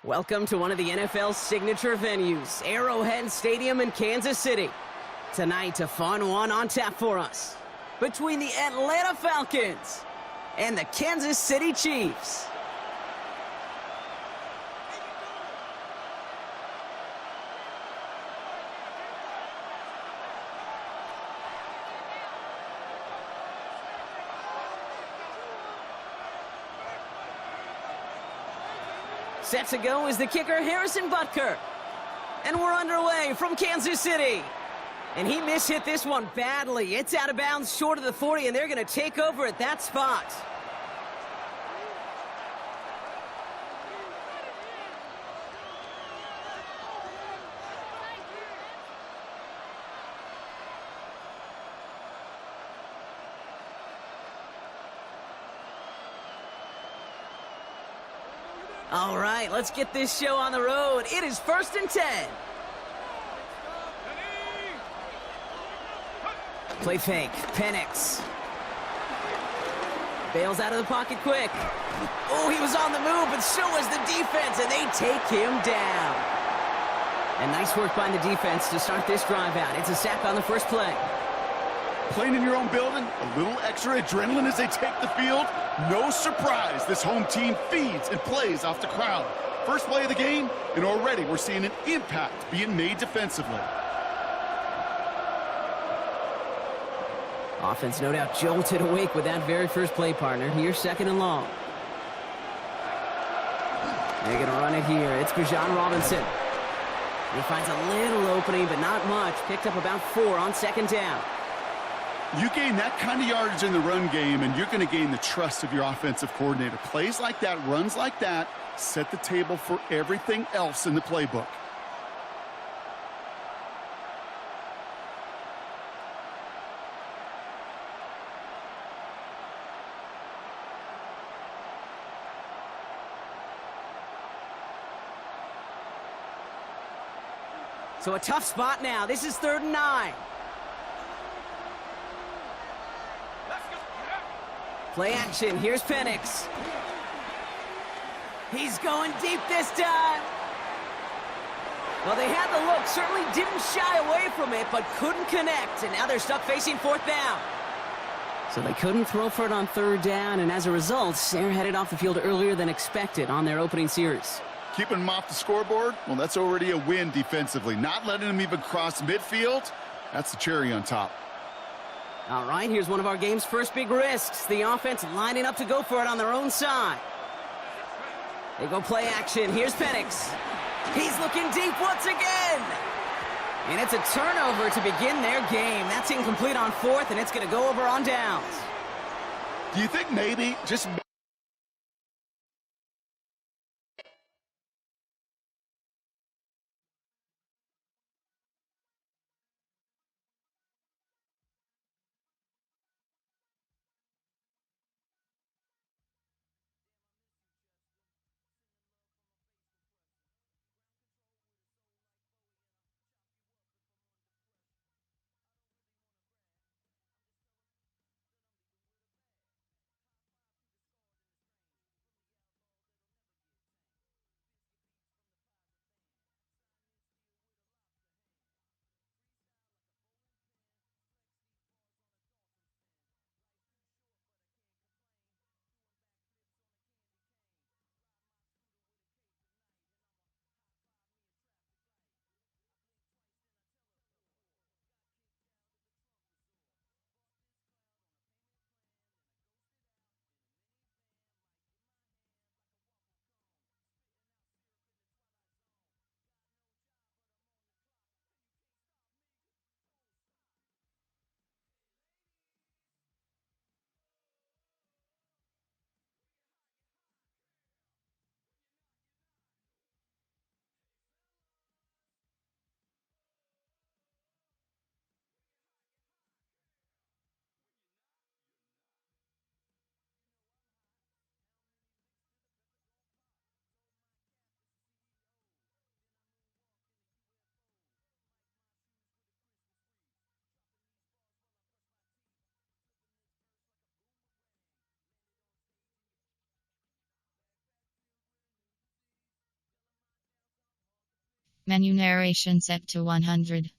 Welcome to one of the NFL's signature venues, Arrowhead Stadium in Kansas City. Tonight, a fun one on tap for us between the Atlanta Falcons and the Kansas City Chiefs. Set to go is the kicker, Harrison Butker. And we're underway from Kansas City. And he mishit this one badly. It's out of bounds short of the 40, and they're going to take over at that spot. All right, let's get this show on the road. It is 1st and 10. Play fake, Penix. Bails out of the pocket quick. Oh, he was on the move, but so was the defense, and they take him down. And nice work by the defense to start this drive out. It's a sack on the first play. Playing in your own building, a little extra adrenaline as they take the field. No surprise, this home team feeds and plays off the crowd. First play of the game, and already we're seeing an impact being made defensively. Offense no doubt jolted awake with that very first play, partner. Here's 2nd and long. They're going to run it here. It's Bijan Robinson. He finds a little opening, but not much. Picked up about 4 on 2nd down. You gain that kind of yardage in the run game, and you're going to gain the trust of your offensive coordinator. Plays like that, runs like that, set the table for everything else in the playbook. So a tough spot now. This is 3rd and 9. Play action. Here's Penix. He's going deep this time. Well, they had the look. Certainly didn't shy away from it, but couldn't connect. And now they're stuck facing 4th down. So they couldn't throw for it on 3rd down, and as a result, they're headed off the field earlier than expected on their opening series. Keeping them off the scoreboard, well, that's already a win defensively. Not letting them even cross midfield, that's the cherry on top. All right, here's one of our game's first big risks. The offense lining up to go for it on their own side. They go play action. Here's Penix. He's looking deep once again. And it's a turnover to begin their game. That's incomplete on 4th, and it's going to go over on downs. Do you think maybe, just Menu narration set to 100.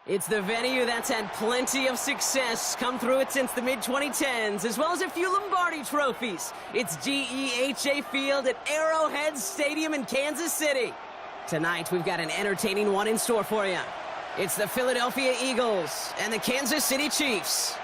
It's the venue that's had plenty of success come through it since the mid-2010s, as well as a few Lombardi trophies. It's GEHA Field at Arrowhead Stadium in Kansas City. Tonight, we've got an entertaining one in store for you. It's the Philadelphia Eagles and the Kansas City Chiefs.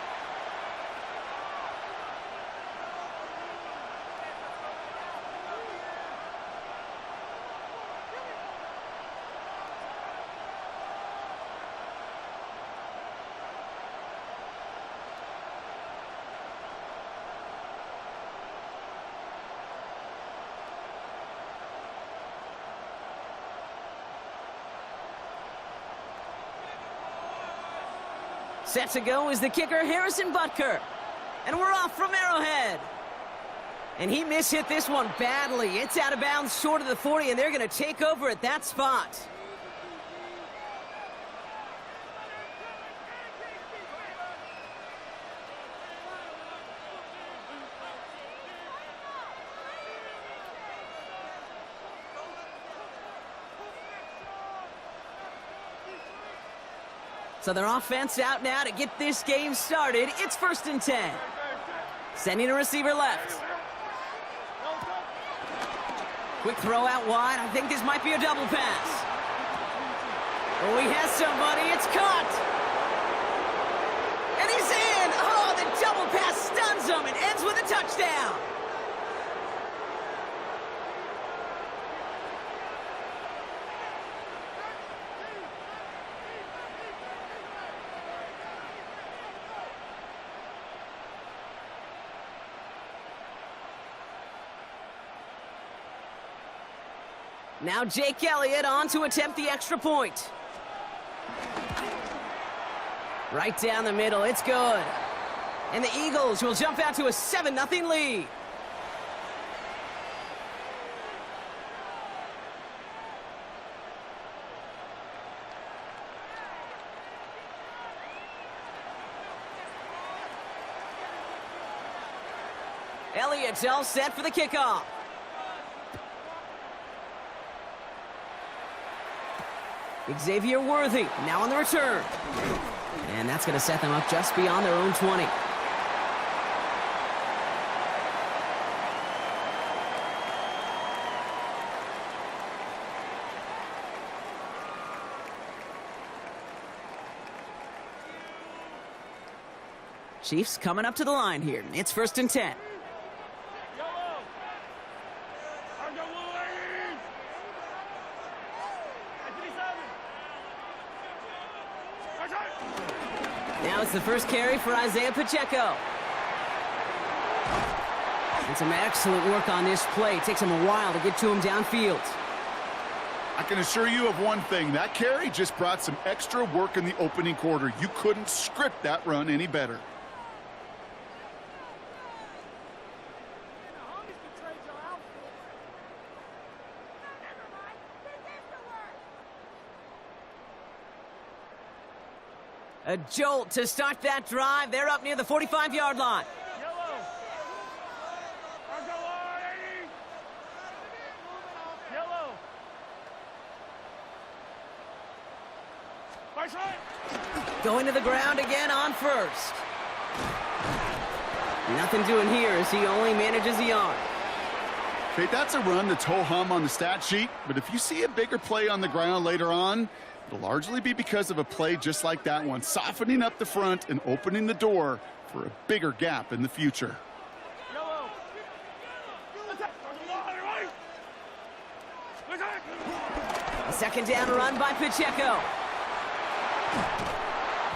Set to go is the kicker, Harrison Butker. And we're off from Arrowhead. And he mishit this one badly. It's out of bounds short of the 40, and they're going to take over at that spot. So their offense out now to get this game started. It's 1st and 10. Sending a receiver left. Quick throw out wide. I think this might be a double pass. Oh, he has somebody. It's caught. And he's in. Oh, the double pass stuns him and ends with a touchdown. Now Jake Elliott on to attempt the extra point. Right down the middle, it's good. And the Eagles will jump out to a 7-0 lead. Elliott's all set for the kickoff. Xavier Worthy now on the return. And that's going to set them up just beyond their own 20. Chiefs coming up to the line here. It's 1st and 10. Now it's the first carry for Isaiah Pacheco. And some excellent work on this play. It takes him a while to get to him downfield. I can assure you of one thing. That carry just brought some extra work in the opening quarter. You couldn't script that run any better. A jolt to start that drive. They're up near the 45-yard line. Going to the ground again on first. Nothing doing here as he only manages a yard. Okay, that's a run that's ho-hum on the stat sheet, but if you see a bigger play on the ground later on, it'll largely be because of a play just like that one, softening up the front and opening the door for a bigger gap in the future. A second down run by Pacheco.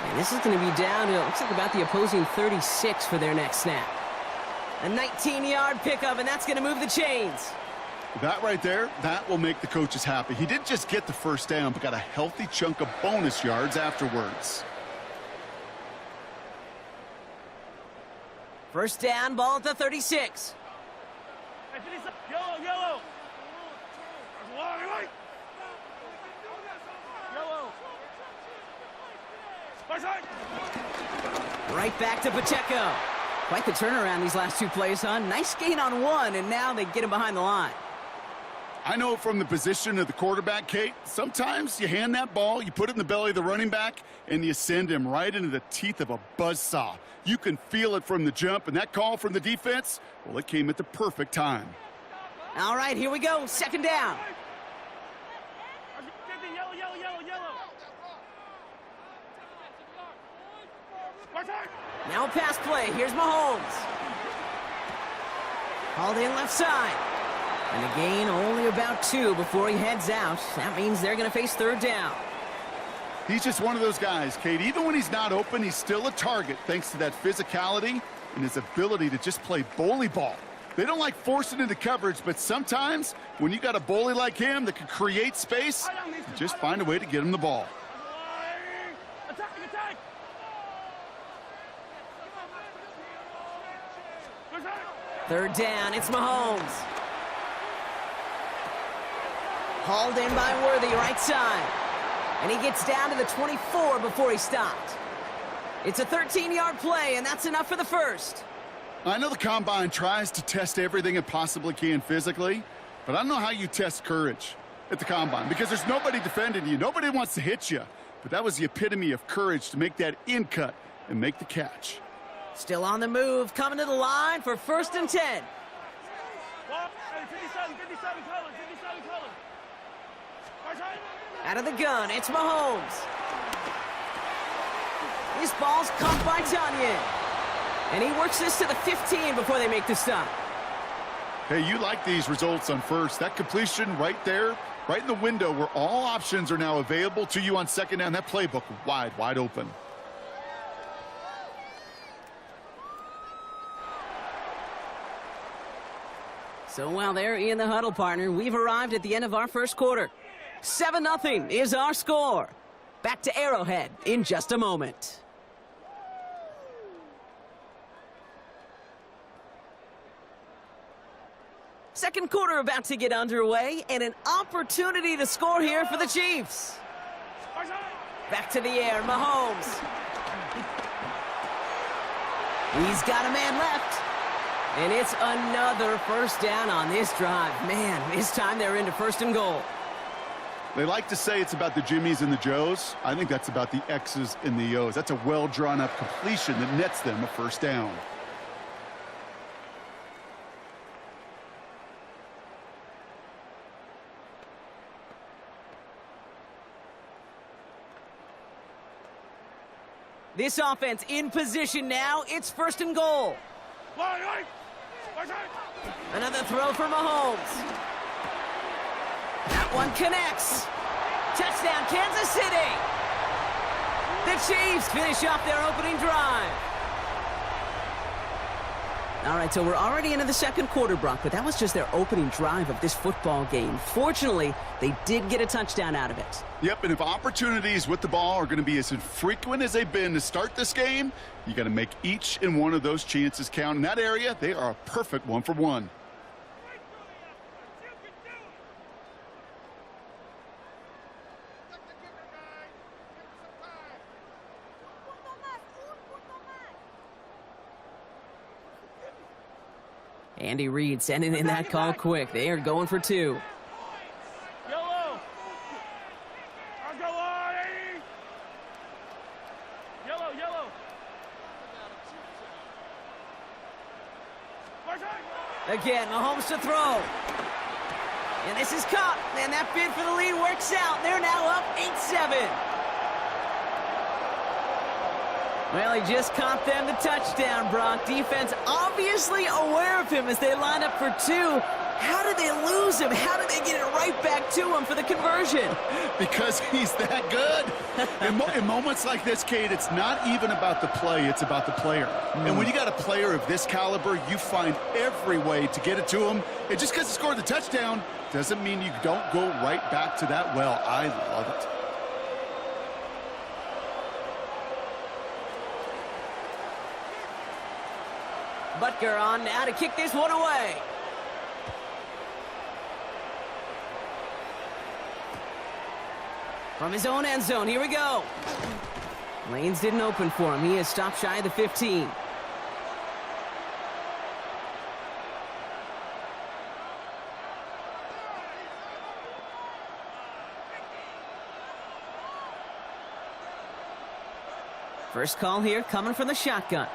And this is going to be down to, it looks like about the opposing 36 for their next snap. A 19-yard pickup, and that's going to move the chains. That right there, that will make the coaches happy. He didn't just get the first down, but got a healthy chunk of bonus yards afterwards. First down, ball at the 36. Yellow. Right back to Pacheco. Quite the turnaround these last two plays, huh? Nice gain on one, and now they get him behind the line. I know from the position of the quarterback, Kate, sometimes you hand that ball, you put it in the belly of the running back, and you send him right into the teeth of a buzzsaw. You can feel it from the jump, and that call from the defense, well, it came at the perfect time. All right, here we go. Second down. Now a pass play. Here's Mahomes. Called in left side. And a gain only about 2 before he heads out. That means they're going to face third down. He's just one of those guys, Kate. Even when he's not open, he's still a target thanks to that physicality and his ability to just play bully ball. They don't like forcing into coverage, but sometimes when you got a bully like him that can create space, you just find a way to get him the ball. Third down, it's Mahomes. Hauled in by Worthy, right side. And he gets down to the 24 before he stopped. It's a 13-yard play, and that's enough for the first. I know the Combine tries to test everything it possibly can physically, but I don't know how you test courage at the Combine, because there's nobody defending you. Nobody wants to hit you. But that was the epitome of courage to make that in cut and make the catch. Still on the move, coming to the line for 1st and 10. Out of the gun, it's Mahomes. His ball's caught by Tanyan. And he works this to the 15 before they make the stop. Hey, you like these results on first. That completion right there, right in the window where all options are now available to you on second down. That playbook wide open. So while they're in the huddle, partner, we've arrived at the end of our first quarter. 7-0 is our score. Back to Arrowhead in just a moment. Second quarter about to get underway, and an opportunity to score here for the Chiefs. Back to the air, Mahomes. He's got a man left. And it's another first down on this drive. Man, this time they're into 1st and goal. They like to say it's about the Jimmies and the Joes. I think that's about the X's and the O's. That's a well-drawn-up completion that nets them a first down. This offense in position now. It's 1st and goal. Another throw for Mahomes. That one connects. Touchdown, Kansas City. The Chiefs finish off their opening drive. All right, so we're already into the second quarter, Brock, but that was just their opening drive of this football game. Fortunately, they did get a touchdown out of it. Yep, and if opportunities with the ball are going to be as infrequent as they've been to start this game, you got to make each and one of those chances count. In that area, they are a perfect 1-for-1. Andy Reid sending in that call quick. They are going for 2. Yellow. Again, Mahomes to throw. And this is caught. And that bid for the lead works out. They're now up 8-7. Well, he just caught them the touchdown, Brock. Defense obviously aware of him as they line up for 2. How did they lose him? How did they get it right back to him for the conversion? Because he's that good. In moments like this, Kate, it's not even about the play, it's about the player. And when you got a player of this caliber, you find every way to get it to him. And just because he scored the touchdown doesn't mean you don't go right back to that well. I love it. Butker on now to kick this one away. From his own end zone, here we go. Lanes didn't open for him. He is stopped shy of the 15. First call here coming from the shotgun.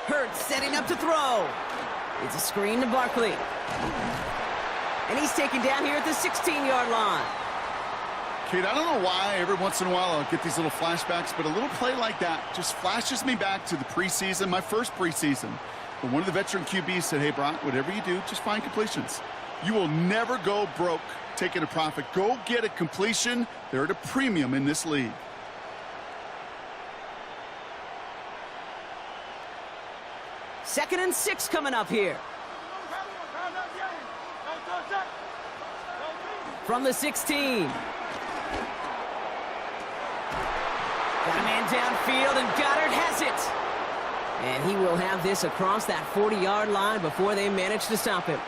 Hurts setting up to throw. It's a screen to Barkley. And he's taken down here at the 16-yard line. Kate, I don't know why every once in a while I'll get these little flashbacks, but a little play like that just flashes me back to the preseason, my first preseason. When one of the veteran QBs said, hey, Brock, whatever you do, just find completions. You will never go broke taking a profit. Go get a completion. They're at a premium in this league. Second and 6 coming up here. From the 16. Got a man downfield, and Goddard has it. And he will have this across that 40-yard line before they manage to stop him.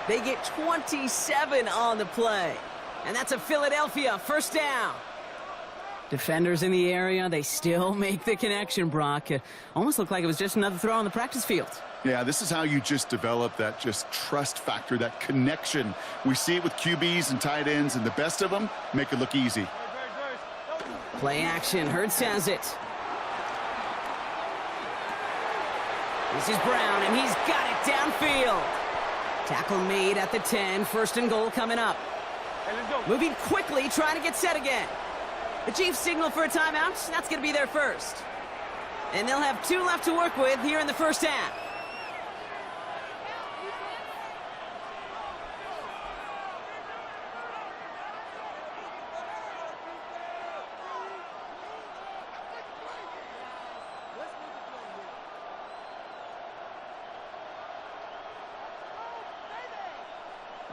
They get 27 on the play. And that's a Philadelphia first down. Defenders in the area, they still make the connection, Brock. Almost looked like it was just another throw on the practice field. Yeah, this is how you just develop that just trust factor, that connection. We see it with QBs and tight ends, and the best of them make it look easy. Play action, Hurts has it. This is Brown, and he's got it downfield. Tackle made at the 10, first and goal coming up. Moving quickly, trying to get set again. The Chiefs signal for a timeout. That's going to be their first. And they'll have 2 left to work with here in the first half.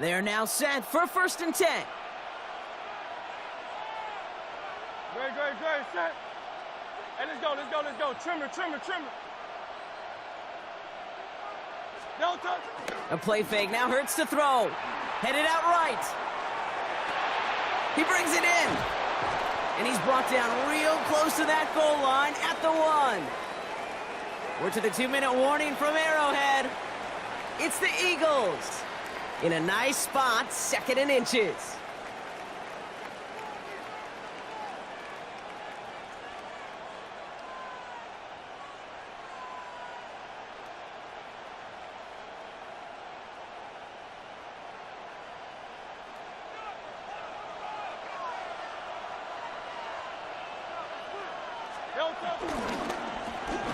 They're now set for first and 10. Great, set. Hey, let's go. Trimmer. No touch. A play fake, now Hurts to throw. Headed out right. He brings it in. And he's brought down real close to that goal line at the 1. We're to the 2-minute warning from Arrowhead. It's the Eagles. In a nice spot, 2nd and inches.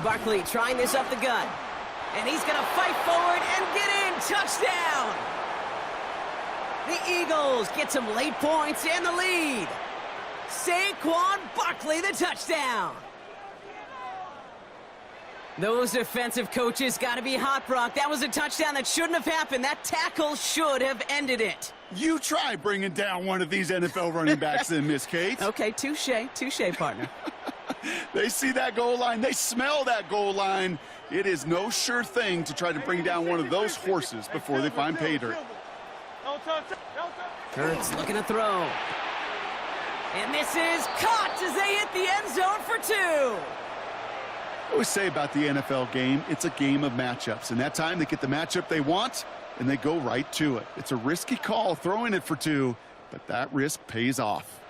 Barkley trying this up the gut. And he's going to fight forward and get in. Touchdown! The Eagles get some late points and the lead. Saquon Barkley, the touchdown. Those defensive coaches got to be hot, Brock. That was a touchdown that shouldn't have happened. That tackle should have ended it. You try bringing down one of these NFL running backs then, Miss Kate. Okay, touche, partner. They see that goal line. They smell that goal line. It is no sure thing to try to bring down one of those horses before they find pay dirt. Hurts looking to throw. And this is caught as they hit the end zone for 2. I always say about the NFL game, it's a game of matchups. And that time they get the matchup they want, and they go right to it. It's a risky call throwing it for 2, but that risk pays off.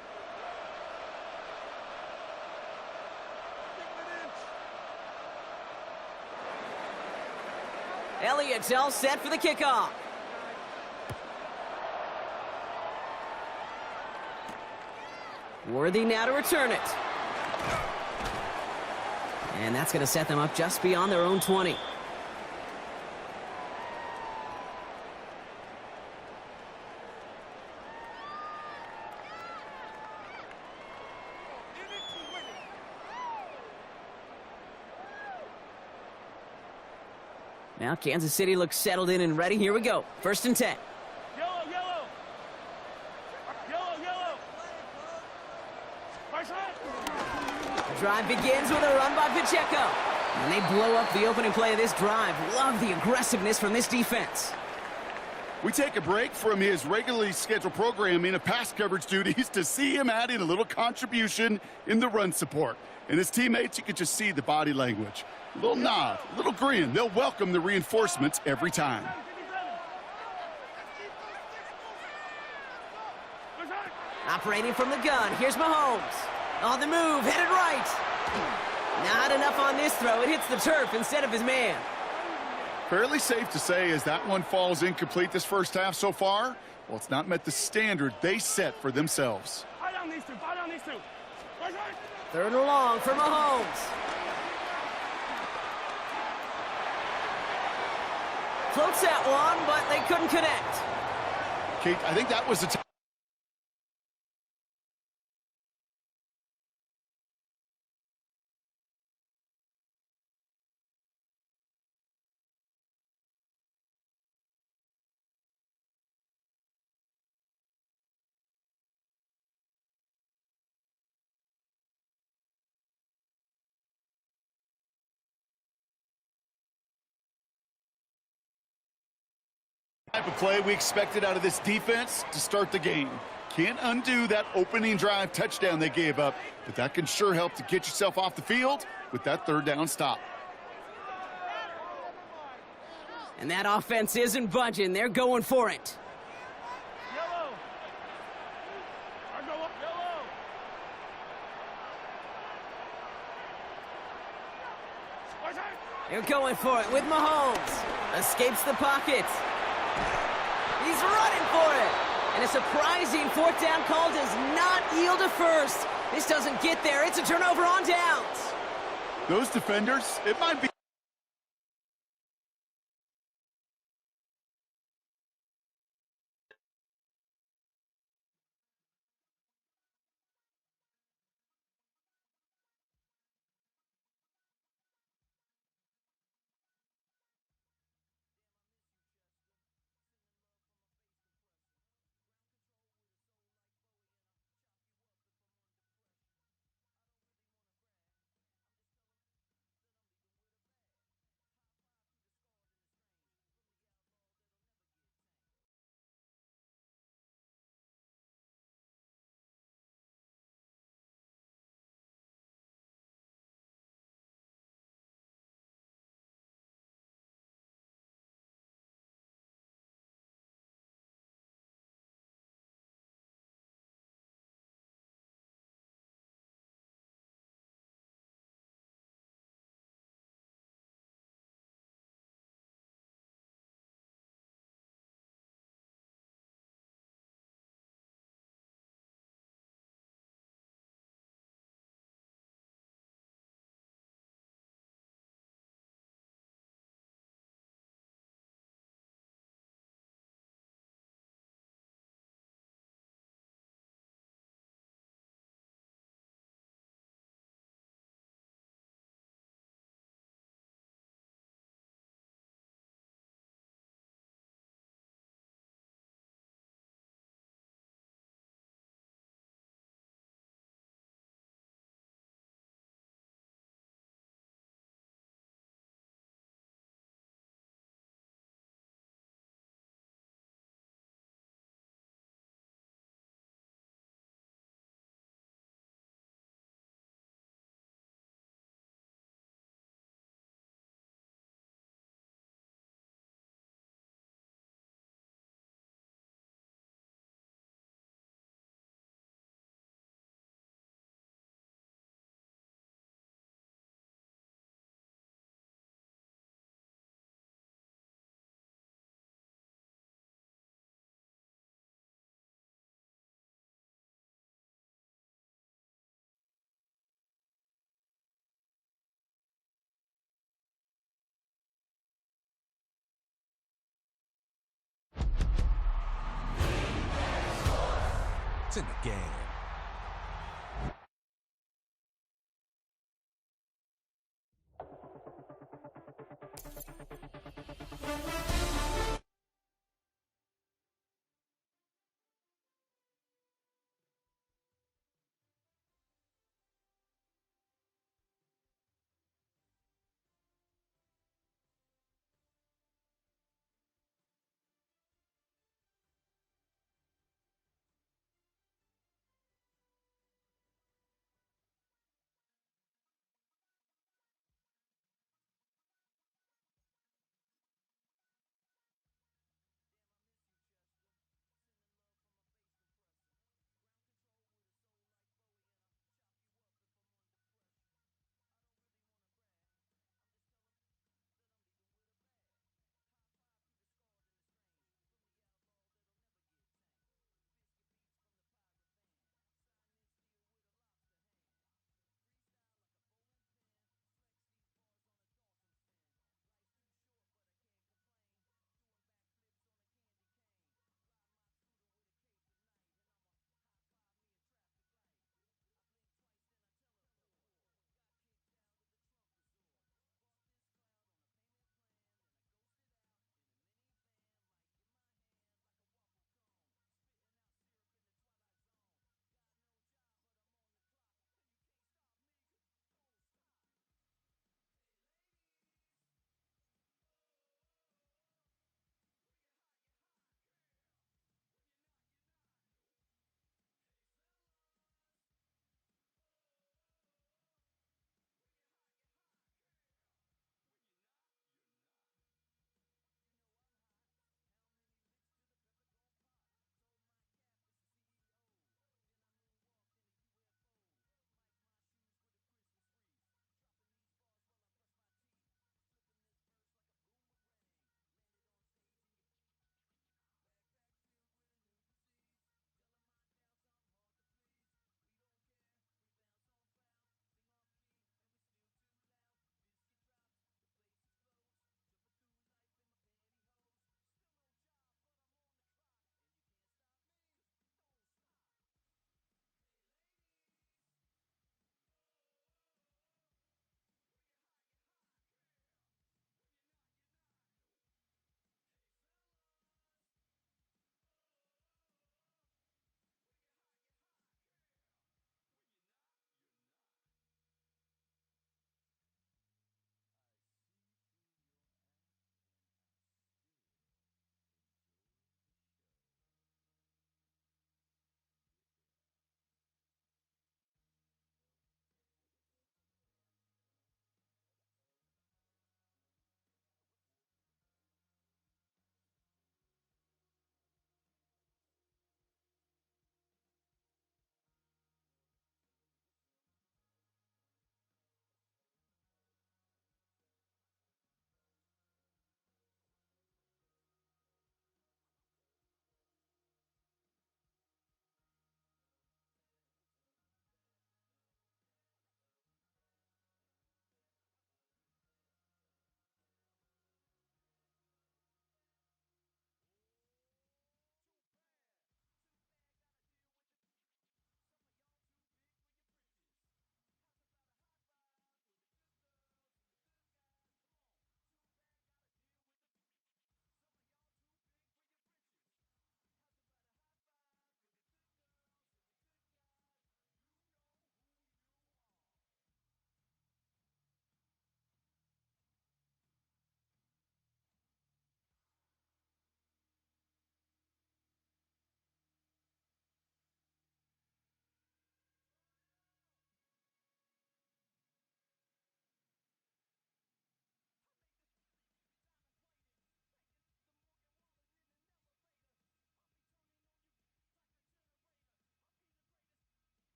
Elliott's all set for the kickoff. Worthy now to return it. And that's going to set them up just beyond their own 20. Now Kansas City looks settled in and ready. Here we go. First and 10. Yellow. The drive begins with a run by Pacheco. And they blow up the opening play of this drive. Love the aggressiveness from this defense. We take a break from his regularly scheduled programming of pass coverage duties to see him adding a little contribution in the run support. And his teammates, you can just see the body language. A little nod, a little grin. They'll welcome the reinforcements every time. Operating from the gun, here's Mahomes. On the move, headed right. Not enough on this throw. It hits the turf instead of his man. Fairly safe to say as that one falls incomplete this first half so far, well, it's not met the standard they set for themselves. Buy down these two. Third and long for Mahomes. Floats that one, but they couldn't connect. Kate, I think that was a Type of play we expected out of this defense to start the game. Can't undo that opening drive touchdown they gave up, but that can sure help to get yourself off the field with that third down stop. And that offense isn't budging. They're going for it. Yellow. I go up. Yellow. What's that? They're going for it with Mahomes. Escapes the pocket. He's running for it. And a surprising fourth down call does not yield a first. This doesn't get there. It's a turnover on downs. Those defenders, it might be it's in the game.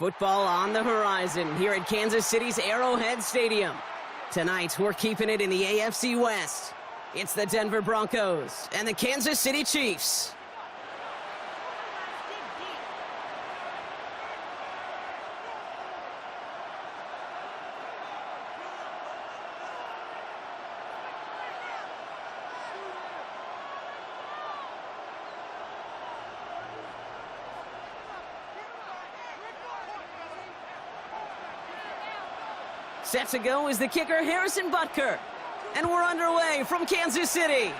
Football on the horizon here at Kansas City's Arrowhead Stadium. Tonight, we're keeping it in the AFC West. It's the Denver Broncos and the Kansas City Chiefs. Set to go is the kicker, Harrison Butker. And we're underway from Kansas City.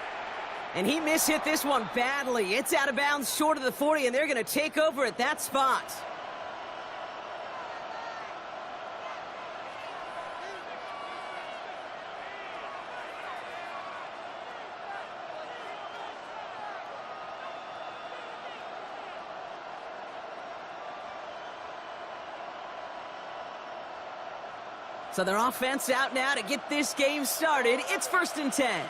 And he mishit this one badly. It's out of bounds short of the 40, and they're going to take over at that spot. So their offense out now to get this game started. It's 1st and 10.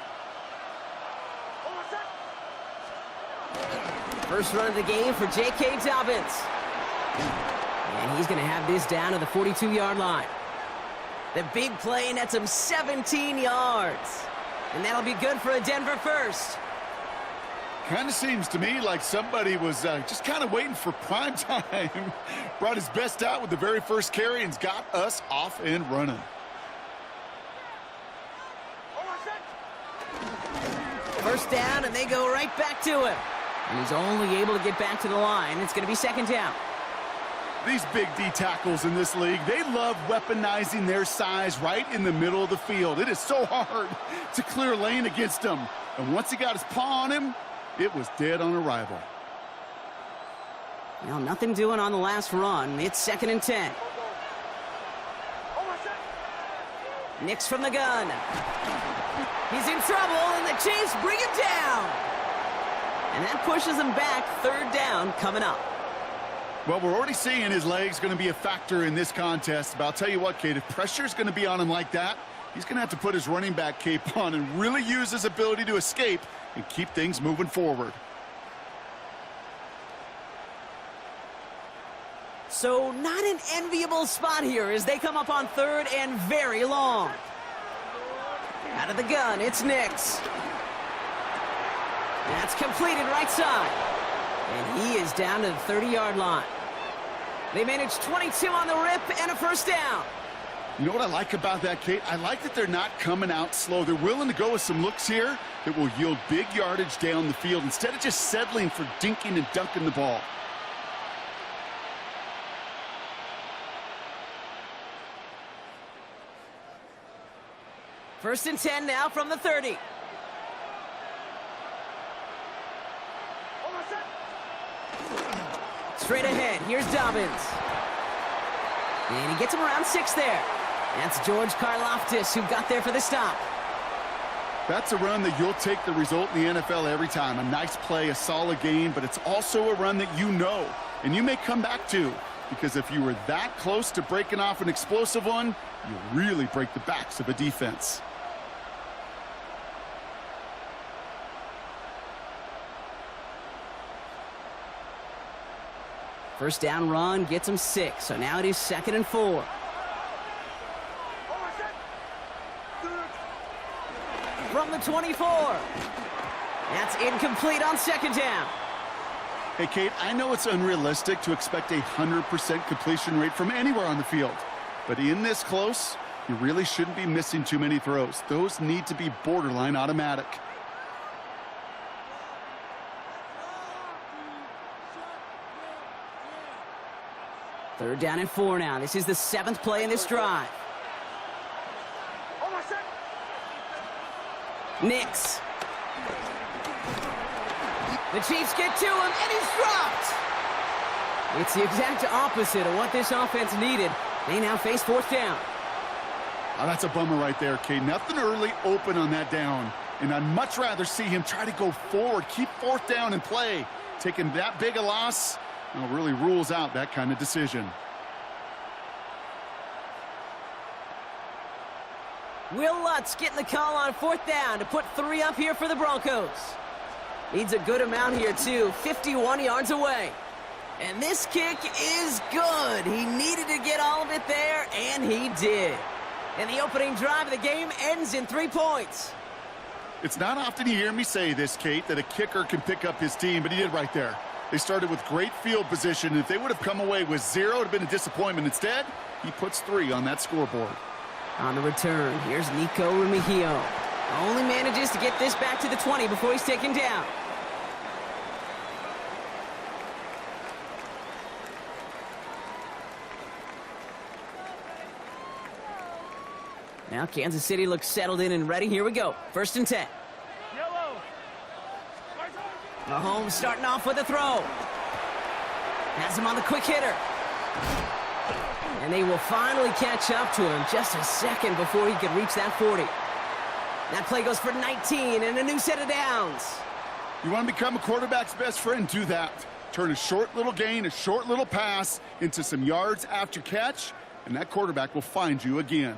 First run of the game for J.K. Dobbins. And he's going to have this down to the 42-yard line. The big play nets him 17 yards. And that'll be good for a Denver first. Kind of seems to me like somebody was just kind of waiting for prime time. Brought his best out with the very first carry and's got us off and running. First down, and they go right back to him. And he's only able to get back to the line. It's going to be 2nd down. These big D tackles in this league, they love weaponizing their size right in the middle of the field. It is so hard to clear lane against him. And once he got his paw on him, it was dead on arrival. Well, nothing doing on the last run. It's 2nd and 10. Nix from the gun. He's in trouble, and the Chiefs bring him down. And that pushes him back. 3rd down coming up. Well, we're already seeing his legs going to be a factor in this contest. But I'll tell you what, Kate, if pressure's going to be on him like that, he's going to have to put his running back cape on and really use his ability to escape and keep things moving forward. So not an enviable spot here as they come up on 3rd and very long. Out of the gun, it's Nix. That's completed right side. And he is down to the 30-yard line. They manage 22 on the rip and a 1st down. You know what I like about that, Kate? I like that they're not coming out slow. They're willing to go with some looks here that will yield big yardage down the field instead of just settling for dinking and dunking the ball. First and 10 now from the 30. Straight ahead, here's Dobbins. And he gets him around 6 there. That's George Karlaftis who got there for the stop. That's a run that you'll take the result in the NFL every time. A nice play, a solid game, but it's also a run that you know and you may come back to, because if you were that close to breaking off an explosive one, you really break the backs of a defense. First down run gets him 6, so now it is 2nd and 4. From the 24. That's incomplete on 2nd down. Hey, Kate, I know it's unrealistic to expect a 100% completion rate from anywhere on the field, but in this close, you really shouldn't be missing too many throws. Those need to be borderline automatic. Third down and 4 now. This is the 7th play in this drive. Nix. The Chiefs get to him, and he's dropped. It's the exact opposite of what this offense needed. They now face 4th down. Oh, that's a bummer right there, Kate. Nothing early open on that down. And I'd much rather see him try to go forward, keep 4th down and play. Taking that big a loss, well, really rules out that kind of decision. Will Lutz getting the call on 4th down to put 3 up here for the Broncos. Needs a good amount here, too. 51 yards away. And this kick is good. He needed to get all of it there, and he did. And the opening drive of the game ends in 3 points. It's not often you hear me say this, Kate, that a kicker can pick up his team, but he did right there. They started with great field position, and if they would have come away with 0, it would have been a disappointment. Instead, he puts 3 on that scoreboard. On the return, here's Nico Remigio. Only manages to get this back to the 20 before he's taken down. Now Kansas City looks settled in and ready. Here we go. 1st and 10. Yellow. Mahomes starting off with a throw. Has him on the quick hitter. And they will finally catch up to him just a second before he could reach that 40. That play goes for 19 and a new set of downs. You want to become a quarterback's best friend? Do that. Turn a short little gain, a short little pass into some yards after catch, and that quarterback will find you again.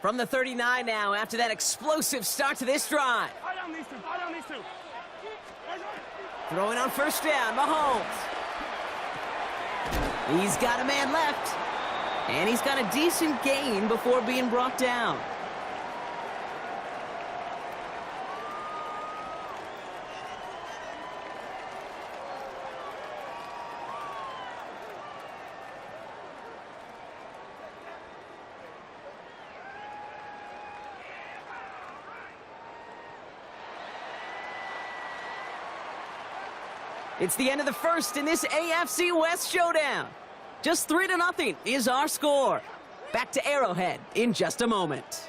From the 39 now, after that explosive start to this drive. Eye down these two. Eye down these two. Throwing on 1st down, Mahomes. He's got a man left. And he's got a decent gain before being brought down. It's the end of the 1st in this AFC West showdown. Just 3-0 is our score. Back to Arrowhead in just a moment.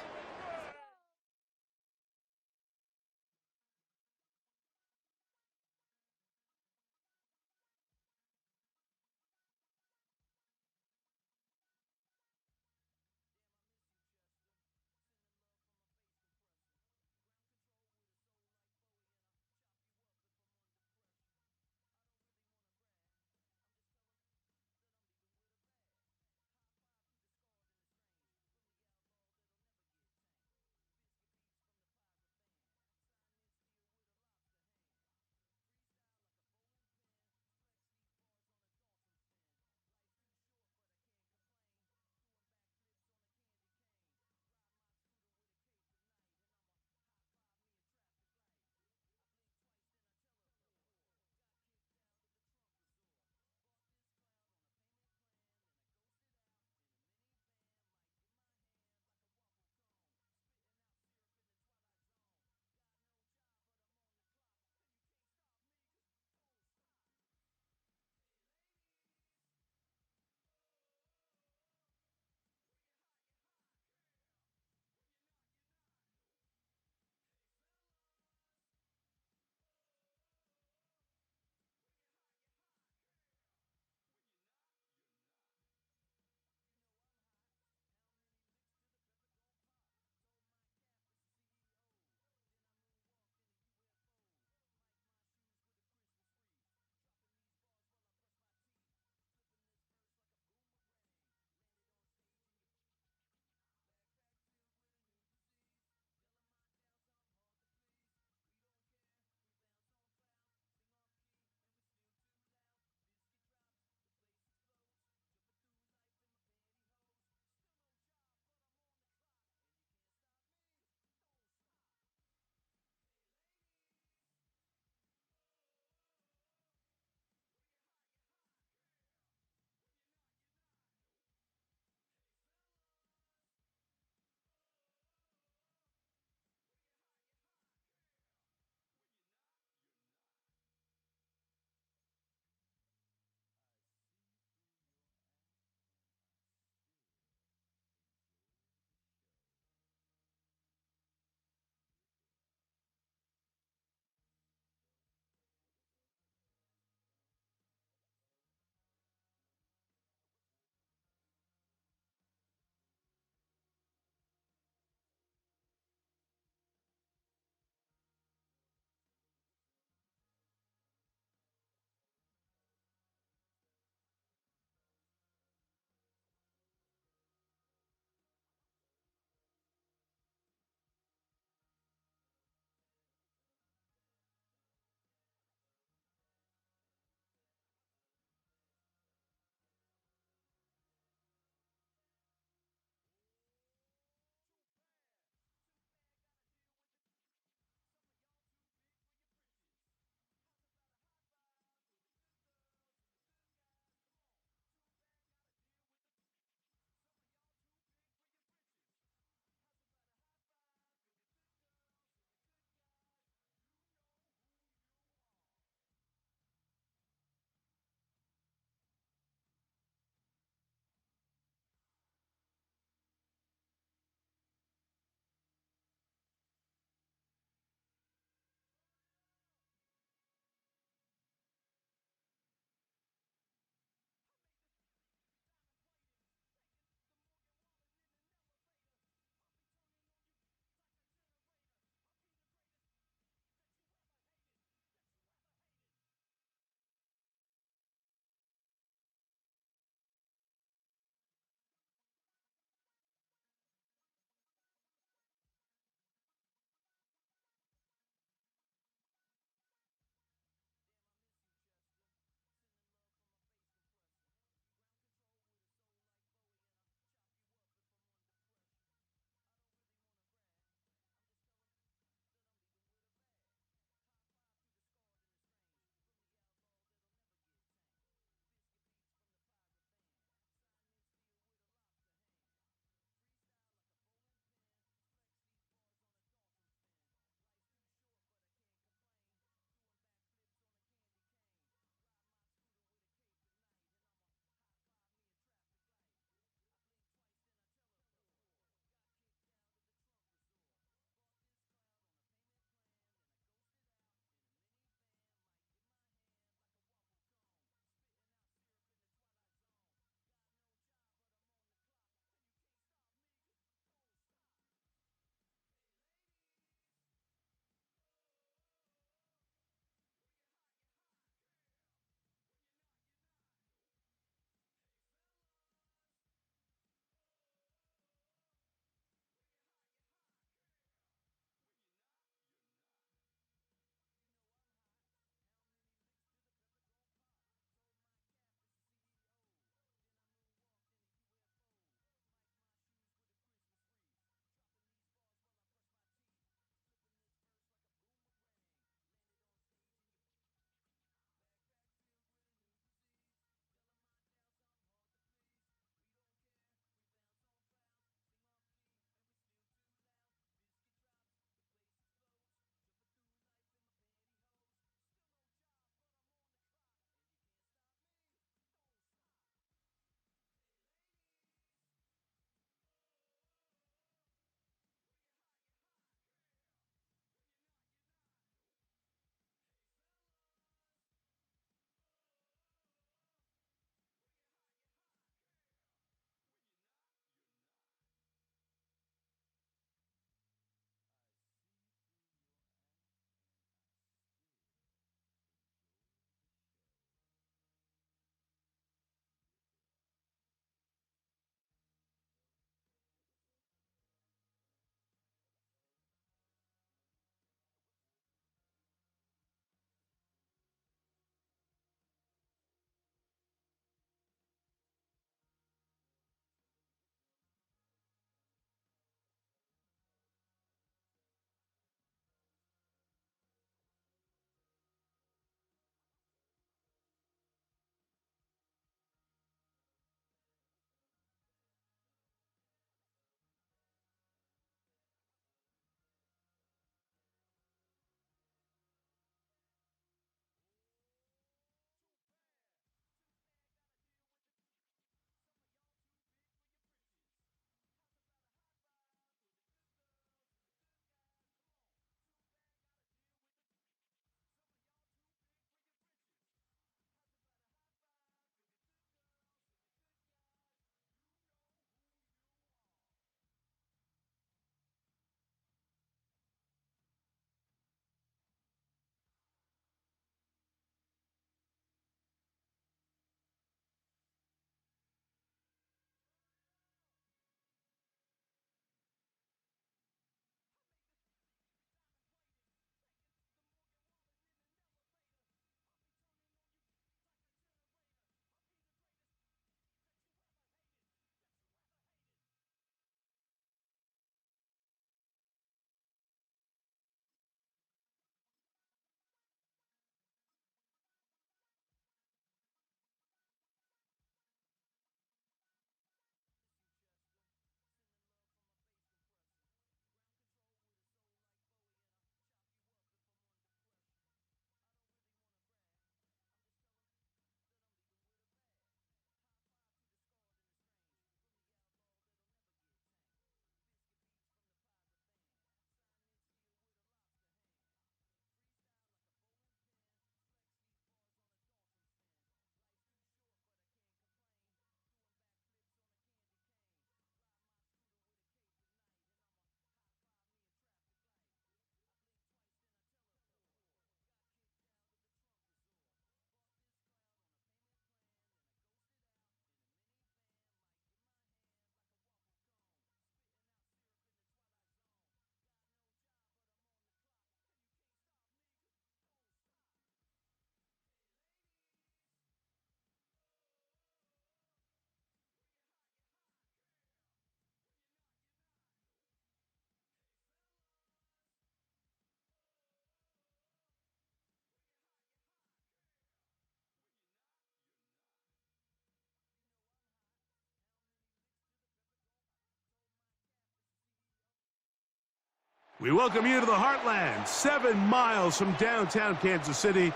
We welcome you to the Heartland, 7 miles from downtown Kansas City,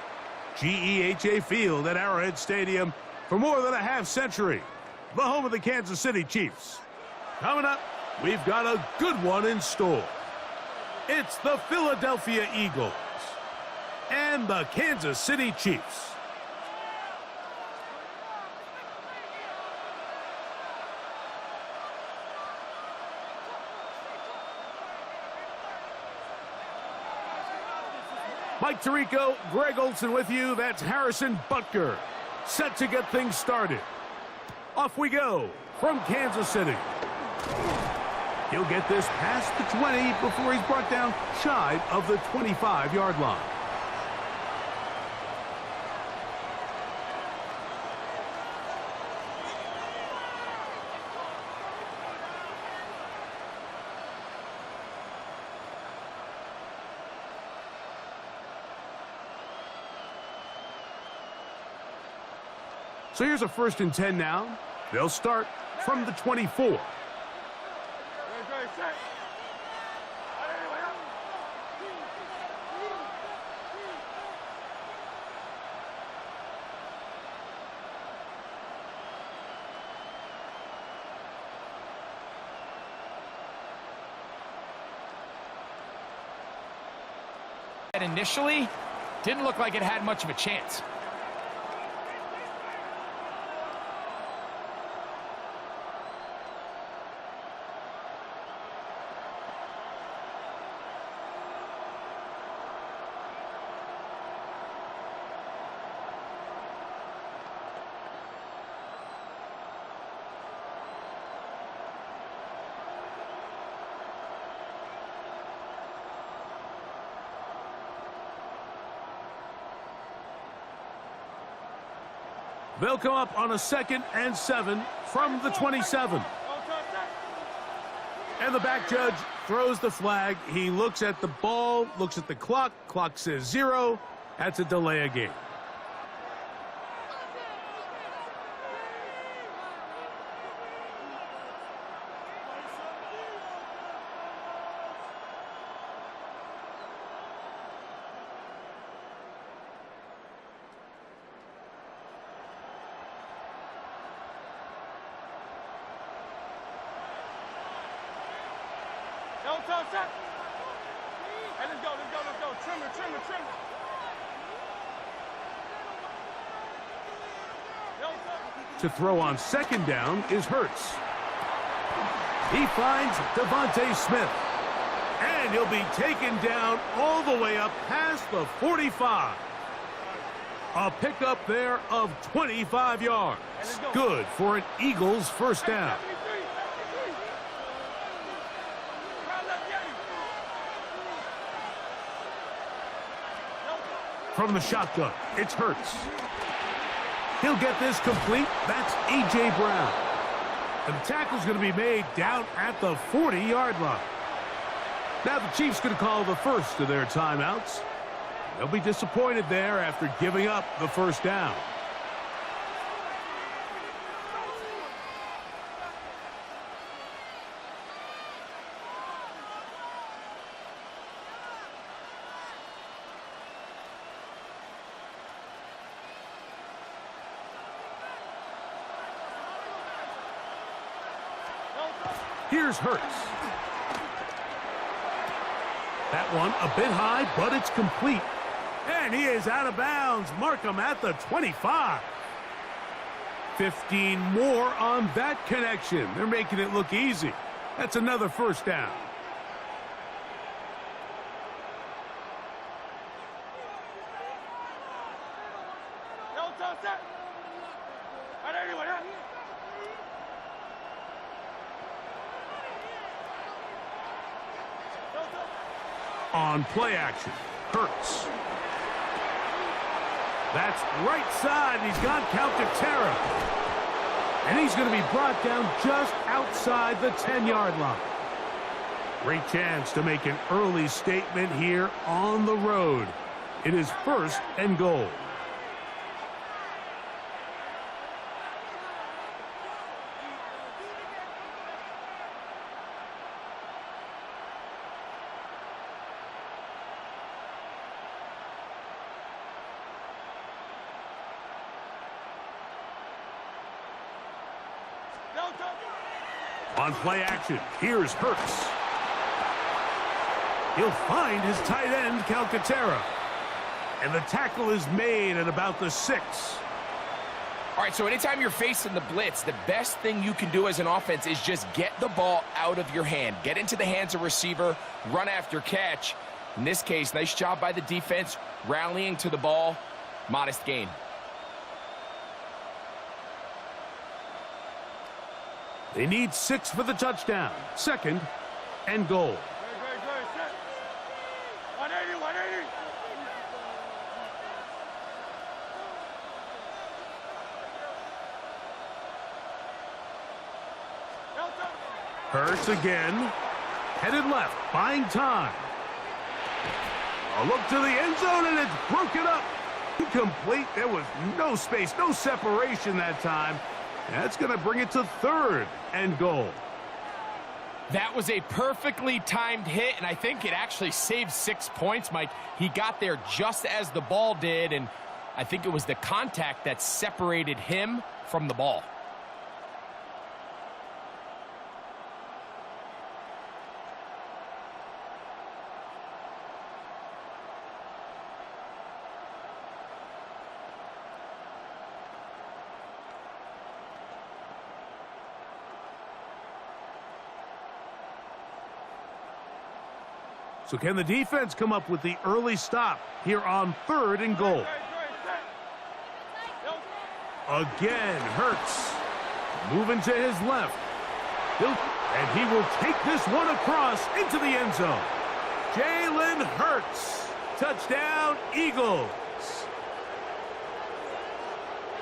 GEHA Field at Arrowhead Stadium for more than a half-century, the home of the Kansas City Chiefs. Coming up, we've got a good one in store. It's the Philadelphia Eagles and the Kansas City Chiefs. Mike Tirico, Greg Olson with you. That's Harrison Butker, set to get things started. Off we go from Kansas City. He'll get this past the 20 before he's brought down shy of the 25-yard line. So here's a 1st and 10 now. They'll start from the 24. Initially, didn't look like it had much of a chance. They'll come up on a 2nd and 7 from the 27. And the back judge throws the flag. He looks at the ball, looks at the clock. Clock says 0. That's a delay of game. Hey, let's go. Trim it. To throw on 2nd down is Hurts. He finds Devontae Smith. And he'll be taken down all the way up past the 45. A pickup there of 25 yards. Good for an Eagles 1st down. From the shotgun, it's Hurts. He'll get this complete. That's A.J. Brown. And the tackle's going to be made down at the 40-yard line. Now the Chiefs going to call the first of their timeouts. They'll be disappointed there after giving up the 1st down. Here's Hurts. That one a bit high, but it's complete. And he is out of bounds. Mark him at the 25. 15 more on that connection. They're making it look easy. That's another 1st down. On play action, Hurts. That's right side, and he's gone count to Terra. And he's going to be brought down just outside the 10-yard line. Great chance to make an early statement here on the road. It is 1st and goal. On play action, here's Hurts. He'll find his tight end, Calcaterra. And the tackle is made at about the 6. All right, so anytime you're facing the blitz, the best thing you can do as an offense is just get the ball out of your hand. Get into the hands of receiver, run after catch. In this case, nice job by the defense, rallying to the ball. Modest gain. They need 6 for the touchdown. 2nd and goal. Good, sit. 180, 180. Hurts again. Headed left, buying time. A look to the end zone, and it's broken up. Incomplete. There was no space, no separation that time. That's going to bring it to 3rd and goal. That was a perfectly timed hit, and I think it actually saved 6 points, Mike. He got there just as the ball did, and I think it was the contact that separated him from the ball. So can the defense come up with the early stop here on 3rd and goal? Again, Hurts. Moving to his left. And he will take this one across into the end zone. Jalen Hurts. Touchdown, Eagles.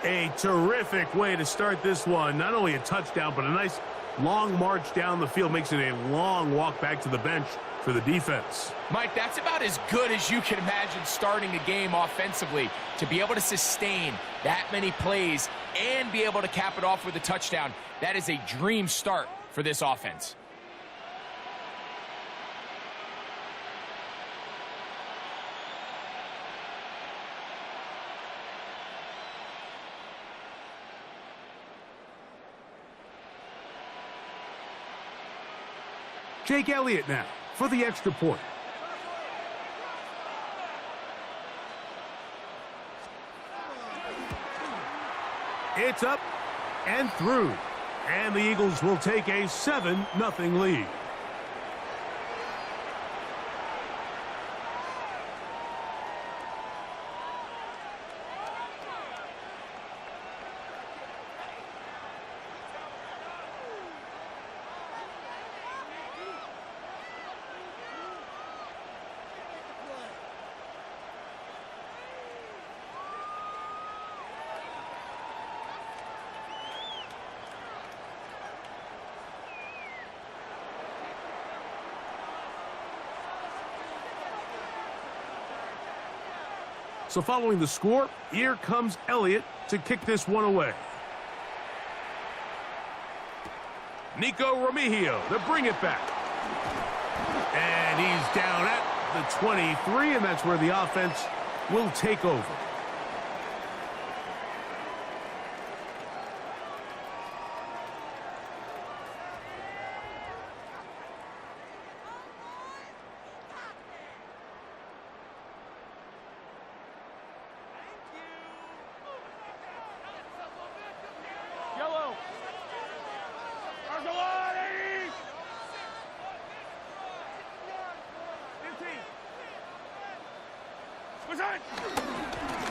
A terrific way to start this one. Not only a touchdown, but a nice long march down the field. Makes it a long walk back to the bench for the defense. Mike, that's about as good as you can imagine starting a game offensively. To be able to sustain that many plays and be able to cap it off with a touchdown, that is a dream start for this offense. Jake Elliott now for the extra point. It's up and through. And the Eagles will take a 7-0 lead. So following the score, here comes Elliott to kick this one away. Nico Remigio to bring it back. And he's down at the 23, and that's where the offense will take over.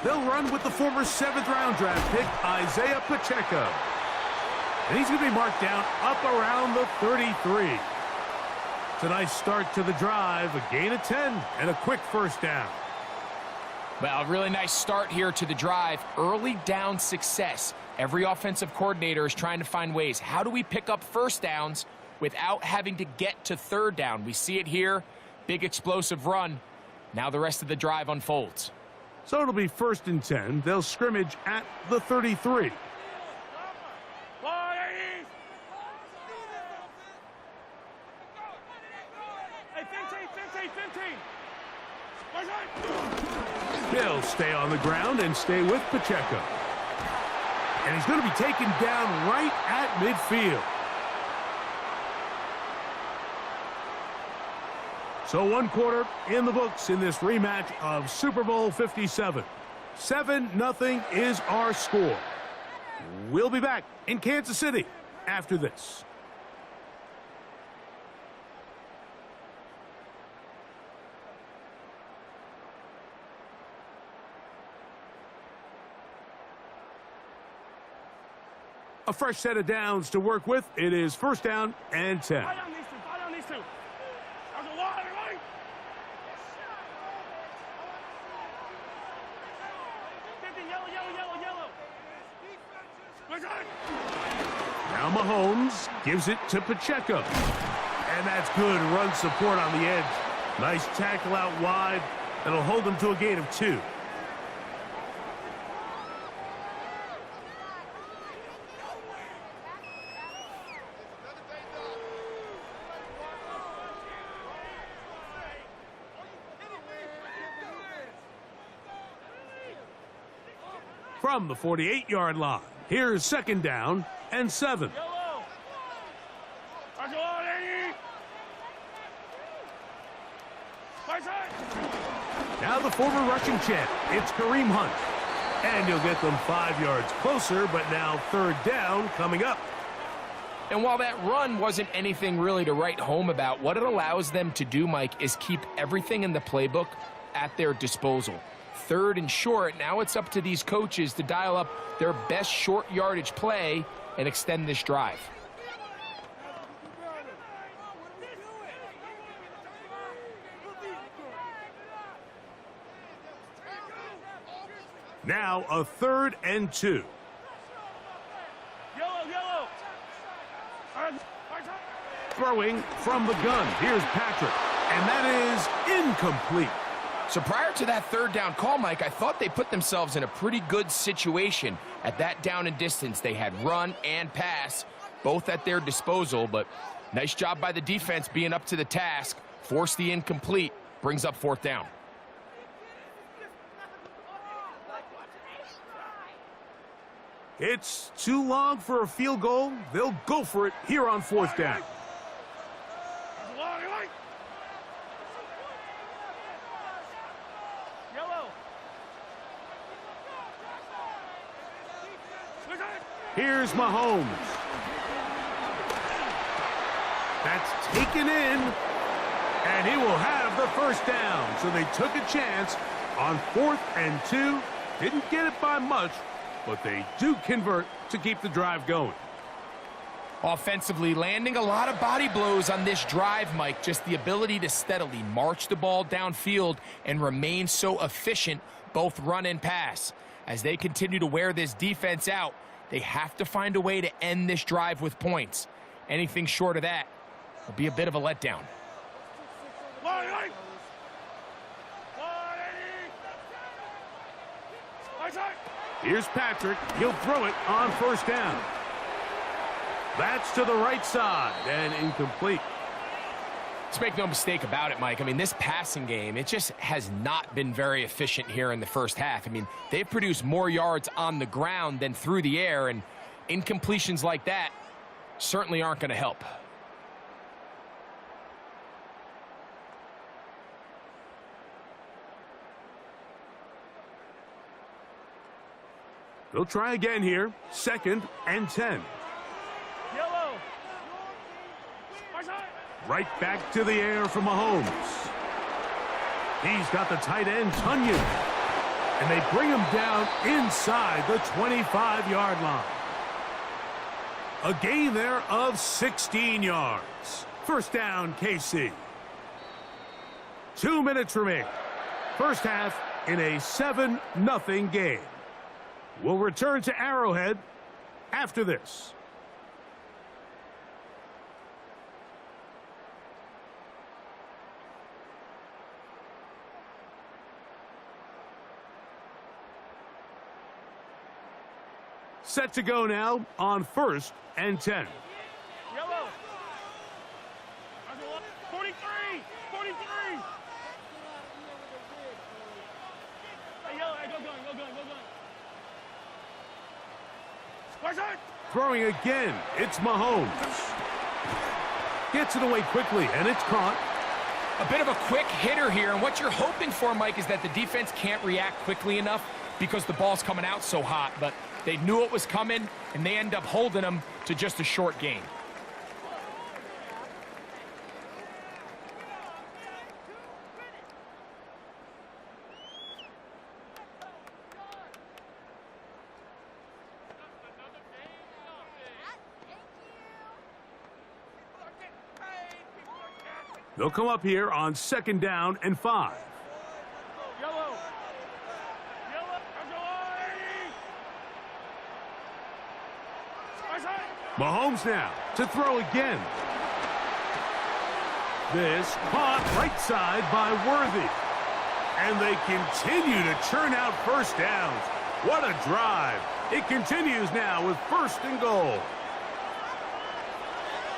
They'll run with the former 7th-round draft pick, Isaiah Pacheco. And he's going to be marked down up around the 33. It's a nice start to the drive, a gain of 10, and a quick first down. Well, a really nice start here to the drive. Early down success. Every offensive coordinator is trying to find ways. How do we pick up first downs without having to get to 3rd down? We see it here. Big explosive run. Now the rest of the drive unfolds. So it'll be 1st and 10. They'll scrimmage at the 33. They'll stay on the ground and stay with Pacheco. And he's going to be taken down right at midfield. So 1 quarter in the books in this rematch of Super Bowl 57. 7-0 is our score. We'll be back in Kansas City after this. A fresh set of downs to work with. It is 1st down and 10. Fight on these two. Fight on these two. There's a lot, everybody. Yellow, yellow, yellow, yellow. Now Mahomes gives it to Pacheco. And that's good run support on the edge. Nice tackle out wide. That'll hold them to a gain of 2. From the 48-yard line, here's 2nd down and 7. Yellow. There's a lot, 80. My side. Now the former rushing champ, it's Kareem Hunt. And he'll get them 5 yards closer, but now 3rd down coming up. And while that run wasn't anything really to write home about, what it allows them to do, Mike, is keep everything in the playbook at their disposal. 3rd and short, now it's up to these coaches to dial up their best short yardage play and extend this drive. Now a 3rd and 2. Yellow, yellow. Throwing from the gun. Here's Patrick. And that is incomplete. So prior to that 3rd down call, Mike, I thought they put themselves in a pretty good situation. At that down and distance, they had run and pass, both at their disposal, but nice job by the defense being up to the task. Force the incomplete, brings up 4th down. It's too long for a field goal. They'll go for it here on 4th down. There's a lot, everybody. Yellow. Here's Mahomes. That's taken in, and he will have the 1st down. So they took a chance on 4th and 2. Didn't get it by much, but they do convert to keep the drive going. Offensively, landing a lot of body blows on this drive, Mike. Just the ability to steadily march the ball downfield and remain so efficient, both run and pass. As they continue to wear this defense out, they have to find a way to end this drive with points. Anything short of that will be a bit of a letdown. Here's Patrick. He'll throw it on 1st down. That's to the right side and incomplete. Let's make no mistake about it, Mike. I mean, this passing game, it just has not been very efficient here in the 1st half. I mean, they've produced more yards on the ground than through the air, and incompletions like that certainly aren't going to help. They'll try again here. 2nd and 10. Yellow. Right back to the air for Mahomes. He's got the tight end, Tunyon. And they bring him down inside the 25-yard line. A gain there of 16 yards. 1st down, KC. 2 minutes remaining. 1st half in a 7-0 game. We'll return to Arrowhead after this. Set to go now on 1st and 10. Yellow. 43. 43. Hey, yellow. Hey, go going. Throwing again, it's Mahomes. Gets it away quickly, and it's caught. A bit of a quick hitter here, and what you're hoping for, Mike, is that the defense can't react quickly enough because the ball's coming out so hot, but they knew it was coming, and they end up holding them to just a short gain. They'll come up here on 2nd down and 5. Yellow. Mahomes now to throw again. This caught right side by Worthy. And they continue to churn out first downs. What a drive. It continues now with 1st and goal.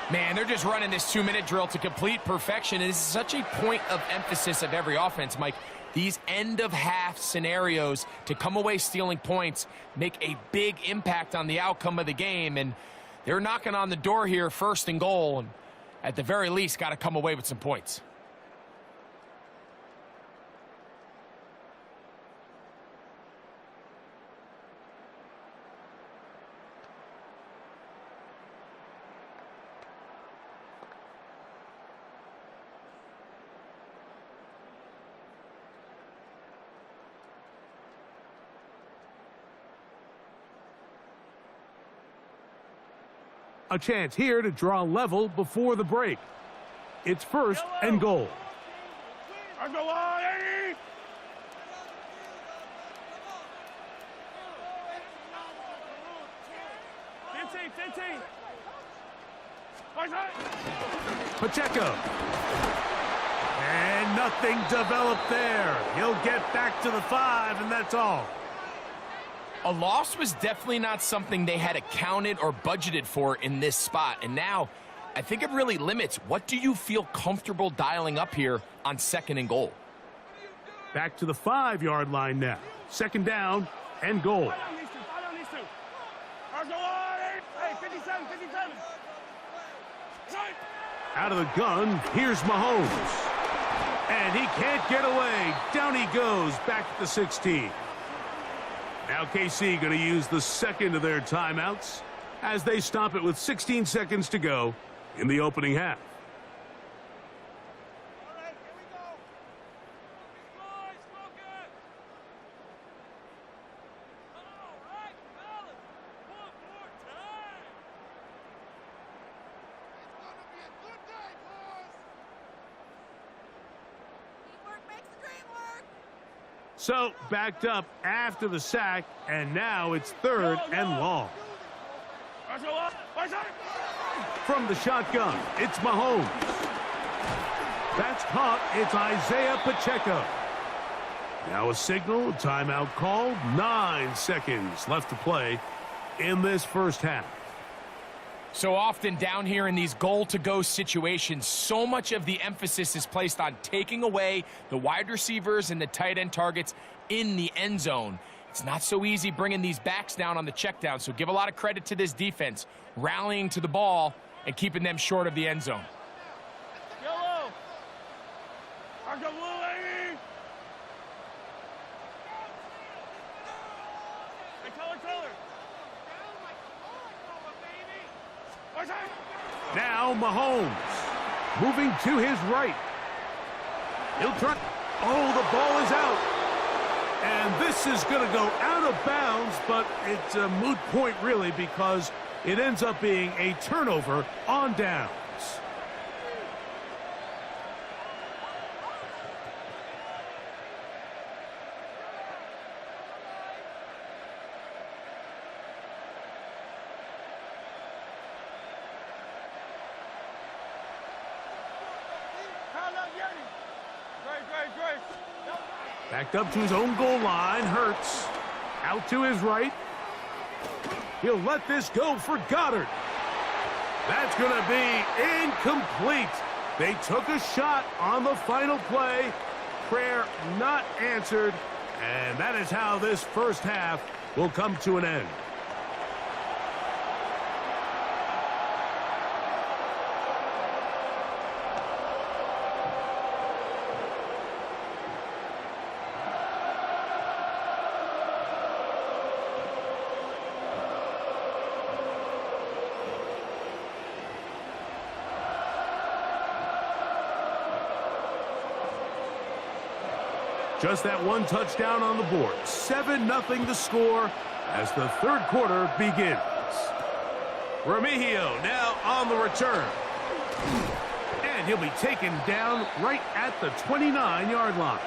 Man, they're just running this 2-minute drill to complete perfection. And this is such a point of emphasis of every offense, Mike. These end-of-half scenarios to come away stealing points make a big impact on the outcome of the game. And they're knocking on the door here, 1st and goal. And at the very least, got to come away with some points. A chance here to draw level before the break. It's 1st and goal. Pacheco. And nothing developed there. He'll get back to the 5, and that's all. A loss was definitely not something they had accounted or budgeted for in this spot. And now, I think it really limits what do you feel comfortable dialing up here on 2nd and goal. Back to the 5-yard line now. 2nd down and goal. Out of the gun, here's Mahomes. And he can't get away. Down he goes, back to the 16. Now KC going to use the 2nd of their timeouts as they stop it with 16 seconds to go in the opening half. So, backed up after the sack, and now it's 3rd and long. From the shotgun, it's Mahomes. That's caught. It's Isaiah Pacheco. Now a signal, timeout called. 9 seconds left to play in this 1st half. So often down here in these goal-to-go situations, so much of the emphasis is placed on taking away the wide receivers and the tight end targets in the end zone. It's not so easy bringing these backs down on the check down, so give a lot of credit to this defense, rallying to the ball and keeping them short of the end zone. Yellow. Now Mahomes moving to his right. He'll try. Oh, the ball is out. And this is going to go out of bounds, but it's a moot point really because it ends up being a turnover on downs. Backed up to his own goal line. Hurts. Out to his right. He'll let this go for Goddard. That's going to be incomplete. They took a shot on the final play. Prayer not answered. And that is how this 1st half will come to an end. Just that one touchdown on the board. 7-0 the score as the third quarter begins. Remigio now on the return. And he'll be taken down right at the 29-yard line.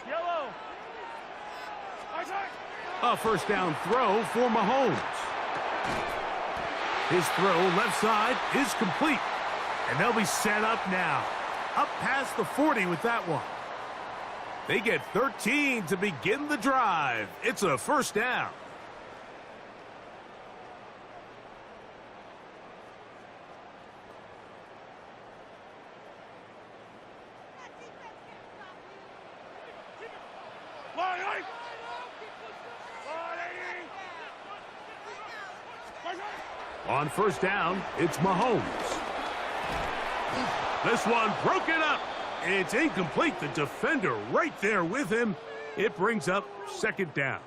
Yellow. A first down throw for Mahomes. His throw left side is complete. And they'll be set up now. Up past the 40 with that one. They get 13 to begin the drive. It's a first down. On first down, it's Mahomes. This one broken up. It's incomplete. The defender right there with him. It brings up second down.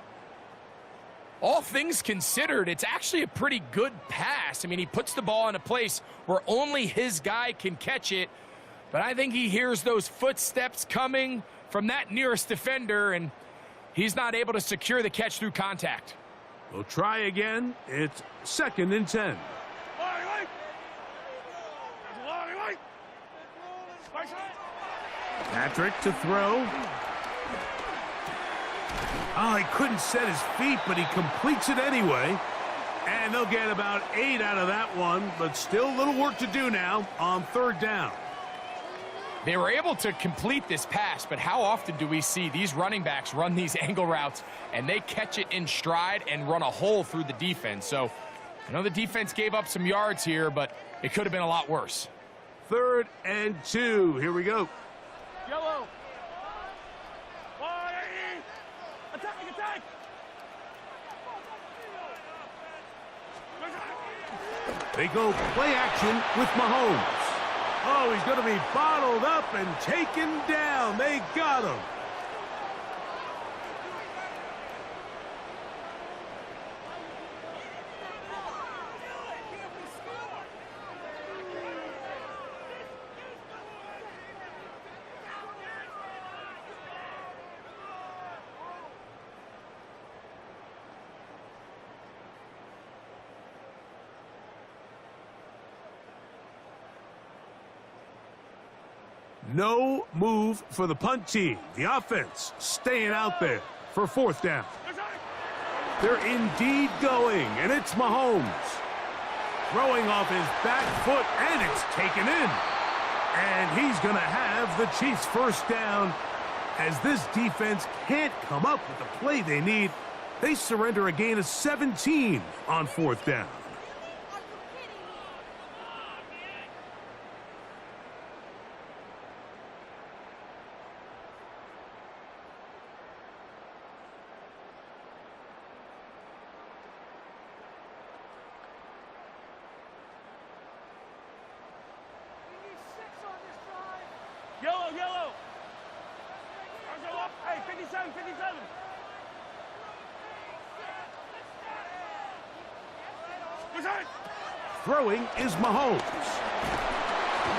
All things considered, it's actually a pretty good pass. I mean, he puts the ball in a place where only his guy can catch it. But I think he hears those footsteps coming from that nearest defender, and he's not able to secure the catch through contact. We'll try again. It's 2nd and 10. Patrick to throw. Oh, he couldn't set his feet, but he completes it anyway. And they'll get about 8 out of that one, but still a little work to do now on third down. They were able to complete this pass, but how often do we see these running backs run these angle routes and they catch it in stride and run a hole through the defense? So I know the defense gave up some yards here, but it could have been a lot worse. 3rd and 2. Here we go. Yellow. Attack, attack. They go play action with Mahomes. Oh, he's going to be bottled up and taken down. They got him. No move for the punt team. The offense staying out there for 4th down. They're indeed going, and it's Mahomes. Throwing off his back foot, and it's taken in. And he's going to have the Chiefs' first down. As this defense can't come up with the play they need, they surrender a gain of 17 on 4th down. Yellow, yellow. Hey, 57, 57. Throwing is Mahomes.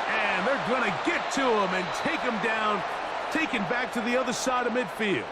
And they're going to get to him and take him down, taken back to the other side of midfield.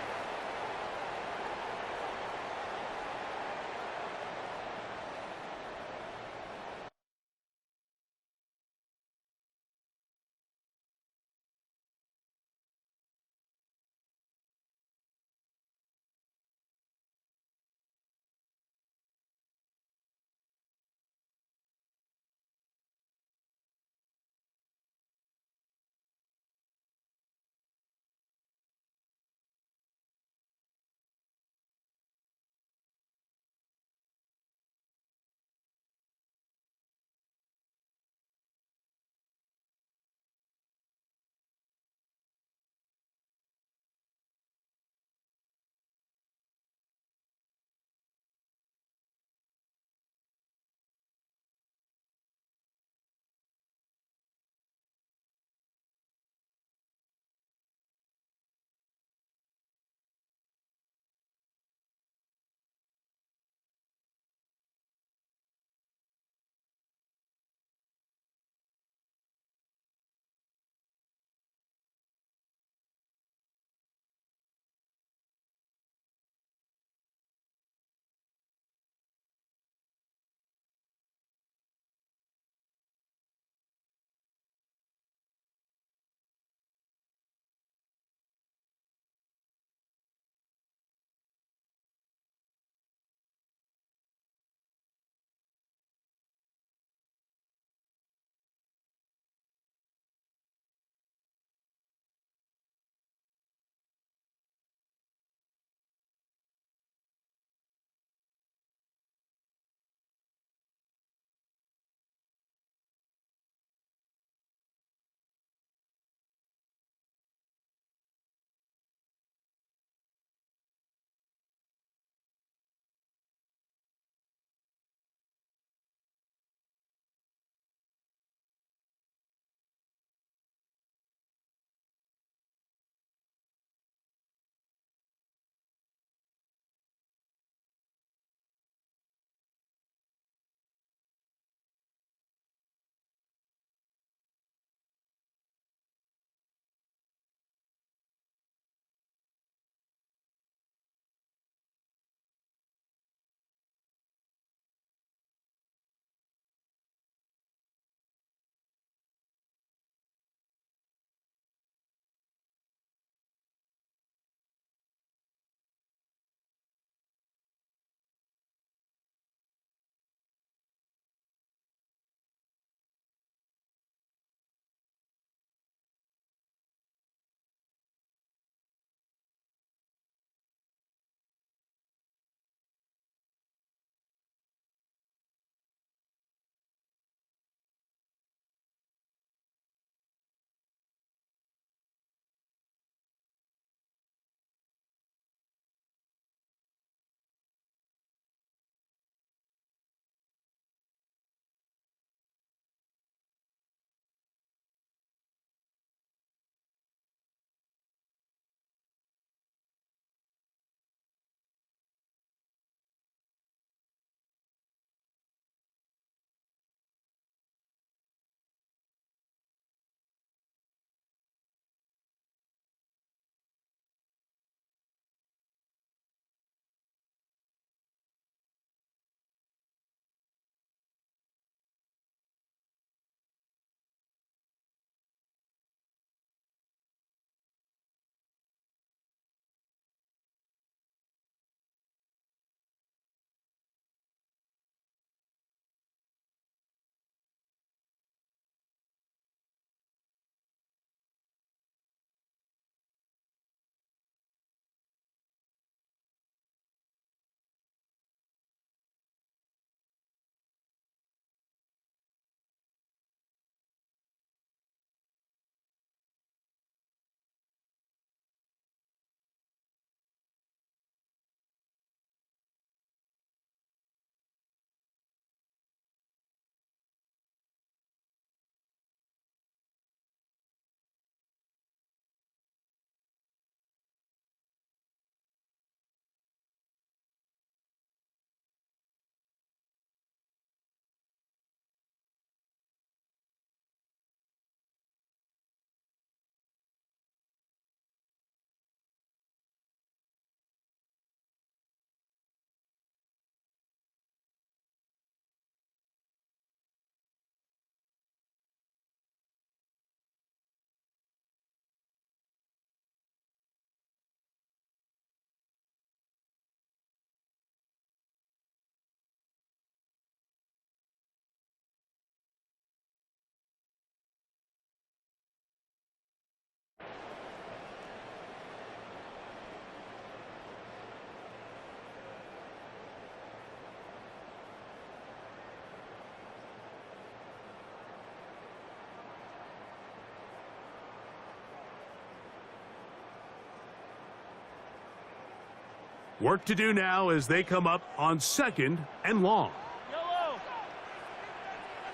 Work to do now as they come up on 2nd and long. Yellow.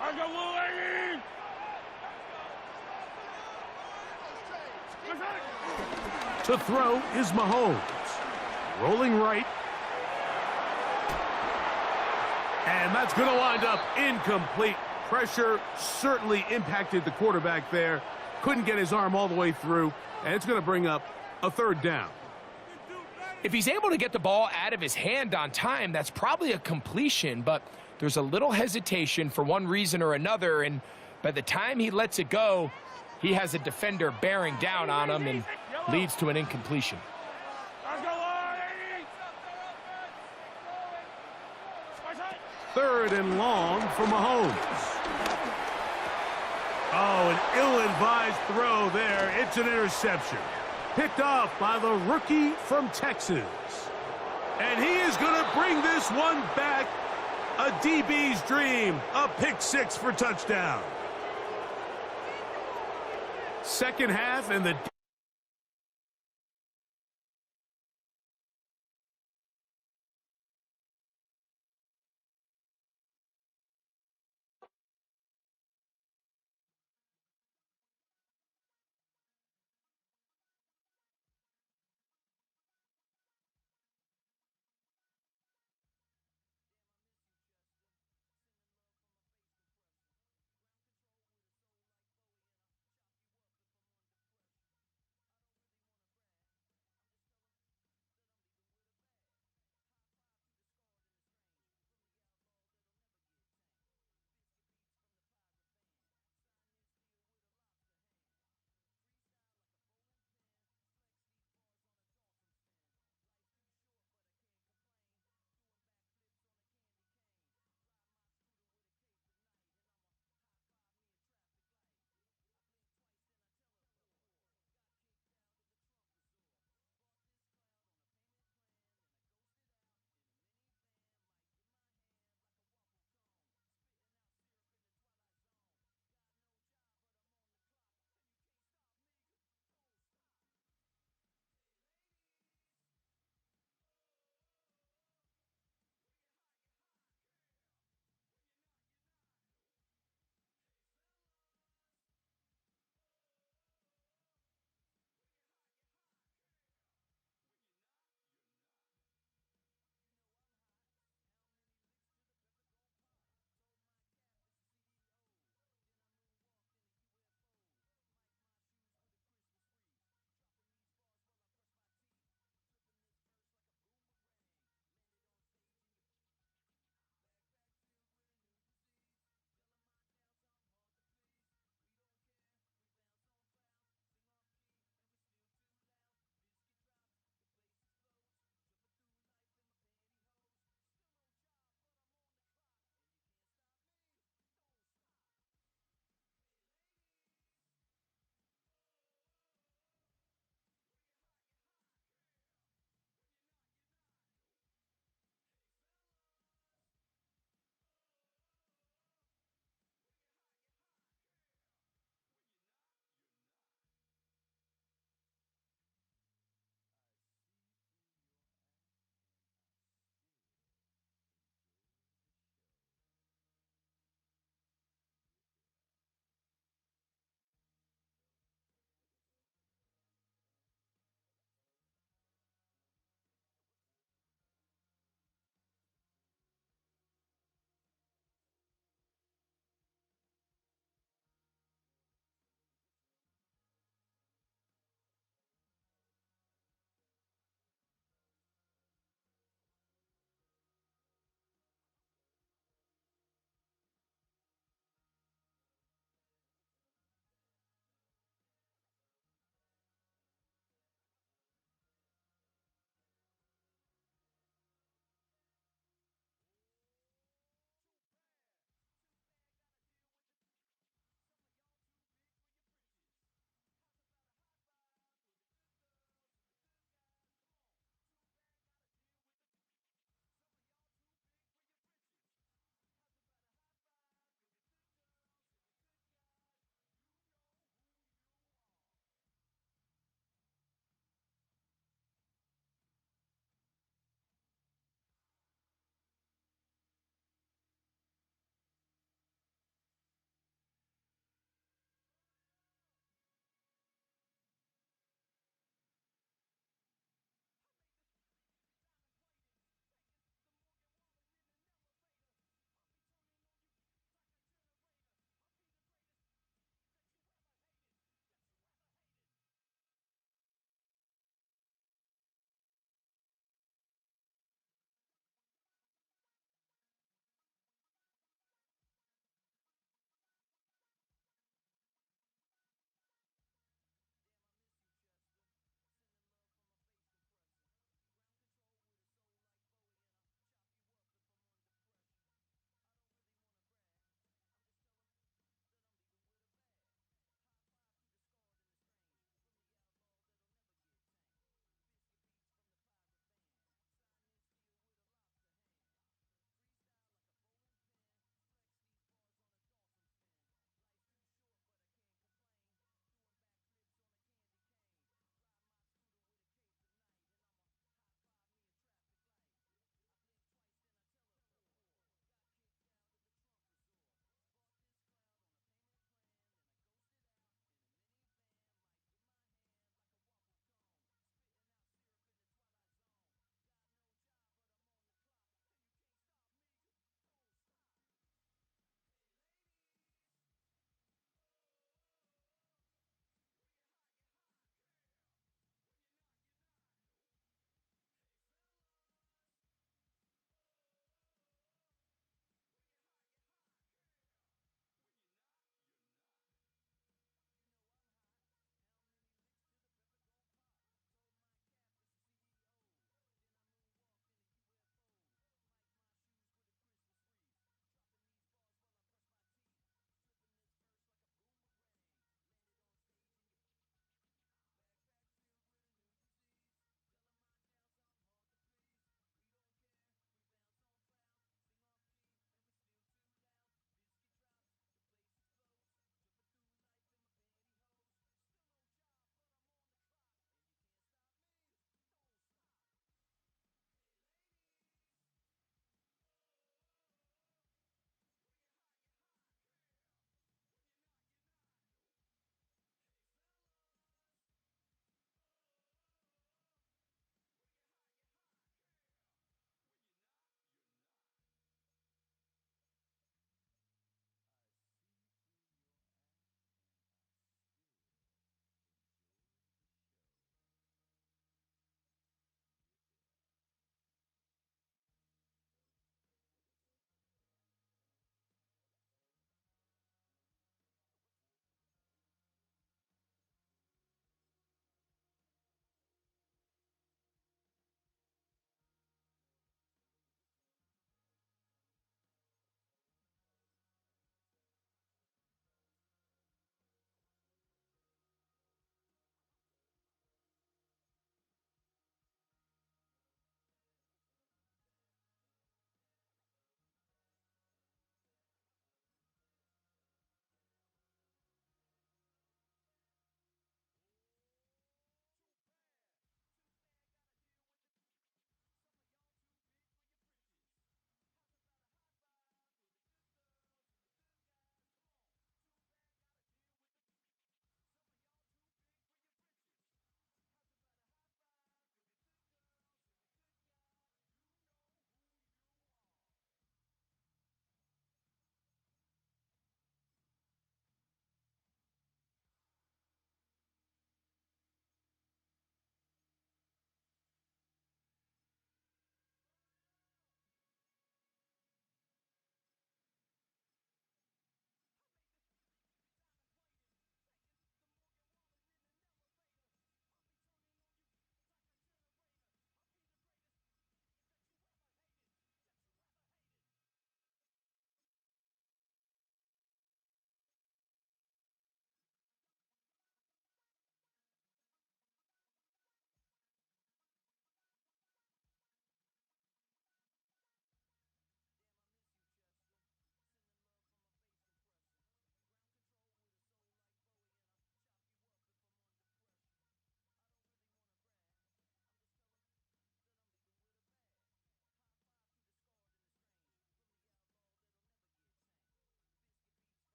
I got blue, Aggie. To throw is Mahomes. Rolling right. And that's going to wind up incomplete. Pressure certainly impacted the quarterback there. Couldn't get his arm all the way through, and it's going to bring up a 3rd down. If he's able to get the ball out of his hand on time, that's probably a completion, but there's a little hesitation for one reason or another, and by the time he lets it go, he has a defender bearing down on him and leads to an incompletion. 3rd and long for Mahomes. Oh, an ill-advised throw there. It's an interception. Picked off by the rookie from Texas. And he is going to bring this one back. A DB's dream. A pick 6 for touchdown. Second half, and the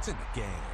It's in the game.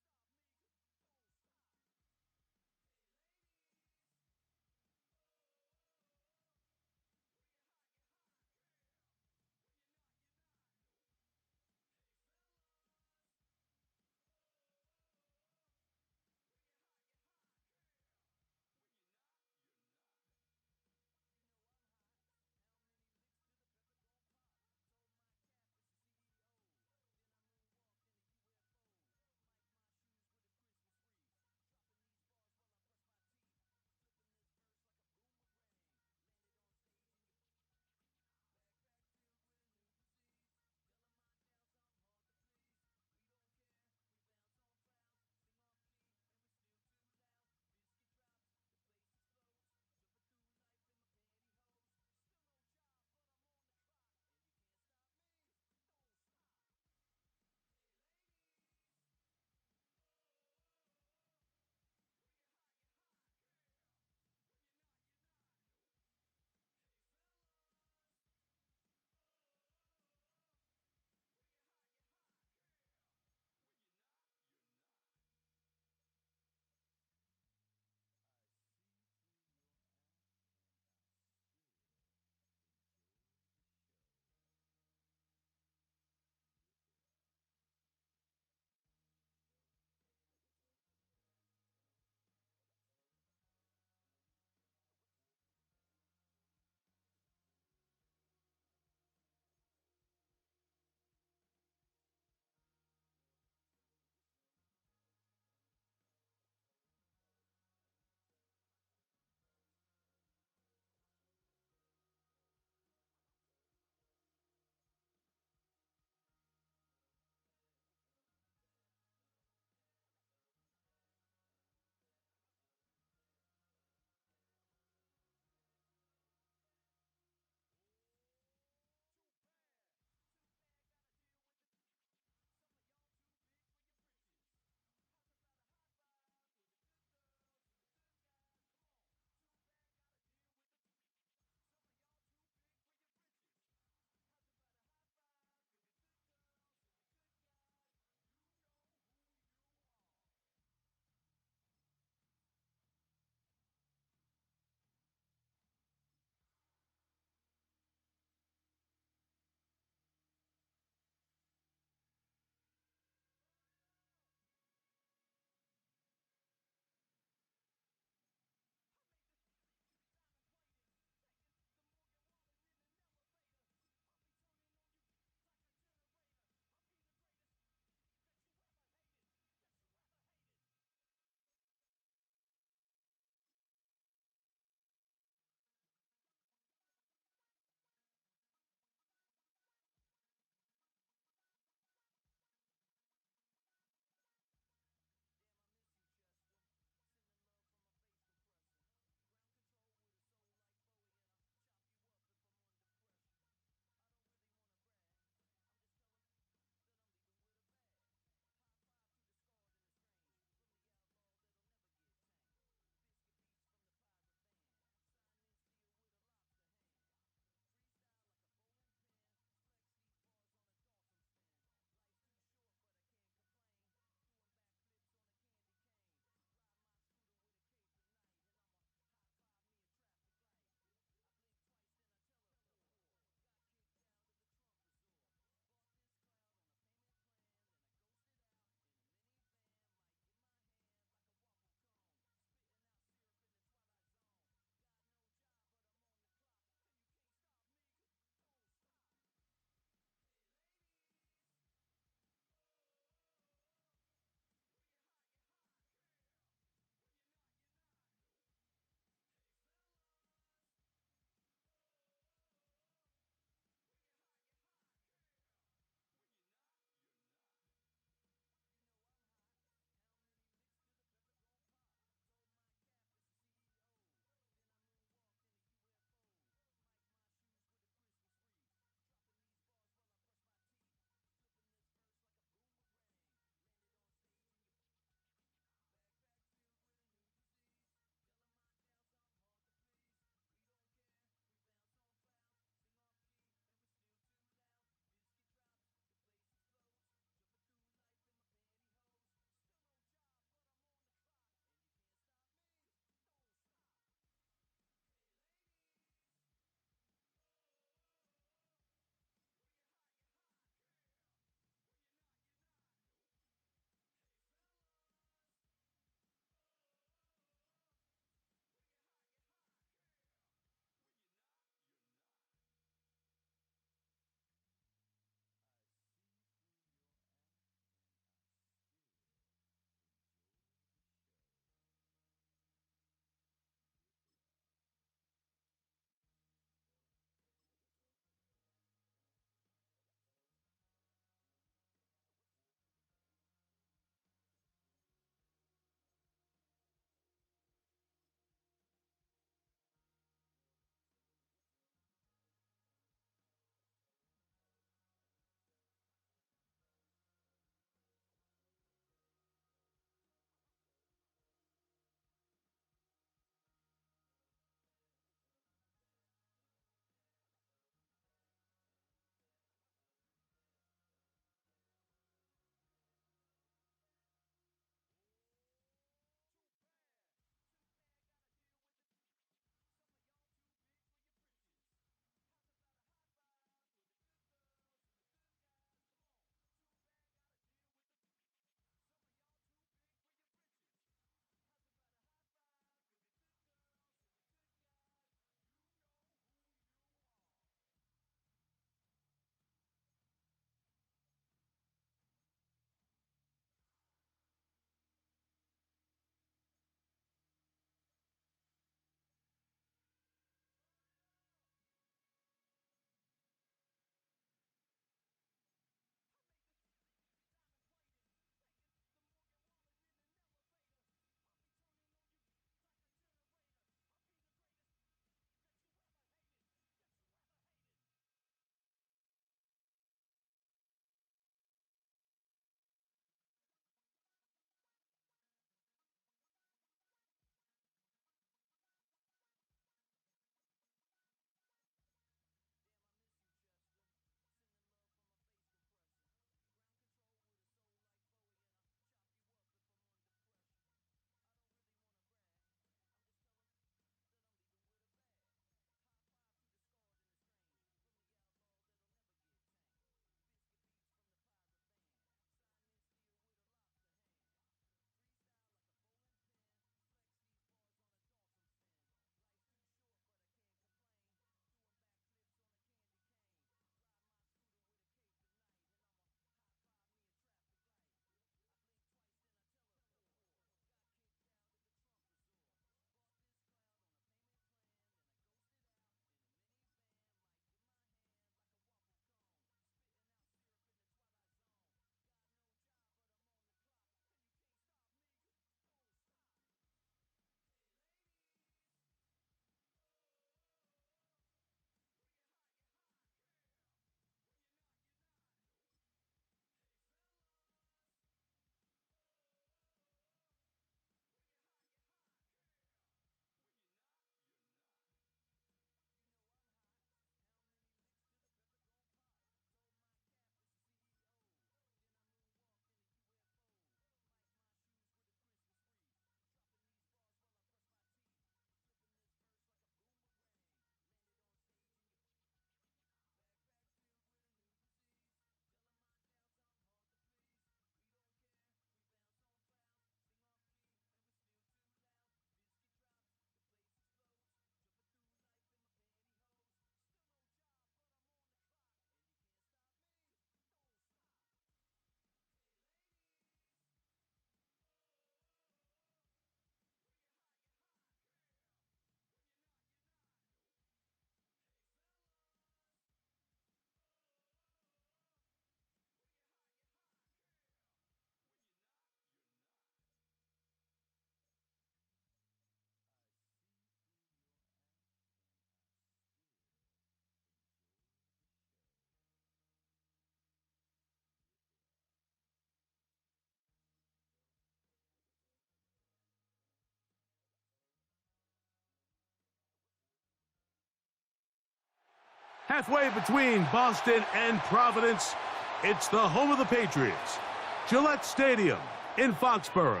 Halfway between Boston and Providence, it's the home of the Patriots, Gillette Stadium in Foxborough.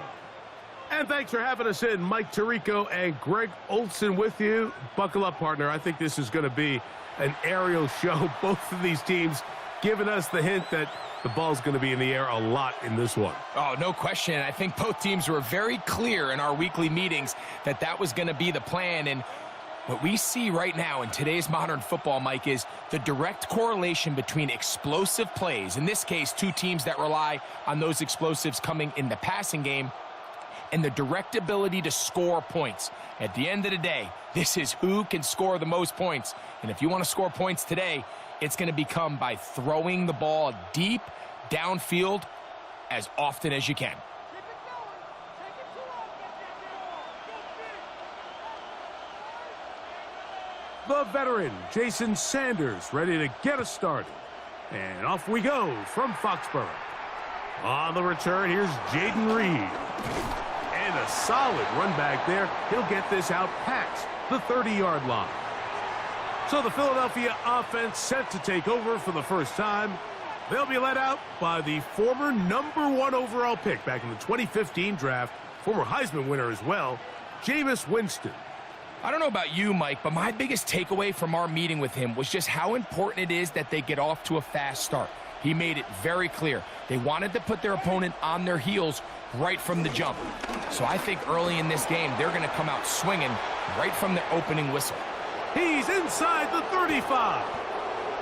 And thanks for having us in. Mike Tirico and Greg Olson with you. Buckle up, partner. I think this is going to be an aerial show. Both of these teams giving us the hint that the ball's going to be in the air a lot in this one. Oh, no question. I think both teams were very clear in our weekly meetings that that was going to be the plan. And what we see right now in today's modern football, Mike, is the direct correlation between explosive plays, in this case, two teams that rely on those explosives coming in the passing game, and the direct ability to score points. At the end of the day, this is who can score the most points. And if you want to score points today, it's going to become by throwing the ball deep downfield as often as you can. The veteran, Jason Sanders, ready to get us started. And off we go from Foxborough. On the return, here's Jaden Reed. And a solid run back there. He'll get this out past the 30-yard line. So the Philadelphia offense set to take over for the first time. They'll be led out by the former #1 overall pick back in the 2015 draft, former Heisman winner as well, Jameis Winston. I don't know about you, Mike, but my biggest takeaway from our meeting with him was just how important it is that they get off to a fast start. He made it very clear. They wanted to put their opponent on their heels right from the jump. So I think early in this game, they're going to come out swinging right from the opening whistle. He's inside the 35.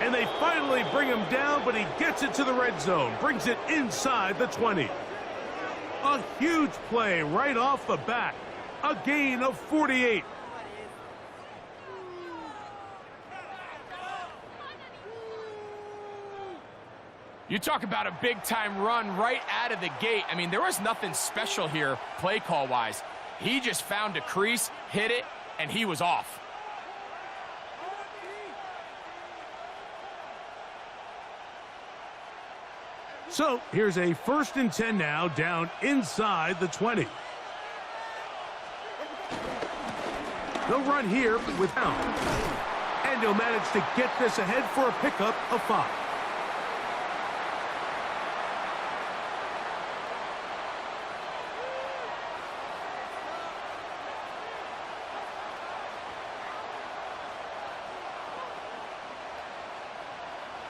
And they finally bring him down, but he gets it to the red zone, brings it inside the 20. A huge play right off the bat. A gain of 48. You talk about a big-time run right out of the gate. I mean, there was nothing special here play call-wise. He just found a crease, hit it, and he was off. So here's a 1st and 10 now, down inside the 20. They'll run here with Hound. And he'll manage to get this ahead for a pickup of 5.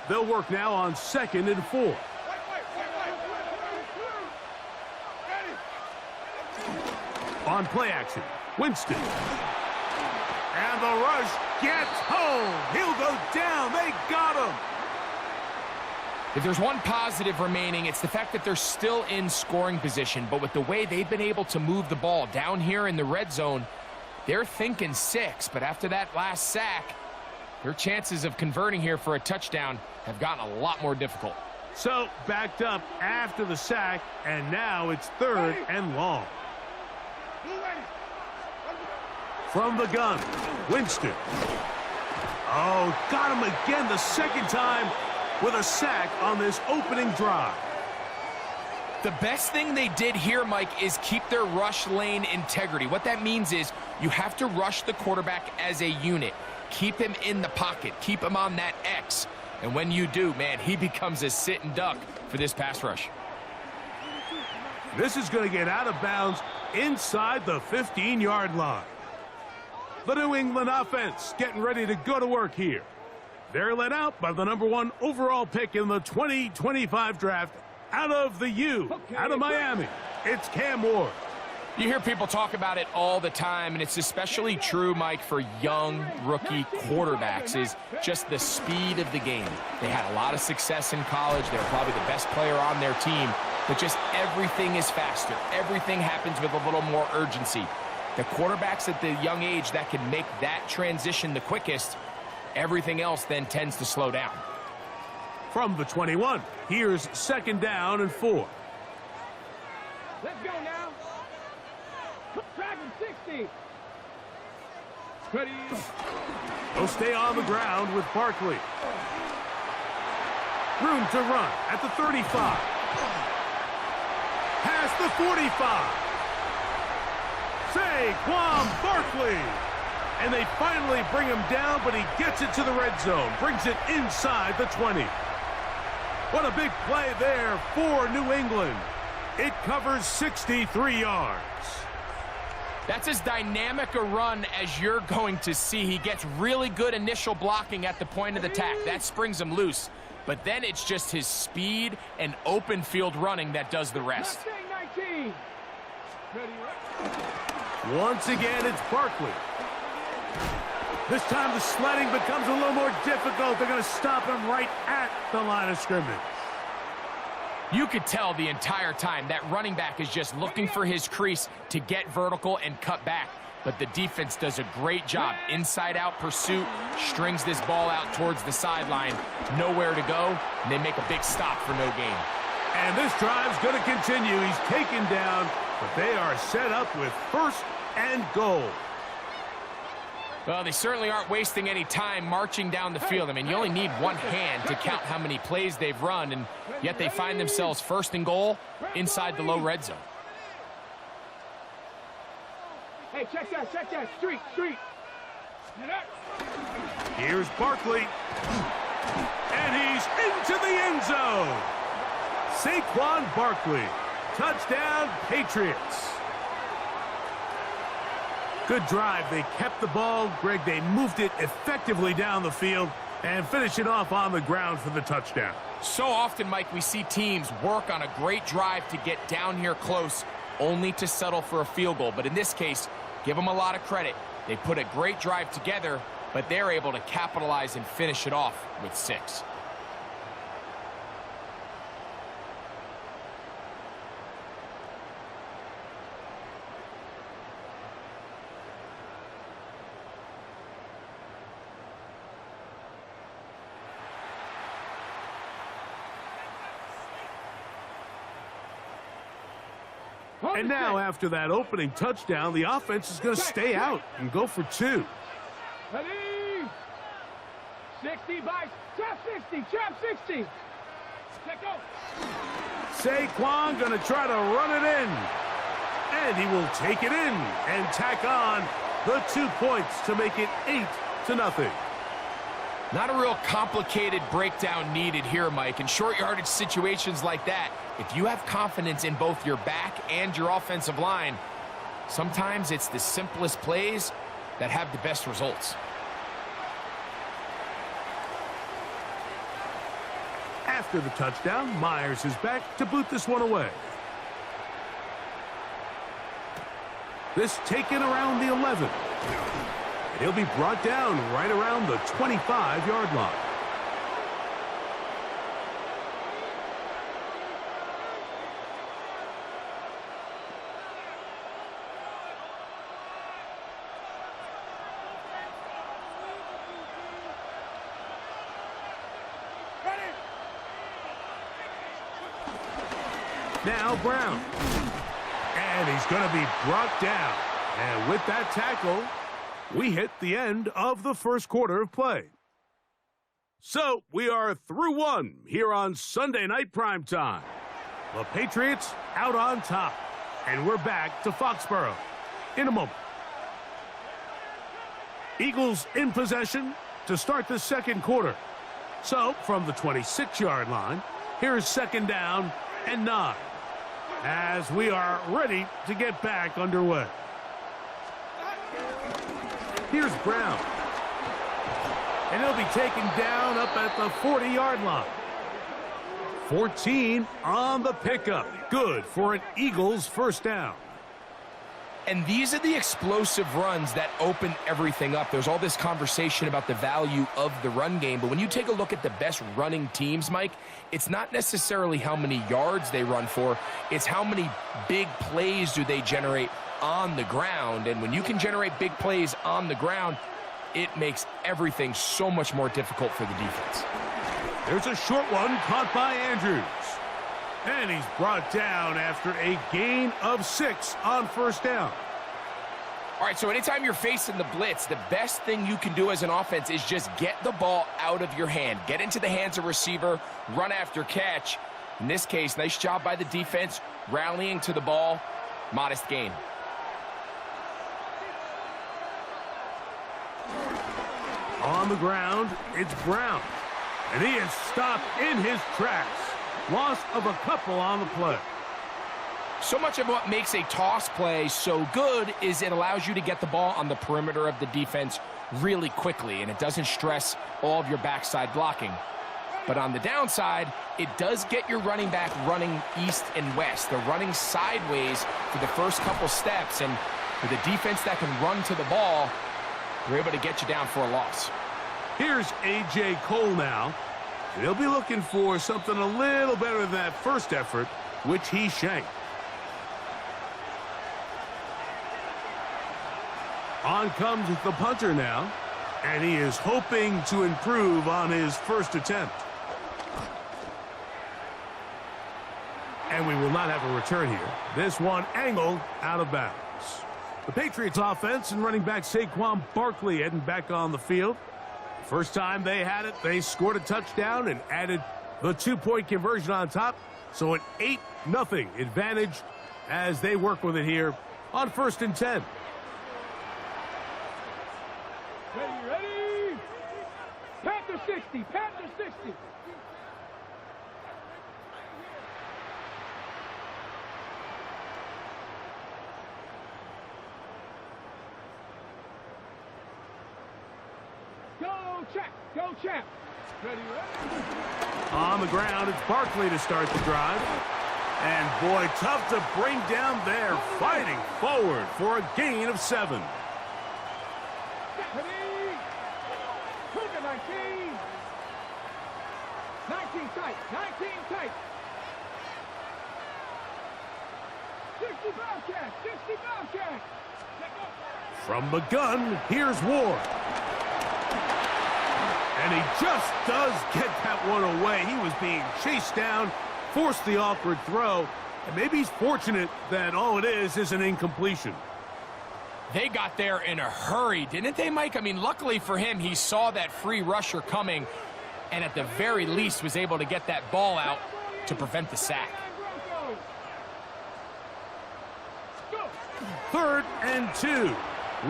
They'll work now on 2nd and 4. On play action, Winston. And the rush gets home. He'll go down. They got him. If there's one positive remaining, it's the fact that they're still in scoring position. But with the way they've been able to move the ball down here in the red zone, they're thinking 6. But after that last sack, their chances of converting here for a touchdown have gotten a lot more difficult. So backed up after the sack, and now it's 3rd and long. From the gun, Winston. Oh, got him again the 2nd time with a sack on this opening drive. The best thing they did here, Mike, is keep their rush lane integrity. What that means is you have to rush the quarterback as a unit. Keep him in the pocket. Keep him on that X. And when you do, man, he becomes a sitting duck for this pass rush. This is going to get out of bounds inside the 15-yard line. The New England offense getting ready to go to work here. They're led out by the #1 overall pick in the 2025 draft out of the U, out of Miami. It's Cam Ward. You hear people talk about it all the time, and it's especially true, Mike, for young rookie quarterbacks, is just the speed of the game. They had a lot of success in college. They were probably the best player on their team, but just everything is faster. Everything happens with a little more urgency. The quarterbacks at the young age that can make that transition the quickest, everything else then tends to slow down. From the 21, here's 2nd down and 4. Let's go now. Dragon 60. Ready. They'll stay on the ground with Barkley. Room to run at the 35. Past the 45. Saquon Barkley. And they finally bring him down, but he gets it to the red zone. Brings it inside the 20. What a big play there for New England. It covers 63 yards. That's as dynamic a run as you're going to see. He gets really good initial blocking at the point of the attack. That springs him loose. But then it's just his speed and open field running that does the rest. Once again, it's Barkley. This time the sledding becomes a little more difficult. They're going to stop him right at the line of scrimmage. You could tell the entire time that running back is just looking for his crease to get vertical and cut back. But the defense does a great job. Inside-out pursuit, strings this ball out towards the sideline. Nowhere to go, and they make a big stop for no gain. And this drive's going to continue. He's taken down, but they are set up with 1st and goal. Well, they certainly aren't wasting any time marching down the field. I mean, you only need one hand to count how many plays they've run, and yet they find themselves 1st and goal inside the low red zone. Hey, check that. Street. Here's Barkley. And he's into the end zone. Saquon Barkley. Touchdown, Patriots. Good drive. They kept the ball. Greg, they moved it effectively down the field and finish it off on the ground for the touchdown. So often, Mike, we see teams work on a great drive to get down here close, only to settle for a field goal. But in this case, give them a lot of credit. They put a great drive together, but they're able to capitalize and finish it off with 6. And now, after that opening touchdown, the offense is going to stay out and go for 2. Ready? 60 by trap 60. Check out. Saquon going to try to run it in. And he will take it in and tack on the 2 points to make it 8-0. Not a real complicated breakdown needed here, Mike. In short yardage situations like that, if you have confidence in both your back and your offensive line, sometimes it's the simplest plays that have the best results. After the touchdown, Myers is back to boot this one away. This taken around the 11. And he'll be brought down right around the 25-yard line. Now Brown. And he's going to be brought down. And with that tackle, we hit the end of the 1st quarter of play. So we are through 1 here on Sunday Night Primetime. The Patriots out on top. And we're back to Foxborough in a moment. Eagles in possession to start the 2nd quarter. So from the 26-yard line, here's 2nd down and 9. As we are ready to get back underway. Here's Brown. And he'll be taken down up at the 40-yard line. 14 on the pickup. Good for an Eagles 1st down. And these are the explosive runs that open everything up. There's all this conversation about the value of the run game, but when you take a look at the best running teams, Mike, it's not necessarily how many yards they run for, it's how many big plays do they generate on the ground. And when you can generate big plays on the ground, it makes everything so much more difficult for the defense. There's a short one caught by Andrews. And he's brought down after a gain of 6 on 1st down. All right, so anytime you're facing the blitz, the best thing you can do as an offense is just get the ball out of your hand. Get into the hands of receiver, run after catch. In this case, nice job by the defense, rallying to the ball, modest gain. On the ground, it's Brown. And he is stopped in his tracks. Loss of a couple on the play. So much of what makes a toss play so good is it allows you to get the ball on the perimeter of the defense really quickly, and it doesn't stress all of your backside blocking. But on the downside, it does get your running back running east and west. They're running sideways for the first couple steps, and with a defense that can run to the ball, they're able to get you down for a loss. Here's A.J. Cole now. He'll be looking for something a little better than that first effort, which he shanked. On comes the punter now, and he is hoping to improve on his first attempt. And we will not have a return here. This one angled out of bounds. The Patriots offense and running back Saquon Barkley heading back on the field. First time they had it, they scored a touchdown and added the 2-point conversion on top. So an 8-0 advantage as they work with it here on 1st and 10. Ready? Panther 60, Panther 60. Go, champ. Ready? On the ground, it's Barkley to start the drive. And boy, tough to bring down there, fighting forward for a gain of 7. Ready? 19. 19 tight, 19 tight. 60 Bobcat, 60 Bobcat. From the gun, here's Ward. And he just does get that one away. He was being chased down, forced the awkward throw, and maybe he's fortunate that all it is an incompletion. They got there in a hurry, didn't they, Mike? I mean, luckily for him, he saw that free rusher coming, and at the very least was able to get that ball out to prevent the sack. 3rd and 2.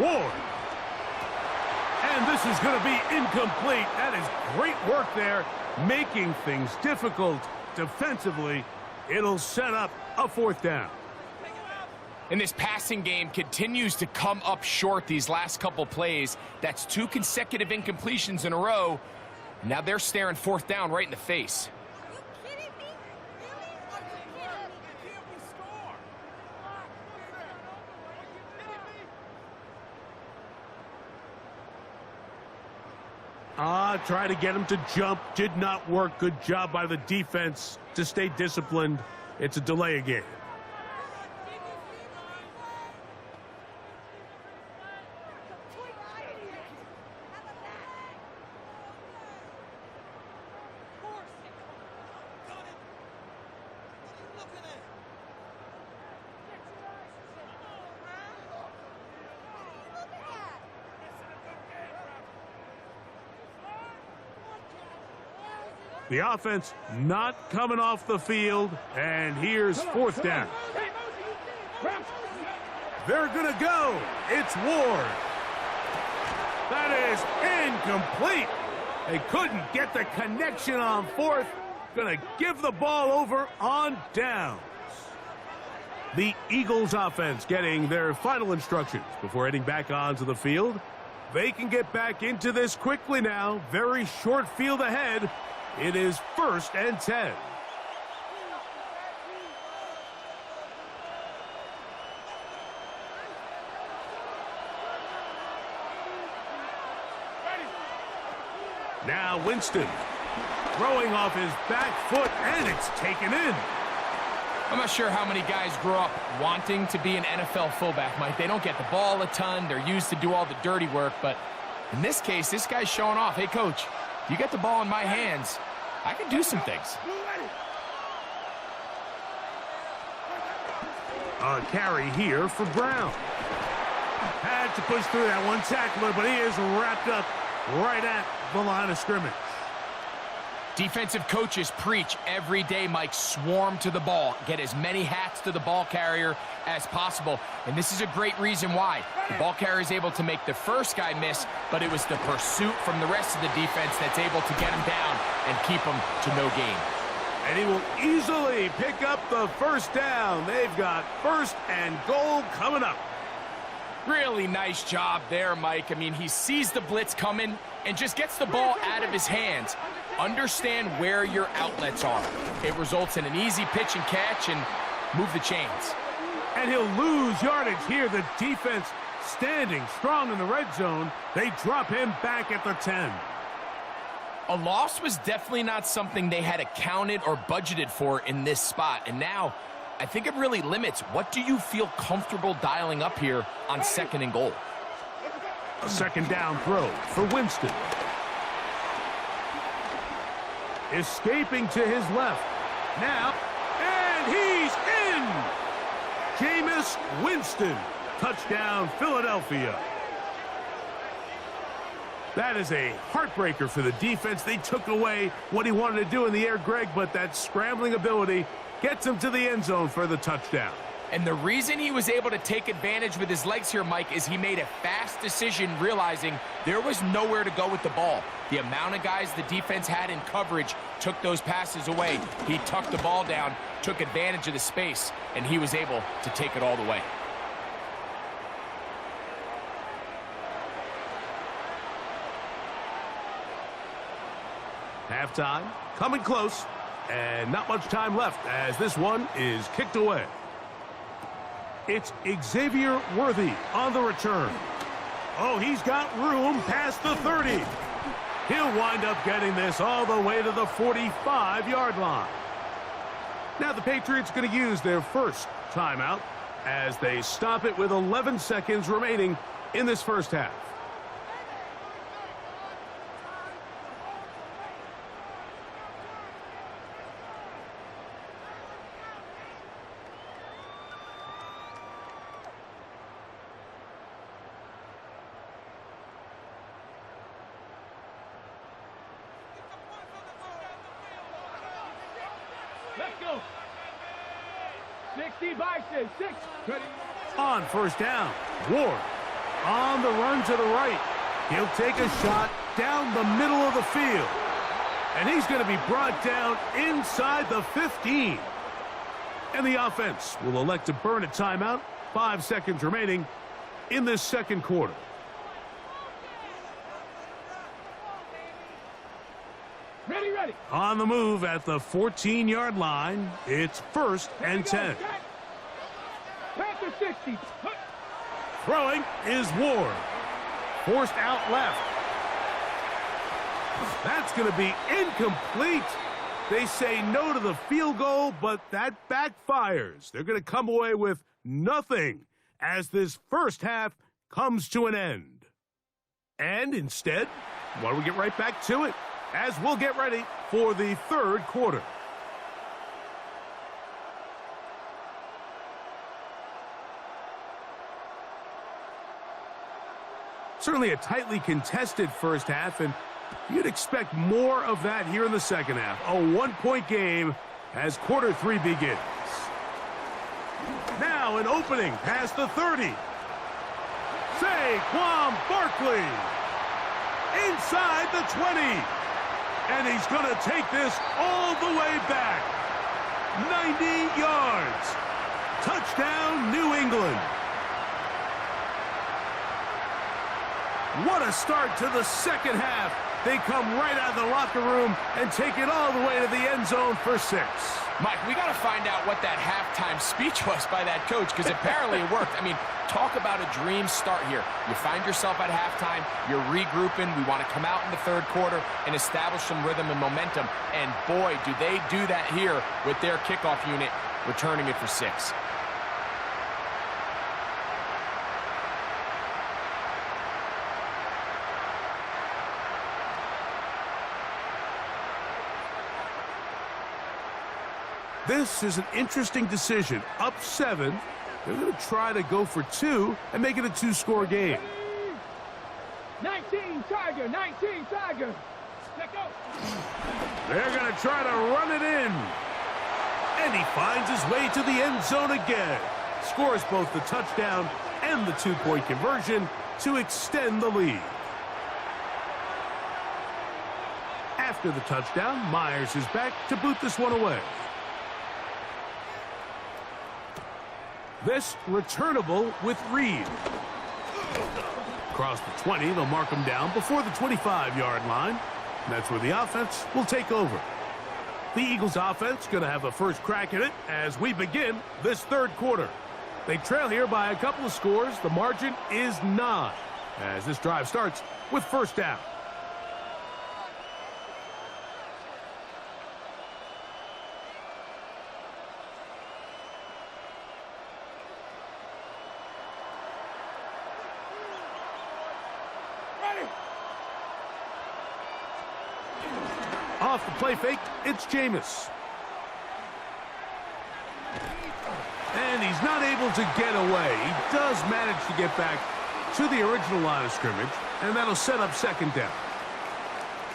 Ward. And this is going to be incomplete. That is great work there, making things difficult defensively. It'll set up a 4th down. And this passing game continues to come up short these last couple plays. That's 2 consecutive incompletions in a row. Now they're staring 4th down right in the face. Try to get him to jump. Did not work. Good job by the defense to stay disciplined. It's a delay game. The offense not coming off the field, and here's 4th down. They're going to go. It's Ward. That is incomplete. They couldn't get the connection on 4th. Going to give the ball over on downs. The Eagles offense getting their final instructions before heading back onto the field. They can get back into this quickly now. Very short field ahead. It is 1st and 10. Now Winston throwing off his back foot, and it's taken in. I'm not sure how many guys grow up wanting to be an NFL fullback, Mike. They don't get the ball a ton. They're used to do all the dirty work. But in this case, this guy's showing off. Hey, coach, you get the ball in my hands, I can do some things. A carry here for Brown. Had to push through that one tackler, but he is wrapped up right at the line of scrimmage. Defensive coaches preach every day, Mike, swarm to the ball. Get as many hats to the ball carrier as possible. And this is a great reason why. The ball carrier is able to make the first guy miss, but it was the pursuit from the rest of the defense that's able to get him down and keep him to no gain. And he will easily pick up the first down. They've got 1st and goal coming up. Really nice job there, Mike. I mean, he sees the blitz coming and just gets the ball out of his hands. Understand where your outlets are. It results in an easy pitch and catch and move the chains. And he'll lose yardage here. The defense standing strong in the red zone. They drop him back at the 10. A loss was definitely not something they had accounted or budgeted for in this spot. And now, I think it really limits. What do you feel comfortable dialing up here on 2nd and goal? A 2nd down throw for Winston. Escaping to his left. Now, and he's in! Jameis Winston. Touchdown, Philadelphia. That is a heartbreaker for the defense. They took away what he wanted to do in the air, Greg, but that scrambling ability gets him to the end zone for the touchdown. And the reason he was able to take advantage with his legs here, Mike, is he made a fast decision realizing there was nowhere to go with the ball. The amount of guys the defense had in coverage took those passes away. He tucked the ball down, took advantage of the space, and he was able to take it all the way. Halftime, coming close, and not much time left as this one is kicked away. It's Xavier Worthy on the return. Oh, he's got room past the 30. He'll wind up getting this all the way to the 45-yard line. Now the Patriots going to use their first timeout as they stop it with 11 seconds remaining in this first half. Let's go. 60 Bison, 6. Ready. On first down, Ward on the run to the right. He'll take a shot down the middle of the field. And he's going to be brought down inside the 15. And the offense will elect to burn a timeout. 5 seconds remaining in this second quarter. Ready, ready. On the move at the 14-yard line. It's 1st and 10. Panther 60. Throwing is Ward. Forced out left. That's going to be incomplete. They say no to the field goal, but that backfires. They're going to come away with nothing as this first half comes to an end. And instead, why don't we get right back to it as we'll get ready for the third quarter. Certainly a tightly contested first half, and you'd expect more of that here in the second half. A one-point game as quarter 3 begins. Now an opening past the 30. Saquon Barkley inside the 20. And he's going to take this all the way back. 90 yards. Touchdown, New England. What a start to the second half. They come right out of the locker room and take it all the way to the end zone for 6. Mike, we got to find out what that halftime speech was by that coach, because apparently it worked. I mean, talk about a dream start here. You find yourself at halftime, you're regrouping, we want to come out in the third quarter and establish some rhythm and momentum. And boy, do they do that here with their kickoff unit, returning it for 6. This is an interesting decision. Up 7. They're going to try to go for 2 and make it a 2-score game. 19 Tiger, 19 Tiger. They're going to try to run it in. And he finds his way to the end zone again. Scores both the touchdown and the two-point conversion to extend the lead. After the touchdown, Myers is back to boot this one away. This returnable with Reed. Across the 20, they'll mark him down before the 25-yard line. That's where the offense will take over. The Eagles offense going to have a first crack at it as we begin this third quarter. They trail here by a couple of scores. The margin is 9 as this drive starts with first down. Off the play fake, it's Jameis. And he's not able to get away. He does manage to get back to the original line of scrimmage, and that'll set up second down.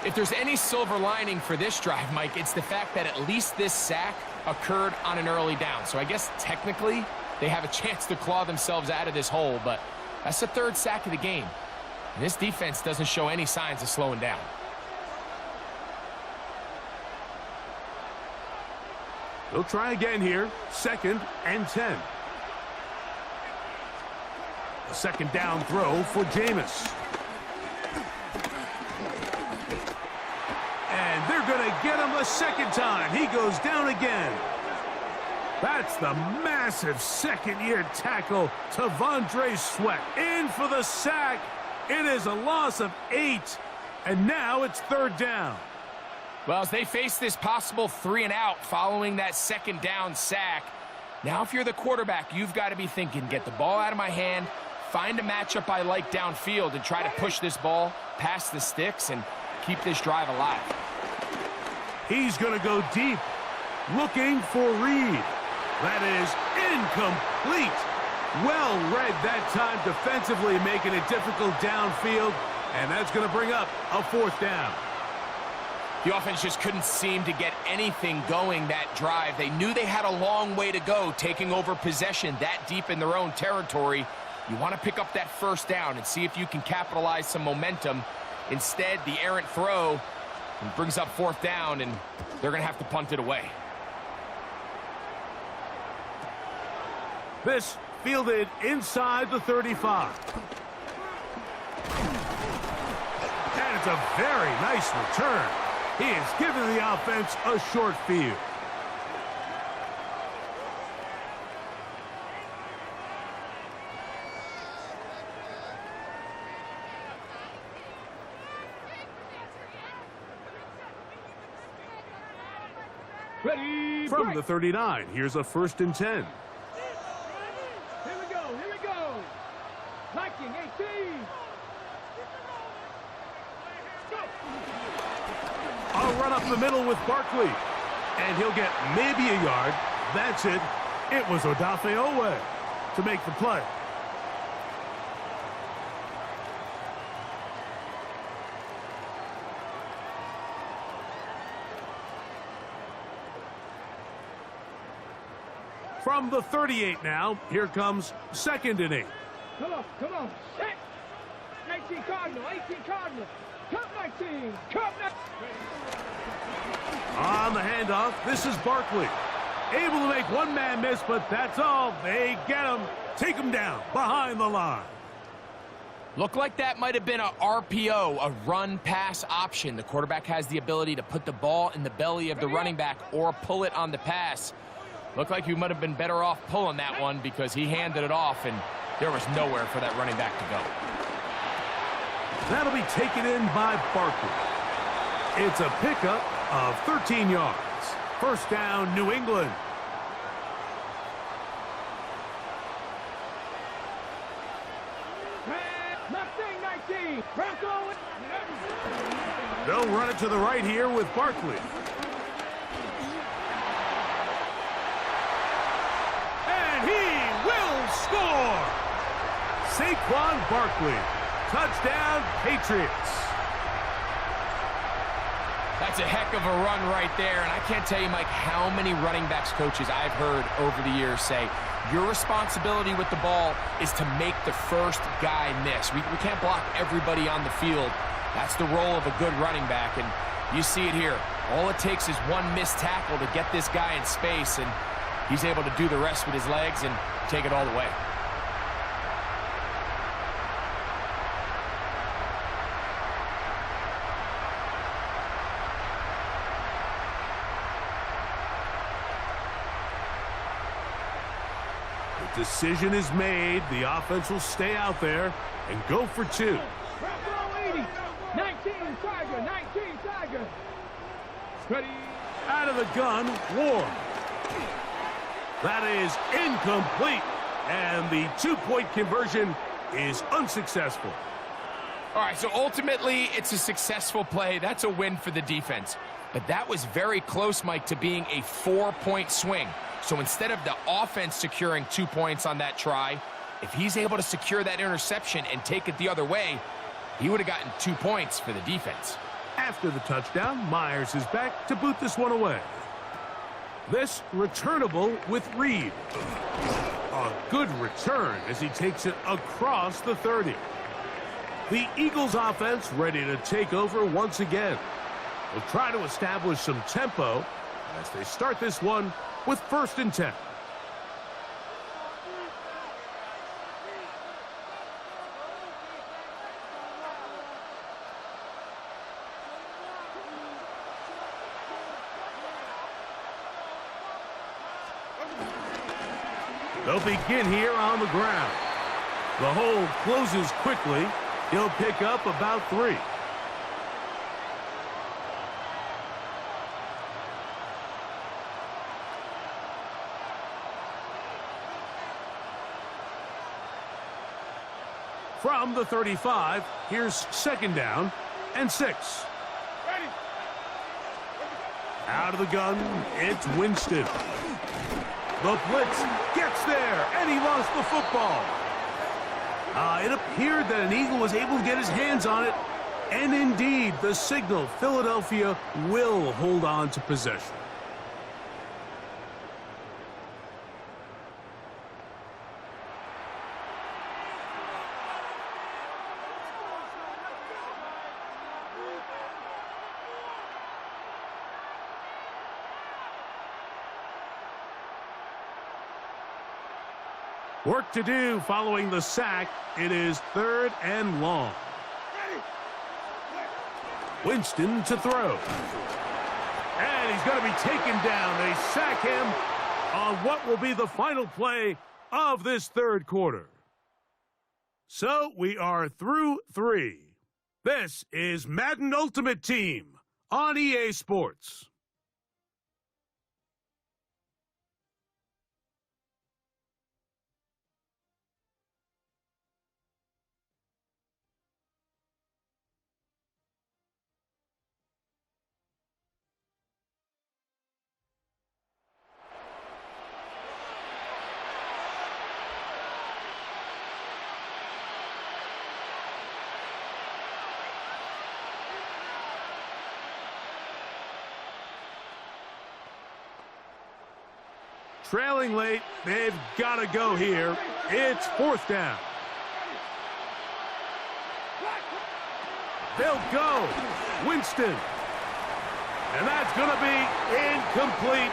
If there's any silver lining for this drive, Mike, it's the fact that at least this sack occurred on an early down. So I guess technically they have a chance to claw themselves out of this hole, but that's the third sack of the game. And this defense doesn't show any signs of slowing down. They'll try again here, 2nd and 10. A second down throw for Jameis. And they're going to get him a second time. He goes down again. That's the massive second-year tackle to Vondre Sweat. In for the sack. It is a loss of 8. And now it's third down. Well, as they face this possible 3-and-out following that second down sack, now if you're the quarterback, you've got to be thinking, get the ball out of my hand, find a matchup I like downfield, and try to push this ball past the sticks and keep this drive alive. He's going to go deep, looking for Reed. That is incomplete. Well read that time defensively, making it difficult downfield, and that's going to bring up a fourth down. The offense just couldn't seem to get anything going that drive. They knew they had a long way to go, taking over possession that deep in their own territory. You want to pick up that first down and see if you can capitalize some momentum. Instead, the errant throw brings up fourth down, and they're going to have to punt it away. This fielded inside the 35. And it's a very nice return. He has given the offense a short field. Ready, From break. the 39, here's a 1st and 10. Here we go. Liking 18. Go. I'll run up the middle with Barkley. And he'll get maybe a yard. That's it. It was Odafe Owe to make the play. From the 38 now, here comes 2nd and 8. Come on. Set. 19 Cardinal, 18 Cardinal. Come 19. Come 19. On the handoff, this is Barkley. Able to make one man miss, but that's all. They get him. Take him down behind the line. Looked like that might have been a RPO, a run-pass option. The quarterback has the ability to put the ball in the belly of the running back or pull it on the pass. Looked like you might have been better off pulling that one because he handed it off, and there was nowhere for that running back to go. That'll be taken in by Barkley. It's a pickup of 13 yards. First down, New England. Left 19. Bronco. They'll run it to the right here with Barkley. And he will score! Saquon Barkley. Touchdown, Patriots. That's a heck of a run right there, and I can't tell you, Mike, how many running backs coaches I've heard over the years say, your responsibility with the ball is to make the first guy miss. We can't block everybody on the field. That's the role of a good running back, and you see it here. All it takes is one missed tackle to get this guy in space, and he's able to do the rest with his legs and take it all the way. Decision is made. The offense will stay out there and go for 2. Bravo 80. 19 Tiger. 19 Tiger. Ready. Out of the gun, Ward. That is incomplete. And the 2-point conversion is unsuccessful. All right, so ultimately, it's a successful play. That's a win for the defense. But that was very close, Mike, to being a 4-point swing. So instead of the offense securing 2 points on that try, if he's able to secure that interception and take it the other way, he would have gotten 2 points for the defense. After the touchdown, Myers is back to boot this one away. This returnable with Reed. A good return as he takes it across the 30. The Eagles offense ready to take over once again. They'll try to establish some tempo as they start this one with 1st and 10. They'll begin here on the ground. The hole closes quickly. He'll pick up about 3. From the 35, here's 2nd down and 6. Out of the gun, it's Winston. The blitz gets there, and he lost the football. It appeared that an Eagle was able to get his hands on it, and indeed, the signal, Philadelphia will hold on to possession. Work to do following the sack. It is 3rd and long. Winston to throw. And he's going to be taken down. They sack him on what will be the final play of this 3rd quarter. So we are through 3. This is Madden Ultimate Team on EA Sports. Trailing late, they've got to go here. It's 4th down. They'll go. Winston. And that's going to be incomplete.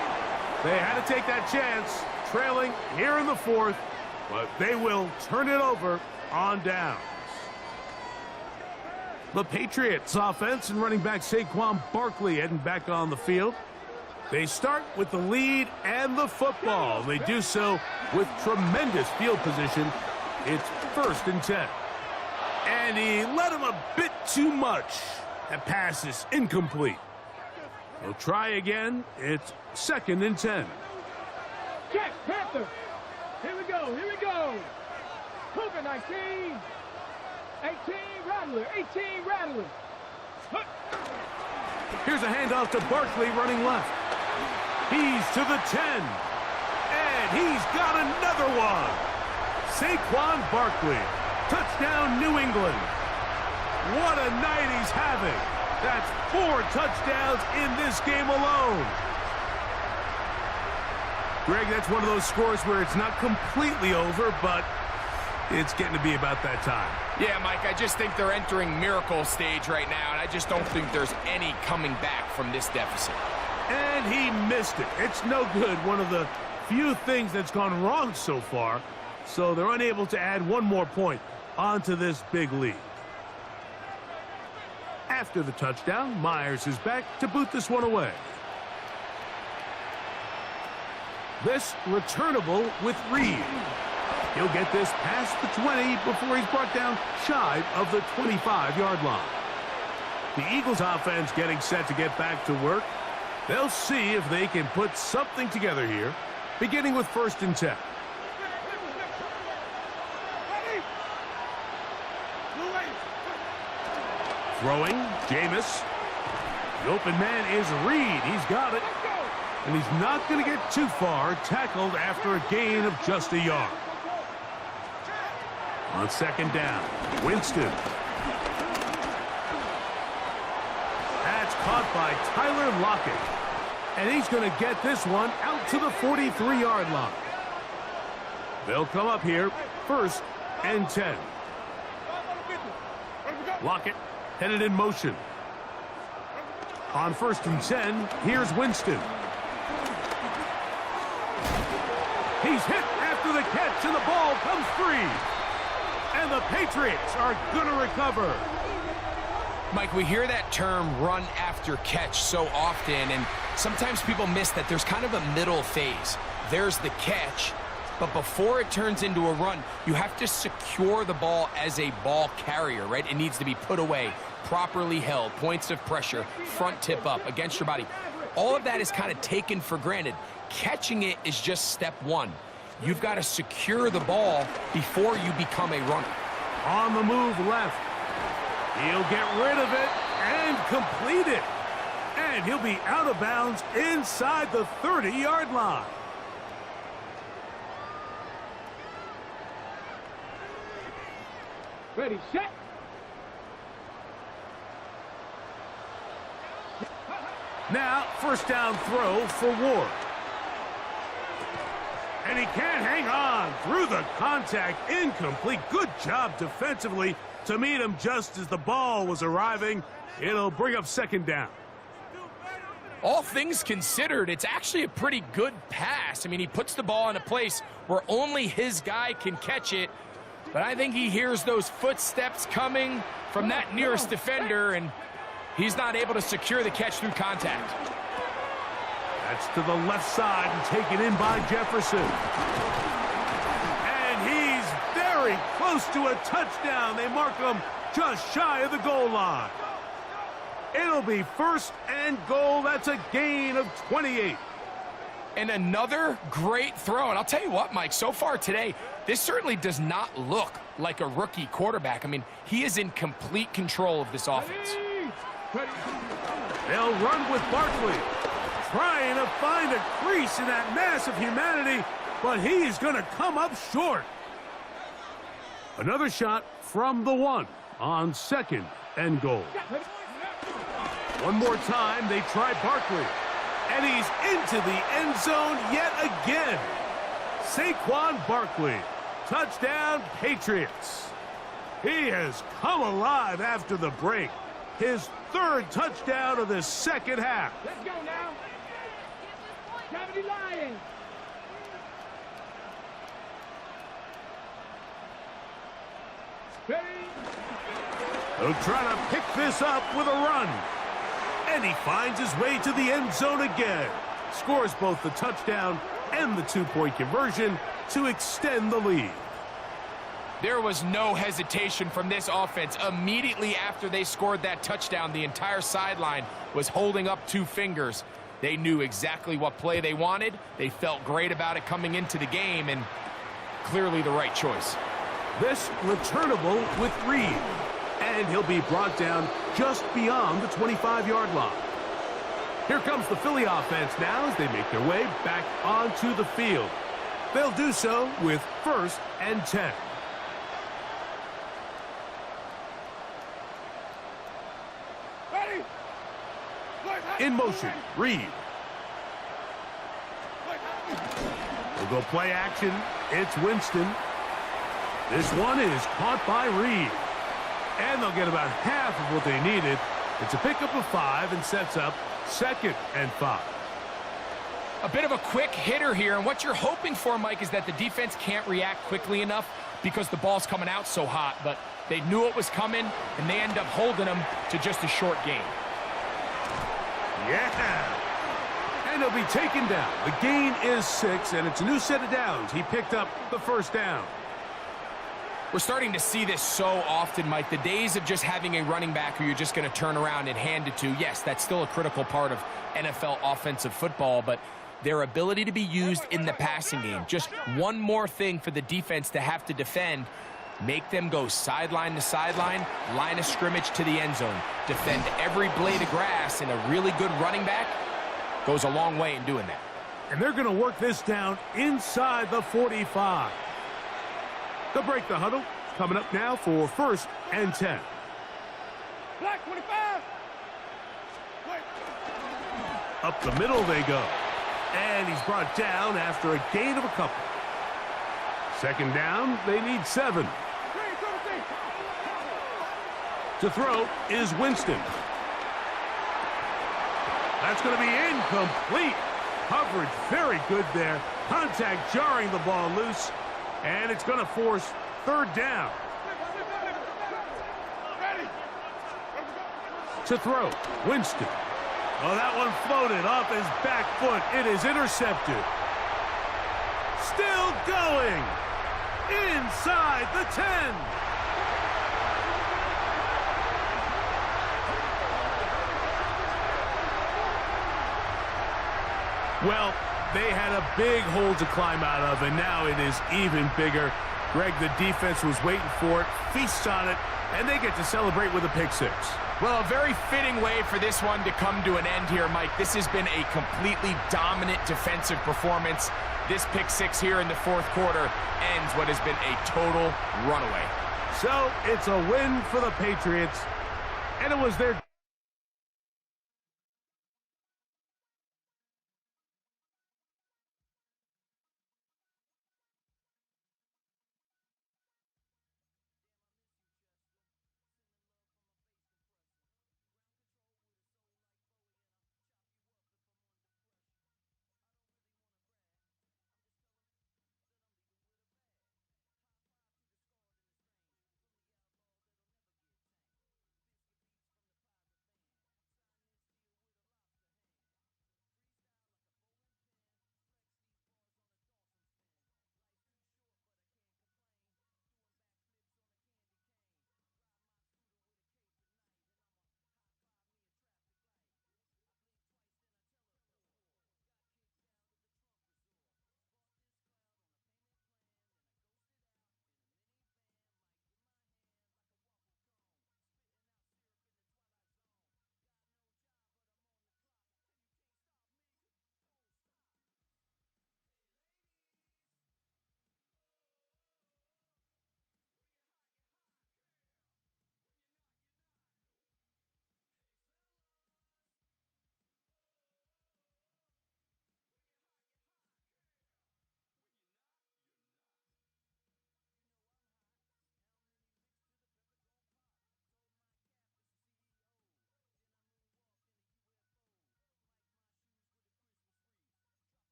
They had to take that chance, trailing here in the 4th, but they will turn it over on downs. The Patriots offense and running back Saquon Barkley heading back on the field. They start with the lead and the football. They do so with tremendous field position. It's 1st and 10. And he led him a bit too much. That pass is incomplete. They'll try again. It's 2nd and 10. Check, Panther. Here we go, here we go. Cougar 19. 18 Rattler, 18 Rattler. Here's a handoff to Barkley running left. He's to the 10. And he's got another one. Saquon Barkley. Touchdown, New England. What a night he's having. That's 4 touchdowns in this game alone. Greg, that's one of those scores where it's not completely over, but it's getting to be about that time. Yeah, Mike, I just think they're entering miracle stage right now, and I just don't think there's any coming back from this deficit. And he missed it. It's no good. One of the few things that's gone wrong so far, so they're unable to add one more point onto this big lead. After the touchdown, Myers is back to boot this one away. This returnable with Reed. He'll get this past the 20 before he's brought down shy of the 25-yard line. The Eagles offense getting set to get back to work. They'll see if they can put something together here, beginning with 1st and 10. Throwing, Jameis. The open man is Reed. He's got it. And he's not going to get too far, tackled after a gain of just a yard. On 2nd down, Winston. That's caught by Tyler Lockett. And he's going to get this one out to the 43-yard line. They'll come up here, 1st and 10. Lockett headed in motion. On 1st and 10, here's Winston. He's hit after the catch, and the ball comes free. And the Patriots are going to recover. Mike, we hear that term run after catch so often, and sometimes people miss that there's kind of a middle phase. There's the catch, but before it turns into a run, you have to secure the ball as a ball carrier, right? It needs to be put away, properly held, points of pressure, front tip up against your body. All of that is kind of taken for granted. Catching it is just step one. You've got to secure the ball before you become a runner. On the move left. He'll get rid of it and complete it. And he'll be out of bounds inside the 30-yard line. Ready, set. Now, 1st down throw for Ward. And he can't hang on through the contact. Incomplete. Good job defensively to meet him just as the ball was arriving. It'll bring up 2nd down. All things considered, it's actually a pretty good pass. I mean, he puts the ball in a place where only his guy can catch it. But I think he hears those footsteps coming from that nearest defender, and he's not able to secure the catch through contact. That's to the left side and taken in by Jefferson. And he's very close to a touchdown. They mark him just shy of the goal line. It'll be 1st and goal. That's a gain of 28. And another great throw. And I'll tell you what, Mike, so far today, this certainly does not look like a rookie quarterback. I mean, he is in complete control of this offense. They'll run with Barkley, trying to find a crease in that mass of humanity, but he's going to come up short. Another shot from the 1 on 2nd and goal. One more time, they try Barkley, and he's into the end zone yet again. Saquon Barkley, touchdown Patriots. He has come alive after the break. His 3rd touchdown of the 2nd half. Let's go now. Gravity Lions. Ready. He'll try to pick this up with a run. And he finds his way to the end zone again. Scores both the touchdown and the 2-point conversion to extend the lead. There was no hesitation from this offense. Immediately after they scored that touchdown, the entire sideline was holding up 2 fingers. They knew exactly what play they wanted. They felt great about it coming into the game, and clearly the right choice. This returnable with Reed. And he'll be brought down just beyond the 25-yard line. Here comes the Philly offense now as they make their way back onto the field. They'll do so with 1st and 10. Ready. In motion, Reed. We'll go play action. It's Winston. This one is caught by Reed. And they'll get about half of what they needed. It's a pickup of 5 and sets up 2nd and 5. A bit of a quick hitter here, and what you're hoping for, Mike, is that the defense can't react quickly enough because the ball's coming out so hot, but they knew it was coming, and they end up holding them to just a short gain. Yeah! And he'll be taken down. The gain is 6, and it's a new set of downs. He picked up the first down. We're starting to see this so often, Mike. The days of just having a running back who you're just going to turn around and hand it to, yes, that's still a critical part of NFL offensive football, but their ability to be used in the passing game. Just one more thing for the defense to have to defend. Make them go sideline to sideline, line of scrimmage to the end zone. Defend every blade of grass, and a really good running back goes a long way in doing that. And they're going to work this down inside the 45. They'll break the huddle. Coming up now for 1st and 10. Black 25. Up the middle they go. And he's brought down after a gain of a couple. 2nd down, they need 7. To throw is Winston. That's going to be incomplete. Coverage very good there. Contact jarring the ball loose. And it's going to force 3rd down. To throw, Winston. Oh, that one floated off his back foot. It is intercepted. Still going. Inside the 10. Well, they had a big hole to climb out of, and now it is even bigger. Greg, the defense was waiting for it, feasts on it, and they get to celebrate with a pick 6. Well, a very fitting way for this one to come to an end here, Mike. This has been a completely dominant defensive performance. This pick 6 here in the 4th quarter ends what has been a total runaway. So it's a win for the Patriots, and it was their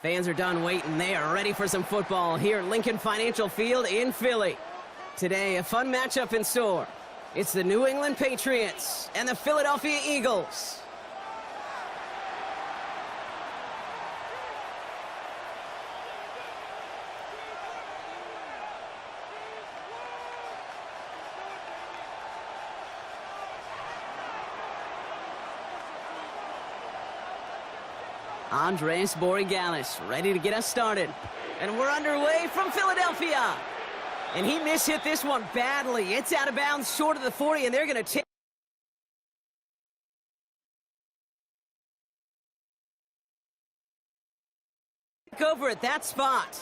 Fans are done waiting. They are ready for some football here at Lincoln Financial Field in Philly. Today, a fun matchup in store. It's the New England Patriots and the Philadelphia Eagles. Andres Borregalis ready to get us started. And we're underway from Philadelphia. And he mishit this one badly. It's out of bounds short of the 40, and they're going to take over at that spot.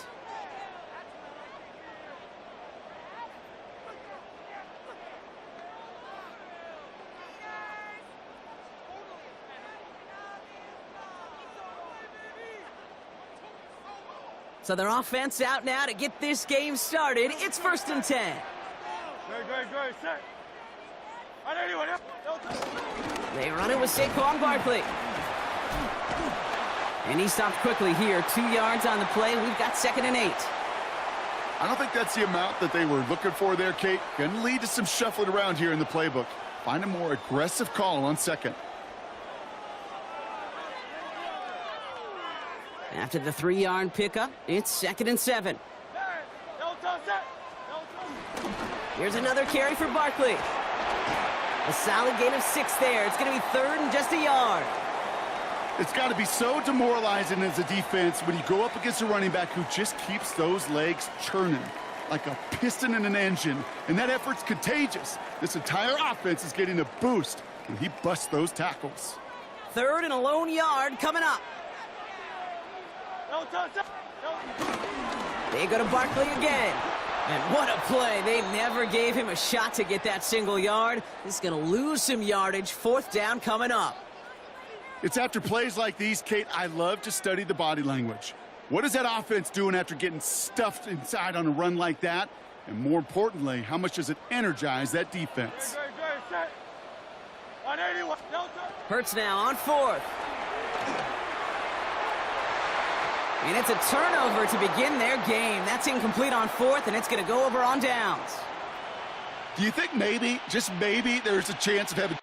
So their offense out now to get this game started. It's 1st and 10. They run it with Saquon Barkley. And he stopped quickly here. 2 yards on the play. We've got 2nd and 8. I don't think that's the amount that they were looking for there, Kate. Going to lead to some shuffling around here in the playbook. Find a more aggressive call on 2nd. After the 3-yard pickup, it's 2nd and 7. Here's another carry for Barkley. A solid gain of 6 there. It's going to be 3rd and just a yard. It's got to be so demoralizing as a defense when you go up against a running back who just keeps those legs churning like a piston in an engine. And that effort's contagious. This entire offense is getting a boost when he busts those tackles. 3rd and a lone yard coming up. They go to Barkley again. And what a play. They never gave him a shot to get that single yard. This is going to lose some yardage. 4th down coming up. It's after plays like these, Kate, I love to study the body language. What is that offense doing after getting stuffed inside on a run like that? And more importantly, how much does it energize that defense? Hurts now on 4th. And it's a turnover to begin their game. That's incomplete on 4th, and it's going to go over on downs. Do you think maybe, just maybe, there's a chance of having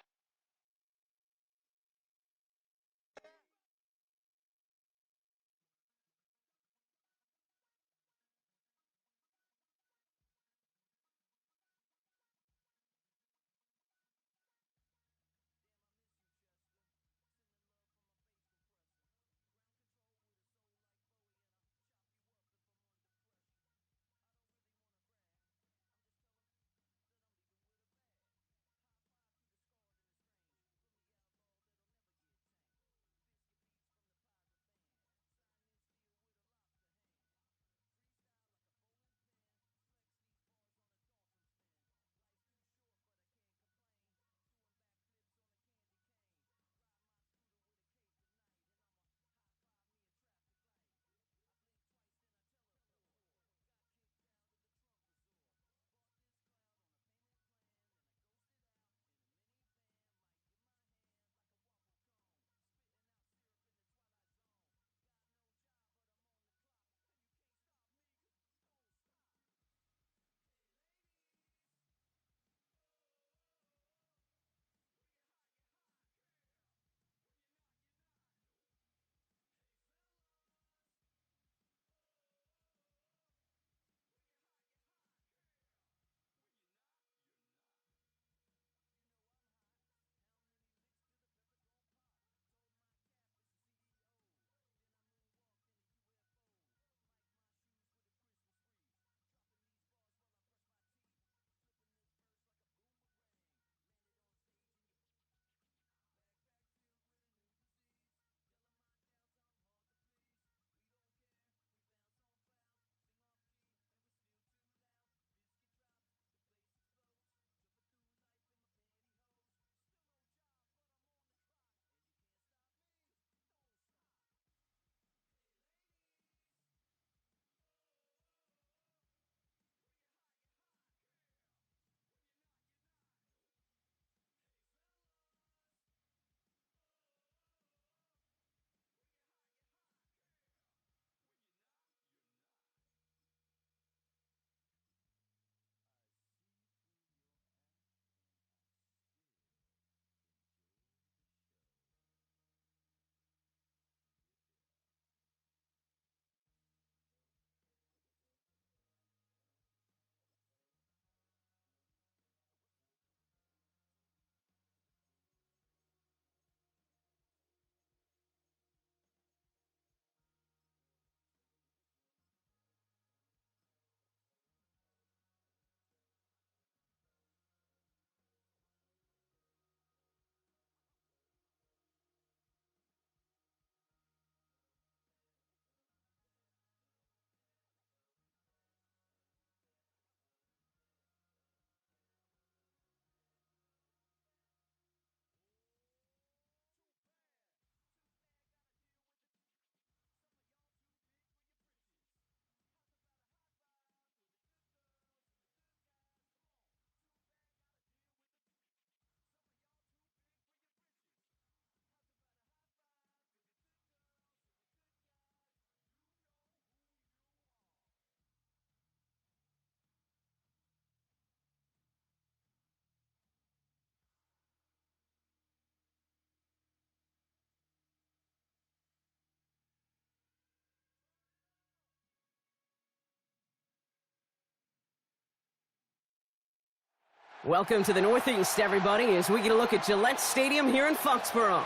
Welcome to the Northeast, everybody, as we get a look at Gillette Stadium here in Foxborough.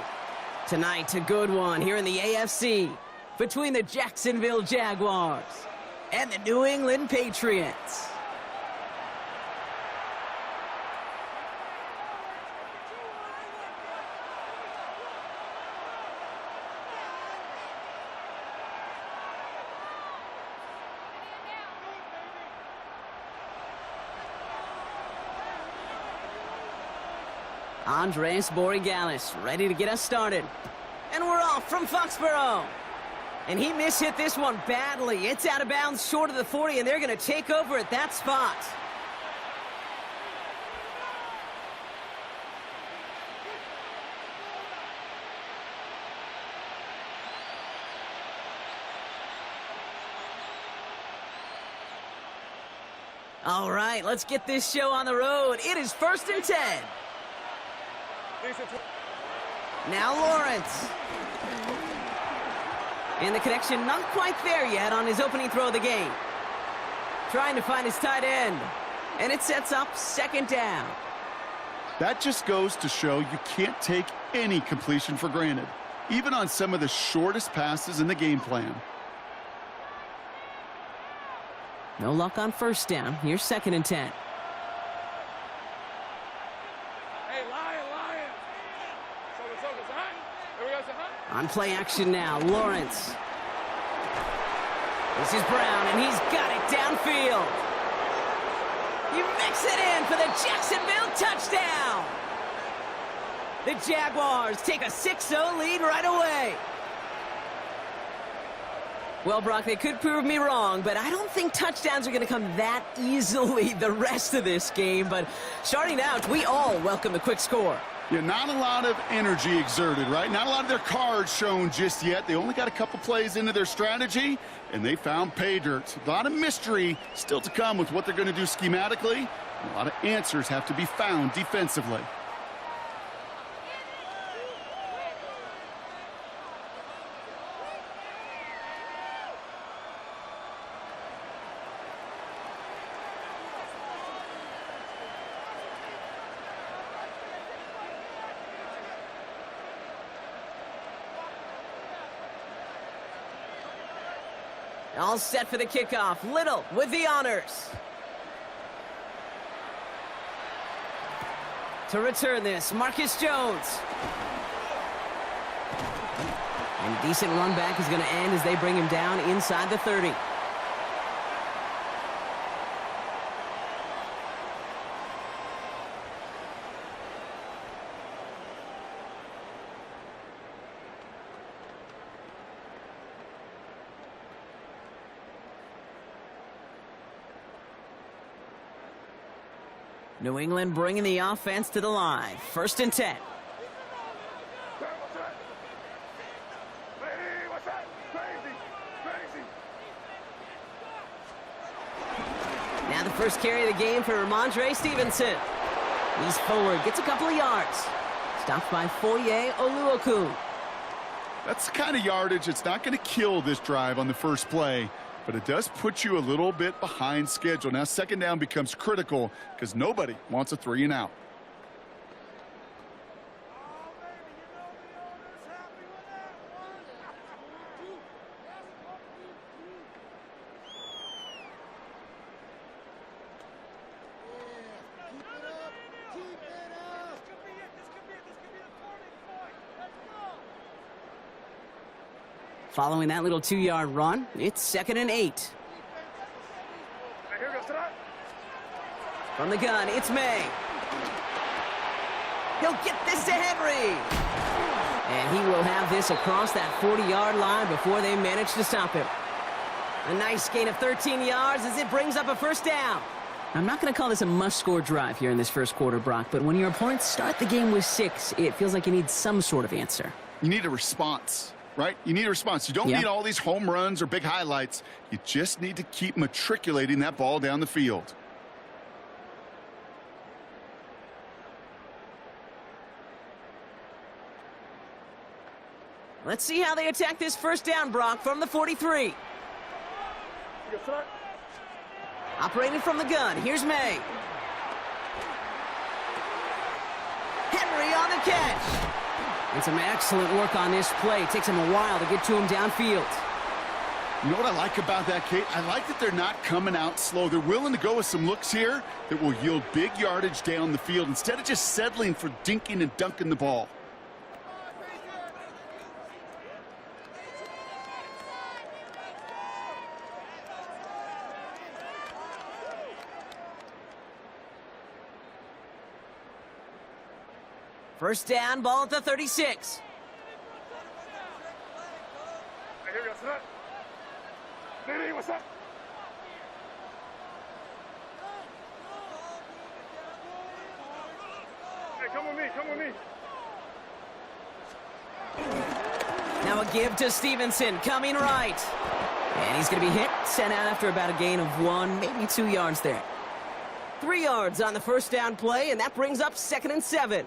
Tonight, a good one here in the AFC between the Jacksonville Jaguars and the New England Patriots. Andres Borregalis ready to get us started. And we're off from Foxborough. And he mishit this one badly. It's out of bounds short of the 40, and they're going to take over at that spot. All right, let's get this show on the road. It is 1st and 10. Now Lawrence. And the connection not quite there yet on his opening throw of the game. Trying to find his tight end. And it sets up 2nd down. That just goes to show you can't take any completion for granted, even on some of the shortest passes in the game plan. No luck on 1st down. Here's 2nd and 10. On play action now, Lawrence. This is Brown, and he's got it downfield. He mix it in for the Jacksonville touchdown. The Jaguars take a 6-0 lead right away. Well, Brock, they could prove me wrong, but I don't think touchdowns are going to come that easily the rest of this game. But starting out, we all welcome the quick score. Yeah, not a lot of energy exerted, right? Not a lot of their cards shown just yet. They only got a couple plays into their strategy, and they found pay dirt. A lot of mystery still to come with what they're going to do schematically. A lot of answers have to be found defensively. All set for the kickoff. Little with the honors. To return this, Marcus Jones. And decent run back is going to end as they bring him down inside the 30. New England bringing the offense to the line. 1st and 10. Now the first carry of the game for Ramondre Stevenson. He's forward, gets a couple of yards. Stopped by Foye Oluokun. That's the kind of yardage that's not going to kill this drive on the first play, but it does put you a little bit behind schedule. Now 2nd down becomes critical because nobody wants a 3 and out. Following that little 2-yard run, it's 2nd and 8. From the gun, it's May. He'll get this to Henry. And he will have this across that 40-yard line before they manage to stop him. A nice gain of 13 yards as it brings up a 1st down. I'm not going to call this a must-score drive here in this first quarter, Brock, but when your opponents start the game with 6, it feels like you need some sort of answer. You need a response. Right? You need a response. You don't need all these home runs or big highlights. You just need to keep matriculating that ball down the field. Let's see how they attack this 1st down, Brock, from the 43. Operating from the gun, here's May. Henry on the catch. And some excellent work on this play. It takes him a while to get to him downfield. You know what I like about that, Kate? I like that they're not coming out slow. They're willing to go with some looks here that will yield big yardage down the field instead of just settling for dinking and dunking the ball. First down, ball at the 36. What's up? Hey, come with me, come with me. Now a give to Stevenson, coming right. And he's going to be hit, sent out after about a gain of 1, maybe 2 yards there. 3 yards on the first down play, and that brings up 2nd and 7.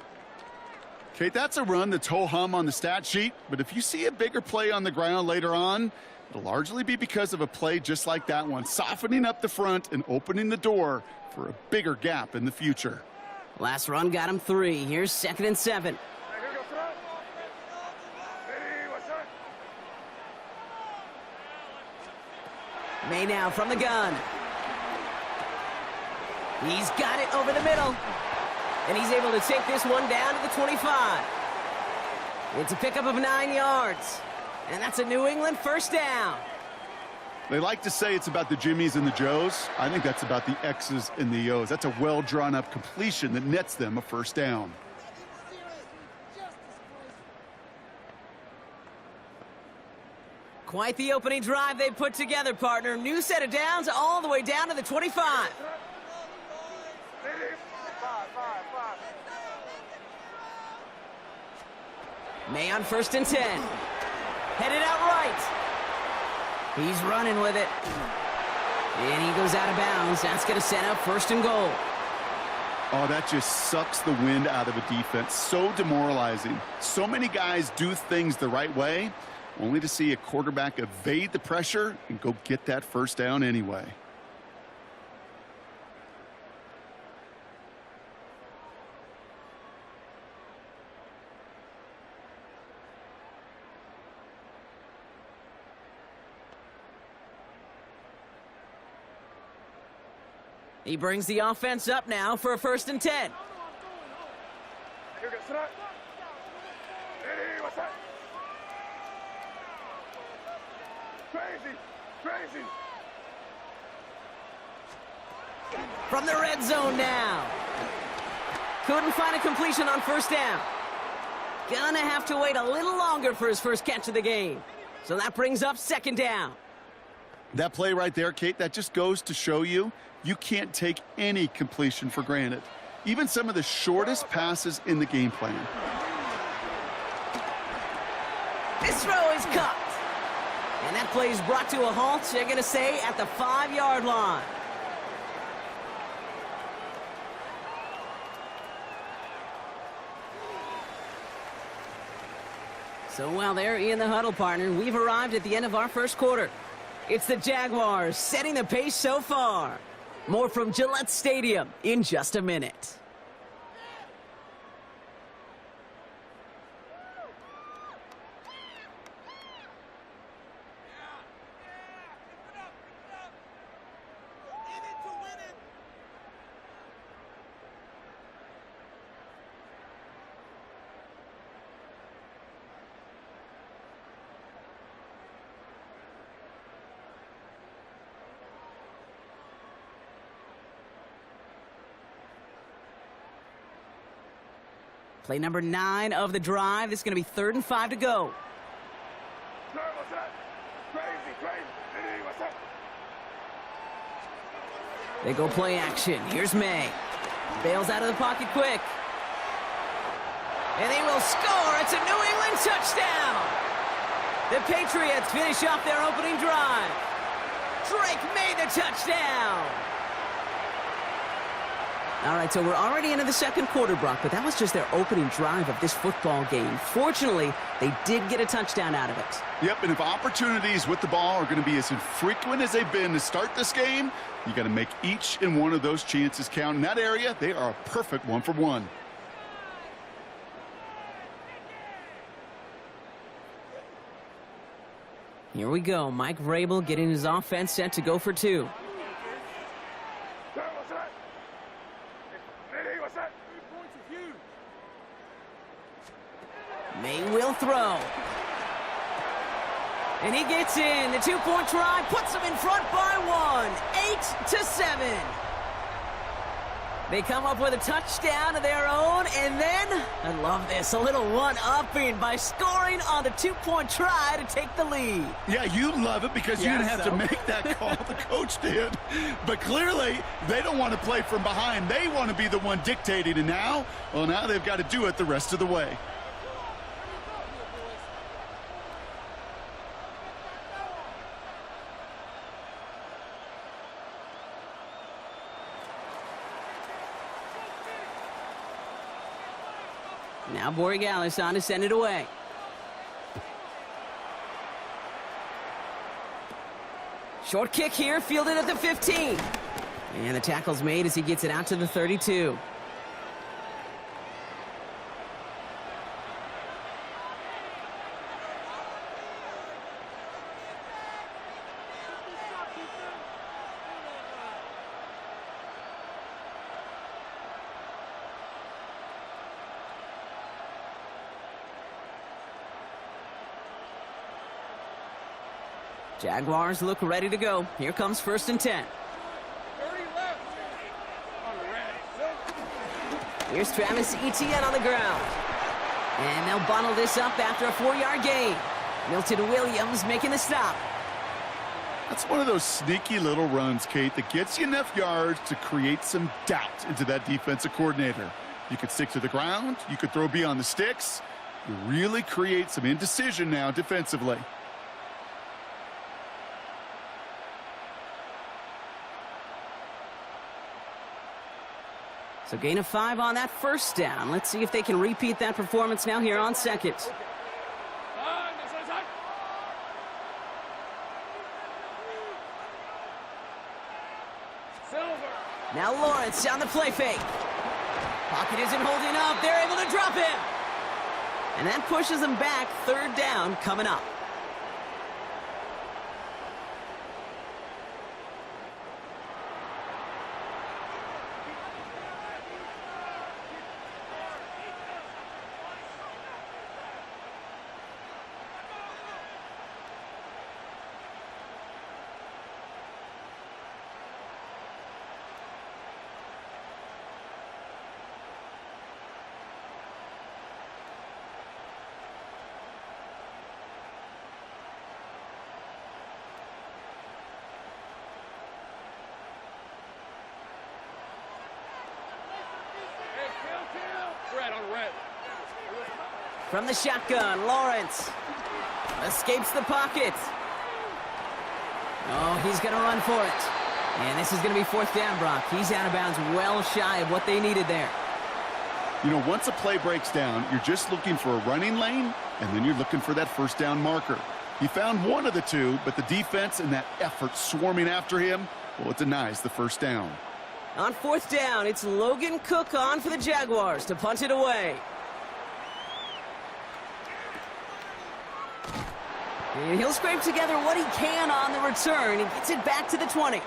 Kate, that's a run that's ho-hum on the stat sheet, but if you see a bigger play on the ground later on, it'll largely be because of a play just like that one, softening up the front and opening the door for a bigger gap in the future. Last run got him 3. Here's 2nd and 7. Hey, here we go, front. Hey, what's up? May now from the gun. He's got it over the middle. And he's able to take this one down to the 25. It's a pickup of 9 yards. And that's a New England first down. They like to say it's about the Jimmies and the Joes. I think that's about the X's and the O's. That's a well-drawn-up completion that nets them a first down. Quite the opening drive they put together, partner. New set of downs all the way down to the 25. May on 1st and 10. Headed out right. He's running with it. And he goes out of bounds. That's going to set up 1st and goal. Oh, that just sucks the wind out of a defense. So demoralizing. So many guys do things the right way, only to see a quarterback evade the pressure and go get that first down anyway. He brings the offense up now for a 1st and 10. Here we go, sit up. Hey, what's up? Crazy, crazy. From the red zone now. Couldn't find a completion on 1st down. Gonna have to wait a little longer for his first catch of the game. So that brings up 2nd down. That play right there, Kate, that just goes to show you can't take any completion for granted. Even some of the shortest passes in the game plan. This throw is caught. And that play is brought to a halt, they're going to say, at the 5-yard line. So while they're in the huddle, partner, we've arrived at the end of our first quarter. It's the Jaguars setting the pace so far. More from Gillette Stadium in just a minute. Play number 9 of the drive. This is going to be 3rd and 5 to go. Sir, what's up? Crazy, crazy. Hey, what's up? They go play action. Here's May. Bails out of the pocket quick. And they will score. It's a New England touchdown. The Patriots finish off their opening drive. Drake made the touchdown. All right, so we're already into the second quarter, Brock, but that was just their opening drive of this football game. Fortunately, they did get a touchdown out of it. Yep, and if opportunities with the ball are going to be as infrequent as they've been to start this game, you got to make each and one of those chances count. In that area, they are a perfect 1-for-1. Here we go. Mike Vrabel getting his offense set to go for two. May will throw. And he gets in. The two-point try puts them in front by one. 8-7. They come up with a touchdown of their own, and then, I love this, a little one-upping by scoring on the two-point try to take the lead. Yeah, you love it because you didn't have to make that call. The coach did. But clearly, they don't want to play from behind. They want to be the one dictating, and now, well, now they've got to do it the rest of the way. Now Borregales on to send it away. Short kick here, fielded at the 15. And the tackle's made as he gets it out to the 32. Jaguars look ready to go. Here comes 1st and 10. Here's Travis Etienne on the ground. And they'll bottle this up after a 4-yard gain. Milton Williams making the stop. That's one of those sneaky little runs, Kate, that gets you enough yards to create some doubt into that defensive coordinator. You could stick to the ground. You could throw beyond the sticks. You really create some indecision now defensively. So gain of 5 on that 1st down. Let's see if they can repeat that performance now here on 2nd. Now Lawrence on the play fake. Pocket isn't holding up. They're able to drop him. And that pushes them back. 3rd down coming up. From the shotgun, Lawrence escapes the pocket. Oh, he's going to run for it. And this is going to be 4th down, Brock. He's out of bounds well shy of what they needed there. You know, once a play breaks down, you're just looking for a running lane, and then you're looking for that 1st down marker. He found one of the two, but the defense and that effort swarming after him, well, it denies the 1st down. On 4th down, it's Logan Cook on for the Jaguars to punt it away. And he'll scrape together what he can on the return and gets it back to the 20.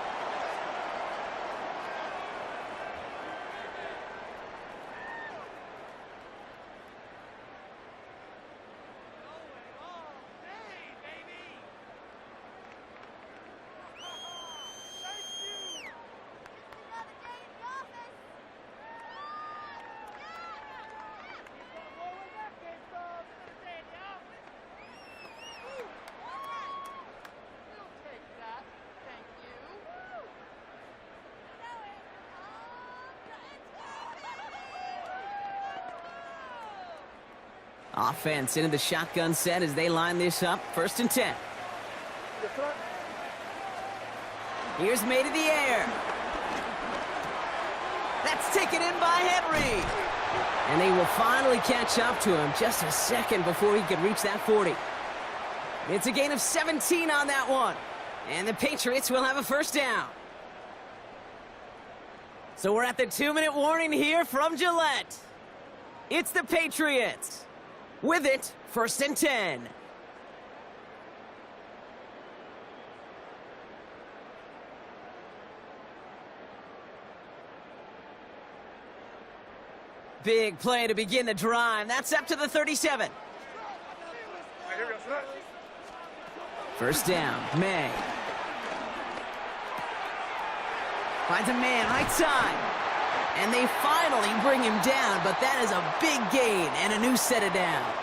Offense into the shotgun set as they line this up. 1st and 10. Here's made in the air. That's taken in by Henry. And they will finally catch up to him just a second before he could reach that 40. It's a gain of 17 on that one. And the Patriots will have a 1st down. So we're at the 2-minute warning here from Gillette. It's the Patriots. With it, 1st and 10. Big play to begin the drive. That's up to the 37. First down, May. Finds a man right side. And they finally bring him down, but that is a big gain and a new set of downs.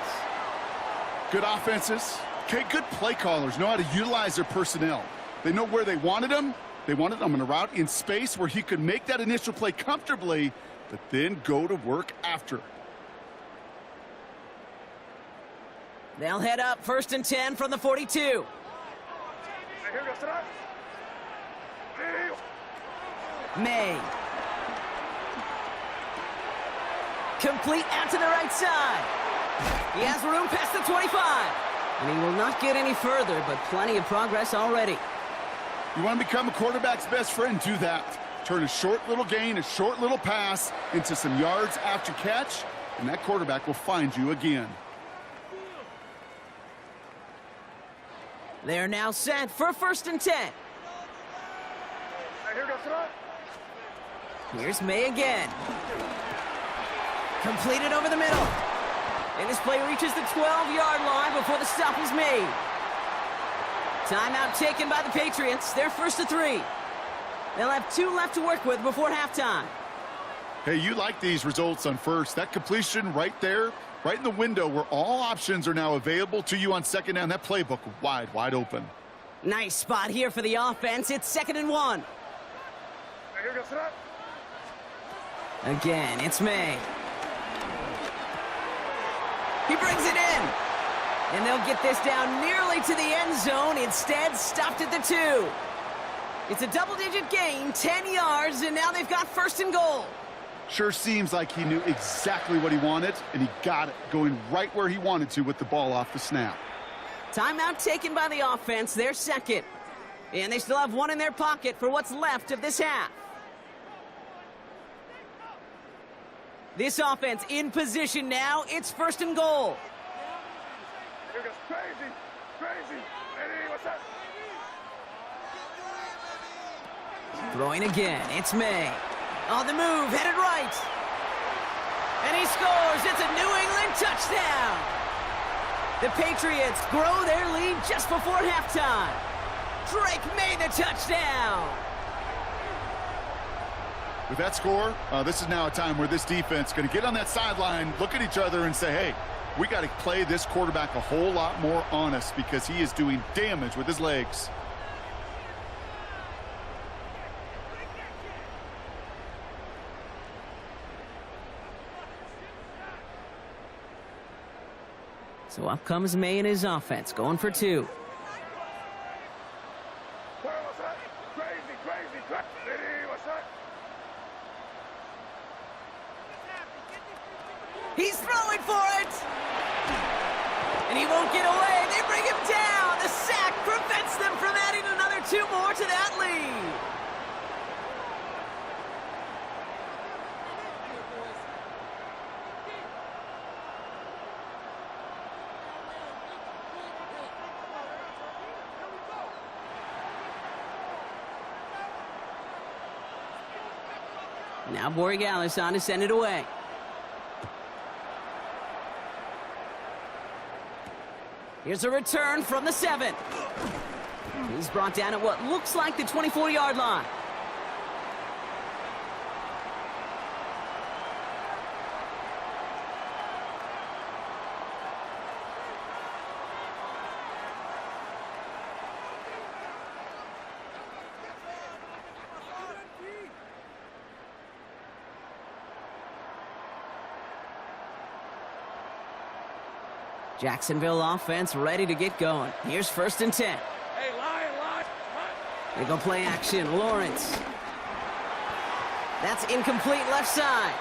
Good offenses. Okay, good play callers know how to utilize their personnel. They know where they wanted him. They wanted him in a route in space where he could make that initial play comfortably, but then go to work after. They'll head up 1st and 10 from the 42. May. Complete out to the right side. He has room past the 25. And he will not get any further, but plenty of progress already. You want to become a quarterback's best friend, do that. Turn a short little gain, a short little pass into some yards after catch, and that quarterback will find you again. They're now set for 1st and 10. Here's May again. Completed over the middle. And this play reaches the 12-yard line before the stop is made. Timeout taken by the Patriots. They're 1st and 3. They'll have 2 left to work with before halftime. Hey, you like these results on first. That completion right there, right in the window where all options are now available to you on 2nd down. That playbook wide open. Nice spot here for the offense. It's 2nd and 1. Again, it's May. He brings it in. And they'll get this down nearly to the end zone. Instead, stopped at the 2. It's a double-digit gain, 10 yards, and now they've got 1st and goal. Sure seems like he knew exactly what he wanted, and he got it, going right where he wanted to with the ball off the snap. Timeout taken by the offense, their 2nd. And they still have 1 in their pocket for what's left of this half. This offense in position now. It's 1st and goal. Throwing again, it's May. On the move, headed right. And he scores. It's a New England touchdown. The Patriots grow their lead just before halftime. Drake made the touchdown. With that score, this is now a time where this defense is going to get on that sideline, look at each other and say, hey, we got to play this quarterback a whole lot more honest because he is doing damage with his legs. So up comes May and his offense, going for 2. He's throwing for it! And he won't get away. They bring him down. The sack prevents them from adding another 2 more to that lead. Now Borregales on to send it away. Here's a return from the 7. He's brought down at what looks like the 24-yard line. Jacksonville offense ready to get going. Here's 1st and 10. Hey, line. They go play action. Lawrence. That's incomplete left side.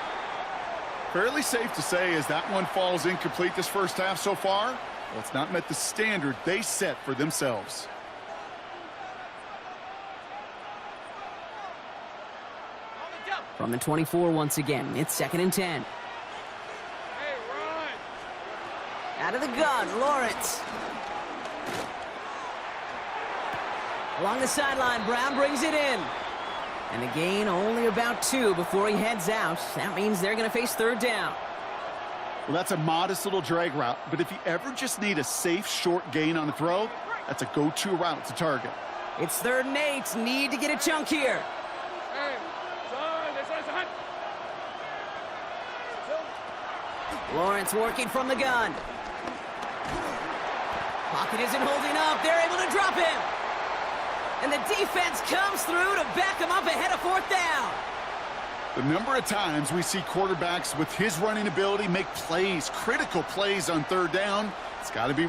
Fairly safe to say as that one falls incomplete this first half so far, well, it's not met the standard they set for themselves. From the 24 once again, it's 2nd and 10. Out of the gun, Lawrence. Along the sideline, Brown brings it in. And the gain only about 2 before he heads out. That means they're going to face third down. Well, that's a modest little drag route, but if you ever just need a safe, short gain on a throw, that's a go-to route to target. It's 3rd and 8. Need to get a chunk here. Lawrence working from the gun. Pocket isn't holding up. They're able to drop him. And the defense comes through to back him up ahead of 4th down. The number of times we see quarterbacks with his running ability make plays, critical plays on 3rd down, it's got to be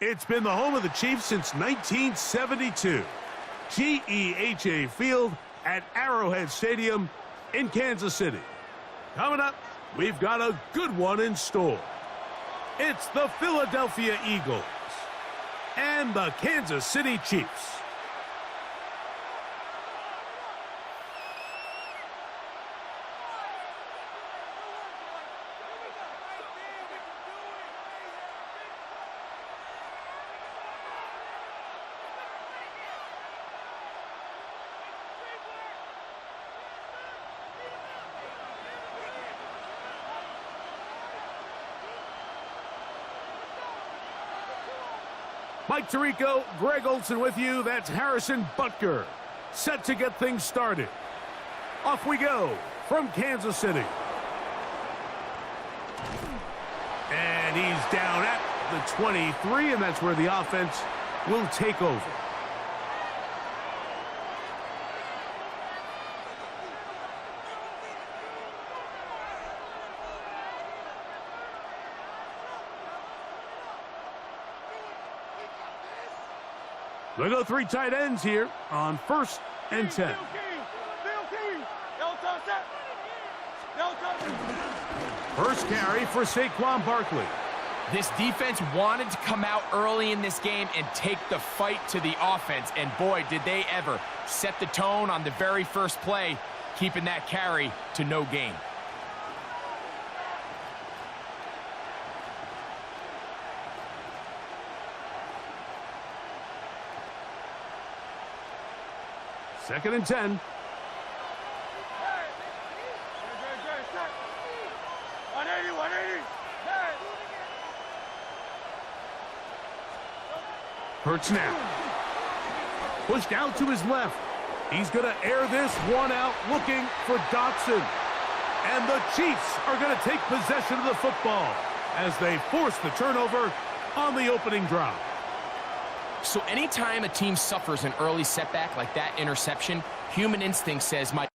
It's been the home of the Chiefs since 1972. GEHA Field at Arrowhead Stadium in Kansas City. Coming up, we've got a good one in store. It's the Philadelphia Eagles and the Kansas City Chiefs. Mike Tirico, Greg Olson with you. That's Harrison Butker, set to get things started. Off we go from Kansas City. And he's down at the 23, and that's where the offense will take over. They'll go three tight ends here on 1st and 10. First carry for Saquon Barkley. This defense wanted to come out early in this game and take the fight to the offense, and boy, did they ever. Set the tone on the very first play, keeping that carry to no gain. Second and 10. 180. Hurts now. Pushed out to his left. He's going to air this one out, looking for Dotson. And the Chiefs are going to take possession of the football as they force the turnover on the opening drive. So anytime a team suffers an early setback like that interception, human instinct says, my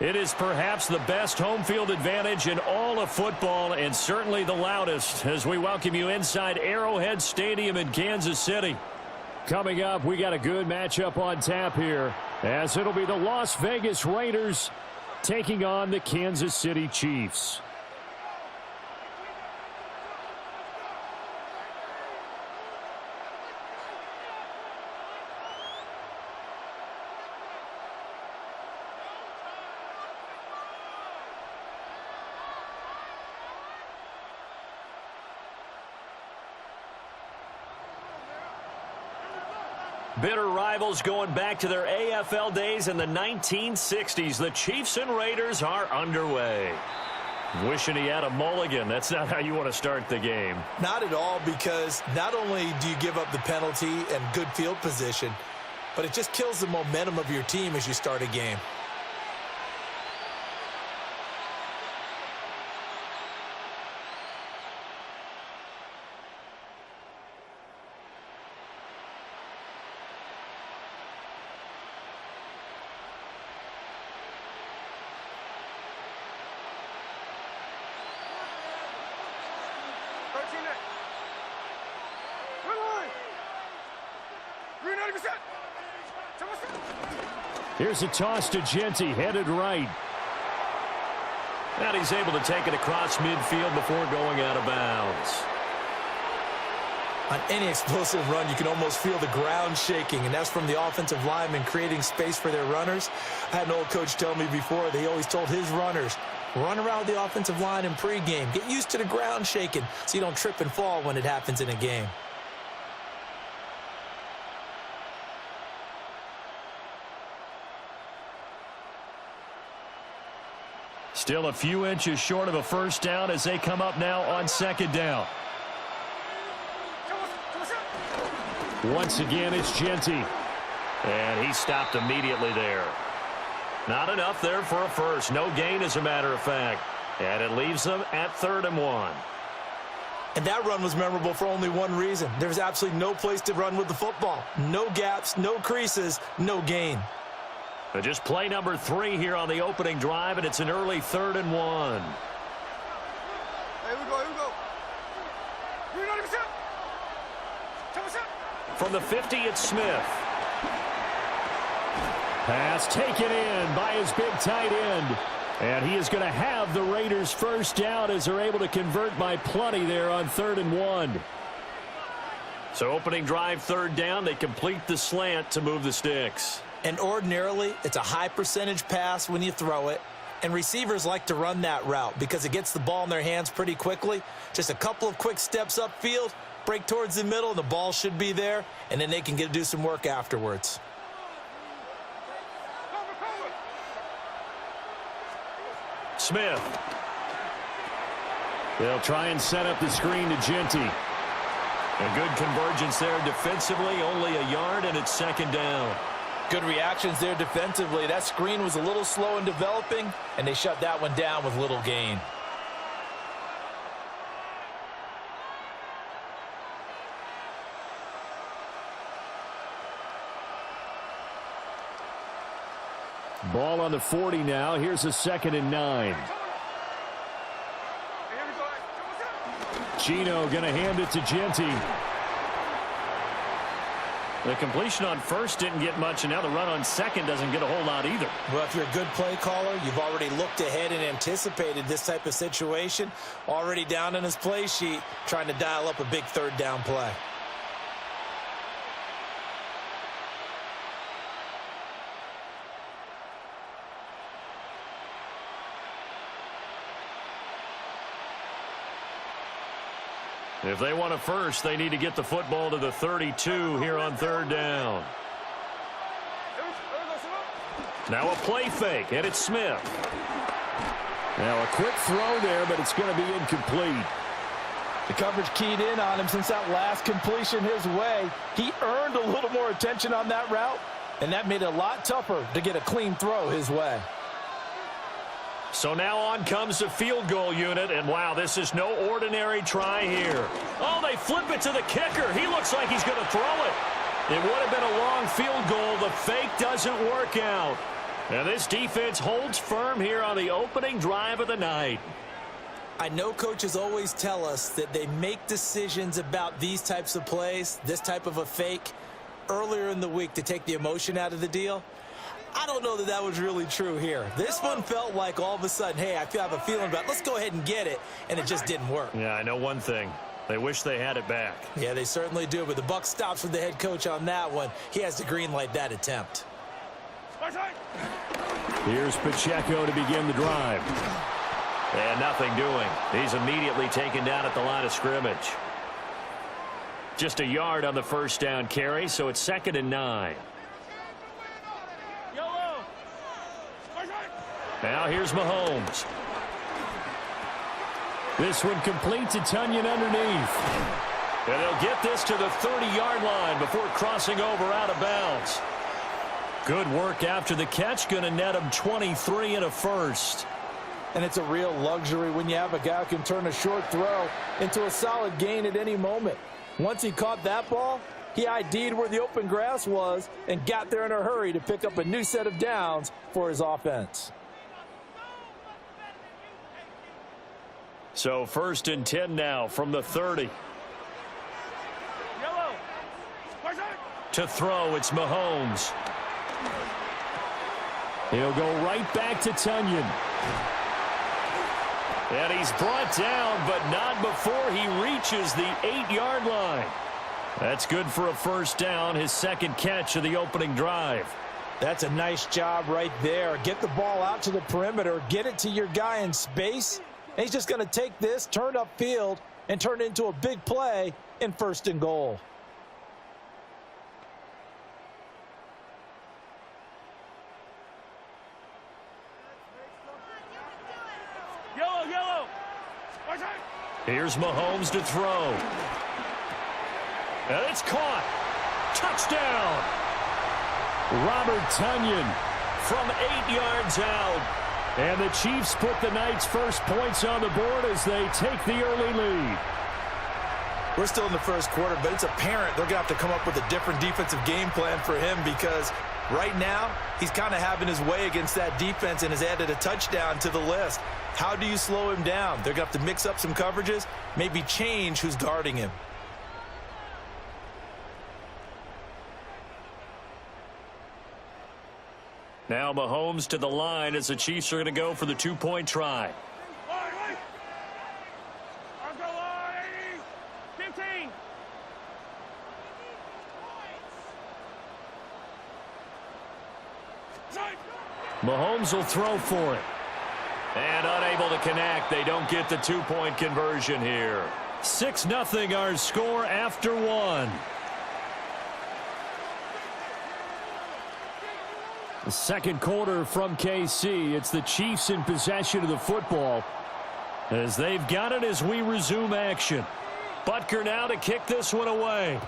It is perhaps the best home field advantage in all of football, and certainly the loudest, as we welcome you inside Arrowhead Stadium in Kansas City. Coming up, we got a good matchup on tap here, as it'll be the Las Vegas Raiders taking on the Kansas City Chiefs. Bitter rivals going back to their AFL days in the 1960s. The Chiefs and Raiders are underway. Wishing he had a mulligan. That's not how you want to start the game. Not at all, because not only do you give up the penalty and good field position, but it just kills the momentum of your team as you start a game. Here's a toss to Genty, headed right. And he's able to take it across midfield before going out of bounds. On any explosive run, you can almost feel the ground shaking, and that's from the offensive linemen creating space for their runners. I had an old coach tell me before that he always told his runners, run around the offensive line in pregame. Get used to the ground shaking so you don't trip and fall when it happens in a game. Still a few inches short of a first down as they come up now on second down. Once again, it's Genty. And he stopped immediately there. Not enough there for a first. No gain, as a matter of fact. And it leaves them at 3rd and 1. And that run was memorable for only one reason. There was absolutely no place to run with the football. No gaps, no creases, no gain. Just play number 3 here on the opening drive, and it's an early 3rd and 1. Here we go, here we go. From the 50, it's Smith. Pass taken in by his big tight end. And he is going to have the Raiders first down as they're able to convert by plenty there on 3rd and 1. So opening drive, 3rd down, they complete the slant to move the sticks. And ordinarily, it's a high percentage pass when you throw it. And receivers like to run that route because it gets the ball in their hands pretty quickly. Just a couple of quick steps upfield, break towards the middle, and the ball should be there. And then they can do some work afterwards. Smith. They'll try and set up the screen to Genty. A good convergence there defensively, only a yard, and it's 2nd down. Good reactions there defensively. That screen was a little slow in developing, and they shut that one down with little gain. Ball on the 40 now. Here's a 2nd and 9. Gino going to hand it to Genty. The completion on first didn't get much, and now the run on second doesn't get a whole lot either. Well, if you're a good play caller, you've already looked ahead and anticipated this type of situation. Already down in his play sheet, trying to dial up a big 3rd down play. If they want a first, they need to get the football to the 32 here on 3rd down. Now a play fake, and it's Smith. Now a quick throw there, but it's going to be incomplete. The coverage keyed in on him since that last completion his way. He earned a little more attention on that route, and that made it a lot tougher to get a clean throw his way. So now on comes the field goal unit, and wow, this is no ordinary try here. Oh, they flip it to the kicker. He looks like he's going to throw it. It would have been a long field goal. The fake doesn't work out. And this defense holds firm here on the opening drive of the night. I know coaches always tell us that they make decisions about these types of plays, this type of a fake, earlier in the week to take the emotion out of the deal. I don't know that that was really true here. This one felt like all of a sudden, hey, I have a feeling about it. Let's go ahead and get it, and it just didn't work. Yeah, I know one thing. They wish they had it back. Yeah, they certainly do, but the buck stops with the head coach on that one. He has to green light that attempt. Here's Pacheco to begin the drive. And nothing doing. He's immediately taken down at the line of scrimmage. Just a yard on the first down carry, so it's 2nd and 9. Now here's Mahomes. This one complete to Tunyon underneath. And they'll get this to the 30-yard line before crossing over out of bounds. Good work after the catch. Going to net him 23 and a first. And it's a real luxury when you have a guy who can turn a short throw into a solid gain at any moment. Once he caught that ball, he ID'd where the open grass was and got there in a hurry to pick up a new set of downs for his offense. So 1st and 10 now from the 30. To throw, it's Mahomes. He'll go right back to Tunyon. And he's brought down, but not before he reaches the 8-yard line. That's good for a first down, his 2nd catch of the opening drive. That's a nice job right there. Get the ball out to the perimeter, get it to your guy in space. And he's just going to take this, turn upfield, and turn it into a big play in 1st and goal. Here's Mahomes to throw. And it's caught. Touchdown. Robert Tunyon from 8 yards out. And the Chiefs put the Knights' first points on the board as they take the early lead. We're still in the first quarter, but it's apparent they're going to have to come up with a different defensive game plan for him because right now he's kind of having his way against that defense and has added a touchdown to the list. How do you slow him down? They're going to have to mix up some coverages, maybe change who's guarding him. Now Mahomes to the line as the Chiefs are going to go for the 2-point try. 15. Mahomes will throw for it. And unable to connect. They don't get the 2-point conversion here. 6-0 our score after 1. The second quarter from KC. It's the Chiefs in possession of the football as they've got it as we resume action. Butker now to kick this one away.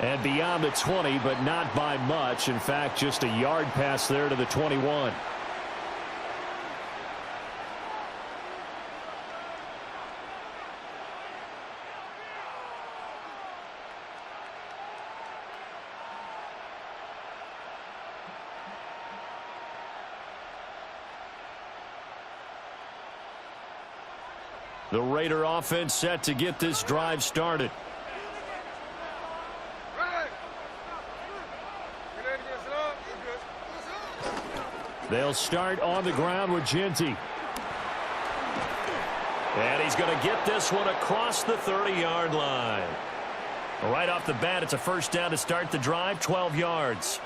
And beyond the 20, but not by much. In fact, just a yard pass there to the 21. The Raider offense set to get this drive started. They'll start on the ground with Genty. And he's going to get this one across the 30-yard line. Right off the bat, it's a first down to start the drive, 12 yards.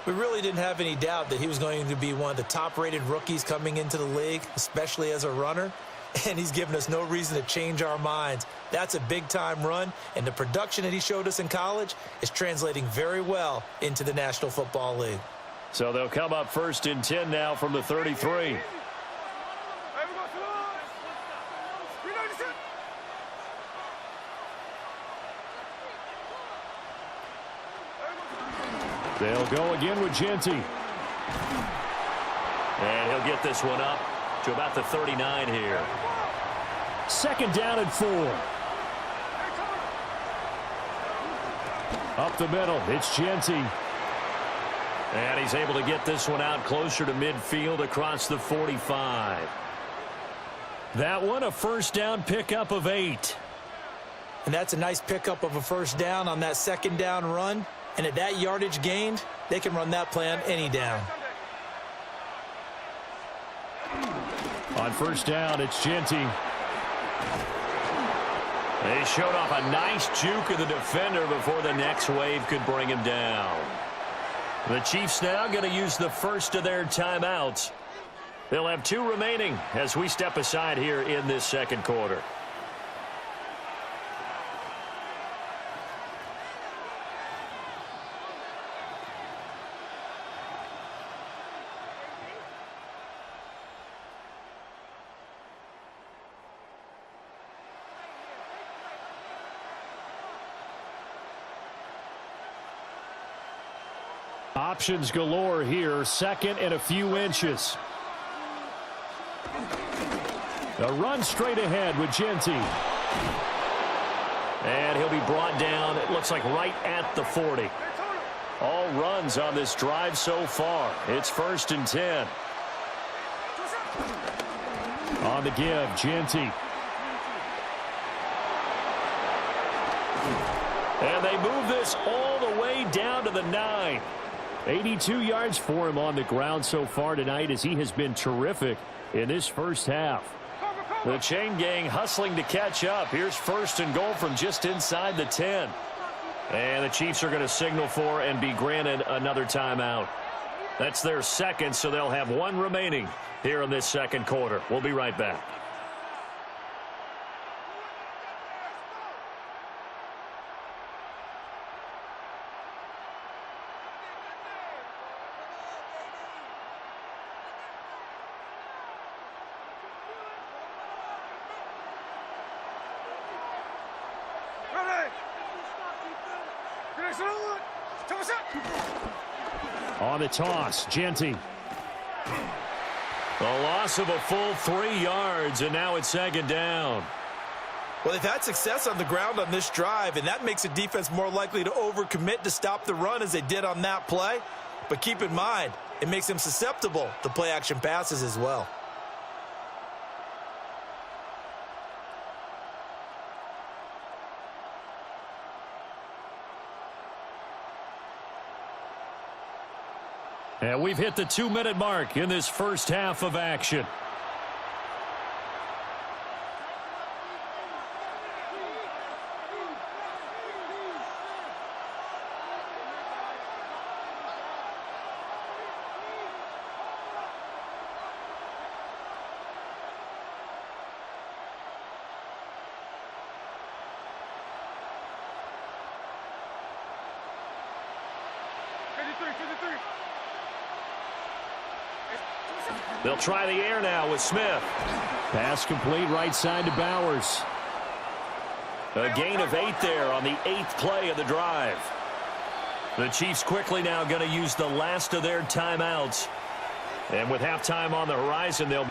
We really didn't have any doubt that he was going to be one of the top-rated rookies coming into the league, especially as a runner. And he's given us no reason to change our minds. That's a big-time run, and the production that he showed us in college is translating very well into the National Football League. So they'll come up 1st and 10 now from the 33. They'll go again with Genty. And he'll get this one up to about the 39 here. 2nd down and 4. Up the middle, it's Genty. And he's able to get this one out closer to midfield across the 45. That one, a first down pickup of 8. And that's a nice pickup of a first down on that second down run. And at that yardage gained, they can run that play on any down. On first down, it's Genty. They showed off a nice juke of the defender before the next wave could bring him down. The Chiefs now going to use the first of their timeouts. They'll have 2 remaining as we step aside here in this second quarter. Options galore here, second and a few inches. A run straight ahead with Genty. And he'll be brought down, it looks like right at the 40. All runs on this drive so far. It's 1st and 10. On the give, Genty. And they move this all the way down to the 9. 82 yards for him on the ground so far tonight as he has been terrific in this first half. The chain gang hustling to catch up. Here's 1st and goal from just inside the 10. And the Chiefs are going to signal for and be granted another timeout. That's their second, so they'll have 1 remaining here in this second quarter. We'll be right back. On the toss, Genty. A loss of a full 3 yards, and now it's 2nd down. Well, they've had success on the ground on this drive, and that makes the defense more likely to overcommit to stop the run as they did on that play. But keep in mind, it makes them susceptible to play-action passes as well. And we've hit the 2-minute mark in this first half of action. They'll try the air now with Smith. Pass complete right side to Bowers. A gain of 8 there on the 8th play of the drive. The Chiefs quickly now going to use the last of their timeouts. And with halftime on the horizon, they'll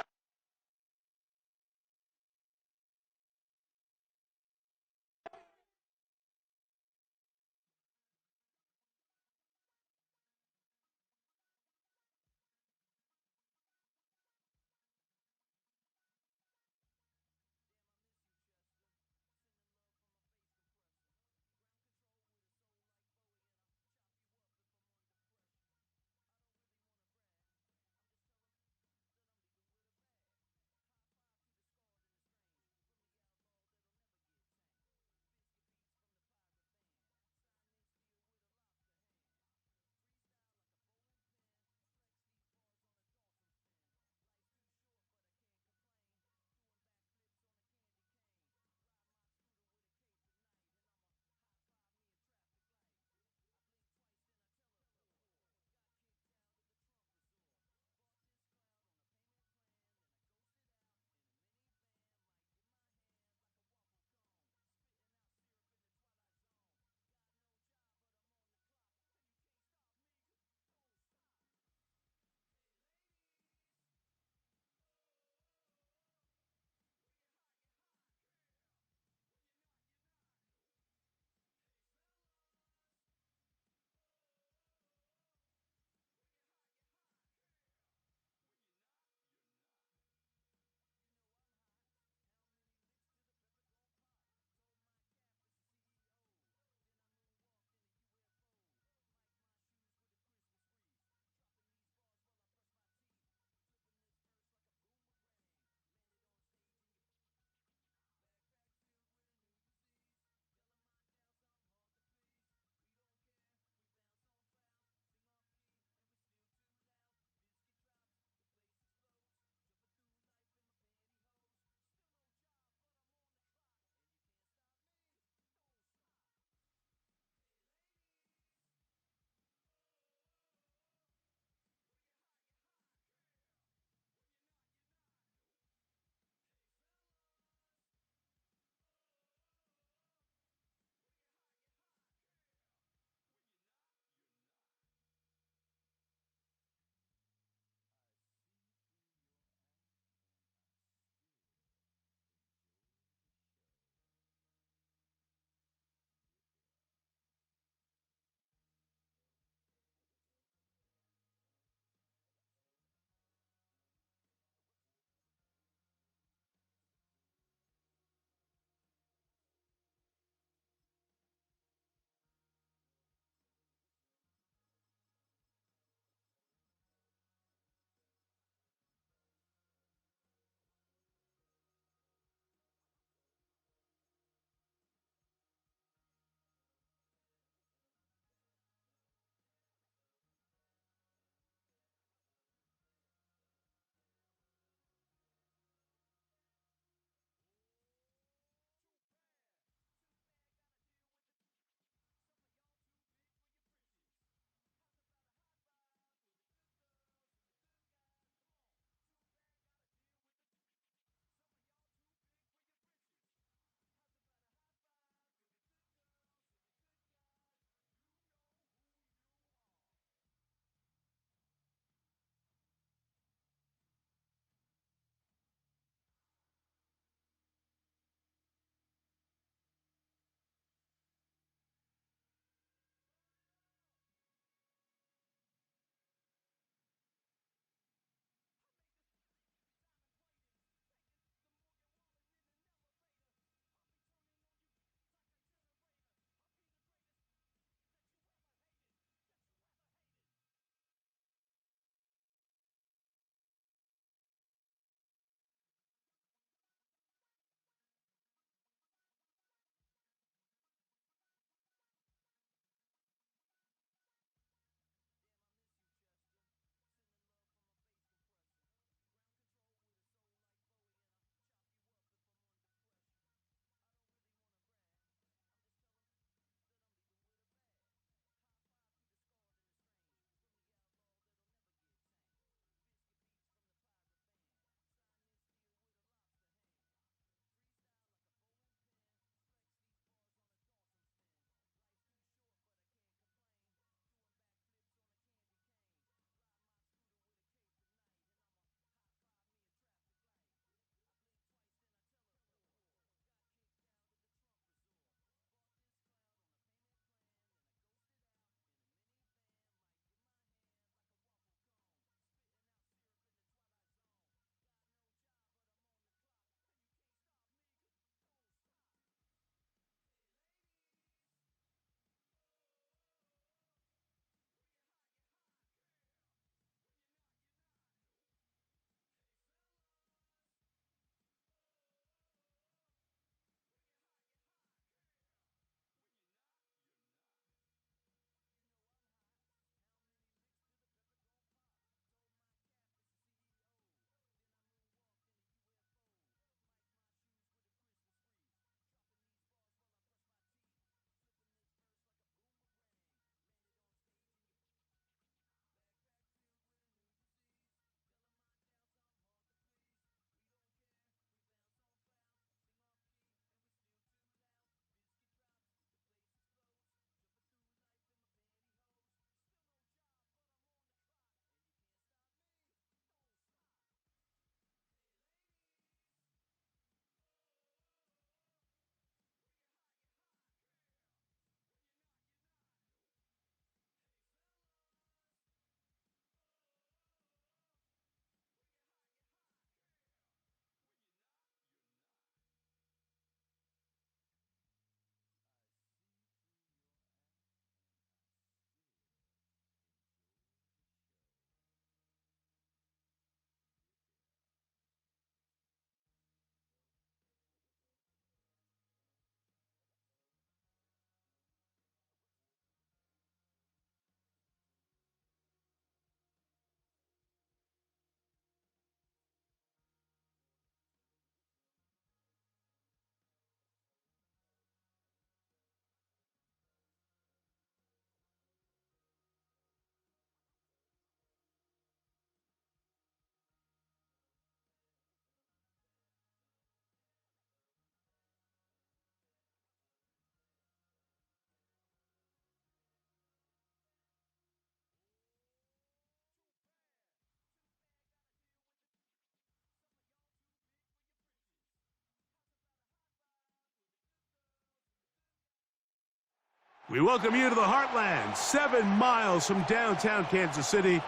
We welcome you to the Heartland, 7 miles from downtown Kansas City.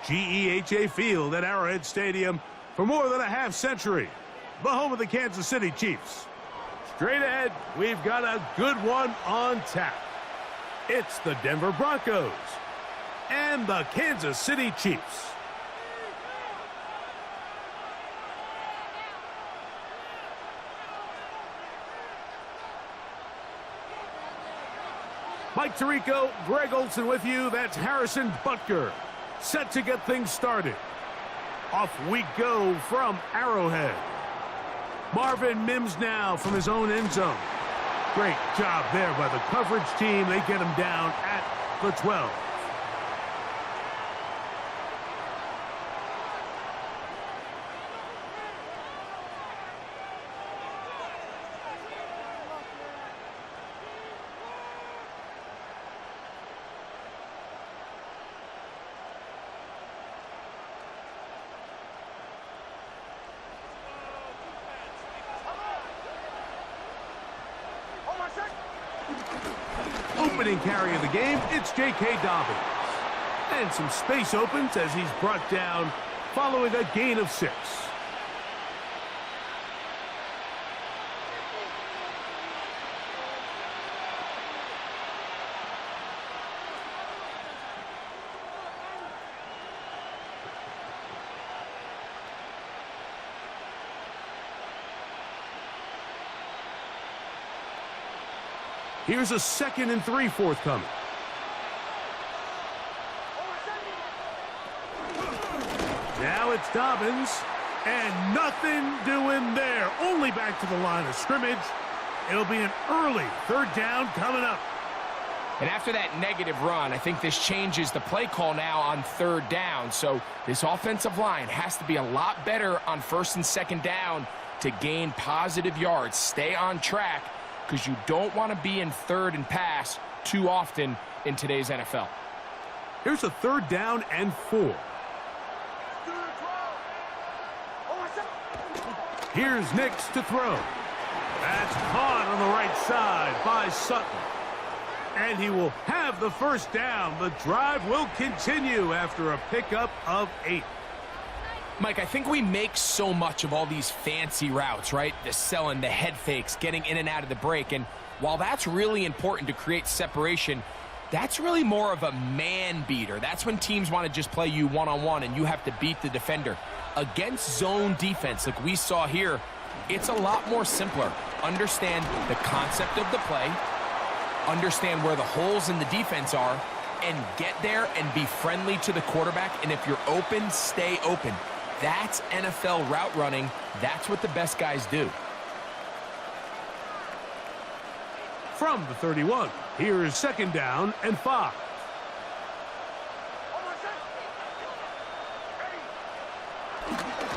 GEHA Field at Arrowhead Stadium for more than a half-century. The home of the Kansas City Chiefs. Straight ahead, we've got a good one on tap. It's the Denver Broncos and the Kansas City Chiefs. Mike Tirico, Greg Olson with you. That's Harrison Butker, set to get things started. Off we go from Arrowhead. Marvin Mims now from his own end zone. Great job there by the coverage team. They get him down at the 12. Opening carry of the game, it's J.K. Dobbins. And some space opens as he's brought down following a gain of 6. Here's a 2nd and 3 forthcoming. Now it's Dobbins, and nothing doing there. Only back to the line of scrimmage. It'll be an early 3rd down coming up. And after that negative run, I think this changes the play call now on 3rd down. So this offensive line has to be a lot better on 1st and 2nd down to gain positive yards. Stay on track, because you don't want to be in 3rd and pass too often in today's NFL. Here's a 3rd down and 4. Here's Nix to throw. That's caught on the right side by Sutton. And he will have the 1st down. The drive will continue after a pickup of 8. Mike, I think we make so much of all these fancy routes, right? The selling, the head fakes, getting in and out of the break. And while that's really important to create separation, that's really more of a man beater. That's when teams want to just play you one-on-one and you have to beat the defender. Against zone defense, like we saw here, it's a lot more simpler. Understand the concept of the play, understand where the holes in the defense are, and get there and be friendly to the quarterback. And if you're open, stay open. That's NFL route running. That's what the best guys do. From the 31, here is 2nd down and 5.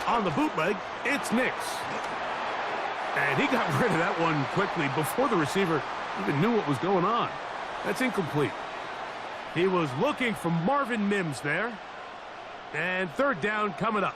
On the bootleg, it's Nix. And he got rid of that one quickly before the receiver even knew what was going on. That's incomplete. He was looking for Marvin Mims there. And 3rd down coming up.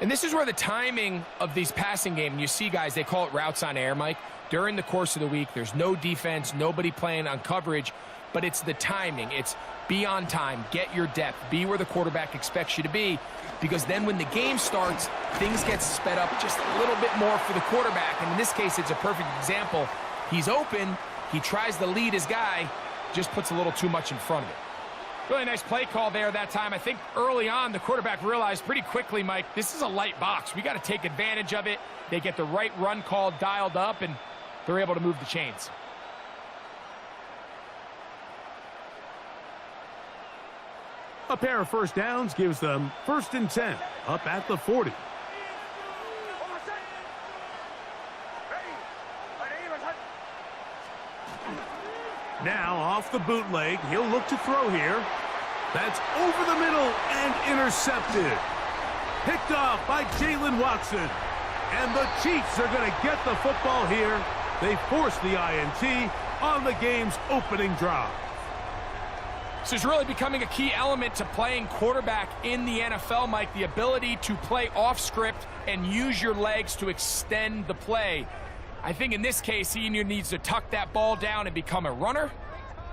And this is where the timing of these passing game, you see guys, they call it routes on air, Mike. During the course of the week, there's no defense, nobody playing on coverage, but it's the timing. It's be on time, get your depth, be where the quarterback expects you to be, because then when the game starts, things get sped up just a little bit more for the quarterback. And in this case, it's a perfect example. He's open, he tries to lead his guy, just puts a little too much in front of it. Really nice play call there that time. I think early on, the quarterback realized pretty quickly, Mike, this is a light box. We got to take advantage of it. They get the right run call dialed up, and they're able to move the chains. A pair of 1st downs gives them 1st and 10, up at the 40. Now off the bootleg, he'll look to throw here. That's over the middle and intercepted. Picked off by Jalen Watson. And the Chiefs are going to get the football here. They force the INT on the game's opening drive. This is really becoming a key element to playing quarterback in the NFL, Mike. The ability to play off script and use your legs to extend the play. I think in this case, he needs to tuck that ball down and become a runner,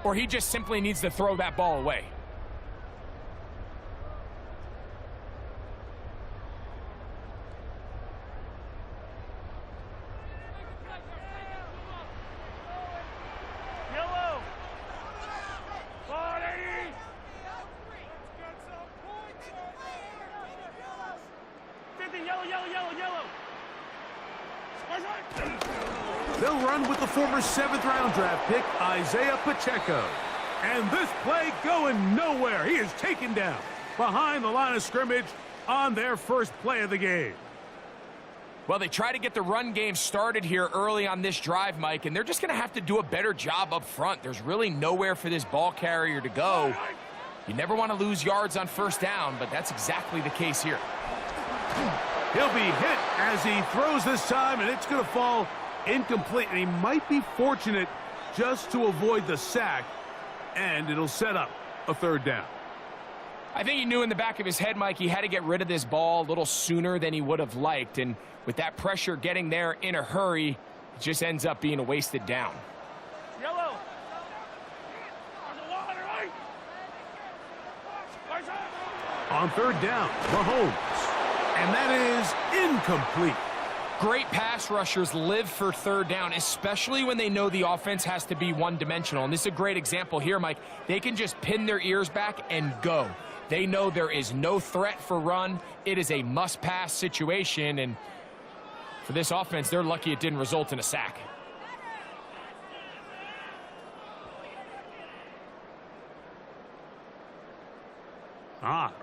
or he just simply needs to throw that ball away. They'll run with the former 7th-round draft pick, Isaiah Pacheco. And this play going nowhere. He is taken down behind the line of scrimmage on their first play of the game. Well, they try to get the run game started here early on this drive, Mike, and they're just going to have to do a better job up front. There's really nowhere for this ball carrier to go. You never want to lose yards on first down, but that's exactly the case here. He'll be hit as he throws this time, and it's going to fall incomplete. And he might be fortunate just to avoid the sack, and it'll set up a 3rd down. I think he knew in the back of his head, Mike, he had to get rid of this ball a little sooner than he would have liked. And with that pressure getting there in a hurry, it just ends up being a wasted down. Yellow. On 3rd down, Mahomes. And that is incomplete. Great pass rushers live for 3rd down, especially when they know the offense has to be one-dimensional. And this is a great example here, Mike. They can just pin their ears back and go. They know there is no threat for run. It is a must-pass situation, and for this offense, they're lucky it didn't result in a sack.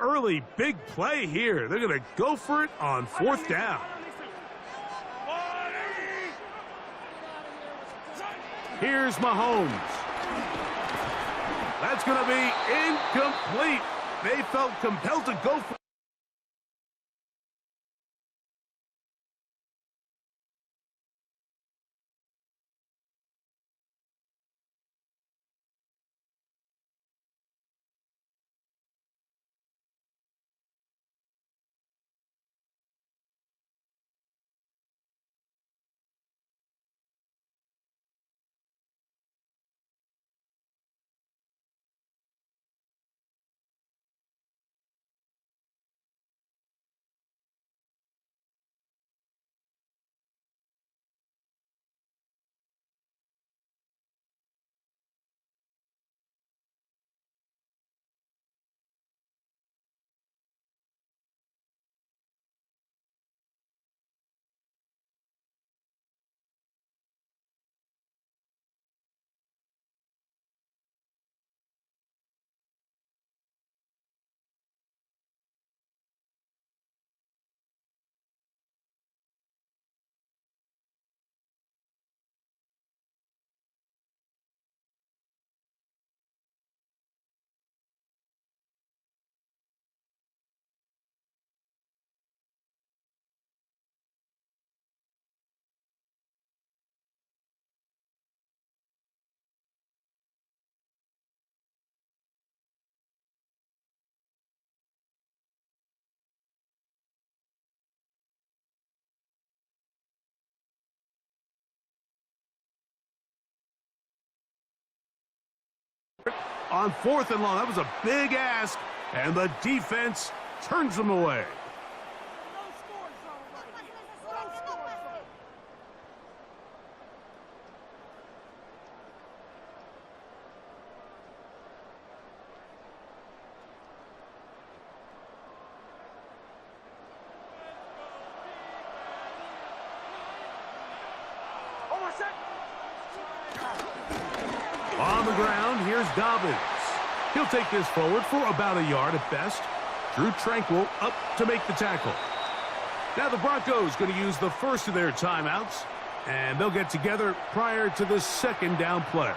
Early big play here. They're going to go for it on 4th down. Here's Mahomes. That's going to be incomplete. They felt compelled to go for it. On 4th and long. That was a big ask, and the defense turns them away. On the ground, here's Dobbins. He'll take this forward for about a yard at best. Drew Tranquil up to make the tackle. Now the Broncos going to use the first of their timeouts, and they'll get together prior to the 2nd down play.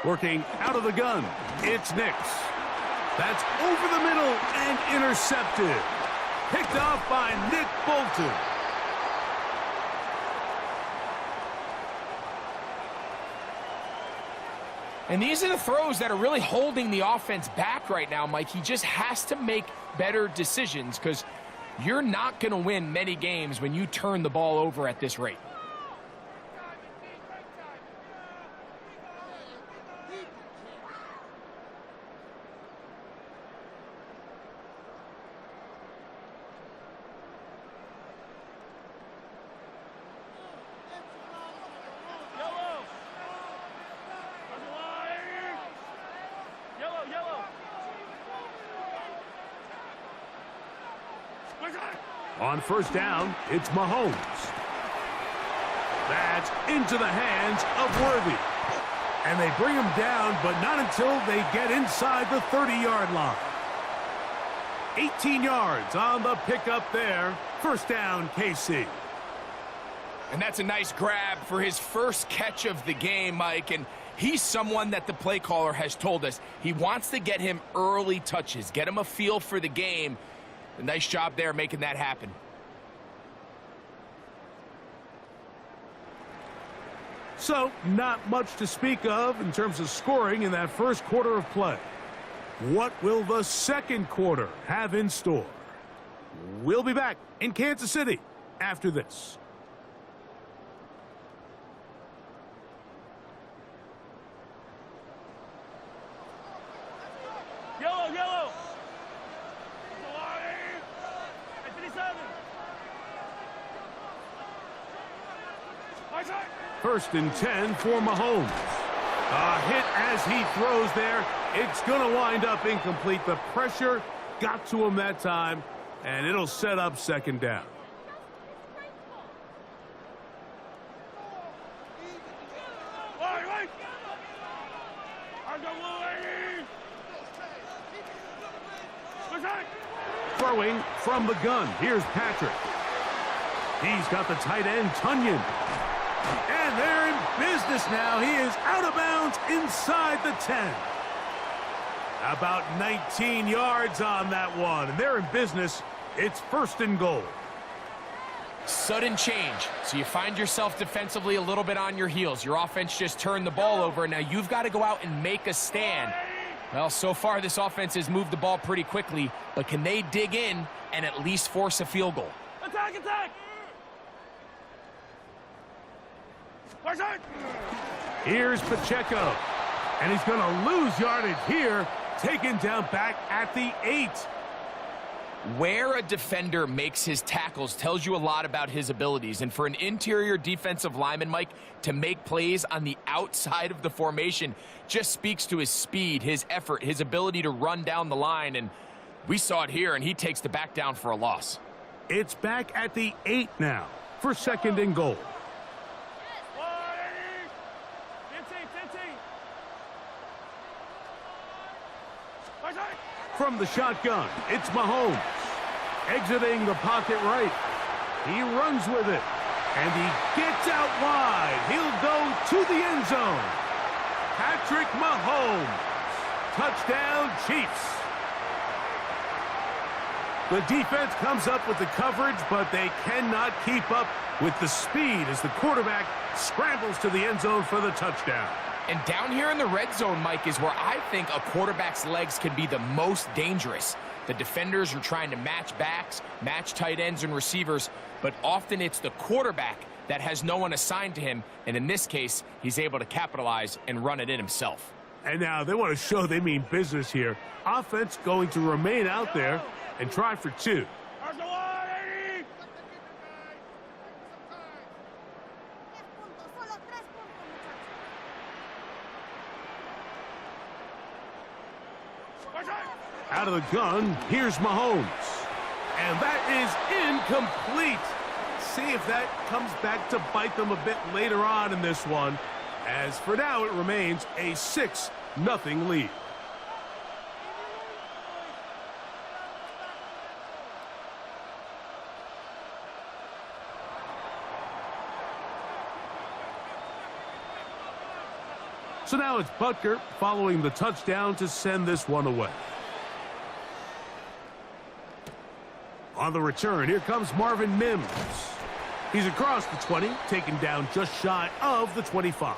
Working out of the gun, it's Nix. That's over the middle and intercepted. Picked off by Nick Bolton. And these are the throws that are really holding the offense back right now, Mike. He just has to make better decisions because you're not going to win many games when you turn the ball over at this rate. On first down, it's Mahomes. That's into the hands of Worthy. And they bring him down, but not until they get inside the 30-yard line. 18 yards on the pickup there. First down, KC. And that's a nice grab for his first catch of the game, Mike. And he's someone that the play caller has told us he wants to get him early touches, get him a feel for the game. A nice job there making that happen. So, not much to speak of in terms of scoring in that first quarter of play. What will the second quarter have in store? We'll be back in Kansas City after this. Yellow, yellow. First and 10 for Mahomes. A hit as he throws there. It's going to wind up incomplete. The pressure got to him that time, and it'll set up second down. Throwing from the gun. Here's Patrick. He's got the tight end, Tunyon. And they're in business now. He is out of bounds inside the 10. About 19 yards on that one. And they're in business. It's first and goal. Sudden change. So you find yourself defensively a little bit on your heels. Your offense just turned the ball over, and now you've got to go out and make a stand. Well, so far this offense has moved the ball pretty quickly, but can they dig in and at least force a field goal? Attack, attack! Here's Pacheco. And he's going to lose yardage here. Taken down back at the 8. Where a defender makes his tackles tells you a lot about his abilities. And for an interior defensive lineman, Mike, to make plays on the outside of the formation just speaks to his speed, his effort, his ability to run down the line. And we saw it here, and he takes the back down for a loss. It's back at the 8 now for second and goal. From the shotgun, it's Mahomes. Exiting the pocket right. He runs with it. And he gets out wide. He'll go to the end zone. Patrick Mahomes. Touchdown, Chiefs. The defense comes up with the coverage, but they cannot keep up with the speed as the quarterback scrambles to the end zone for the touchdown. And down here in the red zone, Mike, is where I think a quarterback's legs can be the most dangerous. The defenders are trying to match backs, match tight ends and receivers, but often it's the quarterback that has no one assigned to him, and in this case, he's able to capitalize and run it in himself. And now they want to show they mean business here. Offense going to remain out there and try for 2. Out of the gun, here's Mahomes. And that is incomplete. See if that comes back to bite them a bit later on in this one. As for now, it remains a 6-0 lead. So now it's Butker following the touchdown to send this one away. On the return, here comes Marvin Mims. He's across the 20, taken down just shy of the 25.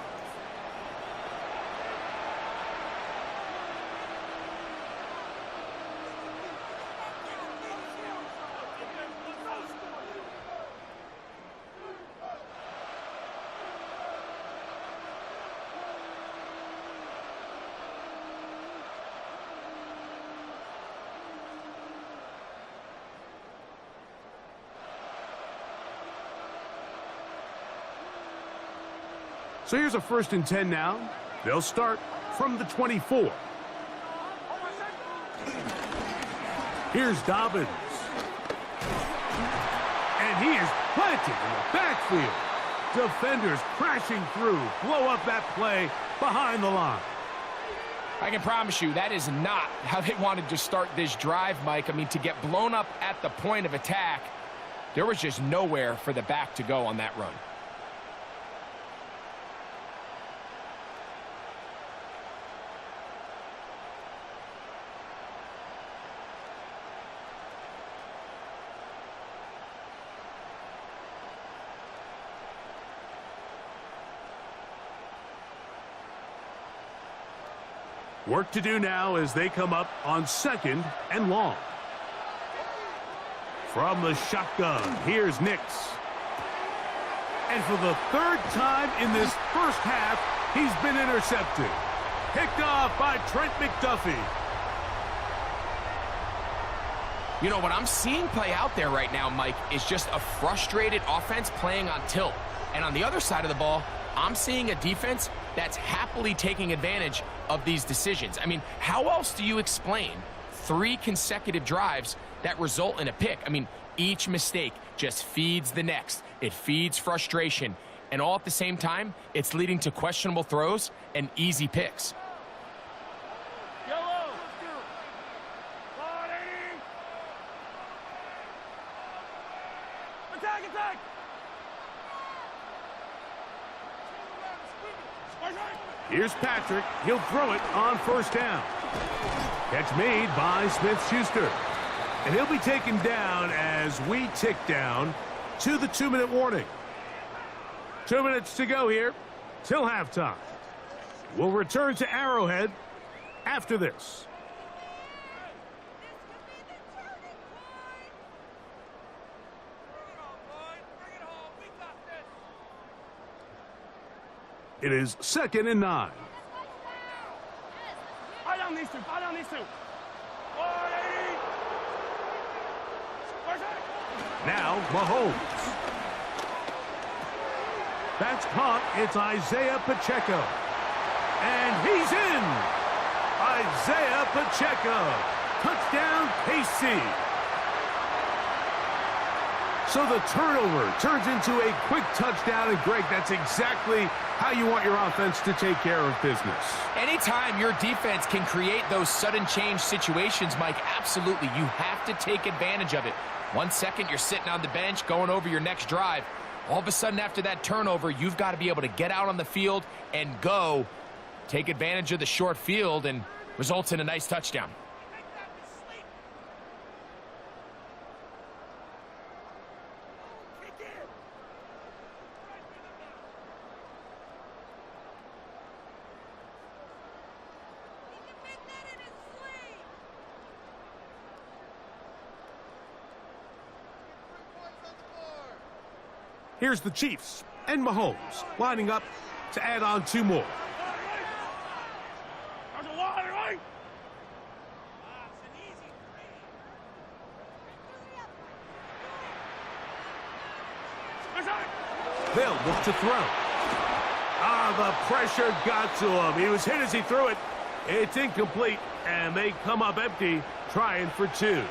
So here's a 1st and 10 now. They'll start from the 24. Here's Dobbins. And he is planted in the backfield. Defenders crashing through, blow up that play behind the line. I can promise you that is not how they wanted to start this drive, Mike. I mean, to get blown up at the point of attack, there was just nowhere for the back to go on that run. Work to do now as they come up on 2nd and long. From the shotgun, here's Nix. And for the 3rd time in this first half, he's been intercepted. Picked off by Trent McDuffie. You know, what I'm seeing play out there right now, Mike, is just a frustrated offense playing on tilt. And on the other side of the ball, I'm seeing a defense that's happily taking advantage of these decisions. I mean, how else do you explain 3 consecutive drives that result in a pick? I mean, each mistake just feeds the next. It feeds frustration. And all at the same time, it's leading to questionable throws and easy picks. Yellow. Attack, attack. Here's Patrick. He'll throw it on 1st down. Catch made by Smith-Schuster. And he'll be taken down as we tick down to the 2-minute warning. 2 minutes to go here till halftime. We'll return to Arrowhead after this. It is 2nd and 9. Fire down these two. Fire down these two. Now Mahomes. That's caught. It's Isaiah Pacheco. And he's in. Isaiah Pacheco. Touchdown, KC. So the turnover turns into a quick touchdown. And Greg, that's exactly how you want your offense to take care of business. Anytime your defense can create those sudden change situations, Mike, absolutely, you have to take advantage of it. 1 second, you're sitting on the bench going over your next drive. All of a sudden, after that turnover, you've got to be able to get out on the field and go. Take advantage of the short field and results in a nice touchdown. Here's the Chiefs and Mahomes lining up to add on 2 more. They'll look to throw. The pressure got to him. He was hit as he threw it. It's incomplete, and they come up empty, trying for 2.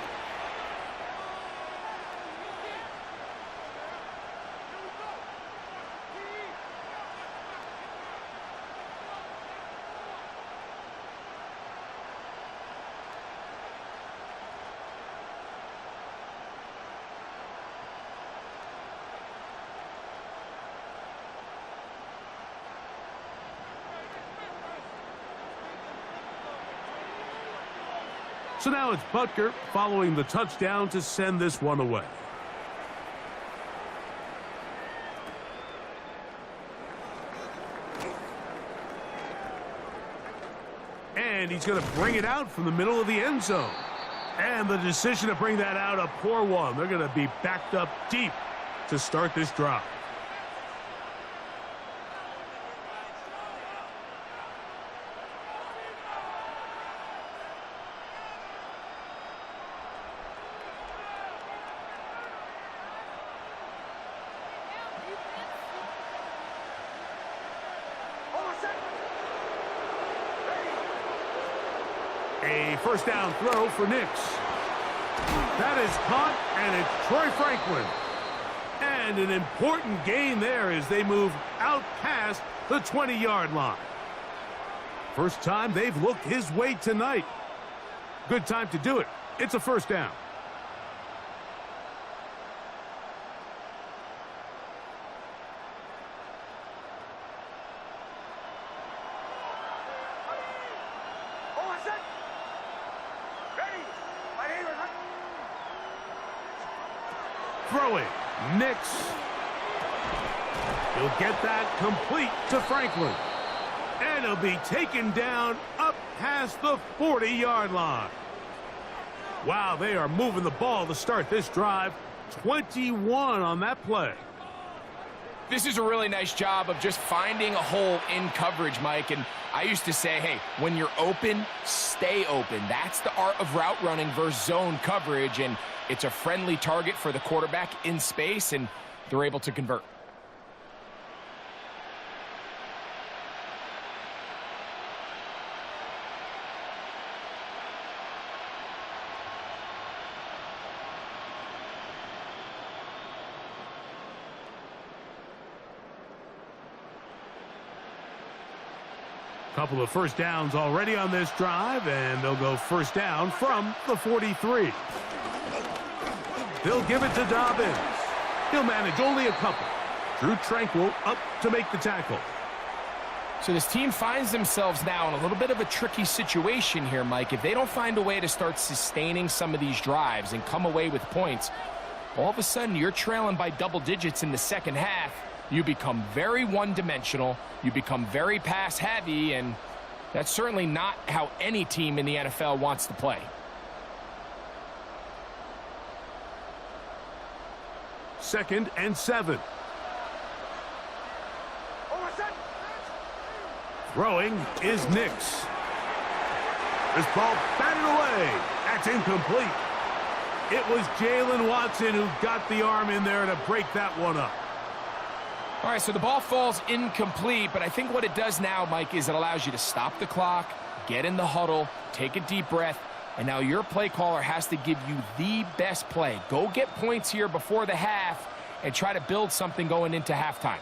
So now it's Butker following the touchdown to send this one away. And he's going to bring it out from the middle of the end zone. And the decision to bring that out, a poor one. They're going to be backed up deep to start this drive. A first down throw for Nix. That is caught, and it's Troy Franklin. And an important gain there as they move out past the 20-yard line. First time they've looked his way tonight. Good time to do it. It's a first down. Throwing, Nix. He'll get that complete to Franklin. And he'll be taken down up past the 40-yard line. Wow, they are moving the ball to start this drive. 21 on that play. This is a really nice job of just finding a hole in coverage, Mike. And I used to say, hey, when you're open, stay open. That's the art of route running versus zone coverage. And it's a friendly target for the quarterback in space, and they're able to convert. Couple of first downs already on this drive, and they'll go first down from the 43. They'll give it to Dobbins. He'll manage only a couple. Drew Tranquil up to make the tackle. So this team finds themselves now in a little bit of a tricky situation here, Mike. If they don't find a way to start sustaining some of these drives and come away with points, all of a sudden you're trailing by double digits in the second half. You become very one-dimensional, you become very pass-heavy, and that's certainly not how any team in the NFL wants to play. Second and 7. Throwing is Nix. This ball batted away. That's incomplete. It was Jalen Watson who got the arm in there to break that one up. All right, so the ball falls incomplete, but I think what it does now, Mike, is it allows you to stop the clock, get in the huddle, take a deep breath, and now your play caller has to give you the best play. Go get points here before the half and try to build something going into halftime.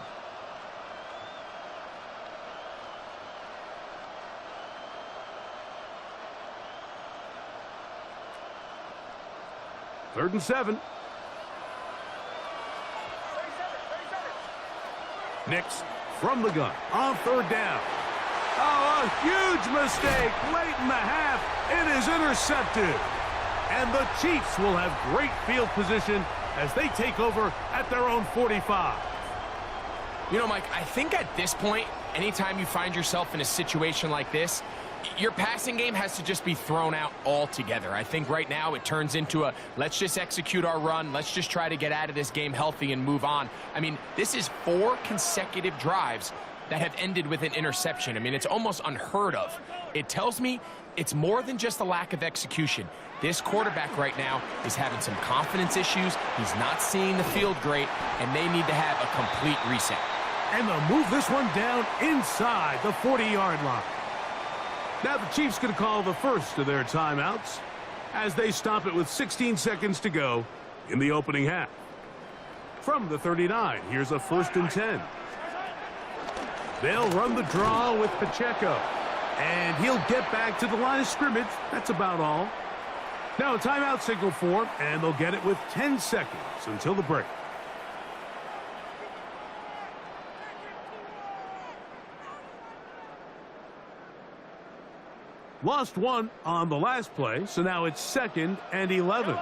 Third and 7. Nix from the gun on third down. Oh, a huge mistake late in the half. It is intercepted. And the Chiefs will have great field position as they take over at their own 45. You know, Mike, I think at this point, anytime you find yourself in a situation like this, your passing game has to just be thrown out altogether. I think right now it turns into a let's just execute our run. Let's just try to get out of this game healthy and move on. I mean, this is 4 consecutive drives that have ended with an interception. I mean, it's almost unheard of. It tells me it's more than just a lack of execution. This quarterback right now is having some confidence issues. He's not seeing the field great, and they need to have a complete reset. And they'll move this one down inside the 40-yard line. Now the Chiefs going to call the first of their timeouts as they stop it with 16 seconds to go in the opening half. From the 39, here's a 1st and 10. They'll run the draw with Pacheco, and he'll get back to the line of scrimmage. That's about all. Now a timeout signal form, and they'll get it with 10 seconds until the break. Lost one on the last play, so now it's 2nd and 11.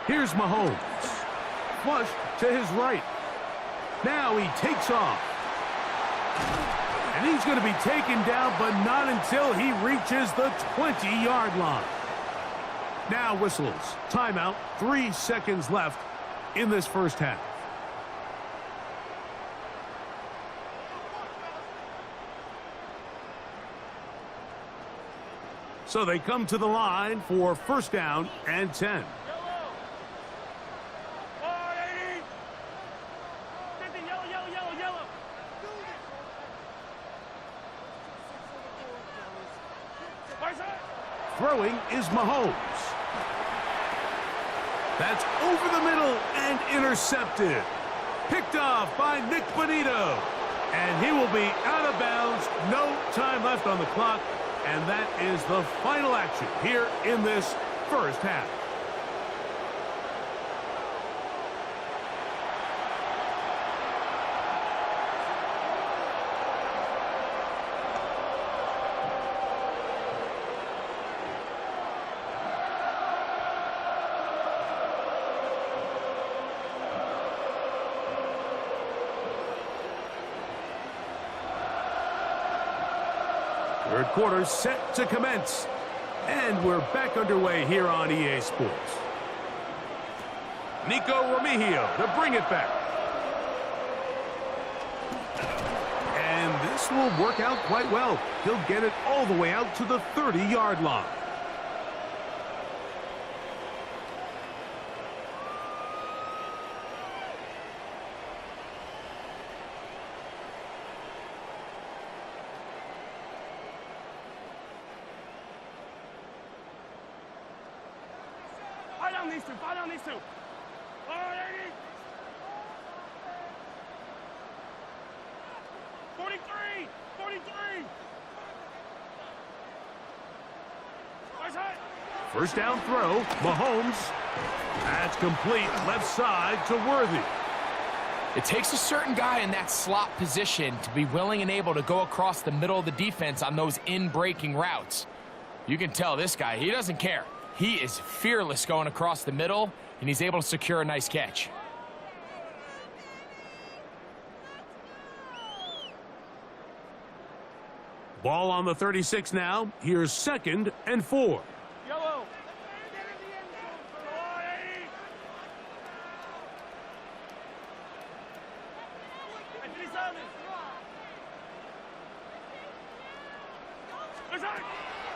Here's Mahomes. Flush to his right. Now he takes off. And he's going to be taken down, but not until he reaches the 20-yard line. Now whistles. Timeout. 3 seconds left in this first half. So they come to the line for 1st down and 10. Throwing is Mahomes. That's over the middle and intercepted. Picked off by Nick Bonito. And he will be out of bounds. No time left on the clock. And that is the final action here in this first half. Third quarter set to commence. And we're back underway here on EA Sports. Nico Remigio to bring it back. And this will work out quite well. He'll get it all the way out to the 30-yard line. Fight on these two. 43. 43. First down throw. Mahomes. That's complete. Left side to Worthy. It takes a certain guy in that slot position to be willing and able to go across the middle of the defense on those in-breaking routes. You can tell this guy, he doesn't care. He is fearless going across the middle, and he's able to secure a nice catch. Ball on the 36 now. Here's 2nd and 4. Yellow.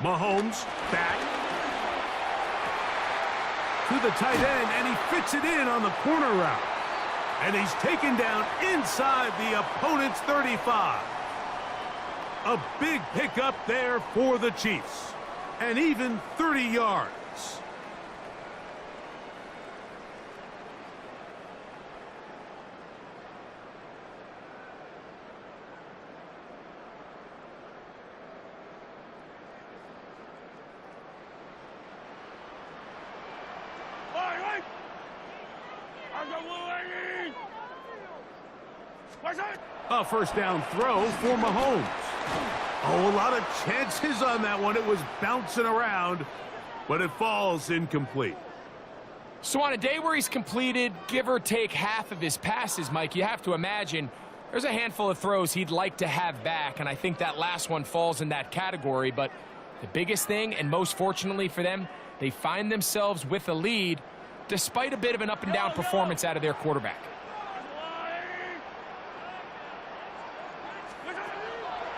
Mahomes back to the tight end, and he fits it in on the corner route. And he's taken down inside the opponent's 35. A big pickup there for the Chiefs. And even 30 yards. A first down throw for Mahomes. Oh, a lot of chances on that one. It was bouncing around, but it falls incomplete. So on a day where he's completed, give or take half of his passes, Mike, you have to imagine there's a handful of throws he'd like to have back, and I think that last one falls in that category. But the biggest thing, and most fortunately for them, they find themselves with a lead despite a bit of an up-and-down performance out of their quarterback.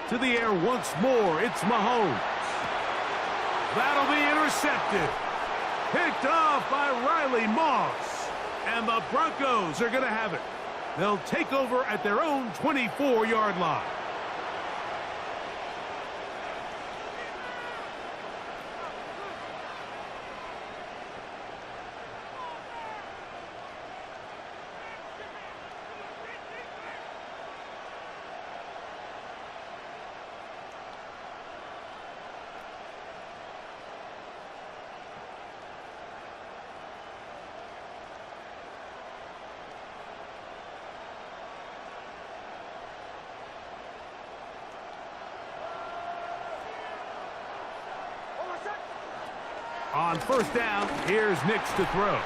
To the air once more, it's Mahomes. That'll be intercepted. Picked off by Riley Moss. And the Broncos are going to have it. They'll take over at their own 24-yard line. On first down, here's Nix to throw.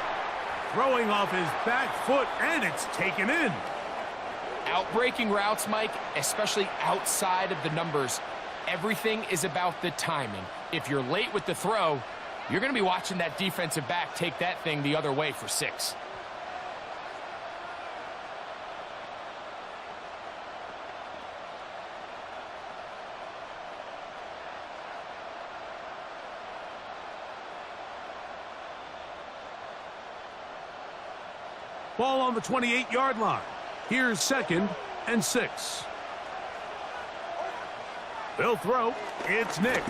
Throwing off his back foot, and it's taken in. Outbreaking routes, Mike, especially outside of the numbers, everything is about the timing. If you're late with the throw, you're going to be watching that defensive back take that thing the other way for 6. Ball on the 28-yard line. Here's 2nd and 6. They'll throw. It's Nix.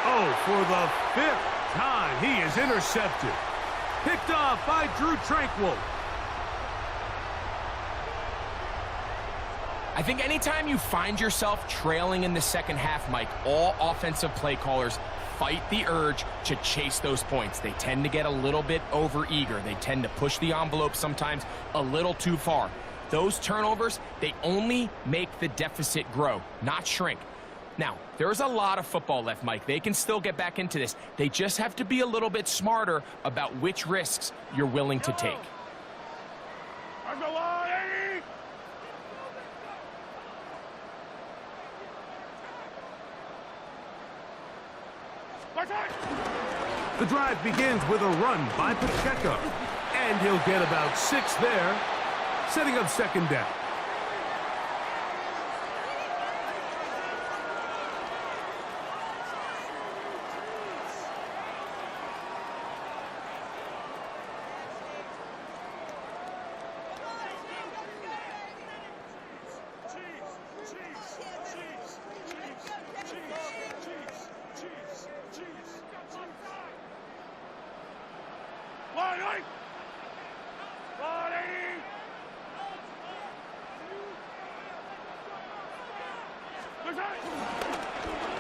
Oh, for the 5th time, he is intercepted. Picked off by Drew Tranquil. I think anytime you find yourself trailing in the second half, Mike, all offensive play callers fight the urge to chase those points. They tend to get a little bit overeager. They tend to push the envelope sometimes a little too far. Those turnovers, they only make the deficit grow, not shrink. Now, there's a lot of football left, Mike. They can still get back into this. They just have to be a little bit smarter about which risks you're willing to take. The drive begins with a run by Pacheco, and he'll get about 6 there, setting up 2nd down.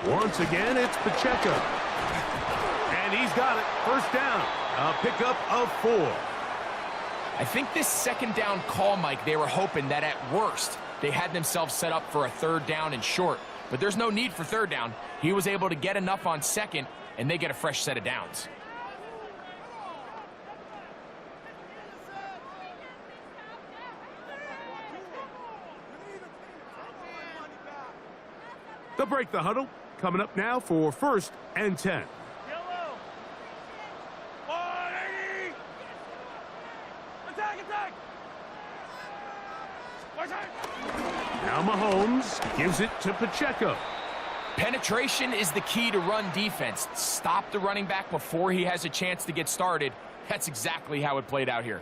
Once again, it's Pacheco. And he's got it. 1st down. A pickup of 4. I think this 2nd down call, Mike, they were hoping that at worst they had themselves set up for a 3rd down and short. But there's no need for 3rd down. He was able to get enough on 2nd, and they get a fresh set of downs. They'll break the huddle. Coming up now for 1st and 10. Now Mahomes gives it to Pacheco. Penetration is the key to run defense. Stop the running back before he has a chance to get started. That's exactly how it played out here.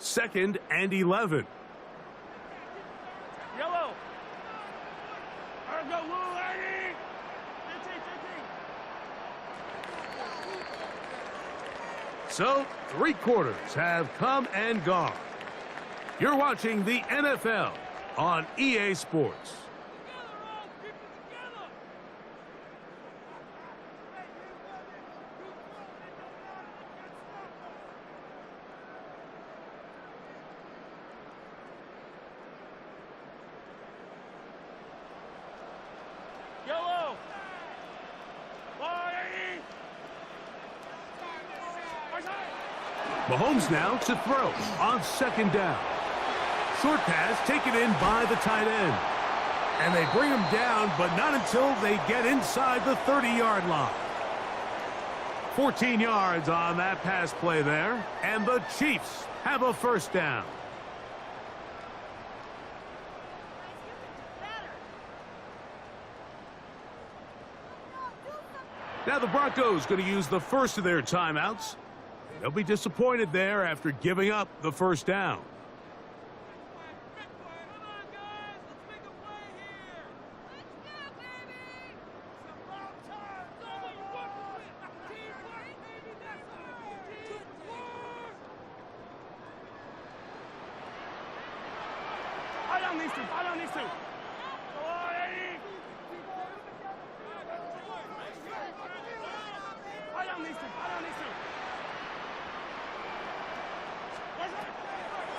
Second and 11. Yellow. So, 3 quarters have come and gone. You're watching the NFL on EA Sports. Mahomes now to throw on 2nd down. Short pass taken in by the tight end. And they bring him down, but not until they get inside the 30-yard line. 14 yards on that pass play there. And the Chiefs have a 1st down. Now the Broncos going to use the first of their timeouts. They'll be disappointed there after giving up the 1st down.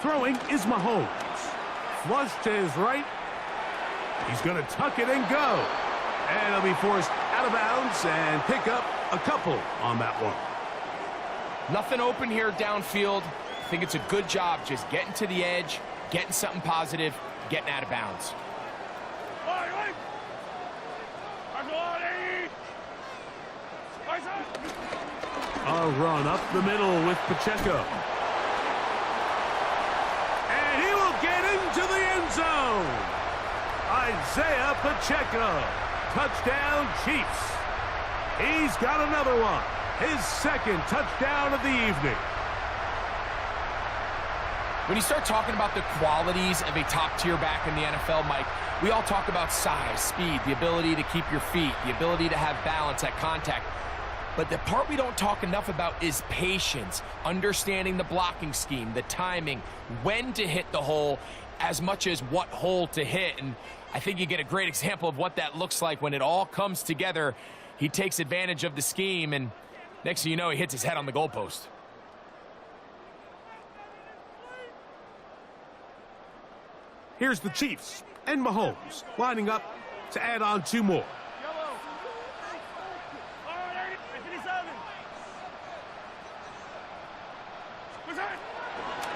Throwing is Mahomes. Flush to his right. He's going to tuck it and go. And he'll be forced out of bounds and pick up a couple on that one. Nothing open here downfield. I think it's a good job just getting to the edge, getting something positive, getting out of bounds. A run up the middle with Pacheco. And he will get into the end zone. Isaiah Pacheco. Touchdown, Chiefs. He's got another one. His second touchdown of the evening. When you start talking about the qualities of a top-tier back in the NFL, Mike, we all talk about size, speed, the ability to keep your feet, the ability to have balance at contact. But the part we don't talk enough about is patience, understanding the blocking scheme, the timing, when to hit the hole, as much as what hole to hit. And I think you get a great example of what that looks like when it all comes together. He takes advantage of the scheme, and next thing you know, he hits his head on the goalpost. Here's the Chiefs and Mahomes lining up to add on two more.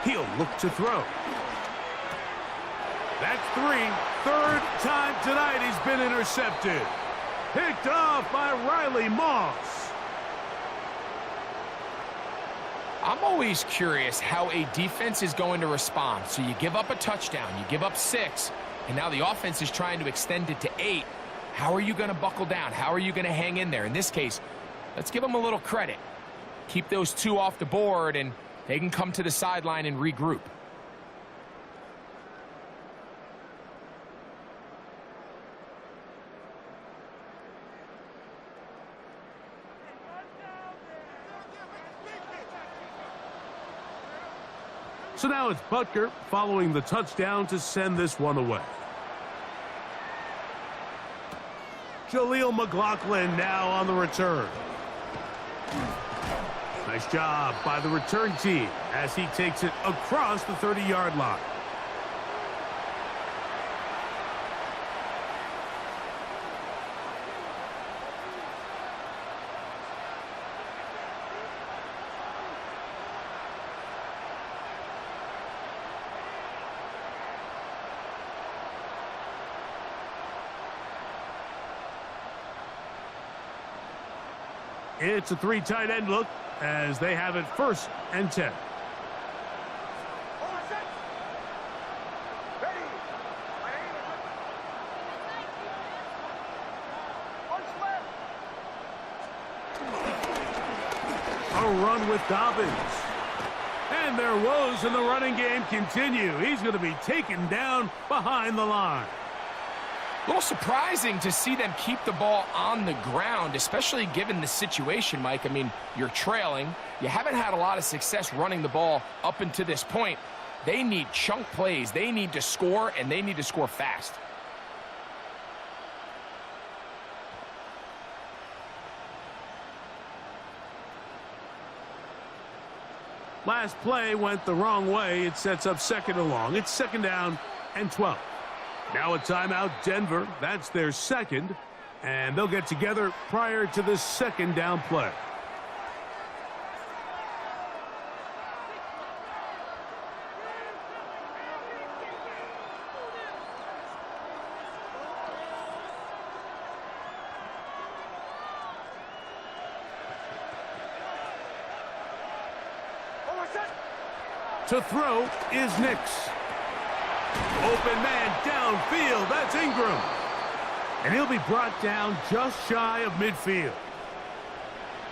He'll look to throw. That's three. Third time tonight he's been intercepted. Picked off by Riley Moss. I'm always curious how a defense is going to respond. So you give up a touchdown, you give up 6, and now the offense is trying to extend it to 8. How are you going to buckle down? How are you going to hang in there? In this case, let's give them a little credit. Keep those 2 off the board, and they can come to the sideline and regroup. So now it's Butker following the touchdown to send this one away. Jaleel McLaughlin now on the return. Nice job by the return team as he takes it across the 30-yard line. It's a 3 tight end look as they have it 1st and 10. A run with Dobbins. And their woes in the running game continue. He's going to be taken down behind the line. A little surprising to see them keep the ball on the ground, especially given the situation, Mike. I mean, you're trailing. You haven't had a lot of success running the ball up until this point. They need chunk plays. They need to score, and they need to score fast. Last play went the wrong way. It sets up 2nd and long. It's 2nd down and 12. Now a timeout, Denver. That's their 2nd. And they'll get together prior to the 2nd down play. To throw is Nix. Open man downfield. That's Ingram. And he'll be brought down just shy of midfield.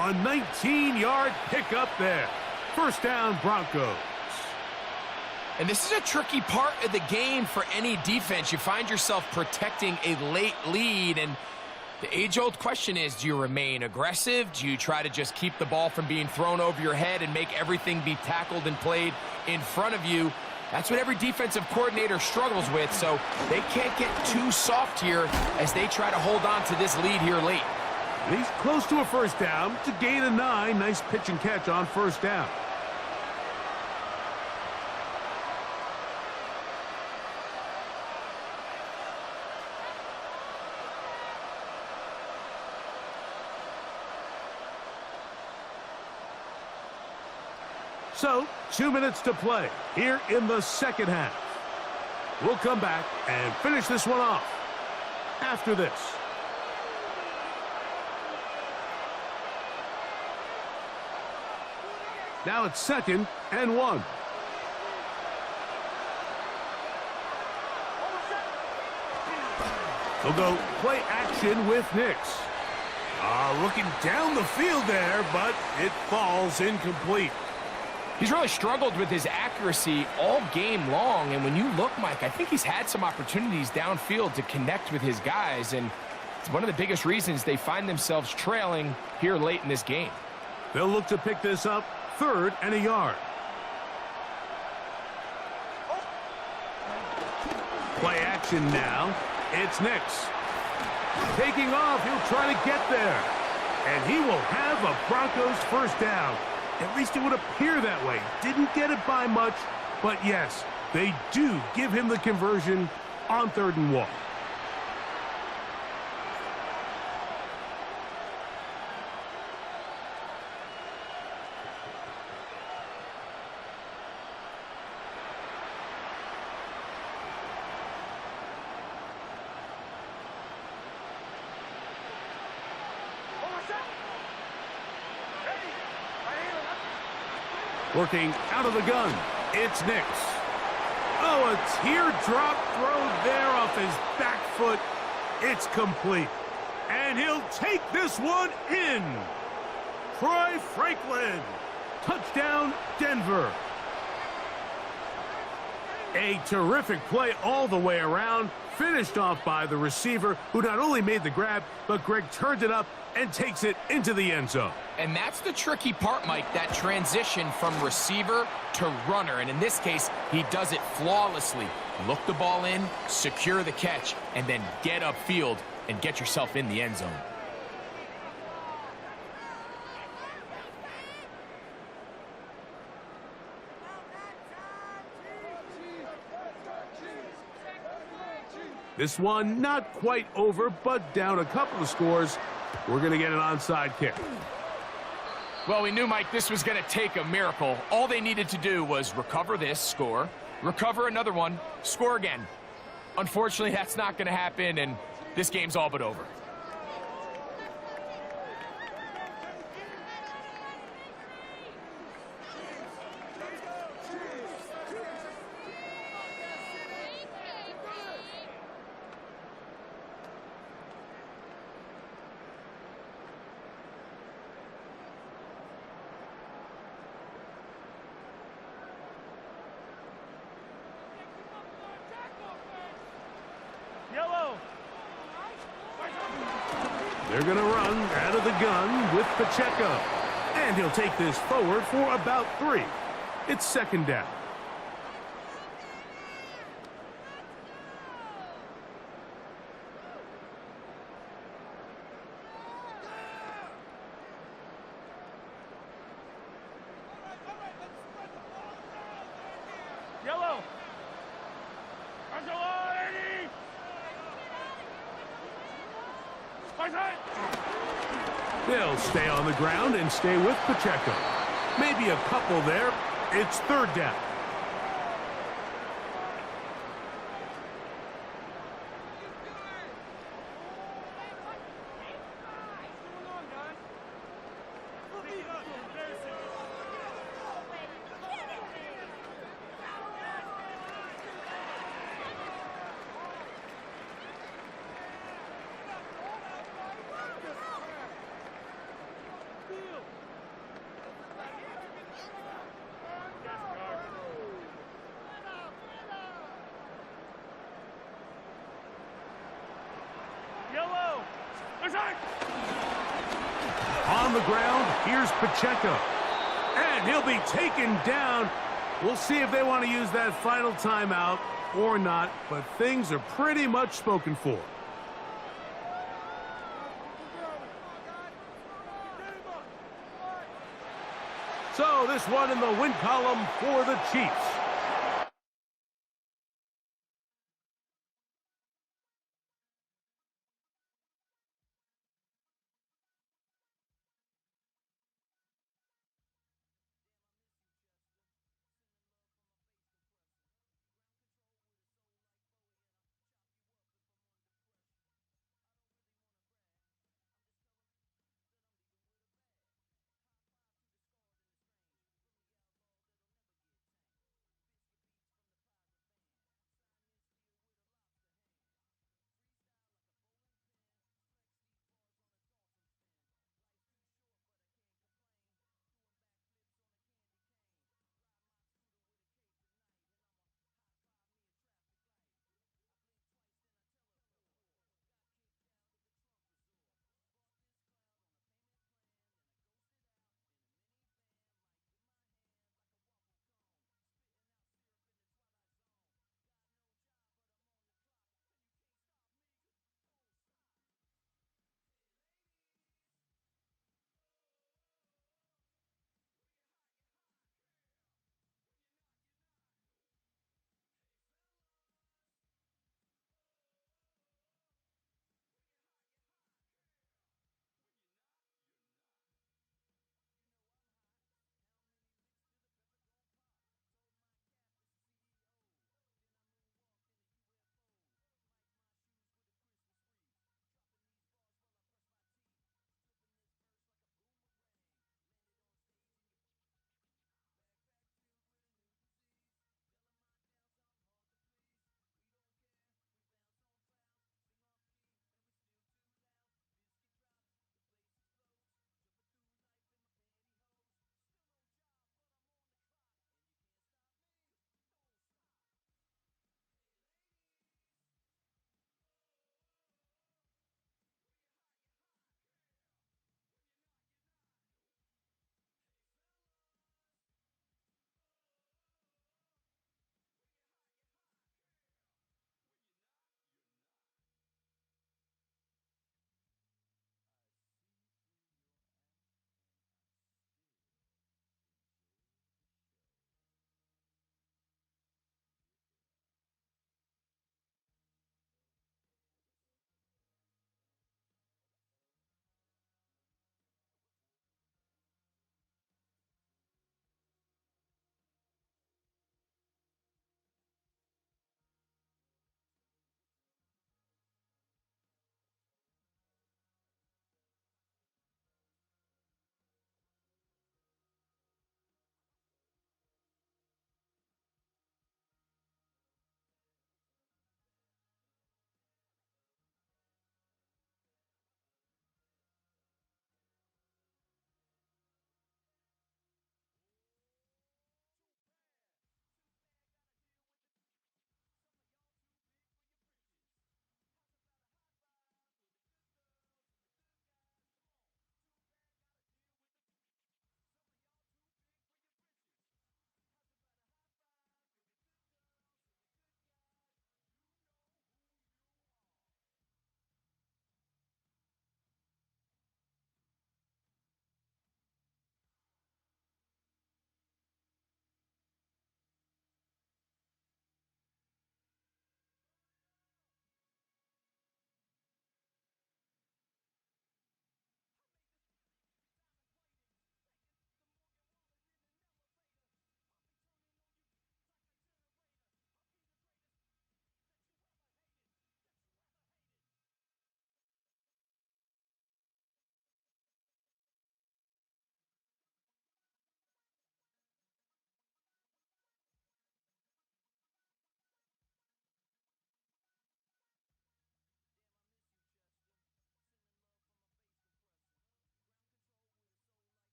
A 19-yard pickup there. 1st down, Broncos. And this is a tricky part of the game for any defense. You find yourself protecting a late lead, and the age-old question is, do you remain aggressive? Do you try to just keep the ball from being thrown over your head and make everything be tackled and played in front of you? That's what every defensive coordinator struggles with, so they can't get too soft here as they try to hold on to this lead here late. He's close to a 1st down to gain a 9. Nice pitch and catch on 1st down. So, 2 minutes to play here in the second half. We'll come back and finish this one off after this. Now it's 2nd and 1. They'll go play action with Nix. Looking down the field there, but it falls incomplete. He's really struggled with his accuracy all game long, and when you look, Mike, I think he's had some opportunities downfield to connect with his guys, and it's one of the biggest reasons they find themselves trailing here late in this game. They'll look to pick this up 3rd and a yard. Play action now. It's Nix. Taking off, he'll try to get there. And he will have a Broncos first down. At least it would appear that way. Didn't get it by much, but yes, they do give him the conversion on 3rd and 1. Working out of the gun, it's Nix. Oh, a teardrop throw there off his back foot. It's complete. And he'll take this one in. Troy Franklin. Touchdown, Denver. A terrific play all the way around. Finished off by the receiver, who not only made the grab, but Greg turned it up and takes it into the end zone. And that's the tricky part, Mike, that transition from receiver to runner. And in this case, he does it flawlessly. Look the ball in, secure the catch, and then get upfield and get yourself in the end zone. This one not quite over, but down a couple of scores. We're going to get an onside kick. Well, we knew, Mike, this was going to take a miracle. All they needed to do was recover this, score, recover another one, score again. Unfortunately, that's not going to happen, and this game's all but over. They're going to run out of the gun with Pacheco. And he'll take this forward for about 3. It's 2nd down. Yellow. They'll stay on the ground and stay with Pacheco. Maybe a couple there. It's 3rd down. On the ground, here's Pacheco. And he'll be taken down. We'll see if they want to use that final timeout or not, but things are pretty much spoken for. So this one in the win column for the Chiefs.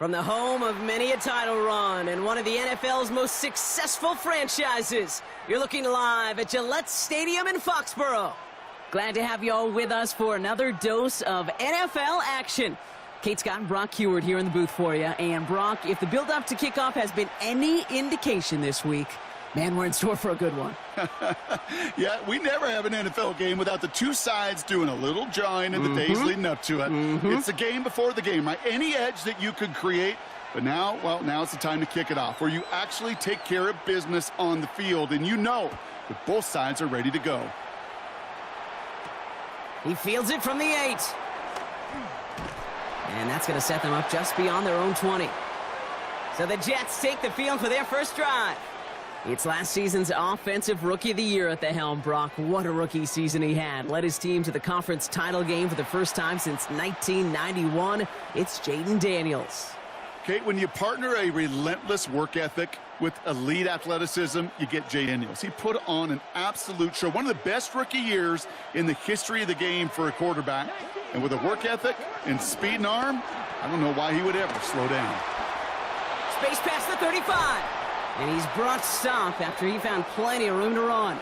From the home of many a title run and one of the NFL's most successful franchises, you're looking live at Gillette Stadium in Foxborough. Glad to have you all with us for another dose of NFL action. Kate Scott and Brock Heward here in the booth for you. And Brock, if the build-up to kickoff has been any indication this week, man, we're in store for a good one. Yeah, we never have an NFL game without the two sides doing a little jawing in the days leading up to it. It's the game before the game, right? Any edge that you could create. But now, well, now it's the time to kick it off, where you actually take care of business on the field, and you know that both sides are ready to go. He fields it from the 8. And that's going to set them up just beyond their own 20. So the Jets take the field for their first drive. It's last season's Offensive Rookie of the Year at the helm, Brock. What a rookie season he had. Led his team to the conference title game for the first time since 1991. It's Jaden Daniels. Kate, when you partner a relentless work ethic with elite athleticism, you get Jay Daniels. He put on an absolute show. One of the best rookie years in the history of the game for a quarterback. And with a work ethic and speed and arm, I don't know why he would ever slow down. Space past the 35. And he's brought stop after he found plenty of room to run.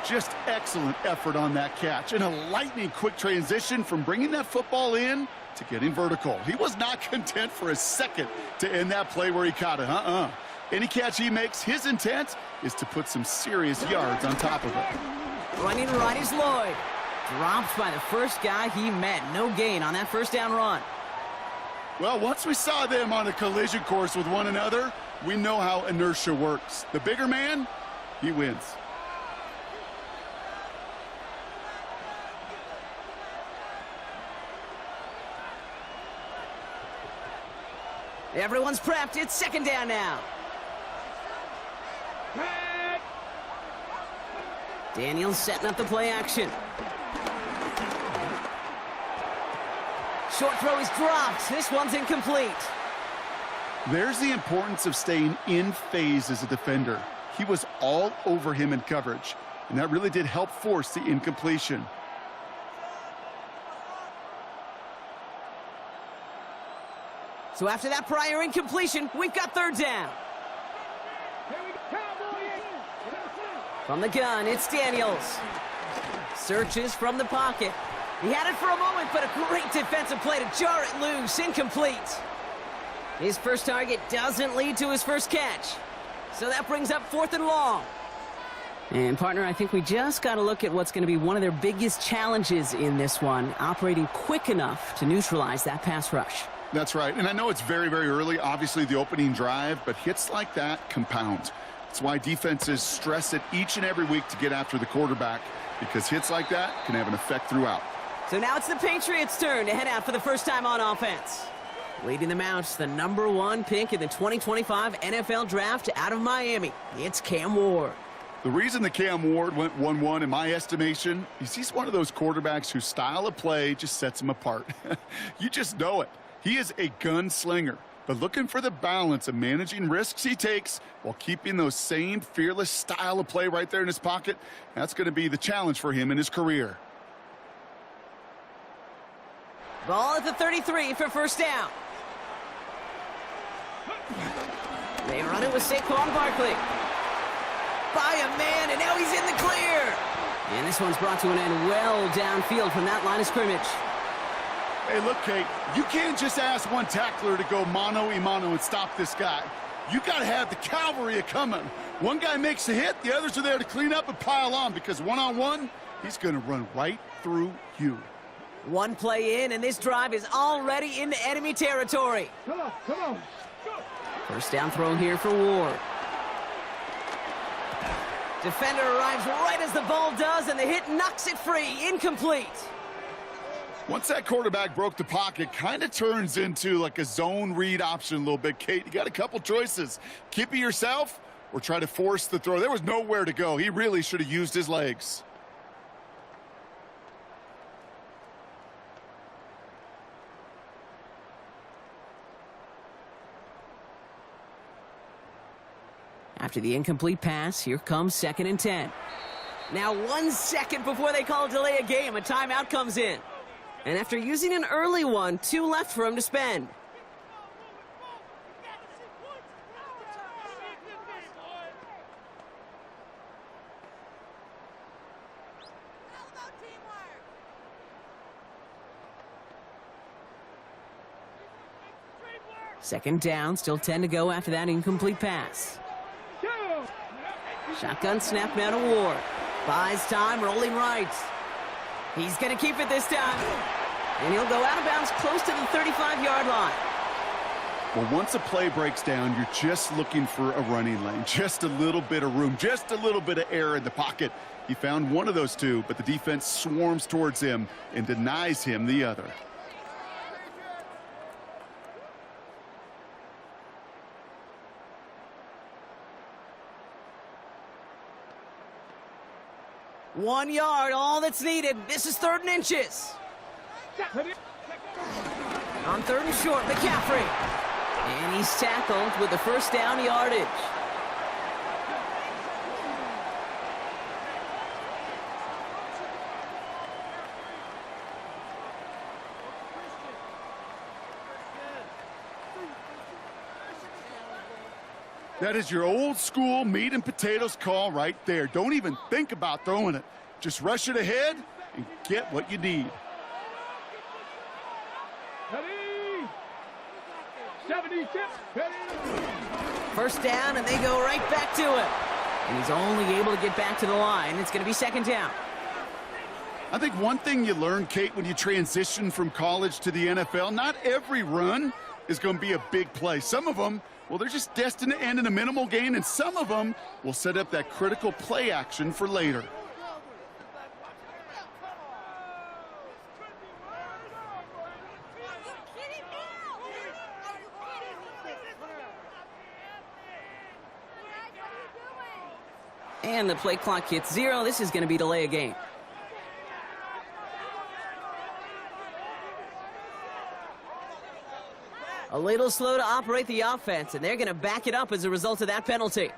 Just excellent effort on that catch. And a lightning quick transition from bringing that football in to getting vertical. He was not content for a second to end that play where he caught it. Any catch he makes, his intent is to put some serious yards on top of it. Running right is Lloyd. Dropped by the first guy he met. No gain on that first down run. Well, once we saw them on a collision course with one another, we know how inertia works. The bigger man, he wins. Everyone's prepped. It's second down now. Daniels setting up the play action. Short throw is dropped. This one's incomplete. There's the importance of staying in phase as a defender. He was all over him in coverage, and that really did help force the incompletion. So after that prior incompletion, we've got third down. From the gun, it's Daniels. Searches from the pocket. He had it for a moment, but a great defensive play to jar it loose. Incomplete. His first target doesn't lead to his first catch. So that brings up 4th and long. And, partner, I think we just got to look at what's going to be one of their biggest challenges in this one, operating quick enough to neutralize that pass rush. That's right. And I know it's very, very early, obviously the opening drive, but hits like that compound. That's why defenses stress it each and every week to get after the quarterback, because hits like that can have an effect throughout. So now it's the Patriots' turn to head out for the first time on offense. Leading them out, the #1 pick in the 2025 NFL Draft out of Miami. It's Cam Ward. The reason that Cam Ward went 1-1 in my estimation is he's one of those quarterbacks whose style of play just sets him apart. You just know it. He is a gunslinger, but looking for the balance of managing risks he takes while keeping those same fearless style of play right there in his pocket. That's going to be the challenge for him in his career. Ball at the 33 for first down. They run it with Saquon Barkley. By a man, and now he's in the clear. And this one's brought to an end well downfield from that line of scrimmage. Hey, look, Kate, you can't just ask one tackler to go mano-a-mano and stop this guy. You got to have the cavalry coming. One guy makes a hit, the others are there to clean up and pile on, because one-on-one, he's going to run right through you. One play in, and this drive is already into enemy territory. Come on, come on. First down throw here for Ward. Defender arrives right as the ball does, and the hit knocks it free. Incomplete. Once that quarterback broke the pocket, kind of turns into like a zone read option a little bit. Kate, you got a couple choices. Keep it yourself or try to force the throw. There was nowhere to go. He really should have used his legs. After the incomplete pass, here comes 2nd and 10. Now 1 second before they call a delay a game, a timeout comes in. And after using an early one, 2 left for him to spend. Second down, still 10 to go after that incomplete pass. Shotgun snap now to Ward. Buys time, rolling right. He's going to keep it this time. And he'll go out of bounds close to the 35-yard line. Well, once a play breaks down, you're just looking for a running lane. Just a little bit of room, just a little bit of air in the pocket. He found one of those two, but the defense swarms towards him and denies him the other. One yard, all that's needed. This is 3rd and inches. On 3rd and short, McCaffrey. And he's tackled with the first down yardage. That is your old school meat and potatoes call right there. Don't even think about throwing it. Just rush it ahead and get what you need. 76. First down, and they go right back to it. And he's only able to get back to the line. It's going to be 2nd down. I think one thing you learn, Kate, when you transition from college to the NFL, not every run is going to be a big play. Some of them, well, they're just destined to end in a minimal gain, and some of them will set up that critical play action for later. And the play clock hits 0. This is going to be delay a game. A little slow to operate the offense, and they're going to back it up as a result of that penalty.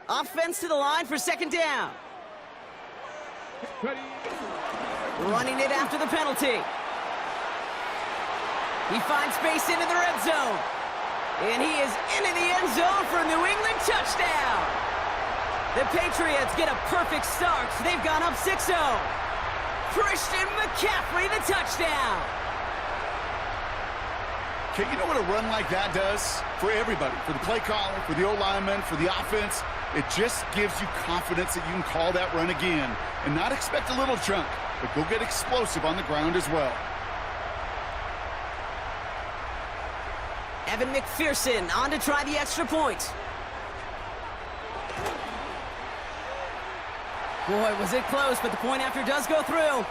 Offense to the line for 2nd down. Running it after the penalty. He finds space into the red zone. And he is into the end zone for a New England touchdown. The Patriots get a perfect start. They've gone up 6-0. Christian McCaffrey, the touchdown. Okay, you know what a run like that does for everybody, for the play caller, for the O-lineman, for the offense? It just gives you confidence that you can call that run again and not expect a little chunk, but go get explosive on the ground as well. Evan McPherson on to try the extra point. Boy, was it close, but the point after does go through.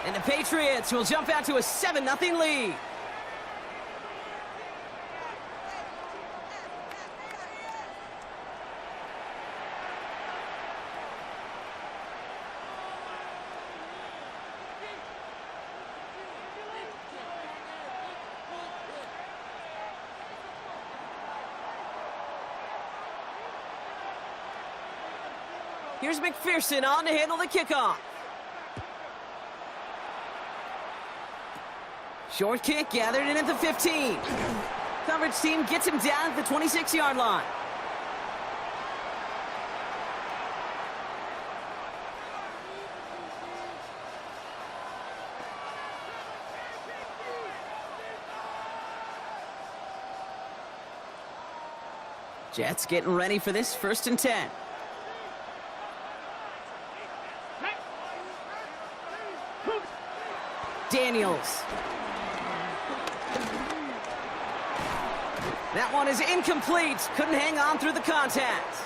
And the Patriots will jump out to a 7-0 lead. Here's McPherson on to handle the kickoff. Short kick gathered in at the 15. Coverage team gets him down at the 26-yard line. Jets getting ready for this 1st and 10. Daniels. That one is incomplete. Couldn't hang on through the contact.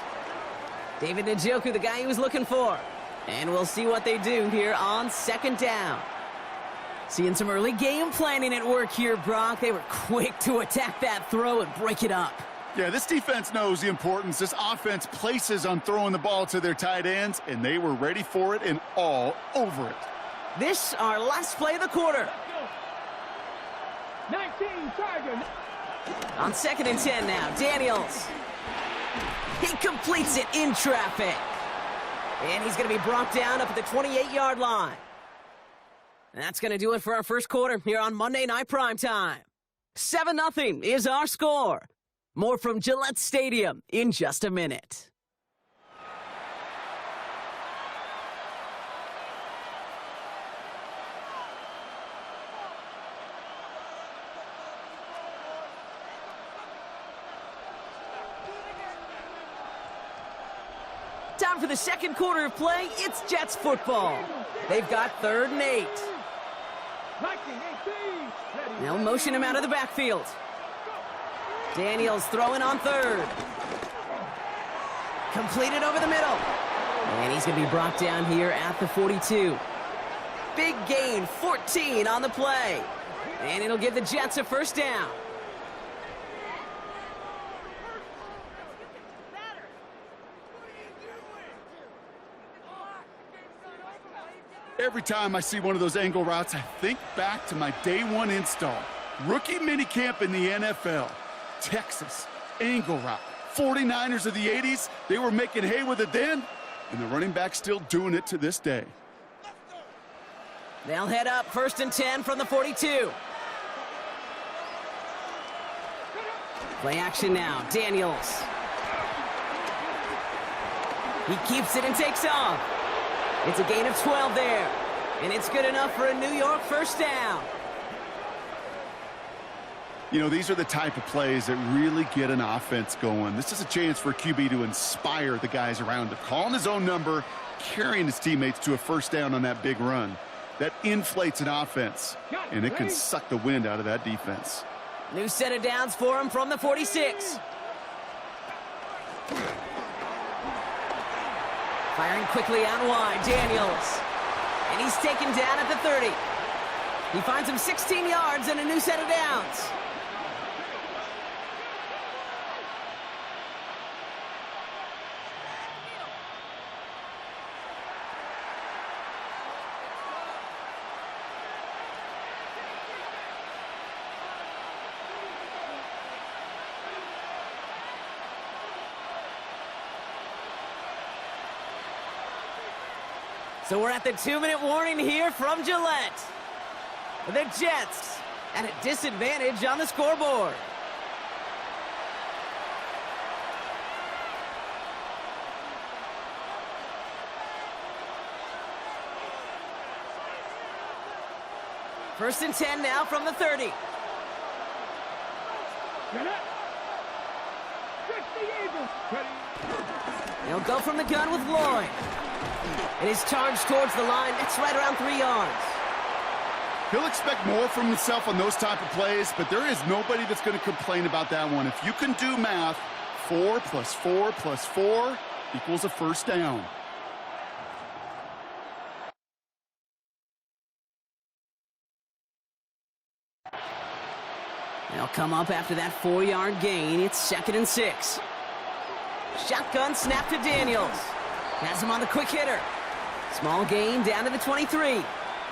David Njoku, the guy he was looking for. And we'll see what they do here on 2nd down. Seeing some early game planning at work here, Brock. They were quick to attack that throw and break it up. Yeah, this defense knows the importance this offense places on throwing the ball to their tight ends, and they were ready for it and all over it. This, our last play of the quarter. 19 Tiger. On 2nd and 10 now, Daniels. He completes it in traffic. And he's going to be brought down up at the 28-yard line. And that's going to do it for our first quarter here on Monday Night Primetime. 7-0 is our score. More from Gillette Stadium in just a minute. Time for the second quarter of play. It's Jets football. They've got 3rd and 8. They'll motion him out of the backfield. Daniels throwing on 3rd. Completed over the middle. And he's going to be brought down here at the 42. Big gain, 14 on the play. And it'll give the Jets a first down. Every time I see one of those angle routes, I think back to my day one install. Rookie minicamp in the NFL. Texas, angle route. 49ers of the 80s, they were making hay with it then, and the running back's still doing it to this day. They'll head up 1st and 10 from the 42. Play action now, Daniels. He keeps it and takes off. It's a gain of 12 there, and it's good enough for a New York first down. You know, these are the type of plays that really get an offense going. This is a chance for a QB to inspire the guys around him. Calling his own number, carrying his teammates to a first down on that big run. That inflates an offense, and it can suck the wind out of that defense. New set of downs for him from the 46. Firing quickly out wide, Daniels. And he's taken down at the 30. He finds him 16 yards and a new set of downs. So we're at the 2-minute warning here from Gillette. The Jets at a disadvantage on the scoreboard. First and 10 now from the 30. He'll go from the gun with Lloyd. And his charge towards the line, that's right around 3 yards. He'll expect more from himself on those type of plays, but there is nobody that's going to complain about that one. If you can do math, 4 plus 4 plus 4 equals a first down. They'll come up after that 4-yard gain. It's 2nd and 6. Shotgun snap to Daniels. Has him on the quick hitter. Small gain down to the 23.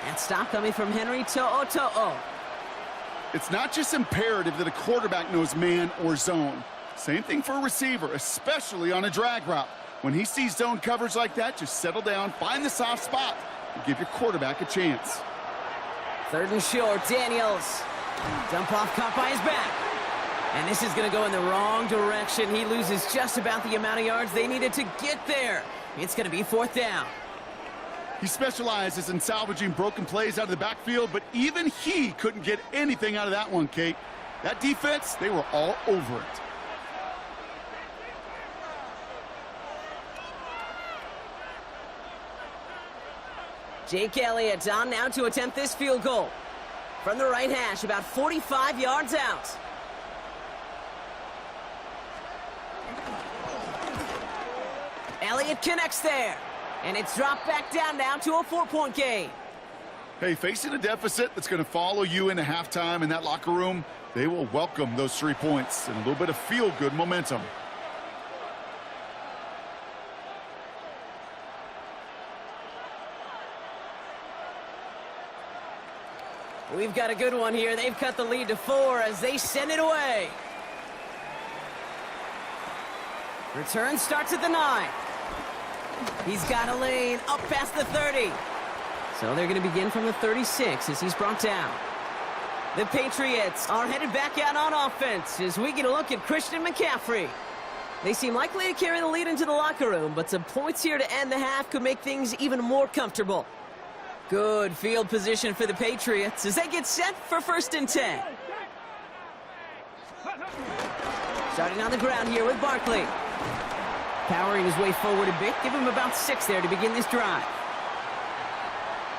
That stop coming from Henry To'o. It's not just imperative that a quarterback knows man or zone. Same thing for a receiver, especially on a drag route. When he sees zone coverage like that, just settle down, find the soft spot, and give your quarterback a chance. 3rd and short, Daniels. Dump off caught by his back. And this is going to go in the wrong direction. He loses just about the amount of yards they needed to get there. It's going to be 4th down. He specializes in salvaging broken plays out of the backfield, but even he couldn't get anything out of that one, Kate. That defense, they were all over it. Jake Elliott on now to attempt this field goal. From the right hash, about 45 yards out. Elliott connects there. And it's dropped back down now to a 4-point game. Hey, facing a deficit that's going to follow you into halftime in that locker room, they will welcome those 3 points and a little bit of feel-good momentum. We've got a good one here. They've cut the lead to 4 as they send it away. Return starts at the 9. He's got a lane up past the 30. So they're going to begin from the 36 as he's brought down. The Patriots are headed back out on offense as we get a look at Christian McCaffrey. They seem likely to carry the lead into the locker room, but some points here to end the half could make things even more comfortable. Good field position for the Patriots as they get set for 1st and 10. Starting on the ground here with Barkley. Powering his way forward a bit. Give him about 6 there to begin this drive.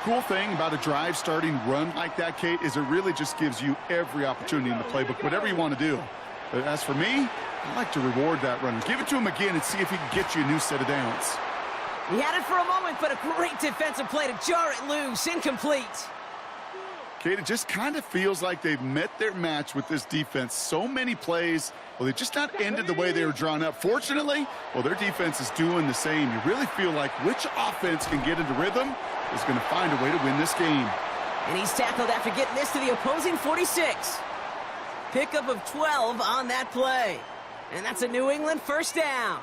Cool thing about a drive starting run like that, Kate, is it really just gives you every opportunity in the playbook, whatever you want to do. But as for me, I like to reward that runner. Give it to him again and see if he can get you a new set of downs. He had it for a moment, but a great defensive play to jar it loose. Incomplete. Kate, it just kind of feels like they've met their match with this defense. So many plays, well, they just not ended the way they were drawn up. Fortunately, well, their defense is doing the same. You really feel like which offense can get into rhythm is going to find a way to win this game. And he's tackled after getting this to the opposing 46. Pickup of 12 on that play. And that's a New England 1st down.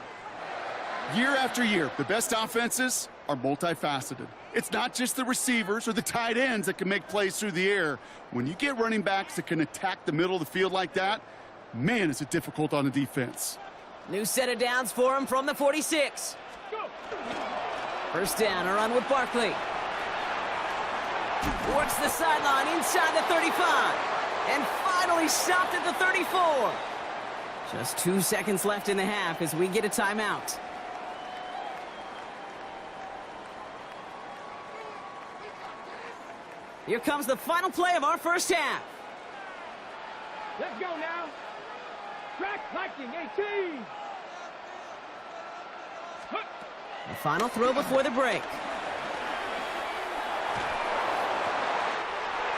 Year after year, the best offenses are multifaceted. It's not just the receivers or the tight ends that can make plays through the air. When you get running backs that can attack the middle of the field like that, man, is it difficult on the defense. New set of downs for him from the 46. 1st down, a run with Barkley. Works the sideline inside the 35. And finally stopped at the 34. Just 2 seconds left in the half as we get a timeout. Here comes the final play of our 1st half. Let's go now. Track Lightning 18. The final throw before the break.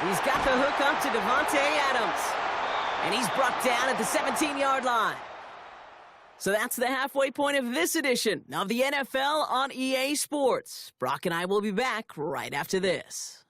He's got the hook up to Devontae Adams. And he's brought down at the 17-yard line. So that's the halfway point of this edition of the NFL on EA Sports. Brock and I will be back right after this.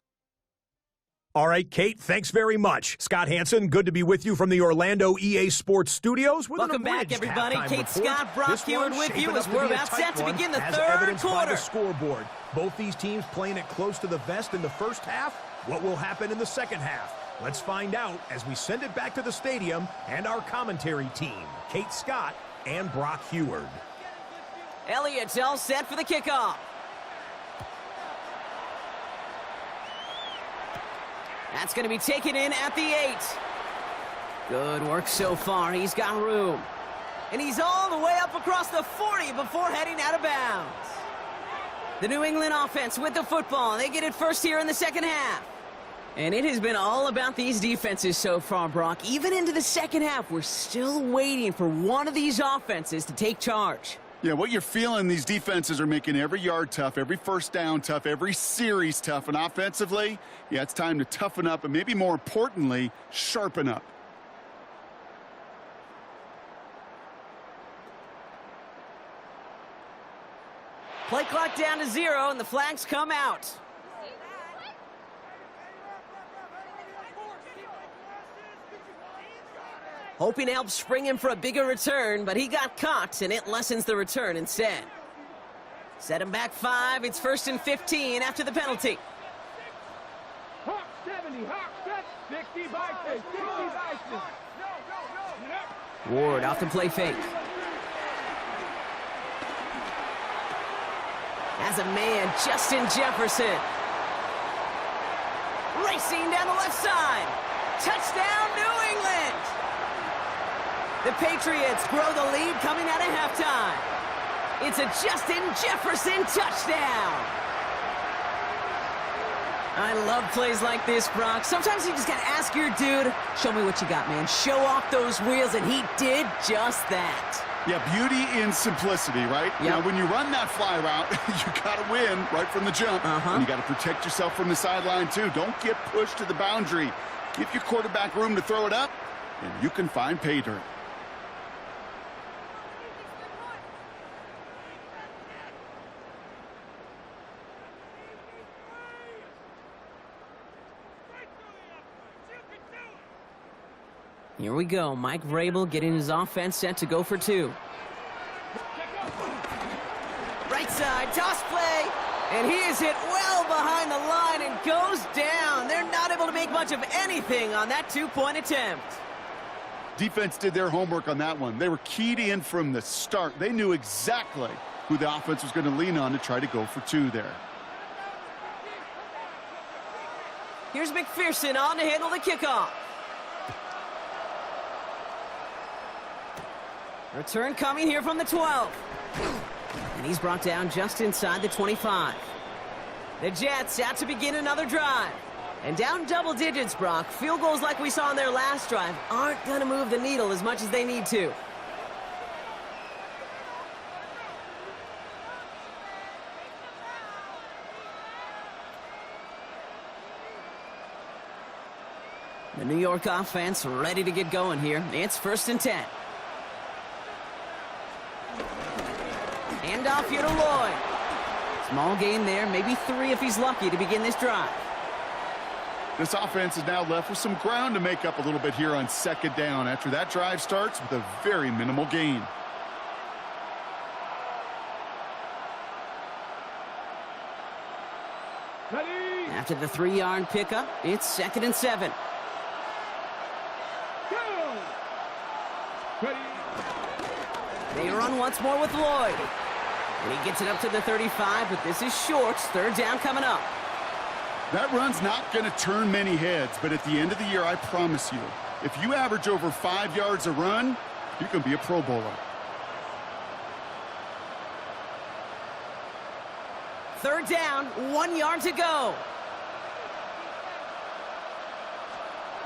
All right, Kate, thanks very much. Scott Hansen, good to be with you from the Orlando EA Sports Studios. Welcome back, everybody. Kate Scott, Brock Heward with you as we're about set to begin the 3rd quarter. The scoreboard. Both these teams playing it close to the vest in the 1st half. What will happen in the 2nd half? Let's find out as we send it back to the stadium and our commentary team, Kate Scott and Brock Heward. Elliott's all set for the kickoff. That's going to be taken in at the 8. Good work so far. He's got room. And he's all the way up across the 40 before heading out of bounds. The New England offense with the football. They get it first here in the 2nd half. And it has been all about these defenses so far, Brock. Even into the 2nd half, we're still waiting for one of these offenses to take charge. Yeah, what you're feeling, these defenses are making every yard tough, every 1st down tough, every series tough. And offensively, yeah, it's time to toughen up and maybe more importantly, sharpen up. Play clock down to 0 and the flags come out. Hoping to help spring him for a bigger return, but he got caught, and it lessens the return instead. Set him back 5. It's 1st and 15 after the penalty. Hawk 70, Hawk set, 60 Bison, 60 Bison. Ward off the play fake. As a man, Justin Jefferson. Racing down the left side. Touchdown, New England! The Patriots grow the lead coming out of halftime. It's a Justin Jefferson touchdown. I love plays like this, Brock. Sometimes you just got to ask your dude, show me what you got, man. Show off those wheels, and he did just that. Yeah, beauty in simplicity, right? Yep. Now, when you run that fly route, you got to win right from the jump. And you got to protect yourself from the sideline, too. Don't get pushed to the boundary. Give your quarterback room to throw it up, and you can find pay dirt. Here we go. Mike Vrabel getting his offense set to go for 2. Right side, toss play. And he is hit well behind the line and goes down. They're not able to make much of anything on that two-point attempt. Defense did their homework on that one. They were keyed in from the start. They knew exactly who the offense was going to lean on to try to go for two there. Here's McPherson on to handle the kickoff. Return coming here from the 12. And he's brought down just inside the 25. The Jets out to begin another drive. And down double digits, Brock. Field goals like we saw on their last drive aren't going to move the needle as much as they need to. The New York offense ready to get going here. It's 1st and 10. Hand off here to Lloyd. Small gain there, maybe 3 if he's lucky to begin this drive. This offense is now left with some ground to make up a little bit here on 2nd down after that drive starts with a very minimal gain. Ready? After the 3-yard pickup, it's 2nd and 7. Go! Ready? They run once more with Lloyd. And he gets it up to the 35, but this is short. 3rd down coming up. That run's not going to turn many heads, but at the end of the year, I promise you, if you average over 5 yards a run, you can be a Pro Bowler. 3rd down, 1 yard to go.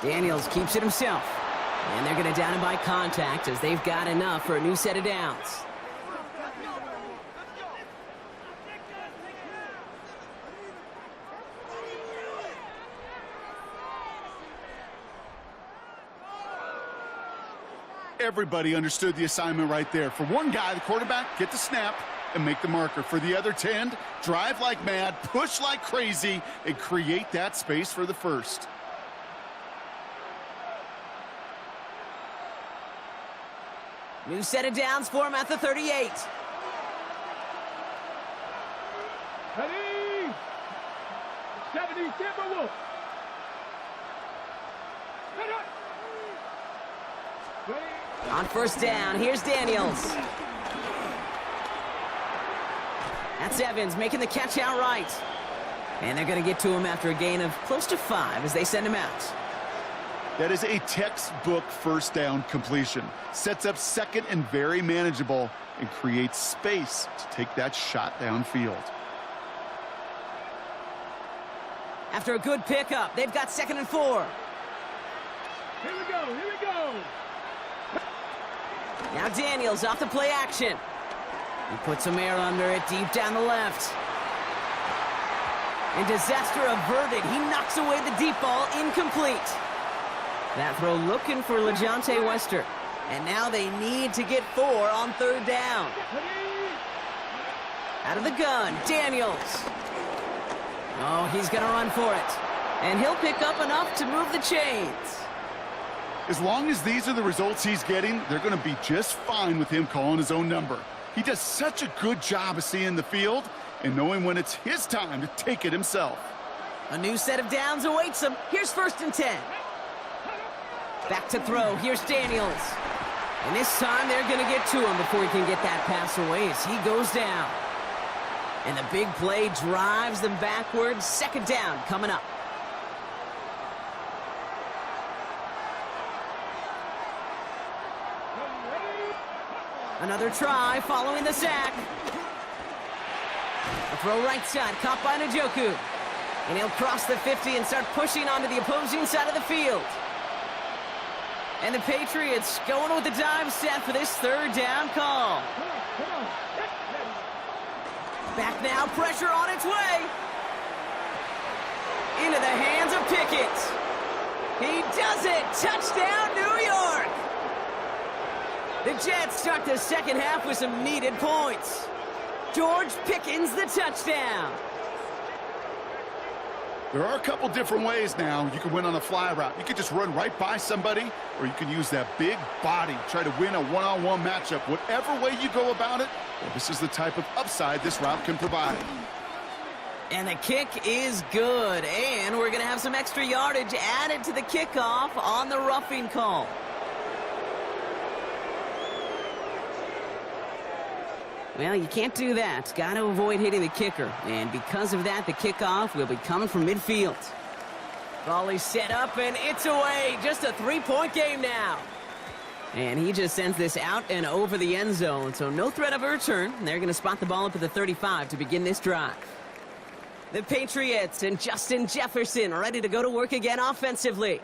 Daniels keeps it himself. And they're going to down him by contact as they've got enough for a new set of downs. Everybody understood the assignment right there. For one guy, the quarterback, get the snap and make the marker. For the other 10, drive like mad, push like crazy, and create that space for the 1st. New set of downs for him at the 38. Ready? 70 Timberwolves. Ready? On 1st down, here's Daniels. That's Evans making the catch outright. And they're going to get to him after a gain of close to 5 as they send him out. That is a textbook 1st down completion. Sets up 2nd and very manageable and creates space to take that shot downfield. After a good pickup, they've got 2nd and 4. Here we go, here we go. Now Daniels off the play action. He puts some air under it deep down the left. And disaster averted. He knocks away the deep ball, incomplete. That throw looking for LeJontay Wester. And now they need to get 4 on 3rd down. Out of the gun, Daniels. Oh, he's going to run for it. And he'll pick up enough to move the chains. As long as these are the results he's getting, they're going to be just fine with him calling his own number. He does such a good job of seeing the field and knowing when it's his time to take it himself. A new set of downs awaits him. Here's 1st and 10. Back to throw. Here's Daniels. And this time they're going to get to him before he can get that pass away as he goes down. And the big play drives them backwards. 2nd down coming up. Another try following the sack. A throw right side, caught by Njoku. And he'll cross the 50 and start pushing onto the opposing side of the field. And the Patriots going with the dive set for this 3rd down call. Back now, pressure on its way. Into the hands of Pickett. He does it! Touchdown, New York! The Jets start the 2nd half with some needed points. George Pickens, the touchdown. There are a couple different ways now. You can win on a fly route. You could just run right by somebody, or you can use that big body, try to win a one-on-one matchup. Whatever way you go about it, well, this is the type of upside this route can provide. And the kick is good. And we're going to have some extra yardage added to the kickoff on the roughing call. Well, you can't do that. Got to avoid hitting the kicker. And because of that, the kickoff will be coming from midfield. Ball is set up, and it's away. Just a three-point game now. And he just sends this out and over the end zone, so no threat of a return. They're going to spot the ball up at the 35 to begin this drive. The Patriots and Justin Jefferson ready to go to work again offensively.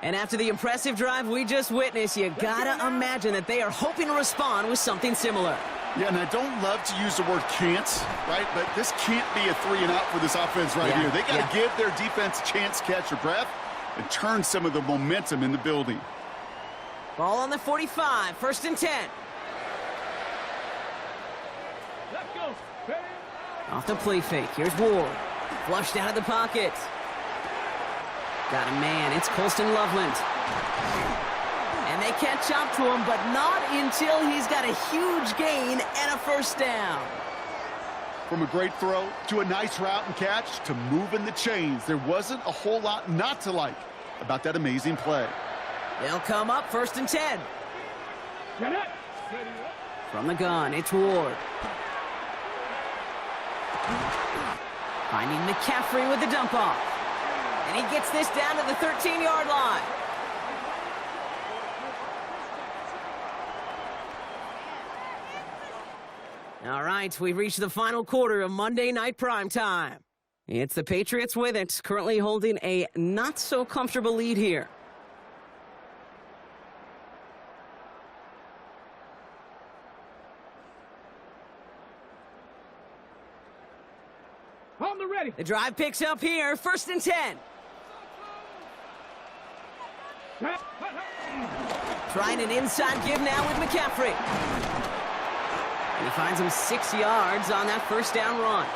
And after the impressive drive we just witnessed, you got to imagine that they are hoping to respond with something similar. Yeah, and I don't love to use the word can't, right? But this can't be a 3-and-out for this offense right here. They got to give their defense a chance to catch your breath and turn some of the momentum in the building. Ball on the 45, 1st and 10. Let's go. Ready? Off the play fake, here's Ward. Flushed out of the pocket. Got a man, it's Colston Loveland. And they catch up to him, but not until he's got a huge gain and a first down. From a great throw to a nice route and catch to moving the chains, there wasn't a whole lot not to like about that amazing play. They'll come up 1st and 10. Get it. Ready. From the gun, it's Ward. Finding McCaffrey with the dump off. And he gets this down to the 13-yard line. All right, we've reached the final quarter of Monday Night Primetime. It's the Patriots with it, currently holding a not-so-comfortable lead here. On the ready. The drive picks up here, 1st and 10. Trying an inside give now with McCaffrey. And he finds him 6 yards on that first down run.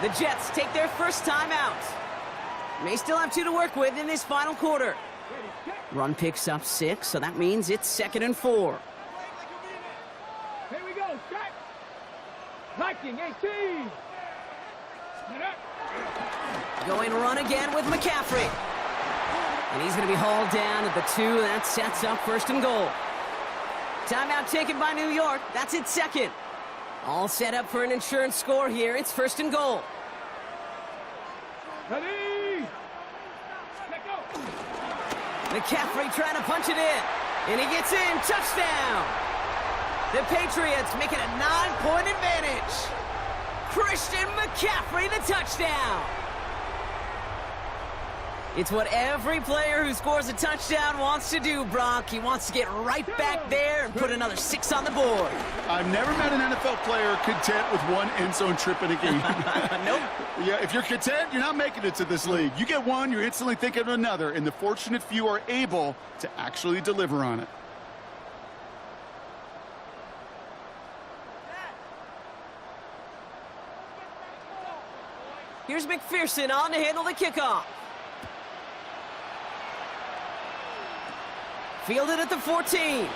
The Jets take their first time out. May still have 2 to work with in this final quarter. Run picks up 6, so that means it's 2nd and 4. Here we go. Strike. Liking 18. Going run again with McCaffrey. And he's going to be hauled down at the 2. That sets up 1st and goal. Timeout taken by New York. That's its 2nd. All set up for an insurance score here. It's 1st and goal. Ready. Let go. McCaffrey trying to punch it in. And he gets in. Touchdown. The Patriots make it a 9-point advantage. Christian McCaffrey, the touchdown. It's what every player who scores a touchdown wants to do, Brock. He wants to get right back there and put another 6 on the board. I've never met an NFL player content with one end zone trip in a game. Nope. Yeah, if you're content, you're not making it to this league. You get one, you're instantly thinking of another, and the fortunate few are able to actually deliver on it. Here's McPherson on to handle the kickoff. Fielded at the 14.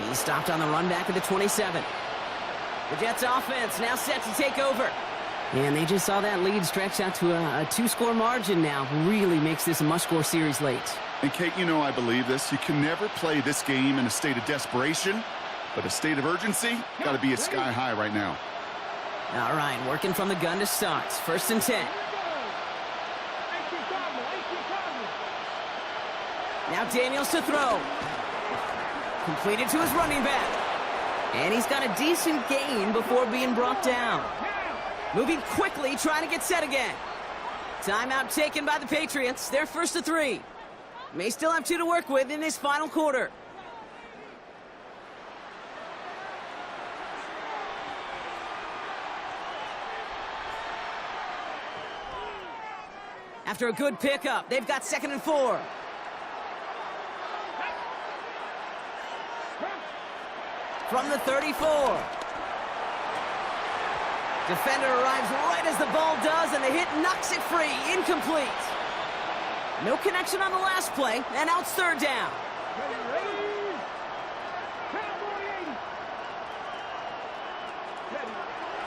He stopped on the run back at the 27. The Jets offense now set to take over. And they just saw that lead stretch out to a 2-score margin now. Really makes this a must-score series late. And Kate, you know I believe this. You can never play this game in a state of desperation, but a state of urgency got to be at sky high right now. All right, working from the gun to start. 1st and 10. Now Daniels to throw. Completed to his running back. And he's got a decent gain before being brought down. Moving quickly, trying to get set again. Timeout taken by the Patriots. They're 1st to 3. May still have 2 to work with in this final quarter. After a good pickup, they've got 2nd and 4. From the 34. Defender arrives right as the ball does, and the hit knocks it free. Incomplete. No connection on the last play, and now it's third down.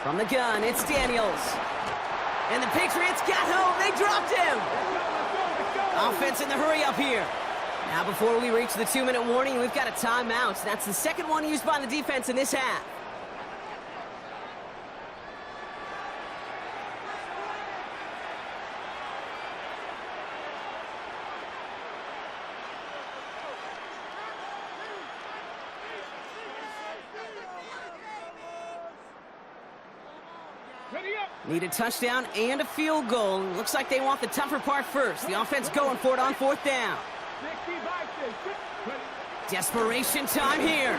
From the gun, it's Daniels. And the Patriots got home. They dropped him. Offense in the hurry up here. Now before we reach the 2-minute warning, we've got a timeout. That's the second one used by the defense in this half. Need a touchdown and a field goal. Looks like they want the tougher part first. The offense going for it on fourth down. Desperation time here.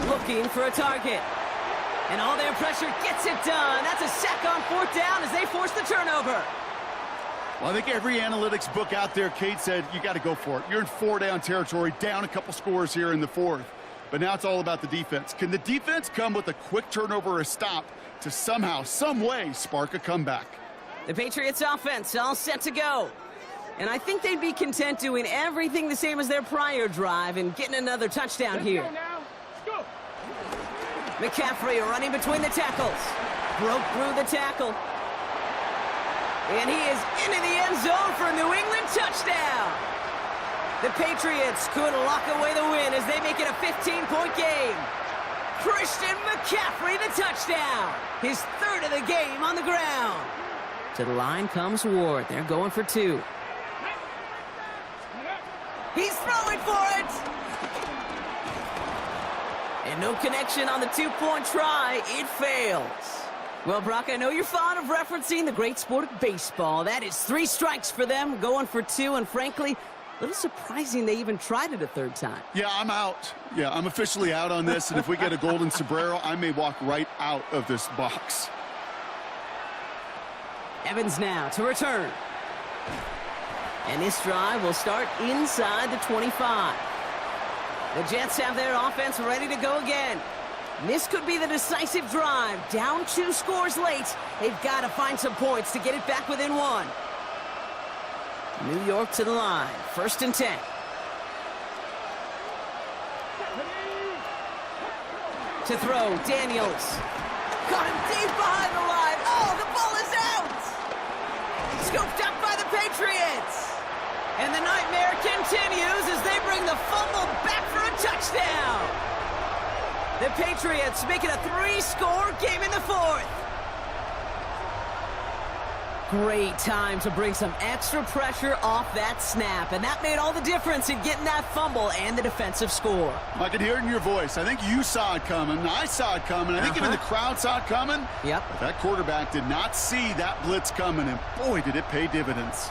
Looking for a target. And all their pressure gets it done. That's a sack on fourth down as they force the turnover. Well, I think every analytics book out there, Kate, said you got to go for it. You're in 4-down territory, down a couple scores here in the fourth. But now it's all about the defense. Can the defense come with a quick turnover or a stop to somehow, some way, spark a comeback? The Patriots offense all set to go. And I think they'd be content doing everything the same as their prior drive and getting another touchdown here. McCaffrey running between the tackles. Broke through the tackle. And he is into the end zone for a New England touchdown. The Patriots could lock away the win as they make it a 15-point game. Christian McCaffrey, the touchdown. His third of the game on the ground. To the line comes Ward. They're going for two. He's throwing for it. And no connection on the two-point try. It fails. Well, Brock, I know you're fond of referencing the great sport of baseball. That is 3 strikes for them, going for 2, and frankly, a little surprising they even tried it a third time. Yeah, I'm out. Yeah, I'm officially out on this, and if we get a golden sombrero, I may walk right out of this box. Evans now to return. And this drive will start inside the 25. The Jets have their offense ready to go again. This could be the decisive drive. Down 2 scores late. They've got to find some points to get it back within 1. New York to the line. 1st and 10. To throw, Daniels. Got him deep behind the line. Oh, the ball is out! Scooped up by the Patriots. And the nightmare continues as they bring the fumble back for a touchdown. The Patriots make it a 3-score game in the 4th. Great time to bring some extra pressure off that snap, and that made all the difference in getting that fumble and the defensive score. I can hear it in your voice. I think you saw it coming. I saw it coming. I think even the crowd saw it coming. Yep. But that quarterback did not see that blitz coming, and boy, did it pay dividends.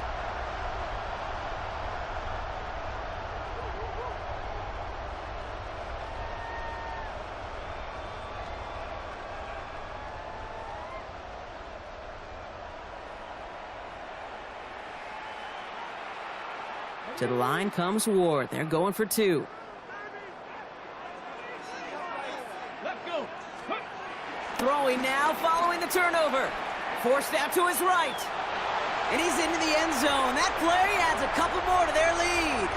To the line comes Ward. They're going for 2. Throwing now, following the turnover. Forced out to his right. And he's into the end zone. That play adds a couple more to their lead.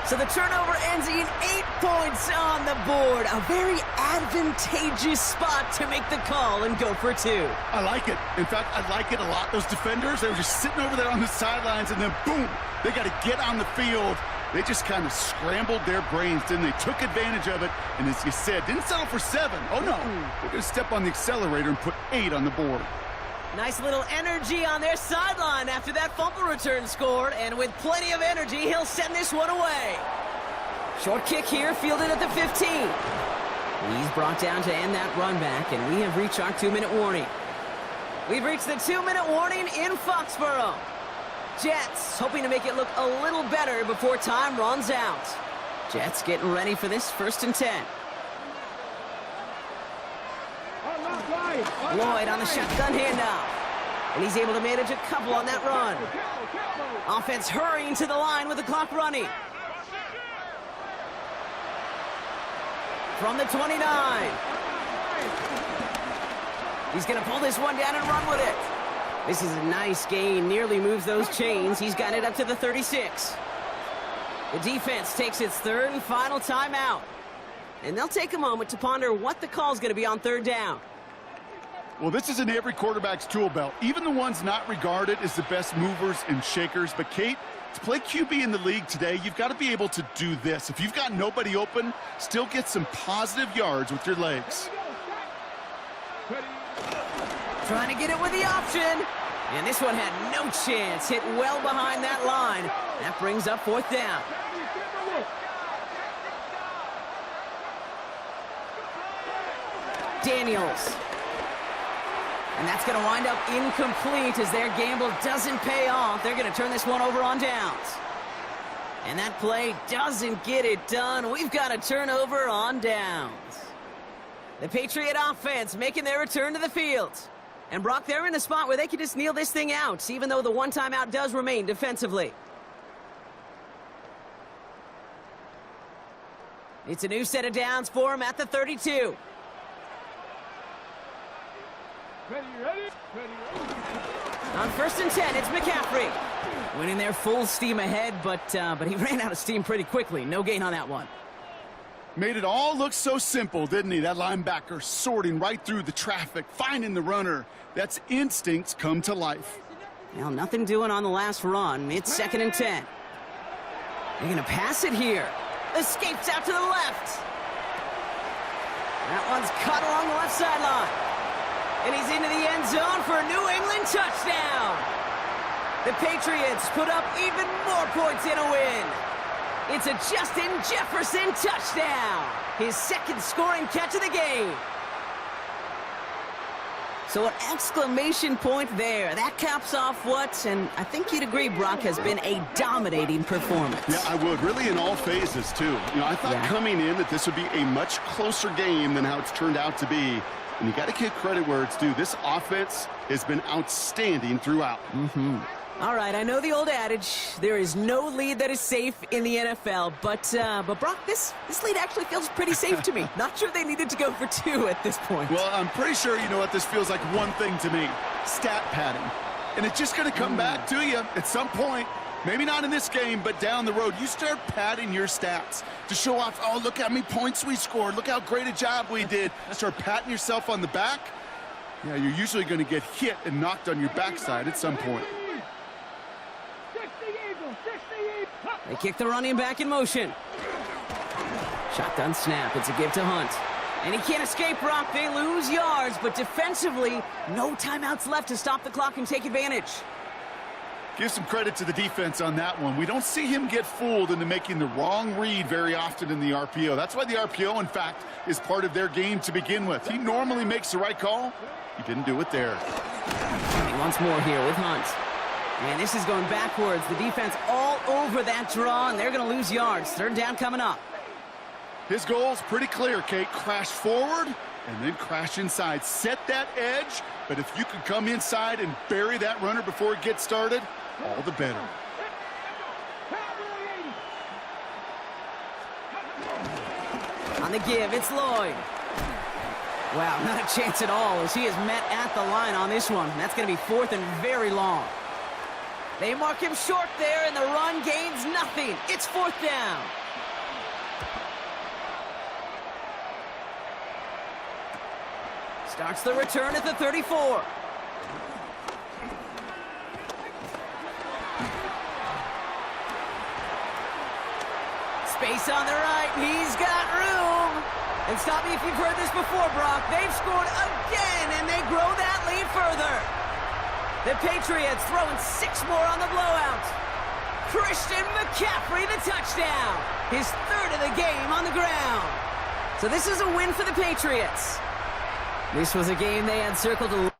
So the turnover ends in 8 points on the board. A very advantageous spot to make the call and go for 2. I like it. In fact, I like it a lot. Those defenders, they were just sitting over there on the sidelines, and then boom, they got to get on the field. They just kind of scrambled their brains, didn't they? Took advantage of it, and as you said, didn't settle for 7. Oh, no. We're going to step on the accelerator and put 8 on the board. Nice little energy on their sideline after that fumble return scored, and with plenty of energy, he'll send this one away. Short kick here, fielded at the 15. He's brought down to end that run back, and we have reached our 2-minute warning. We've reached the 2-minute warning in Foxborough. Jets hoping to make it look a little better before time runs out. Jets getting ready for this 1st and 10. Lloyd on the shotgun handoff. And he's able to manage a couple on that run. Offense hurrying to the line with the clock running. From the 29. He's going to pull this one down and run with it. This is a nice gain, nearly moves those chains. He's got it up to the 36. The defense takes its third and final timeout. And they'll take a moment to ponder what the call's going to be on third down. Well, this is in every quarterback's tool belt, even the ones not regarded as the best movers and shakers. But, Kate, to play QB in the league today, you've got to be able to do this. If you've got nobody open, still get some positive yards with your legs. Trying to get it with the option. And this one had no chance. Hit well behind that line. That brings up fourth down. Daniels. And that's going to wind up incomplete as their gamble doesn't pay off. They're going to turn this one over on downs. And that play doesn't get it done. We've got a turnover on downs. The Patriot offense making their return to the field. And Brock, they're in a spot where they can just kneel this thing out, even though the one timeout does remain defensively. It's a new set of downs for him at the 32. Ready. On 1st and 10, it's McCaffrey. Winning there full steam ahead, but he ran out of steam pretty quickly. No gain on that one. Made it all look so simple, didn't he? That linebacker sorting right through the traffic, finding the runner. That's instincts come to life. Well, nothing doing on the last run. It's 2nd and 10. They're going to pass it here. Escapes out to the left. That one's cut along the left sideline. And he's into the end zone for a New England touchdown. The Patriots put up even more points in a win. It's a Justin Jefferson touchdown. His second scoring catch of the game. So an exclamation point there. That caps off what, and I think you'd agree, Brock, has been a dominating performance. Yeah, I would. Really in all phases, too. You know, I thought coming in that this would be a much closer game than how it's turned out to be. And you got to give credit where it's due. This offense has been outstanding throughout. All right, I know the old adage, there is no lead that is safe in the NFL, but Brock, this lead actually feels pretty safe to me. Not sure they needed to go for 2 at this point. Well, I'm pretty sure you know what this feels like one thing to me. Stat padding. And it's just going to come back to you at some point. Maybe not in this game, but down the road. You start padding your stats to show off, oh, look how many points we scored. Look how great a job we did. Start patting yourself on the back. Yeah, you're usually going to get hit and knocked on your backside at some point. They kick the running back in motion. Shotgun snap. It's a give to Hunt. And he can't escape, Brock. They lose yards, but defensively, no timeouts left to stop the clock and take advantage. Give some credit to the defense on that one. We don't see him get fooled into making the wrong read very often in the RPO. That's why the RPO, in fact, is part of their game to begin with. He normally makes the right call. He didn't do it there. Once more here with Hunt. And this is going backwards. The defense all over that draw, and they're going to lose yards. 3rd down coming up. His goal's pretty clear, Kate. Crash forward and then crash inside. Set that edge, but if you can come inside and bury that runner before it gets started, all the better. On the give, it's Lloyd. Wow, not a chance at all as he is met at the line on this one. That's going to be 4th and very long. They mark him short there, and the run gains nothing. It's 4th down. Starts the return at the 34. Space on the right. He's got room. And stop me if you've heard this before, Brock. They've scored again, and they grow that lead further. The Patriots throwing 6 more on the blowout. Christian McCaffrey, the touchdown. His 3rd of the game on the ground. So this is a win for the Patriots. This was a game they had circled a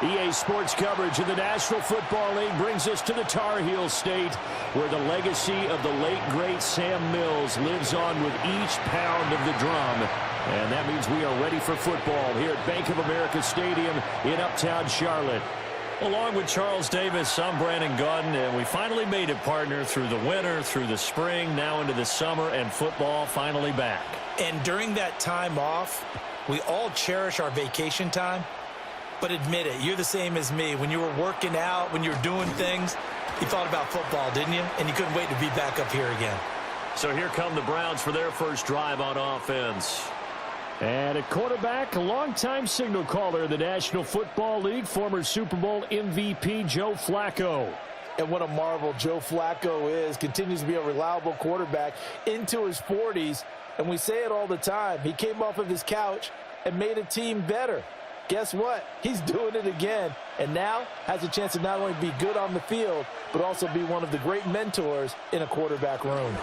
EA Sports coverage of the National Football League brings us to the Tar Heel State, where the legacy of the late, great Sam Mills lives on with each pound of the drum. And that means we are ready for football here at Bank of America Stadium in Uptown Charlotte. Along with Charles Davis, I'm Brandon Gaudin, and we finally made it, partner, through the winter, through the spring, now into the summer, and football finally back. And during that time off, we all cherish our vacation time. But admit it, you're the same as me. When you were working out, when you were doing things, you thought about football, didn't you? And you couldn't wait to be back up here again. So here come the Browns for their first drive on offense. And at quarterback, a longtime signal caller in the National Football League, former Super Bowl MVP Joe Flacco. And what a marvel Joe Flacco is. Continues to be a reliable quarterback into his 40s. And we say it all the time. He came off of his couch and made a team better. Guess what? He's doing it again, and now has a chance to not only be good on the field, but also be one of the great mentors in a quarterback room.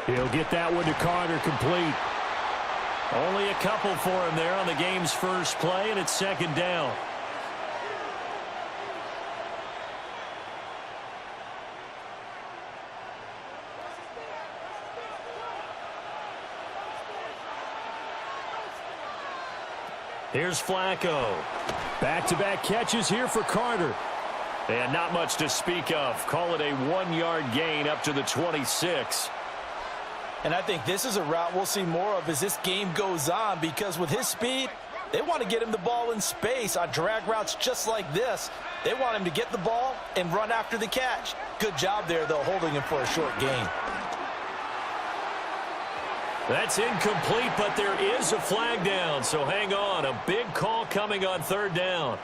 He'll get that one to Carter, complete. Only a couple for him there on the game's first play, and it's second down. Here's Flacco. Back-to-back catches here for Carter. And not much to speak of. Call it a 1-yard gain up to the 26. And I think this is a route we'll see more of as this game goes on, because with his speed, they want to get him the ball in space on drag routes just like this. They want him to get the ball and run after the catch. Good job there, though, holding him for a short gain. That's incomplete, but there is a flag down, so hang on. A big call coming on third down.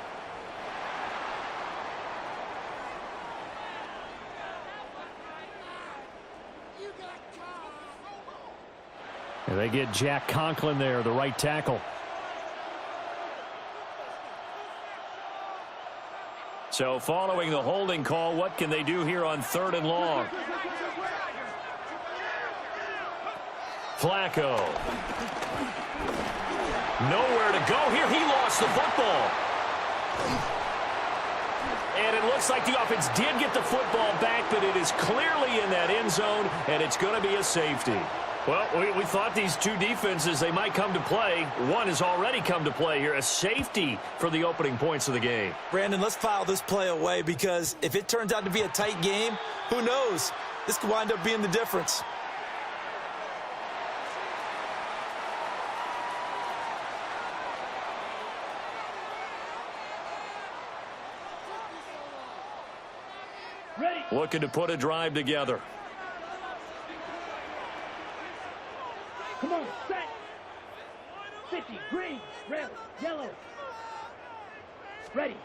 And they get Jack Conklin there, the right tackle. So following the holding call, what can they do here on third and long? Flacco. Nowhere to go here. He lost the football. And it looks like the offense did get the football back, but it is clearly in that end zone, and it's going to be a safety. Well, we thought these two defenses, they might come to play. One has already come to play here, a safety for the opening points of the game. Brandon, let's file this play away, because if it turns out to be a tight game, who knows? This could wind up being the difference. Looking to put a drive together. Come on, set. 50, green, red, yellow. Ready.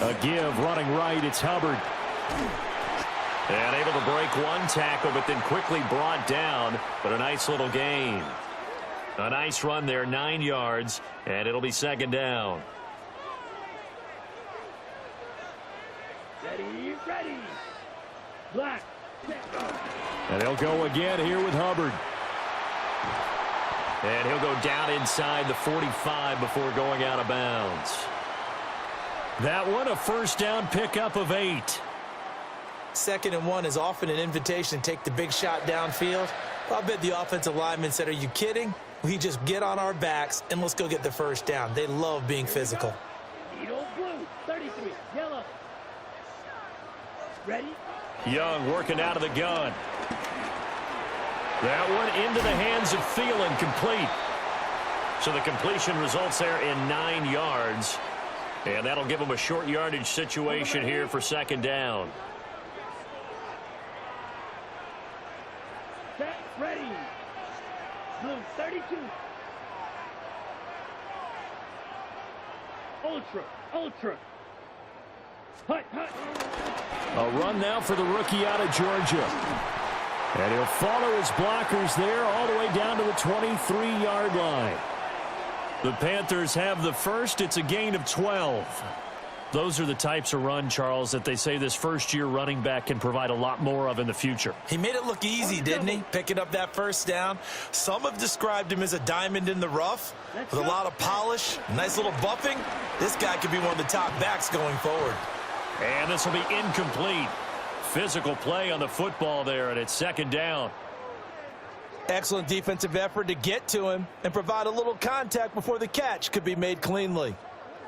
A give, running right, it's Hubbard. And able to break one tackle, but then quickly brought down. But a nice little gain. A nice run there, 9 yards, and it'll be second down. Ready. Black. And he'll go again here with Hubbard. And he'll go down inside the 45 before going out of bounds. That one, a first down pickup of 8. 2nd and 1 is often an invitation to take the big shot downfield. I bet the offensive lineman said, are you kidding? We just get on our backs and let's go get the first down. They love being physical. Needle blue, 33, yellow. Ready? Young working out of the gun. That one into the hands of Thielen, complete. So the completion results there in 9 yards. And that'll give them a short yardage situation here for second down. Set, ready. Blue, 32. Ultra. Hut. A run now for the rookie out of Georgia. And he'll follow his blockers there all the way down to the 23-yard line. The Panthers have the first. It's a gain of 12. Those are the types of run, Charles, that they say this first-year running back can provide a lot more of in the future. He made it look easy, didn't he? Picking up that first down. Some have described him as a diamond in the rough with a lot of polish, nice little buffing. This guy could be one of the top backs going forward. And this will be incomplete. Physical play on the football there, and it's second down. Excellent defensive effort to get to him and provide a little contact before the catch could be made cleanly.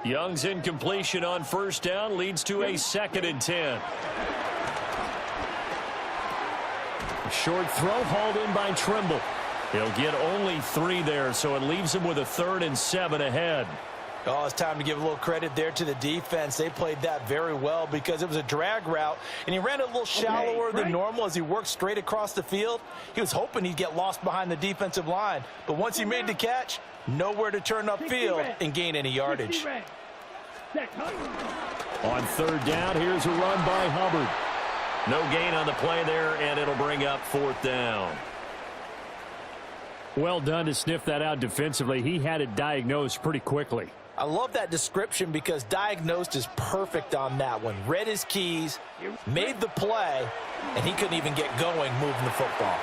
Young's incompletion on first down leads to a 2nd and 10. Short throw hauled in by Trimble. He'll get only 3 there, so it leaves him with a 3rd and 7 ahead. Oh, it's time to give a little credit there to the defense. They played that very well because it was a drag route, and he ran it a little shallower than normal as he worked straight across the field. He was hoping he'd get lost behind the defensive line, but once he made the catch, nowhere to turn upfield and gain any yardage. On third down, here's a run by Hubbard. No gain on the play there, and it'll bring up 4th down. Well done to sniff that out defensively. He had it diagnosed pretty quickly. I love that description because diagnosed is perfect on that one. Read his keys, made the play, and he couldn't even get going moving the football.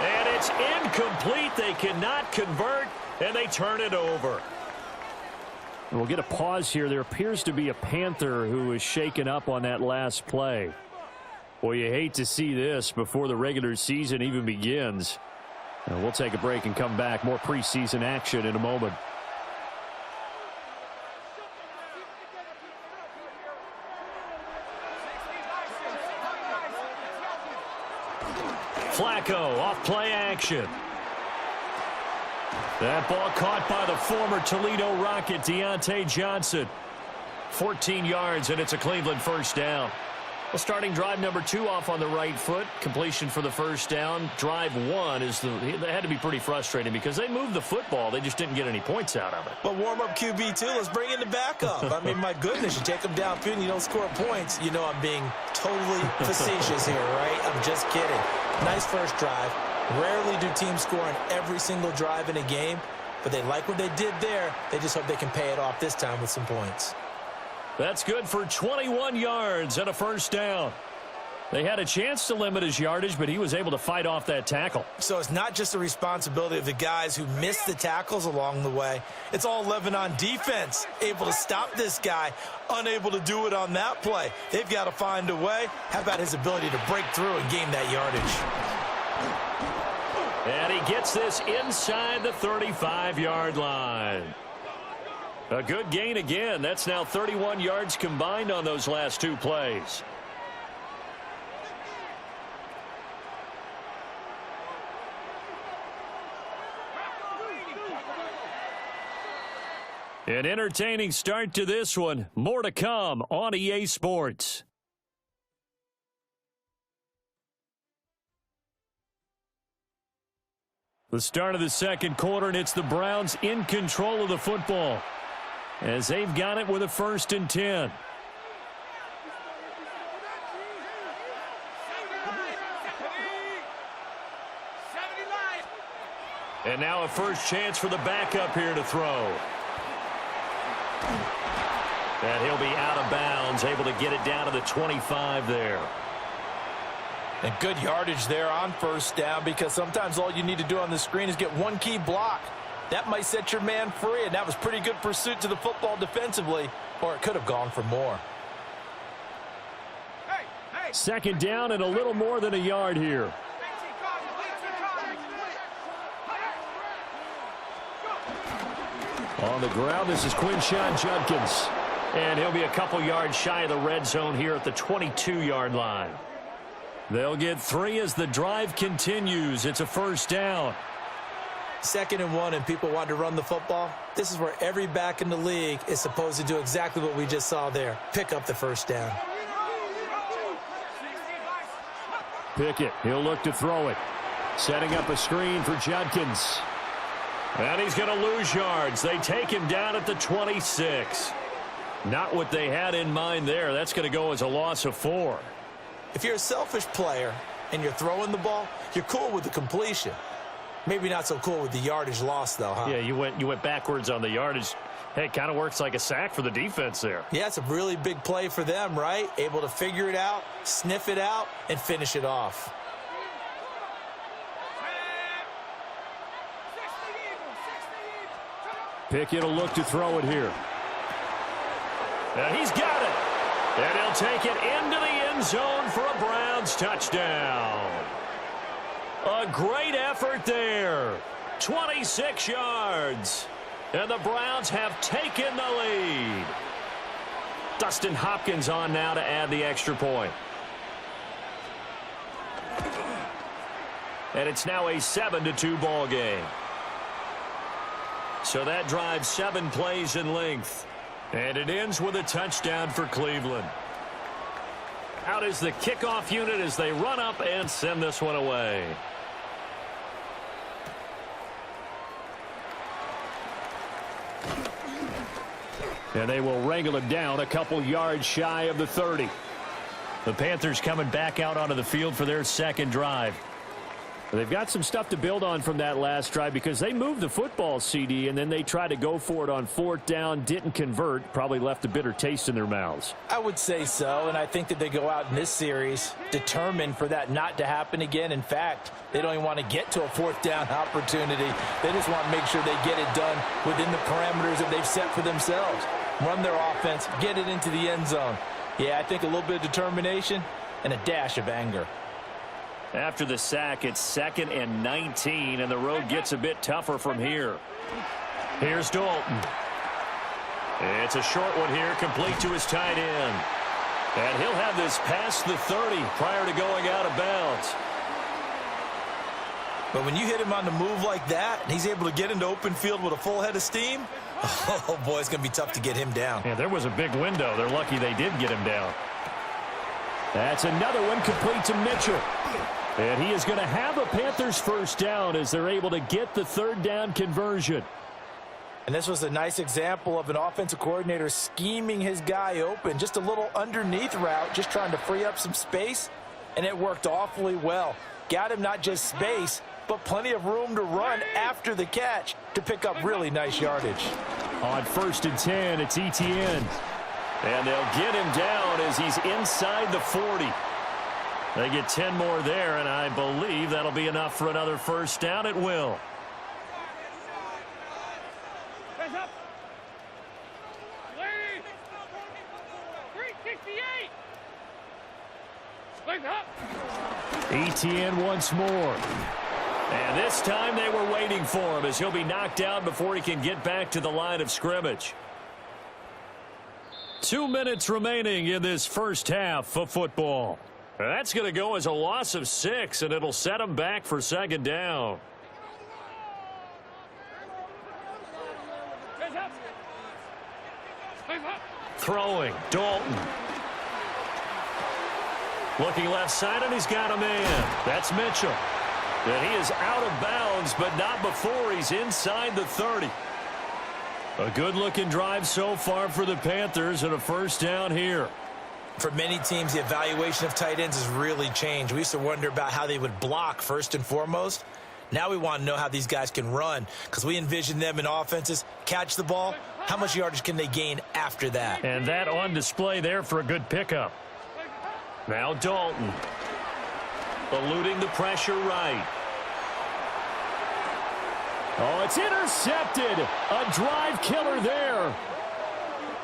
And it's incomplete. They cannot convert, and they turn it over. And we'll get a pause here. There appears to be a Panther who is shaken up on that last play. Well, you hate to see this before the regular season even begins. And we'll take a break and come back. More preseason action in a moment. Flacco off play action. That ball caught by the former Toledo Rocket, Deontay Johnson. 14 yards, and it's a Cleveland first down. Well, starting drive number 2 off on the right foot. Completion for the first down. Drive 1 they had to be pretty frustrating because they moved the football. They just didn't get any points out of it. But warm up QB2, let's bring in the backup. I mean, my goodness, you take them downfield and you don't score points. You know I'm being totally facetious here, right? I'm just kidding. Nice first drive. Rarely do teams score on every single drive in a game, but they like what they did there. They just hope they can pay it off this time with some points. That's good for 21 yards and a first down. They had a chance to limit his yardage, but he was able to fight off that tackle. So it's not just the responsibility of the guys who missed the tackles along the way. It's all 11 on defense, able to stop this guy, unable to do it on that play. They've got to find a way. How about his ability to break through and gain that yardage? And he gets this inside the 35-yard line. A good gain again. That's now 31 yards combined on those last 2 plays. An entertaining start to this one. More to come on EA Sports. The start of the second quarter, and it's the Browns in control of the football as they've got it with a 1st and 10. And now a first chance for the backup here to throw. And he'll be out of bounds, able to get it down to the 25 there. And good yardage there on first down because sometimes all you need to do on the screen is get one key block. That might set your man free, and that was pretty good pursuit to the football defensively, or it could have gone for more. Second down and a little more than a yard here. On the ground, this is Quinshon Judkins. And he'll be a couple yards shy of the red zone here at the 22-yard line. They'll get 3 as the drive continues. It's a first down. 2nd and 1, and people want to run the football. This is where every back in the league is supposed to do exactly what we just saw there. Pick up the first down. Pickett, he'll look to throw it. Setting up a screen for Judkins. And he's going to lose yards. They take him down at the 26. Not what they had in mind there. That's going to go as a loss of 4. If you're a selfish player and you're throwing the ball, you're cool with the completion. Maybe not so cool with the yardage loss, though, huh? Yeah, you went backwards on the yardage. Hey, it kind of works like a sack for the defense there. Yeah, it's a really big play for them, right? Able to figure it out, sniff it out, and finish it off. Pickett will look to throw it here. And he's got it. And he'll take it into the end zone for a Browns touchdown. A great effort there. 26 yards. And the Browns have taken the lead. Dustin Hopkins on now to add the extra point. And it's now a 7-2 ball game. So that drives 7 plays in length. And it ends with a touchdown for Cleveland. Out is the kickoff unit as they run up and send this one away. And they will wrangle it down a couple yards shy of the 30. The Panthers coming back out onto the field for their second drive. They've got some stuff to build on from that last drive because they moved the football, CD, and then they tried to go for it on 4th down, didn't convert, probably left a bitter taste in their mouths. I would say so, and I think that they go out in this series determined for that not to happen again. In fact, they don't even want to get to a 4th down opportunity. They just want to make sure they get it done within the parameters that they've set for themselves. Run their offense, get it into the end zone. Yeah, I think a little bit of determination and a dash of anger. After the sack, it's 2nd and 19, and the road gets a bit tougher from here. Here's Dalton. It's a short one here, complete to his tight end. And he'll have this past the 30 prior to going out of bounds. But when you hit him on the move like that, and he's able to get into open field with a full head of steam, oh, boy, it's going to be tough to get him down. Yeah, there was a big window. They're lucky they did get him down. That's another one complete to Mitchell. And he is going to have a Panthers first down as they're able to get the 3rd down conversion. And this was a nice example of an offensive coordinator scheming his guy open. Just a little underneath route, just trying to free up some space, and it worked awfully well. Got him not just space, but plenty of room to run after the catch to pick up really nice yardage. On 1st and 10, it's Etienne. And they'll get him down as he's inside the 40. They get 10 more there, and I believe that'll be enough for another first down. It will. Hands up. 368. Legs up. Etienne once more. And this time they were waiting for him as he'll be knocked down before he can get back to the line of scrimmage. 2 minutes remaining in this first half of football. That's going to go as a loss of 6, and it'll set them back for 2nd down. Throwing, Dalton. Looking left side, and he's got a man. That's Mitchell. And he is out of bounds, but not before he's inside the 30. A good-looking drive so far for the Panthers, and a first down here. For many teams, the evaluation of tight ends has really changed. We used to wonder about how they would block first and foremost. Now we want to know how these guys can run because we envision them in offenses, catch the ball. How much yardage can they gain after that? And that on display there for a good pickup. Now Dalton. Eluding the pressure right. Oh, it's intercepted. A drive killer there.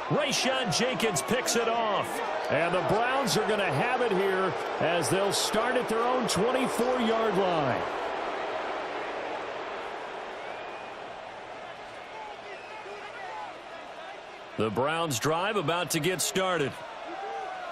Rayshon Jenkins picks it off. And the Browns are going to have it here as they'll start at their own 24-yard line. The Browns drive about to get started.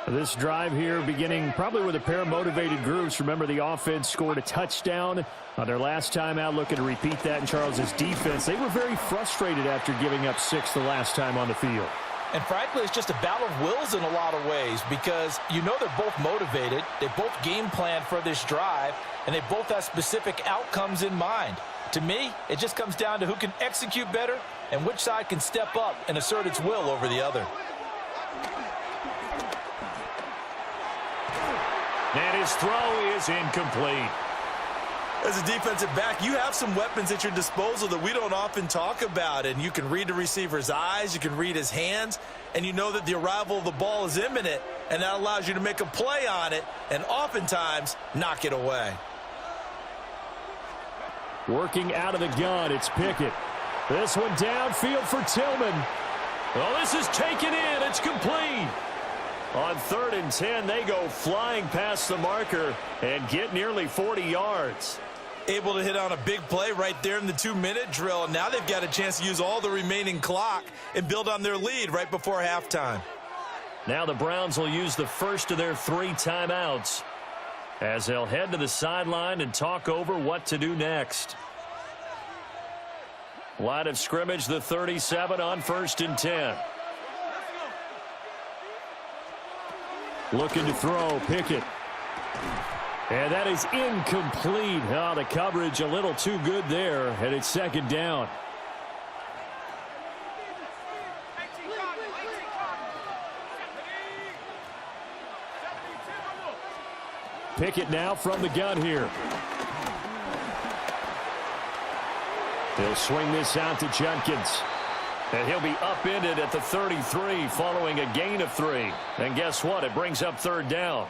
This drive here beginning probably with a pair of motivated groups. Remember, the offense scored a touchdown on their last time out, looking to repeat that in Charles's defense. They were very frustrated after giving up 6 the last time on the field. And frankly, it's just a battle of wills in a lot of ways because you know they're both motivated. They both game plan for this drive, and they both have specific outcomes in mind. To me, it just comes down to who can execute better and which side can step up and assert its will over the other. And his throw is incomplete. As a defensive back, you have some weapons at your disposal that we don't often talk about, and you can read the receiver's eyes, you can read his hands, and you know that the arrival of the ball is imminent, and that allows you to make a play on it and oftentimes knock it away. Working out of the gun, it's Pickett. This one downfield for Tillman. Well, this is taken in. It's complete. On 3rd and 10, they go flying past the marker and get nearly 40 yards. Able to hit on a big play right there in the 2-minute drill, and now they've got a chance to use all the remaining clock and build on their lead right before halftime. Now the Browns will use the first of their 3 timeouts as they'll head to the sideline and talk over what to do next. Line of scrimmage, the 37 on 1st and 10. Looking to throw, Pickett. And that is incomplete. Oh, the coverage a little too good there, and it's 2nd down. Pickett now from the gun here. He'll swing this out to Judkins. And he'll be upended at the 33 following a gain of 3. And guess what? It brings up 3rd down.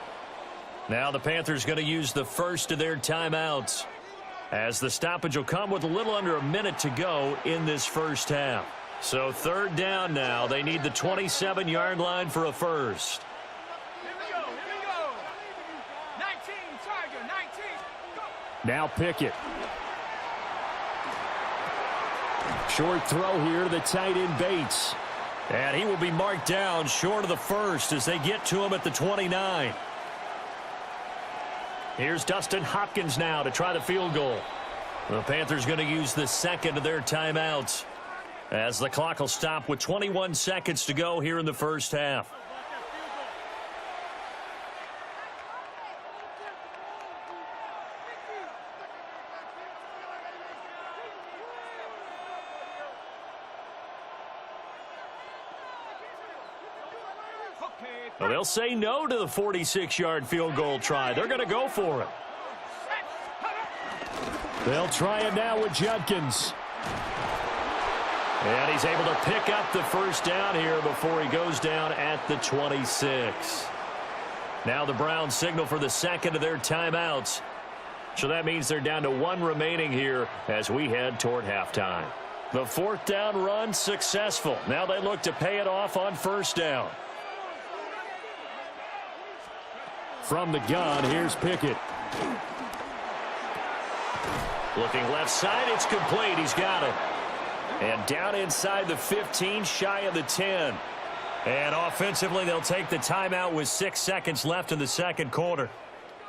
Now the Panthers going to use the first of their timeouts, as the stoppage will come with a little under a minute to go in this first half. So 3rd down now. They need the 27-yard line for a first. Here we go. 19, Tiger, 19. Go. Now Pickett. Short throw here to the tight end Bates. And he will be marked down short of the first as they get to him at the 29. Here's Dustin Hopkins now to try the field goal. The Panthers going to use the second of their timeouts as the clock will stop with 21 seconds to go here in the first half. Well, they'll say no to the 46-yard field goal try. They're going to go for it. They'll try it now with Judkins. And he's able to pick up the first down here before he goes down at the 26. Now the Browns signal for the second of their timeouts. So that means they're down to 1 remaining here as we head toward halftime. The 4th down run successful. Now they look to pay it off on 1st down. From the gun, here's Pickett. Looking left side, it's complete. He's got it. And down inside the 15, shy of the 10. And offensively, they'll take the timeout with 6 seconds left in the 2nd quarter.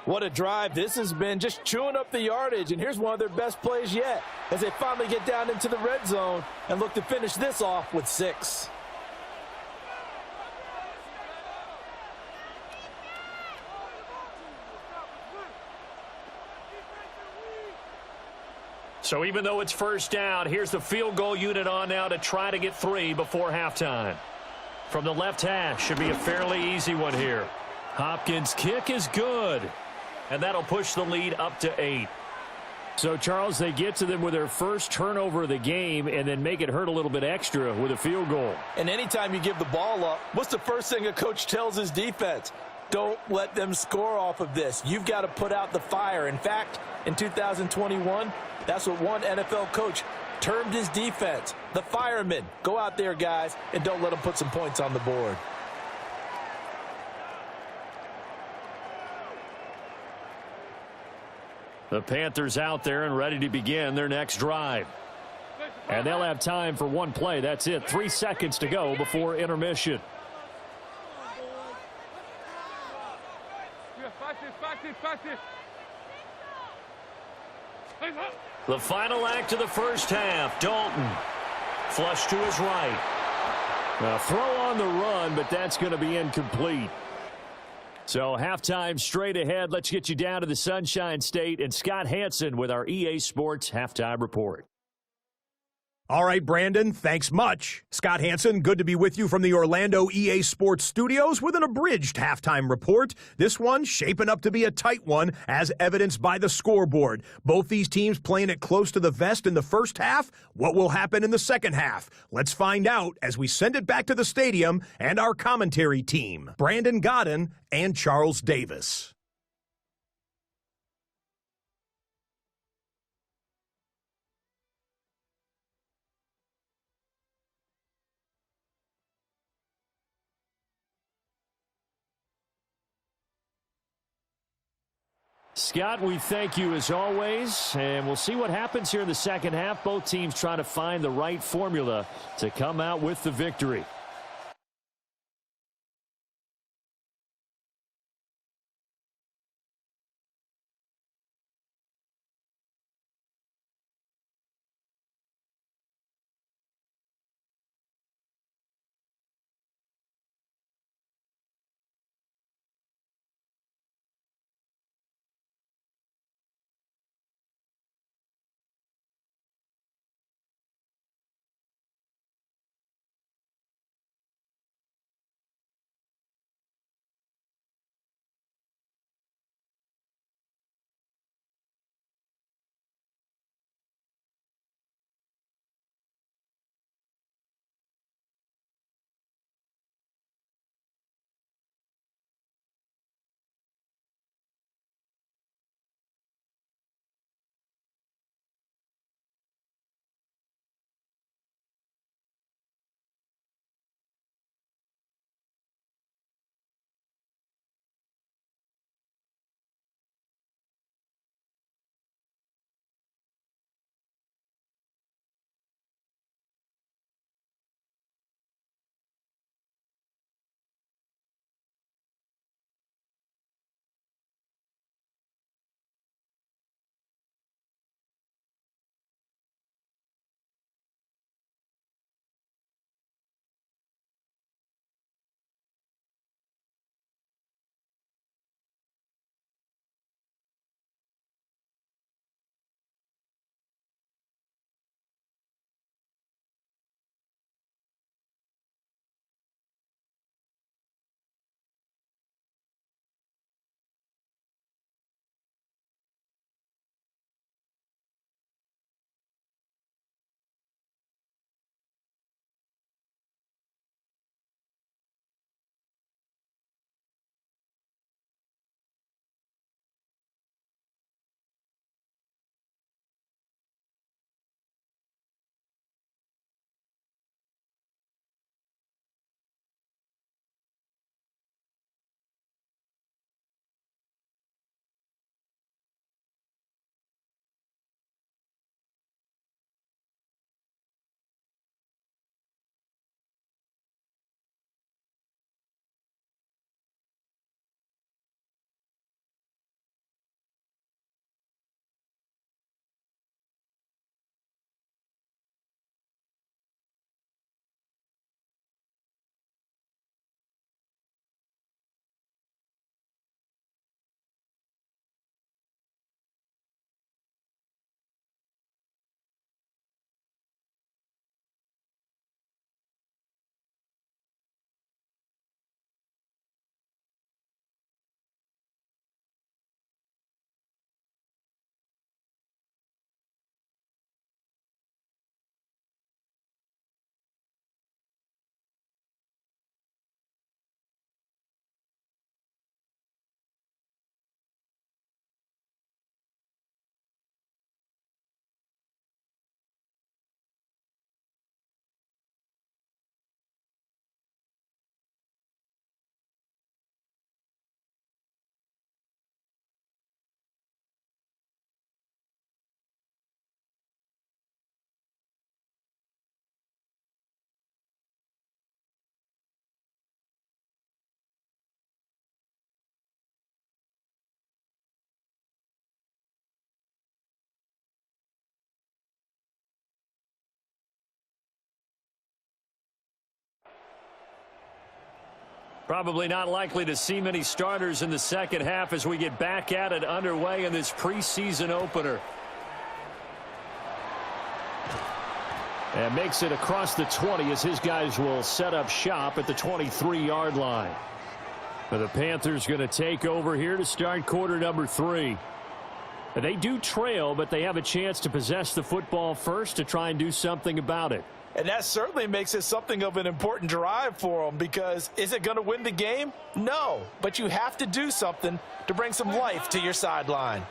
What a drive this has been, just chewing up the yardage. And here's one of their best plays yet as they finally get down into the red zone and look to finish this off with 6. So even though it's 1st down, here's the field goal unit on now to try to get 3 before halftime. From the left hash, should be a fairly easy one here. Hopkins' kick is good, and that'll push the lead up to 8. So, Charles, they get to them with their first turnover of the game and then make it hurt a little bit extra with a field goal. And anytime you give the ball up, what's the first thing a coach tells his defense? Don't let them score off of this. You've got to put out the fire. In fact, in 2021, that's what one NFL coach termed his defense, the firemen. Go out there, guys, and don't let them put some points on the board. The Panthers out there and ready to begin their next drive. And they'll have time for 1 play. That's it. 3 seconds to go before intermission. The final act of the first half. Dalton. Flush to his right. A throw on the run, but that's going to be incomplete. So halftime straight ahead. Let's get you down to the Sunshine State and Scott Hansen with our EA Sports Halftime Report. All right, Brandon, thanks much. Scott Hansen, good to be with you from the Orlando EA Sports Studios with an abridged halftime report. This one shaping up to be a tight one, as evidenced by the scoreboard. Both these teams playing it close to the vest in the first half. What will happen in the second half? Let's find out as we send it back to the stadium and our commentary team, Brandon Godden and Charles Davis. Scott, we thank you as always, and we'll see what happens here in the second half. Both teams trying to find the right formula to come out with the victory. Probably not likely to see many starters in the second half as we get back at it underway in this preseason opener. And makes it across the 20 as his guys will set up shop at the 23-yard line. The Panthers going to take over here to start quarter number 3. They do trail, but they have a chance to possess the football first to try and do something about it. And that certainly makes it something of an important drive for them, because is it going to win the game? No, but you have to do something to bring some life to your sideline.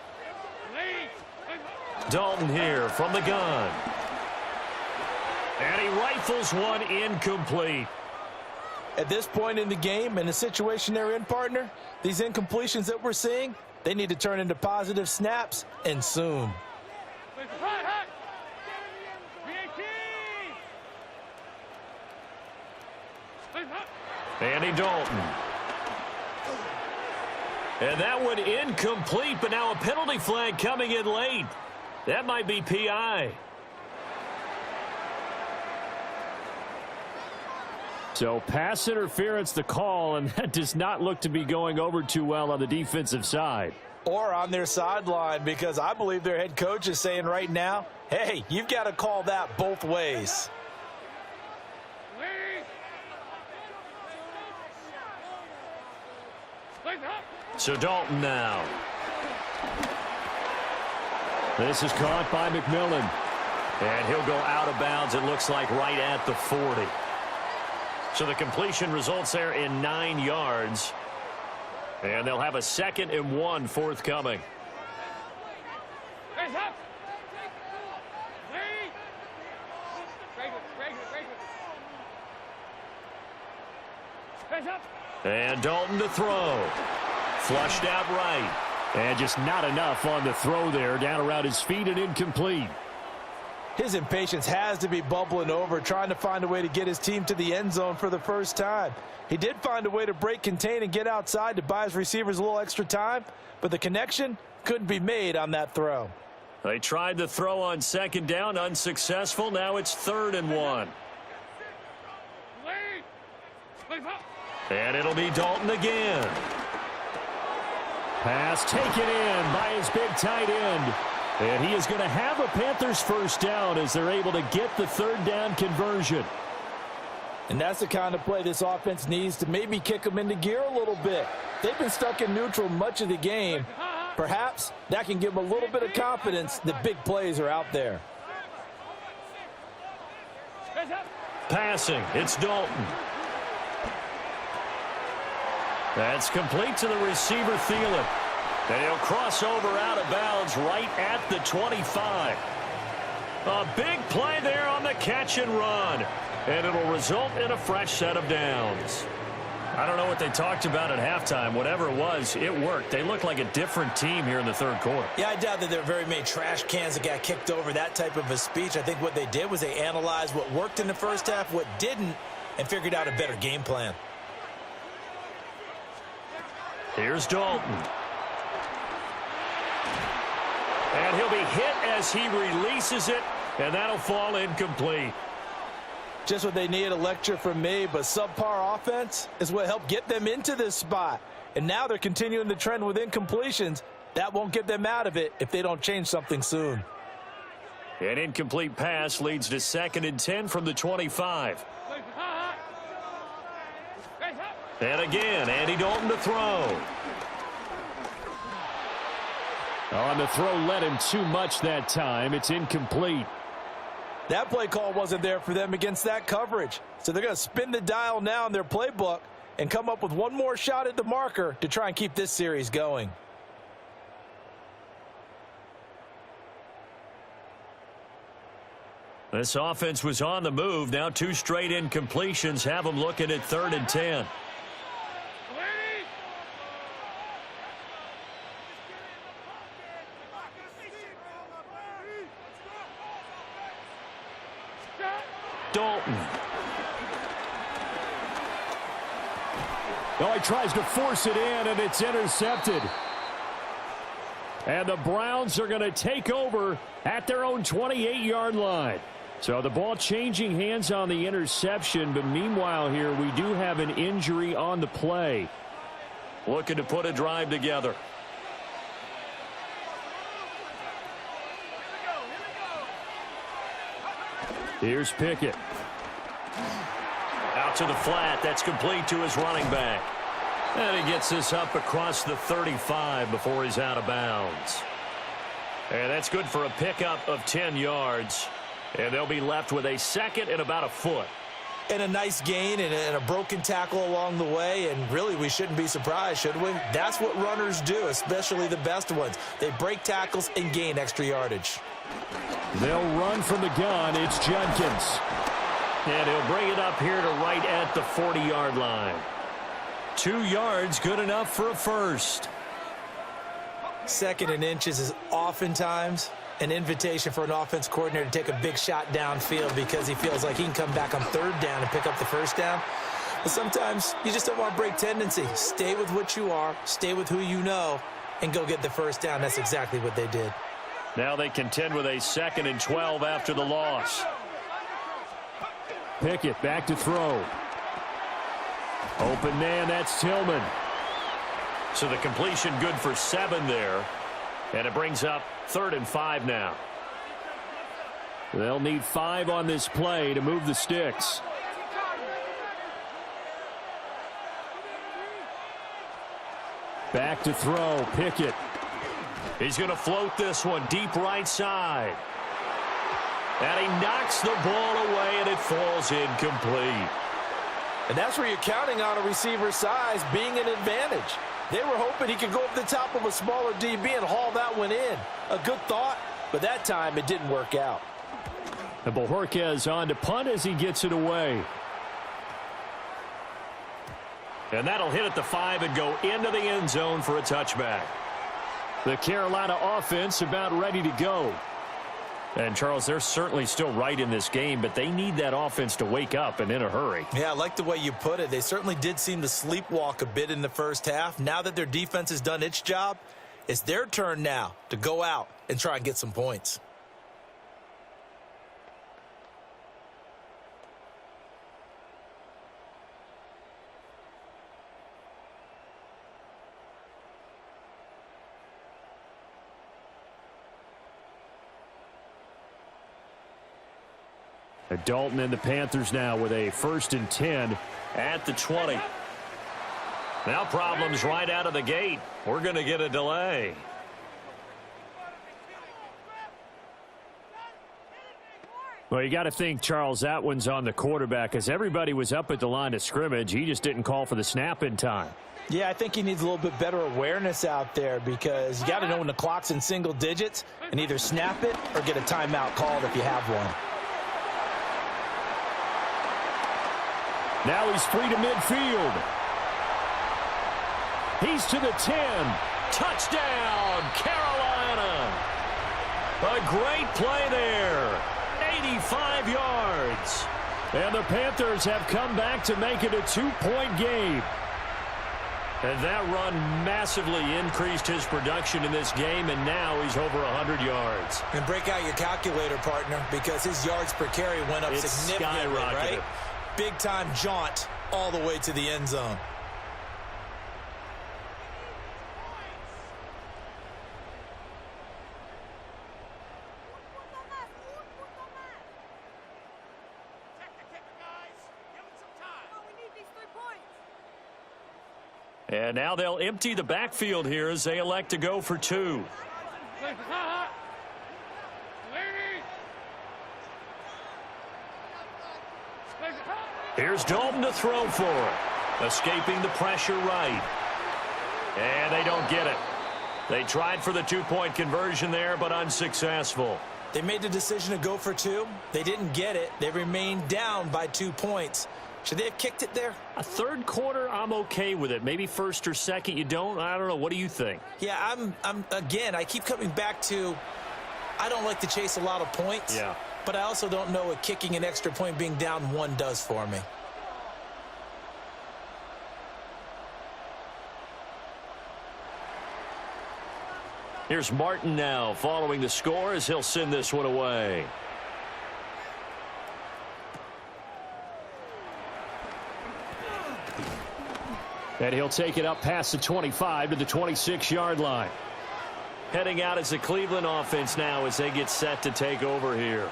Dalton here from the gun. And he rifles one incomplete. At this point in the game, in the situation they're in, partner, these incompletions that we're seeing, they need to turn into positive snaps, and soon. Andy Dalton. And that one incomplete, but now a penalty flag coming in late. That might be PI. So pass interference the call, and that does not look to be going over too well on the defensive side. Or on their sideline, because I believe their head coach is saying right now, hey, you've got to call that both ways. So Dalton now. This is caught by McMillan. And he'll go out of bounds, it looks like, right at the 40. So the completion results there in 9 yards. And they'll have a 2nd and 1 forthcoming. And Dalton to throw. Flushed out right. And just not enough on the throw there. Down around his feet and incomplete. His impatience has to be bubbling over, trying to find a way to get his team to the end zone for the first time. He did find a way to break, contain, and get outside to buy his receivers a little extra time, but the connection couldn't be made on that throw. They tried the throw on 2nd down, unsuccessful. Now it's 3rd and 1. And it'll be Dalton again. Pass taken in by his big tight end. And he is going to have a Panthers first down as they're able to get the 3rd down conversion. And that's the kind of play this offense needs to maybe kick them into gear a little bit. They've been stuck in neutral much of the game. Perhaps that can give them a little bit of confidence that big plays are out there. Passing, it's Dalton. That's complete to the receiver, Thielen. And he'll cross over out of bounds right at the 25. A big play there on the catch and run. And it'll result in a fresh set of downs. I don't know what they talked about at halftime. Whatever it was, it worked. They look like a different team here in the 3rd quarter. Yeah, I doubt that there are very many trash cans that got kicked over, that type of a speech. I think what they did was they analyzed what worked in the first half, what didn't, and figured out a better game plan. Here's Dalton. And he'll be hit as he releases it, and that'll fall incomplete. Just what they need, a lecture from me, but subpar offense is what helped get them into this spot. And now they're continuing the trend with incompletions. That won't get them out of it if they don't change something soon. An incomplete pass leads to 2nd and 10 from the 25. And again, Andy Dalton to throw. On the throw, led him too much that time. It's incomplete. That play call wasn't there for them against that coverage. So they're going to spin the dial now in their playbook and come up with one more shot at the marker to try and keep this series going. This offense was on the move. Now 2 straight incompletions have them looking at 3rd and 10. Dalton. Oh, he tries to force it in, and it's intercepted. And the Browns are going to take over at their own 28-yard line. So the ball changing hands on the interception, but meanwhile here we do have an injury on the play. Looking to put a drive together. Here's Pickett. Out to the flat. That's complete to his running back. And he gets this up across the 35 before he's out of bounds. And that's good for a pickup of 10 yards. And they'll be left with a second and about a foot. And a nice gain and a broken tackle along the way. And really, we shouldn't be surprised, should we? That's what runners do, especially the best ones. They break tackles and gain extra yardage. They'll run from the gun. It's Jenkins. And he'll bring it up here to right at the 40-yard line. 2 yards, good enough for a first. Second and inches is oftentimes an invitation for an offense coordinator to take a big shot downfield because he feels like he can come back on third down and pick up the first down. But sometimes you just don't want to break tendency. Stay with what you are, stay with who you know, and go get the first down. That's exactly what they did. Now they contend with a 2nd and 12 after the loss. Pickett back to throw. Open man, that's Tillman. So the completion good for 7 there. And it brings up 3rd and 5 now. They'll need 5 on this play to move the sticks. Back to throw, Pickett. He's going to float this one deep right side. And he knocks the ball away, and it falls incomplete. And that's where you're counting on a receiver's size being an advantage. They were hoping he could go up the top of a smaller DB and haul that one in. A good thought, but that time it didn't work out. And Bojorquez on to punt as he gets it away. And that'll hit at the 5 and go into the end zone for a touchback. The Carolina offense about ready to go. And, Charles, they're certainly still right in this game, but they need that offense to wake up and in a hurry. Yeah, I like the way you put it. They certainly did seem to sleepwalk a bit in the first half. Now that their defense has done its job, it's their turn now to go out and try and get some points. Dalton and the Panthers now with a 1st and 10 at the 20. Now problems right out of the gate. We're going to get a delay. Well, you got to think, Charles, that one's on the quarterback as everybody was up at the line of scrimmage. He just didn't call for the snap in time. Yeah, I think he needs a little bit better awareness out there because you got to know when the clock's in single digits and either snap it or get a timeout called if you have one. Now he's free to midfield. He's to the 10. Touchdown, Carolina. A great play there. 85 yards. And the Panthers have come back to make it a 2-point game. And that run massively increased his production in this game, and now he's over 100 yards. And break out your calculator, partner, because his yards per carry went up significantly, right? Big-time jaunt all the way to the end zone. And now they'll empty the backfield here as they elect to go for 2. Here's Dalton to throw for it. Escaping the pressure right. And they don't get it. They tried for the 2-point conversion there, but unsuccessful. They made the decision to go for 2. They didn't get it. They remained down by 2 points. Should they have kicked it there? A third quarter, I'm okay with it. Maybe first or second, you don't. I don't know. What do you think? Yeah, again, I keep coming back to I don't like to chase a lot of points. Yeah. But I also don't know what kicking an extra point being down 1 does for me. Here's Martin now following the score as he'll send this one away. And he'll take it up past the 25 to the 26-yard line. Heading out as the Cleveland offense now as they get set to take over here.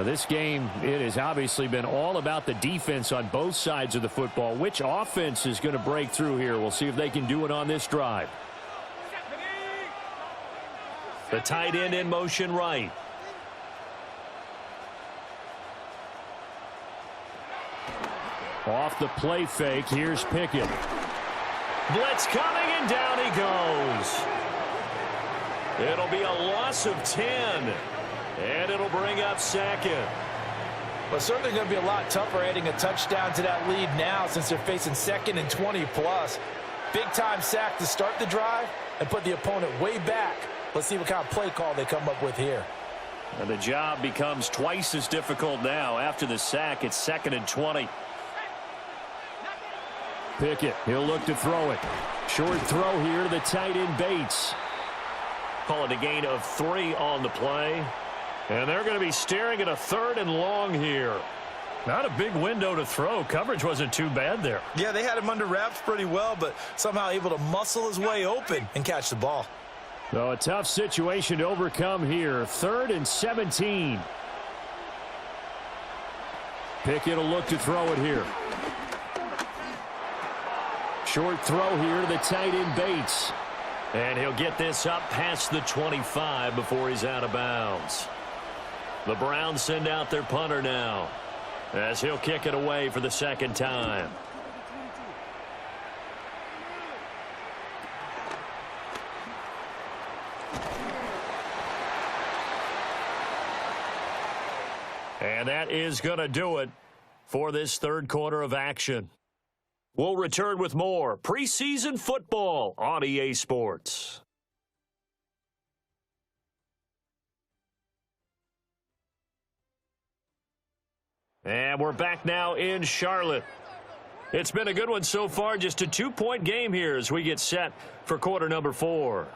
This game, it has obviously been all about the defense on both sides of the football. Which offense is going to break through here? We'll see if they can do it on this drive. The tight end in motion right. Off the play fake, here's Pickett. Blitz coming, and down he goes. It'll be a loss of 10. And it'll bring up second. Well, certainly going to be a lot tougher adding a touchdown to that lead now since they're facing 2nd and 20+. Big-time sack to start the drive and put the opponent way back. Let's see what kind of play call they come up with here. And the job becomes twice as difficult now. After the sack, it's 2nd and 20. Pickett, he'll look to throw it. Short throw here to the tight end Bates. Call it a gain of 3 on the play. And they're going to be staring at a 3rd and long here. Not a big window to throw. Coverage wasn't too bad there. Yeah, they had him under wraps pretty well, but somehow able to muscle his way open and catch the ball. So a tough situation to overcome here. 3rd and 17. Pickett will look to throw it here. Short throw here to the tight end Bates. And he'll get this up past the 25 before he's out of bounds. The Browns send out their punter now as he'll kick it away for the 2nd time. And that is going to do it for this 3rd quarter of action. We'll return with more preseason football on EA Sports. And we're back now in Charlotte. It's been a good one so far, just a 2-point game here as we get set for quarter number 4.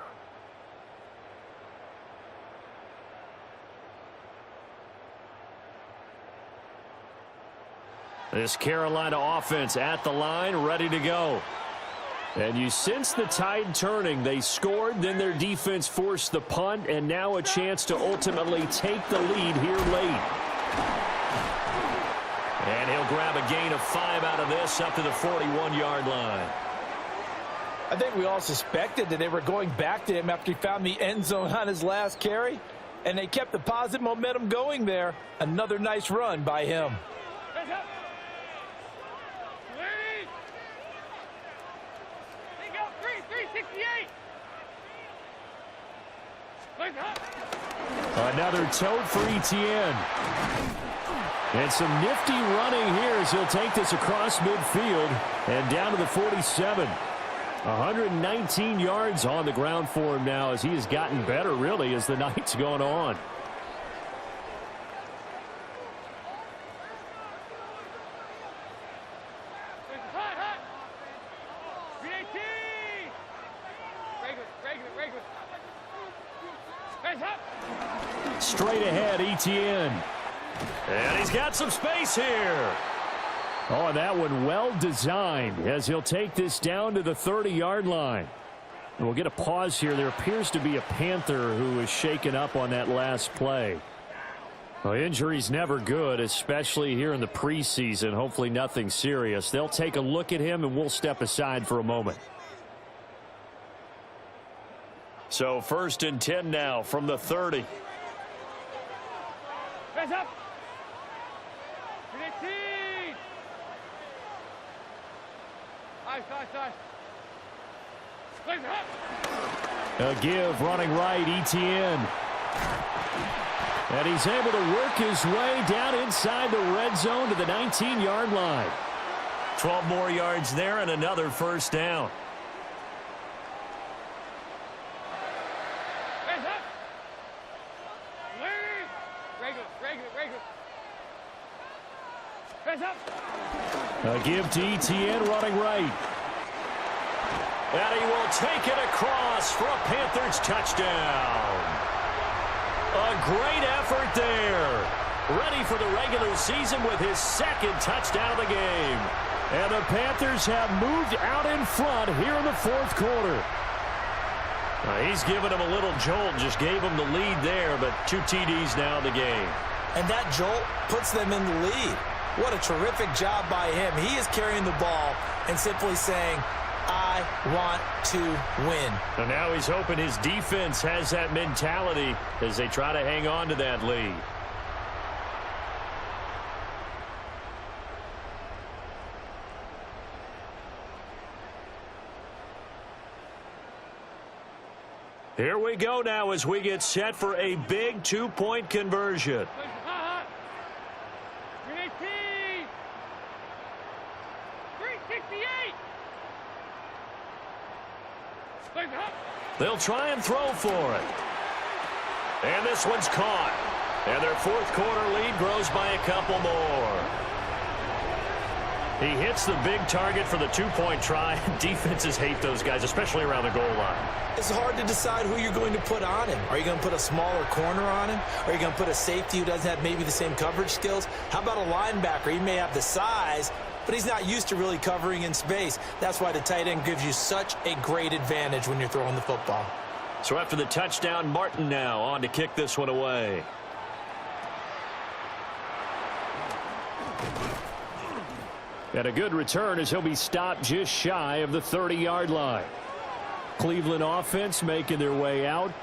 This Carolina offense at the line, ready to go. And you sense the tide turning. They scored, then their defense forced the punt, and now a chance to ultimately take the lead here late. And he'll grab a gain of 5 out of this up to the 41-yard line. I think we all suspected that they were going back to him after he found the end zone on his last carry, and they kept the positive momentum going there. Another nice run by him. Another tote for Etienne. And some nifty running here as he'll take this across midfield and down to the 47. 119 yards on the ground for him now as he has gotten better, really, as the night's gone on. Straight ahead, Etienne. And he's got some space here. Oh, and that one well designed as he'll take this down to the 30-yard line. And we'll get a pause here. There appears to be a Panther who was shaken up on that last play. Well, injury's never good, especially here in the preseason. Hopefully nothing serious. They'll take a look at him, and we'll step aside for a moment. So 1st and 10 now from the 30. Hands up. A give running right, Etienne. And he's able to work his way down inside the red zone to the 19-yard line. 12 more yards there and another 1st down. A give to Etienne running right. And he will take it across for a Panthers touchdown. A great effort there. Ready for the regular season with his 2nd touchdown of the game. And the Panthers have moved out in front here in the 4th quarter. He's given him a little jolt, just gave him the lead there, but 2 TDs now in the game. and that jolt puts them in the lead. What a terrific job by him. He is carrying the ball and simply saying, I want to win. And now he's hoping his defense has that mentality as they try to hang on to that lead. Here we go now as we get set for a big two-point conversion. 318. 368. They'll try and throw for it. And this one's caught. And their fourth quarter lead grows by a couple more. He hits the big target for the two-point try. Defenses hate those guys, especially around the goal line. It's hard to decide who you're going to put on him. Are you going to put a smaller corner on him? Are you going to put a safety who doesn't have maybe the same coverage skills? How about a linebacker? He may have the size, but he's not used to really covering in space. That's why the tight end gives you such a great advantage when you're throwing the football. So after the touchdown, Martin now on to kick this one away. And a good return as he'll be stopped just shy of the 30-yard line. Cleveland offense making their way out.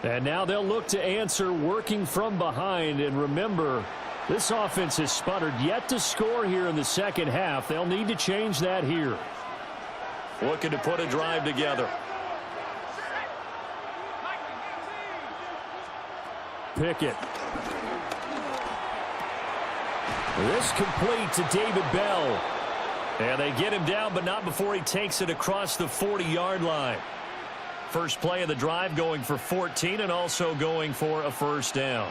And now they'll look to answer working from behind. And remember, this offense has sputtered yet to score here in the second half. They'll need to change that here. Looking to put a drive together. Pickett. This complete to David Bell. And they get him down, but not before he takes it across the 40-yard line. First play of the drive going for 14 and also going for a first down.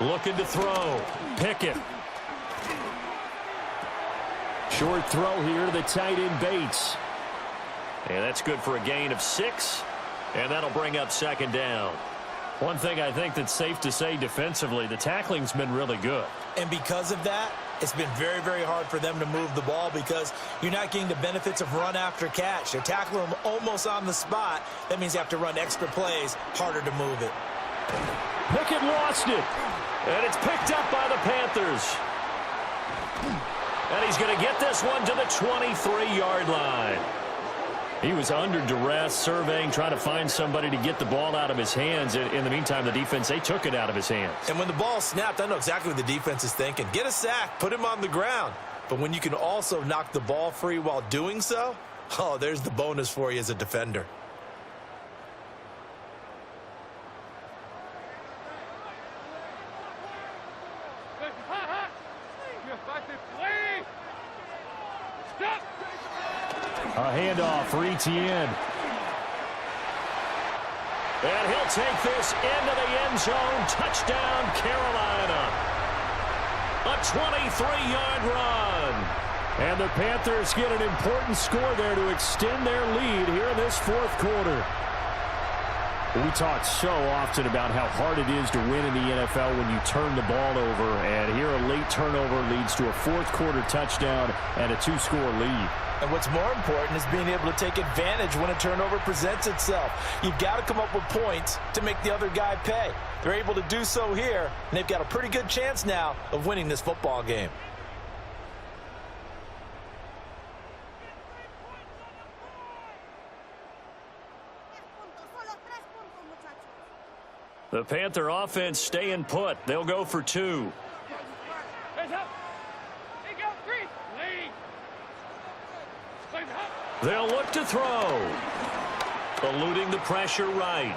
Looking to throw. Pickett. Short throw here to the tight end Bates. And that's good for a gain of 6. And that'll bring up second down. One thing I think that's safe to say defensively, the tackling's been really good. And because of that, it's been very, very hard for them to move the ball because you're not getting the benefits of run after catch. They're tackling them almost on the spot. That means you have to run extra plays, harder to move it. Pickett lost it. And it's picked up by the Panthers. And he's going to get this one to the 23-yard line. He was under duress, surveying, trying to find somebody to get the ball out of his hands. In the meantime, the defense, they took it out of his hands. And when the ball snapped, I know exactly what the defense is thinking. Get a sack, put him on the ground. But when you can also knock the ball free while doing so, oh, there's the bonus for you as a defender. A handoff for Etienne. And he'll take this into the end zone. Touchdown, Carolina. A 23-yard run. And the Panthers get an important score there to extend their lead here in this fourth quarter. We talk so often about how hard it is to win in the NFL when you turn the ball over. And here a late turnover leads to a fourth quarter touchdown and a 2-score lead. And what's more important is being able to take advantage when a turnover presents itself. You've got to come up with points to make the other guy pay. They're able to do so here, and they've got a pretty good chance now of winning this football game. The Panther offense staying put. They'll go for 2. They'll look to throw. Eluding the pressure right.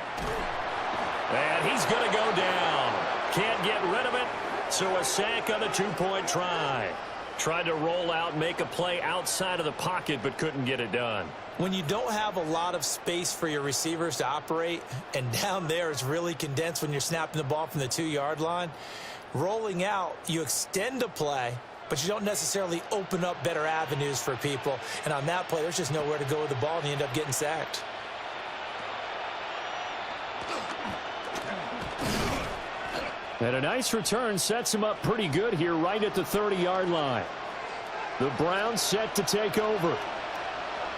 And he's going to go down. Can't get rid of it. So a sack on the 2-point try. Tried to roll out, make a play outside of the pocket, but couldn't get it done. When you don't have a lot of space for your receivers to operate, and down there is really condensed when you're snapping the ball from the 2-yard line, rolling out, you extend a play, but you don't necessarily open up better avenues for people. And on that play, there's just nowhere to go with the ball, and you end up getting sacked. And a nice return sets him up pretty good here right at the 30-yard line. The Browns set to take over.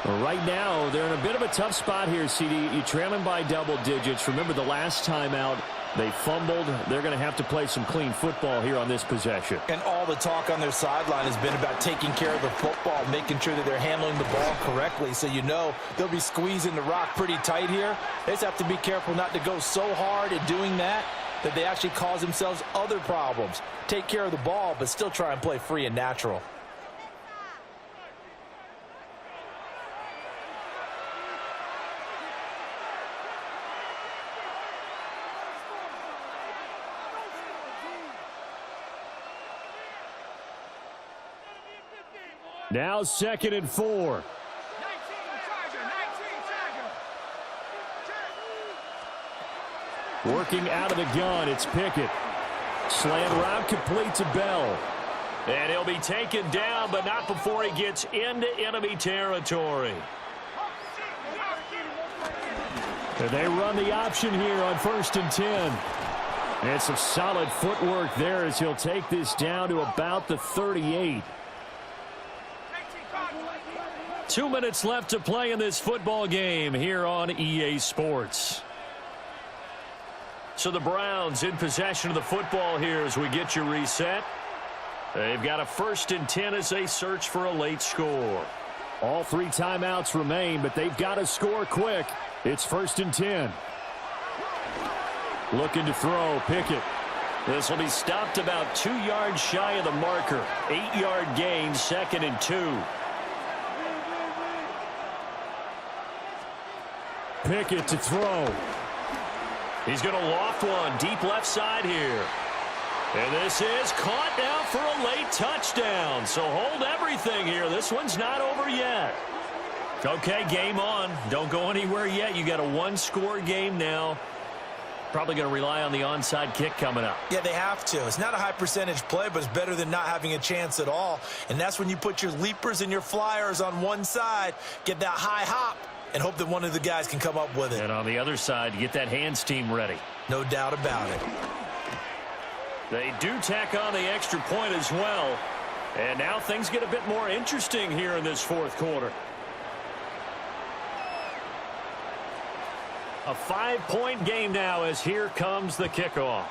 Right now, they're in a bit of a tough spot here, CD. You're trailing by double digits. Remember the last time out, they fumbled. They're going to have to play some clean football here on this possession. And all the talk on their sideline has been about taking care of the football, making sure that they're handling the ball correctly. So you know they'll be squeezing the rock pretty tight here. They just have to be careful not to go so hard at doing that they actually cause themselves other problems. Take care of the ball, but still try and play free and natural. Now 2nd and 4. Working out of the gun, it's Pickett. Slant route complete to Bell. And he'll be taken down, but not before he gets into enemy territory. And they run the option here on 1st and 10. And some solid footwork there as he'll take this down to about the 38. 2 minutes left to play in this football game here on EA Sports. So the Browns in possession of the football here as we get you reset. They've got a 1st and 10 as they search for a late score. All 3 timeouts remain, but they've got to score quick. It's 1st and 10. Looking to throw, Pickett. This will be stopped about 2 yards shy of the marker. 8-yard gain, 2nd and 2. Pickett to throw. He's going to loft one deep left side here. And this is caught now for a late touchdown. So hold everything here. This one's not over yet. Okay, game on. Don't go anywhere yet. You got a 1-score game now. Probably going to rely on the onside kick coming up. Yeah, they have to. It's not a high percentage play, but it's better than not having a chance at all. And that's when you put your leapers and your flyers on one side, get that high hop, and hope that one of the guys can come up with it. And on the other side, get that hands team ready. No doubt about it. They do tack on the extra point as well. And now things get a bit more interesting here in this 4th quarter. A 5-point game now as here comes the kickoff.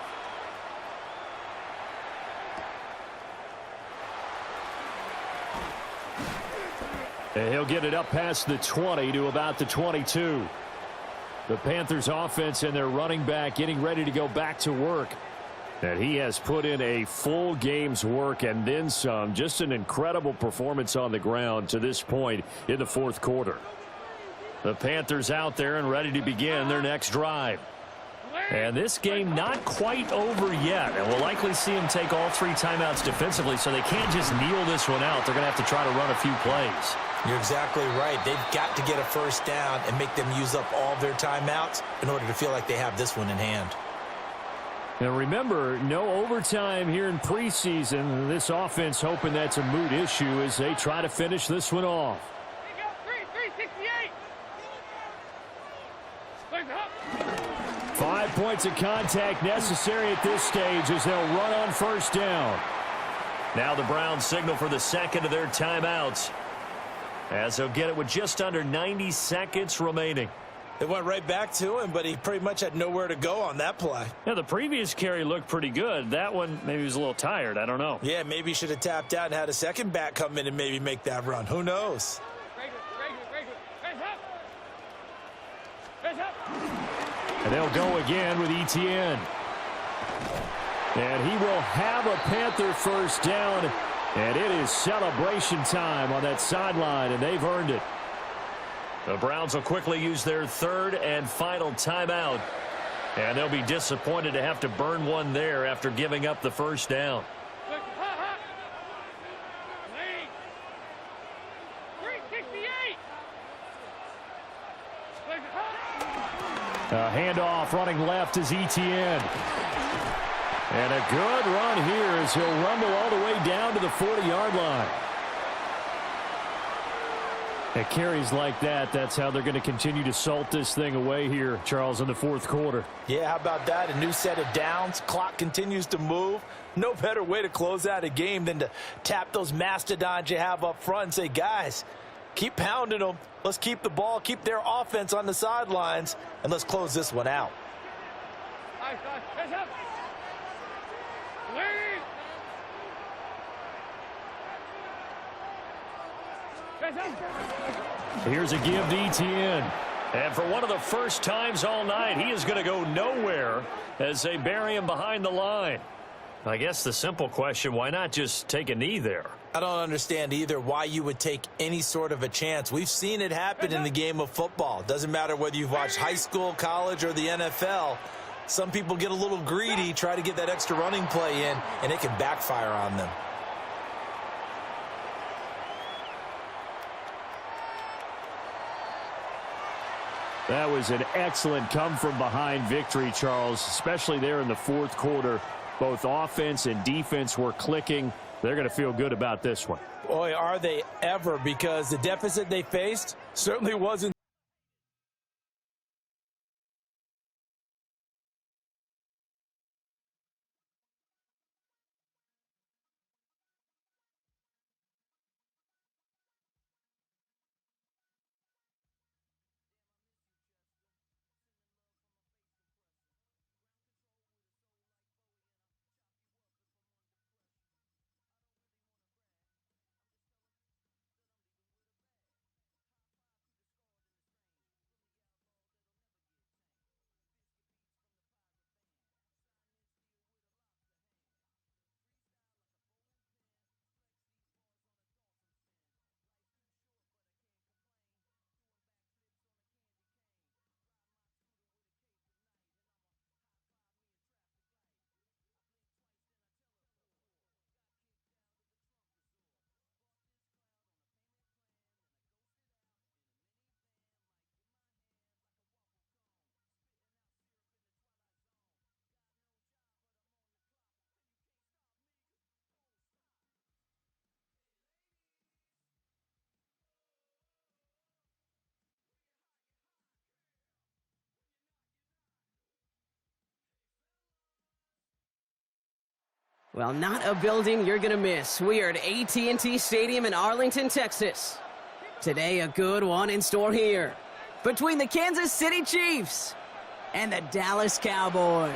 And he'll get it up past the 20 to about the 22. The Panthers offense and their running back getting ready to go back to work. And he has put in a full game's work and then some. Just an incredible performance on the ground to this point in the 4th quarter. The Panthers out there and ready to begin their next drive. And this game not quite over yet. And we'll likely see them take all 3 timeouts defensively, so they can't just kneel this one out. They're going to have to try to run a few plays. You're exactly right. They've got to get a 1st down and make them use up all of their timeouts in order to feel like they have this one in hand. And remember, no overtime here in preseason. This offense hoping that's a moot issue as they try to finish this one off. 5 points of contact necessary at this stage as they'll run on 1st down. Now the Browns signal for the 2nd of their timeouts as they'll get it with just under 90 seconds remaining. They went right back to him, but he pretty much had nowhere to go on that play. Yeah, the previous carry looked pretty good. That one, maybe he was a little tired. I don't know. Yeah, maybe he should have tapped out and had a second back come in and maybe make that run. Who knows? And they'll go again with Etienne. And he will have a Panther 1st down. And it is celebration time on that sideline, and they've earned it. The Browns will quickly use their 3rd and final timeout. And they'll be disappointed to have to burn one there after giving up the 1st down. A handoff running left is Etienne. And a good run here as he'll rumble all the way down to the 40-yard line. At carries like that, that's how they're going to continue to salt this thing away here, Charles, in the 4th quarter. Yeah, how about that? A new set of downs. Clock continues to move. No better way to close out a game than to tap those mastodons you have up front and say, guys, Keep pounding them. Let's keep the ball, keep their offense on the sidelines, and let's close this one out. Here's a give to Etienne. And for one of the first times all night, he is going to go nowhere as they bury him behind the line. I guess the simple question, why not just take a knee there? I don't understand either why you would take any sort of a chance. We've seen it happen in the game of football. Doesn't matter whether you've watched high school, college, or the NFL. Some people get a little greedy, try to get that extra running play in, and it can backfire on them. That was an excellent come-from-behind victory, Charles, especially there in the fourth quarter. Both offense and defense were clicking. They're going to feel good about this one. Boy, are they ever, because the deficit they faced certainly wasn't. Well, not a building you're going to miss. We are at AT&T Stadium in Arlington, Texas. Today, a good one in store here between the Kansas City Chiefs and the Dallas Cowboys.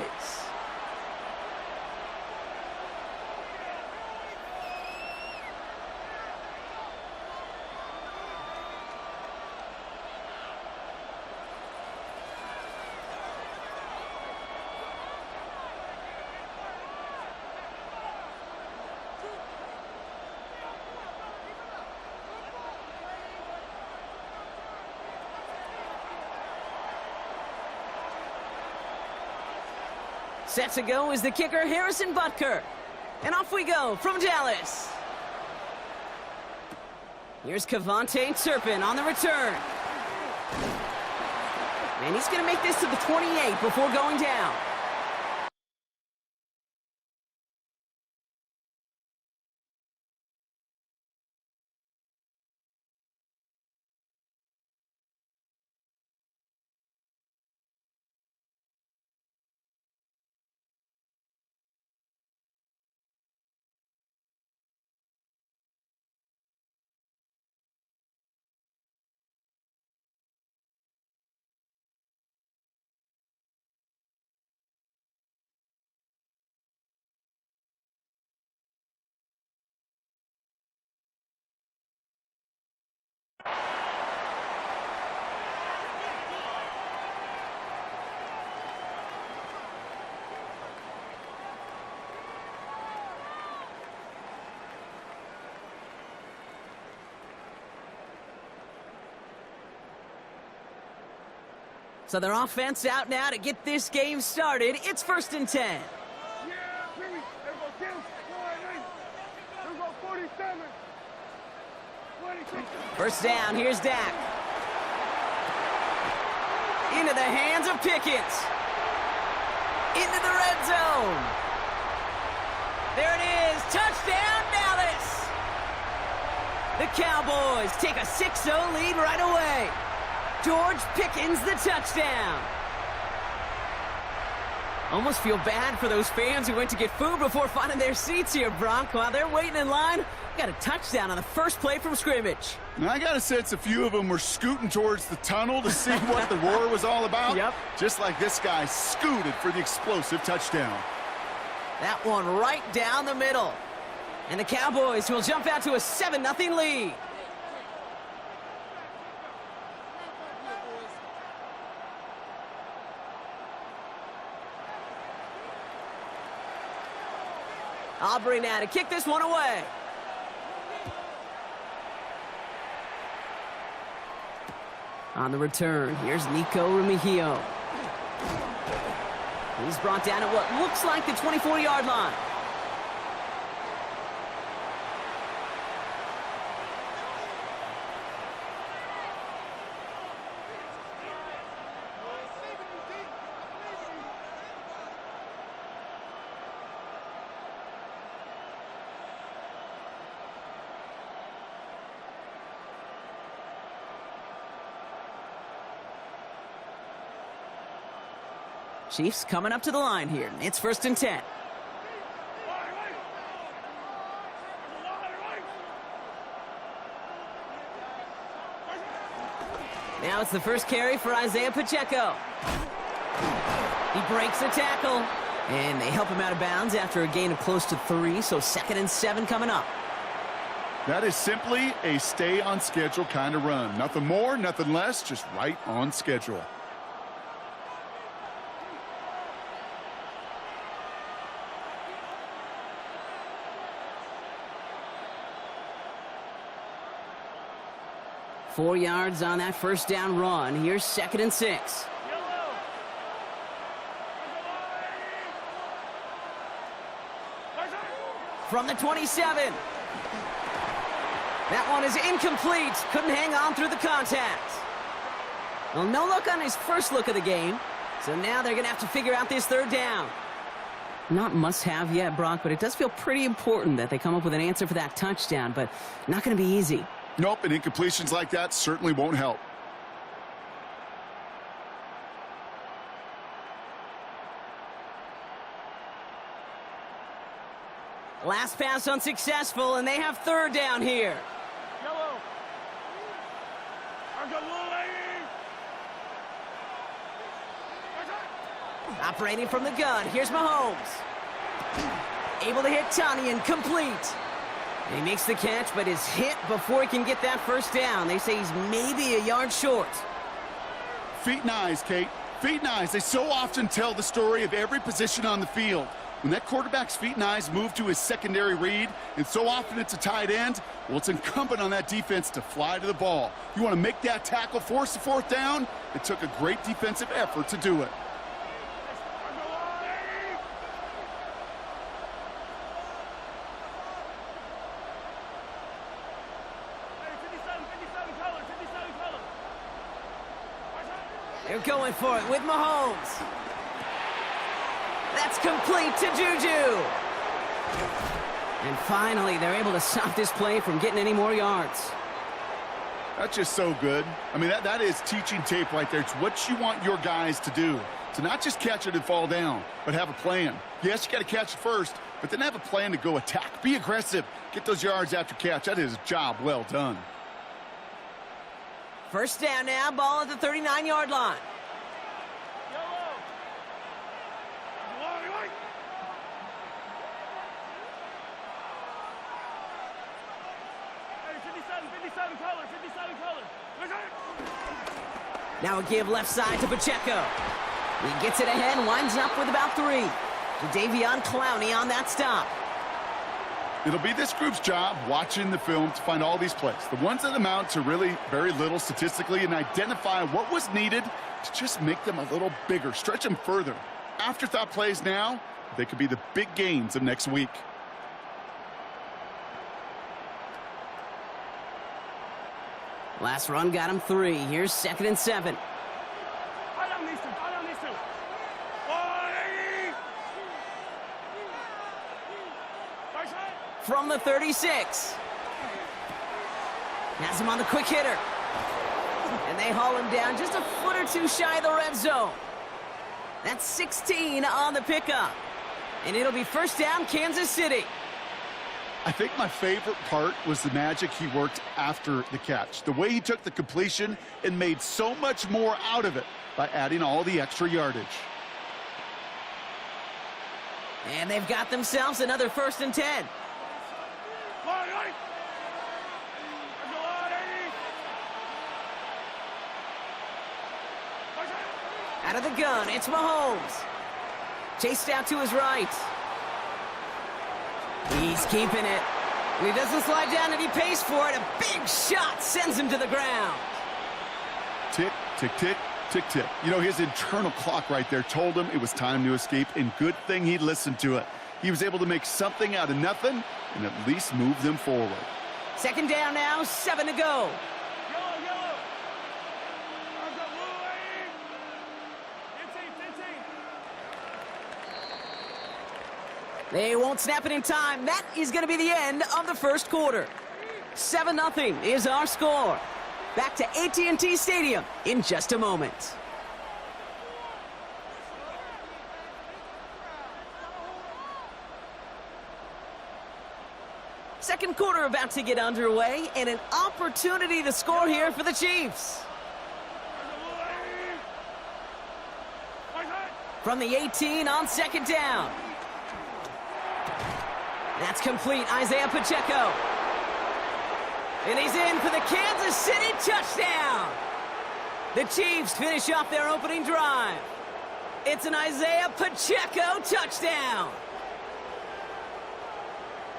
Set to go is the kicker, Harrison Butker. And off we go from Dallas. Here's Kevontae Turpin on the return. And he's going to make this to the 28 before going down. So their offense out now to get this game started. It's 1st and 10. First down, here's Dak. Into the hands of Pickens. Into the red zone. There it is, touchdown Dallas. The Cowboys take a 6-0 lead right away. George Pickens the touchdown. Almost feel bad for those fans who went to get food before finding their seats here, Brock. While they're waiting in line, got a touchdown on the first play from scrimmage. Now, I got a sense a few of them were scooting towards the tunnel to see what the roar was all about. Yep. Just like this guy scooted for the explosive touchdown. That one right down the middle. And the Cowboys will jump out to a 7-0 lead. Aubrey now to kick this one away. On the return, here's Nico Remigio. He's brought down at what looks like the 24-yard line. Chiefs coming up to the line here. It's 1st and 10. Now it's the first carry for Isaiah Pacheco. He breaks a tackle, and they help him out of bounds after a gain of close to 3, so 2nd and 7 coming up. That is simply a stay on schedule kind of run. Nothing more, nothing less, just right on schedule. Four yards on that first down run. Here's 2nd and 6. From the 27. That one is incomplete. Couldn't hang on through the contact. Well, no look on his first look of the game. So now they're going to have to figure out this 3rd down. Not must-have yet, Brock, but it does feel pretty important that they come up with an answer for that touchdown, but not going to be easy. Nope, and incompletions like that certainly won't help. Last pass unsuccessful, and they have 3rd down here. Yellow. Operating from the gun, here's Mahomes. Able to hit Tanyan, complete. He makes the catch, but is hit before he can get that 1st down. They say he's maybe a yard short. Feet and eyes, Kate. Feet and eyes. They so often tell the story of every position on the field. When that quarterback's feet and eyes move to his secondary read, and so often it's a tight end, well, it's incumbent on that defense to fly to the ball. You want to make that tackle, force the 4th down? It took a great defensive effort to do it. They're going for it with Mahomes. That's complete to Juju. And finally, they're able to stop this play from getting any more yards. That's just so good. I mean, that is teaching tape right there. It's what you want your guys to do. To not just catch it and fall down, but have a plan. Yes, you got to catch it first, but then have a plan to go attack. Be aggressive. Get those yards after catch. That is a job well done. 1st down now, ball at the 39-yard line. Now a give left side to Pacheco. He gets it ahead, winds up with about 3. Jadeveon Clowney on that stop. It'll be this group's job watching the film to find all these plays, the ones that amount to really very little statistically, and identify what was needed to just make them a little bigger, stretch them further. Afterthought plays now, they could be the big gains of next week. Last run got him 3. Here's 2nd and 7. From the 36. Has him on the quick hitter. And they haul him down just a foot or two shy of the red zone. That's 16 on the pickup. And it'll be first down, Kansas City. I think my favorite part was the magic he worked after the catch. The way he took the completion and made so much more out of it by adding all the extra yardage. And they've got themselves another 1st and 10. Out of the gun, it's Mahomes. Chased out to his right. He's keeping it. And he doesn't slide down and he pays for it. A big shot sends him to the ground. Tick, tick, tick, tick, tick. You know, his internal clock right there told him it was time to escape, and good thing he listened to it. He was able to make something out of nothing and at least move them forward. 2nd down now, 7 to go. They won't snap it in time. That is going to be the end of the 1st quarter. 7-0 is our score. Back to AT&T Stadium in just a moment. Second quarter about to get underway, and an opportunity to score here for the Chiefs. From the 18 on 2nd down. That's complete, Isaiah Pacheco. And he's in for the Kansas City touchdown. The Chiefs finish off their opening drive. It's an Isaiah Pacheco touchdown.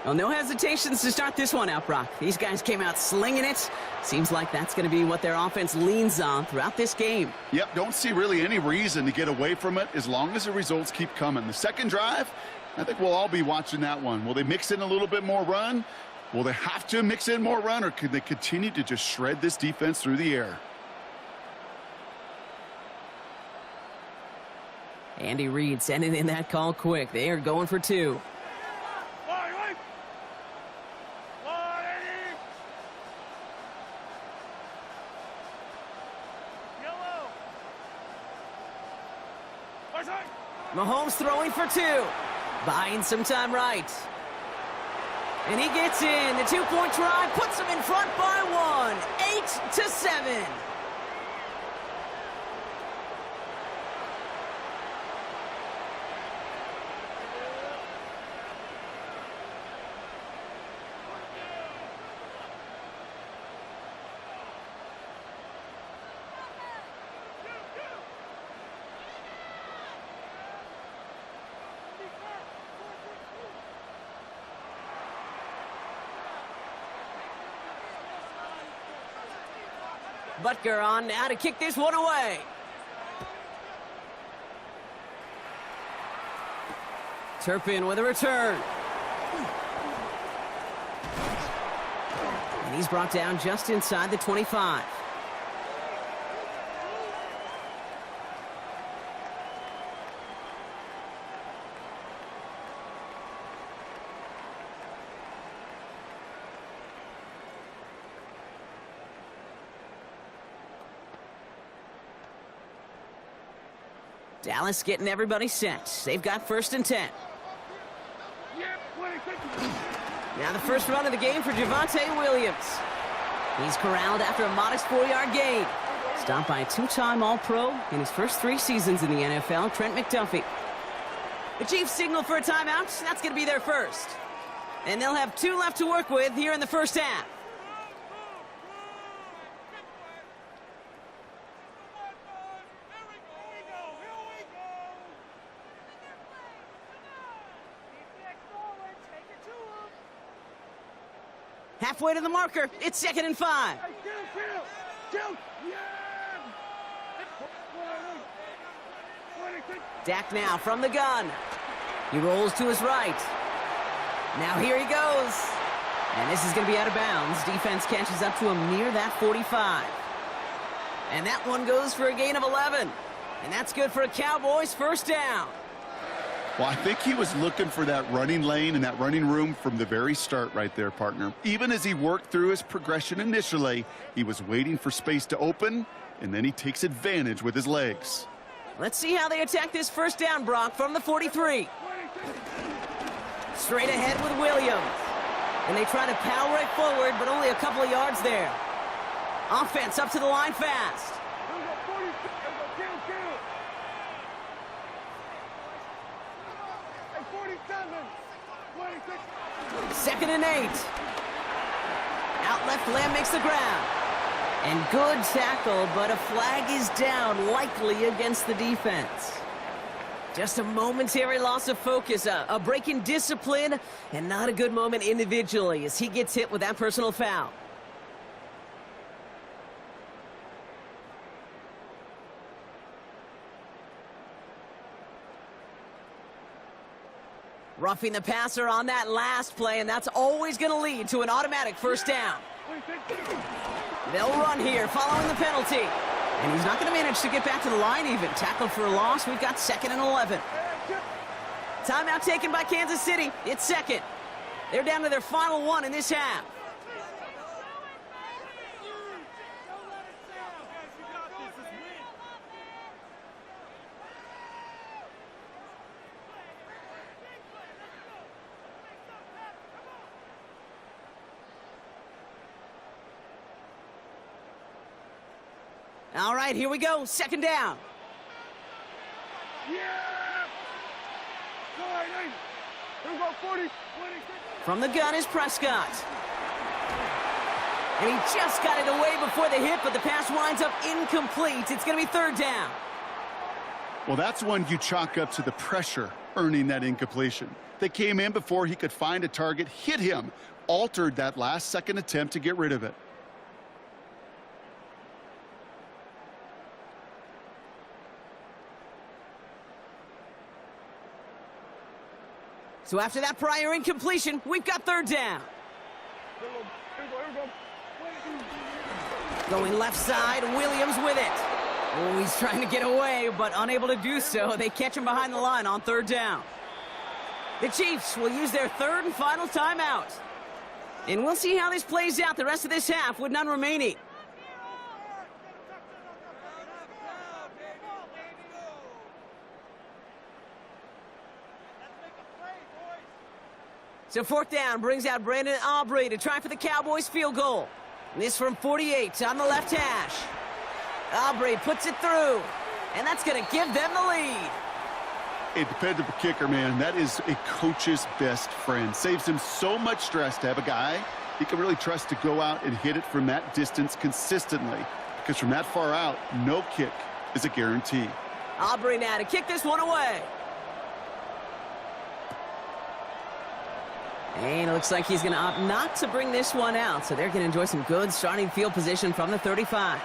Well, no hesitations to start this one out, Brock. These guys came out slinging it. Seems like that's going to be what their offense leans on throughout this game. Yep, don't see really any reason to get away from it as long as the results keep coming. The second drive, I think we'll all be watching that one. Will they mix in a little bit more run? Will they have to mix in more run, or could they continue to just shred this defense through the air? Andy Reid sending in that call quick. They are going for 2. Mahomes throwing for 2. Buying some time right. And he gets in. The 2-point try puts him in front by 1. 8-7. Butker on now to kick this one away. Turpin with a return. And he's brought down just inside the 25. Dallas getting everybody set. They've got 1st and 10. Now the first run of the game for Javonte Williams. He's corralled after a modest 4-yard gain. Stopped by a 2-time All-Pro in his first 3 seasons in the NFL, Trent McDuffie. The Chiefs signal for a timeout. That's going to be their first. And they'll have 2 left to work with here in the first half. Halfway to the marker. It's 2nd and 5. Dak now from the gun. He rolls to his right. Now here he goes. And this is going to be out of bounds. Defense catches up to him near that 45. And that one goes for a gain of 11. And that's good for a Cowboys first down. Well, I think he was looking for that running lane and that running room from the very start right there, partner. Even as he worked through his progression initially, he was waiting for space to open, and then he takes advantage with his legs. Let's see how they attack this first down, Brock, from the 43. Straight ahead with Williams. And they try to power it forward, but only a couple of yards there. Offense up to the line fast. Second and 8. Out left, Lamb makes the ground. And good tackle, but a flag is down, likely against the defense. Just a momentary loss of focus, a break in discipline, and not a good moment individually as he gets hit with that personal foul. Roughing the passer on that last play, and that's always going to lead to an automatic first down. They'll run here following the penalty. And he's not going to manage to get back to the line even. Tackled for a loss. We've got 2nd and 11. Timeout taken by Kansas City. It's 2nd. They're down to their final 1 in this half. All right, here we go. 2nd down. From the gun is Prescott. And he just got it away before the hit, but the pass winds up incomplete. It's going to be 3rd down. Well, that's one you chalk up to the pressure earning that incompletion. They came in before he could find a target, hit him, altered that last-second attempt to get rid of it. So after that prior incompletion, we've got 3rd down. Going left side, Williams with it. Oh, he's trying to get away, but unable to do so. They catch him behind the line on 3rd down. The Chiefs will use their 3rd and final timeout. And we'll see how this plays out the rest of this half with none remaining. So 4th down brings out Brandon Aubrey to try for the Cowboys field goal. This from 48 on the left hash. Aubrey puts it through, and that's going to give them the lead. A dependable kicker, man. That is a coach's best friend. Saves him so much stress to have a guy he can really trust to go out and hit it from that distance consistently. Because from that far out, no kick is a guarantee. Aubrey now to kick this one away. And it looks like he's going to opt not to bring this one out. So they're going to enjoy some good starting field position from the 35.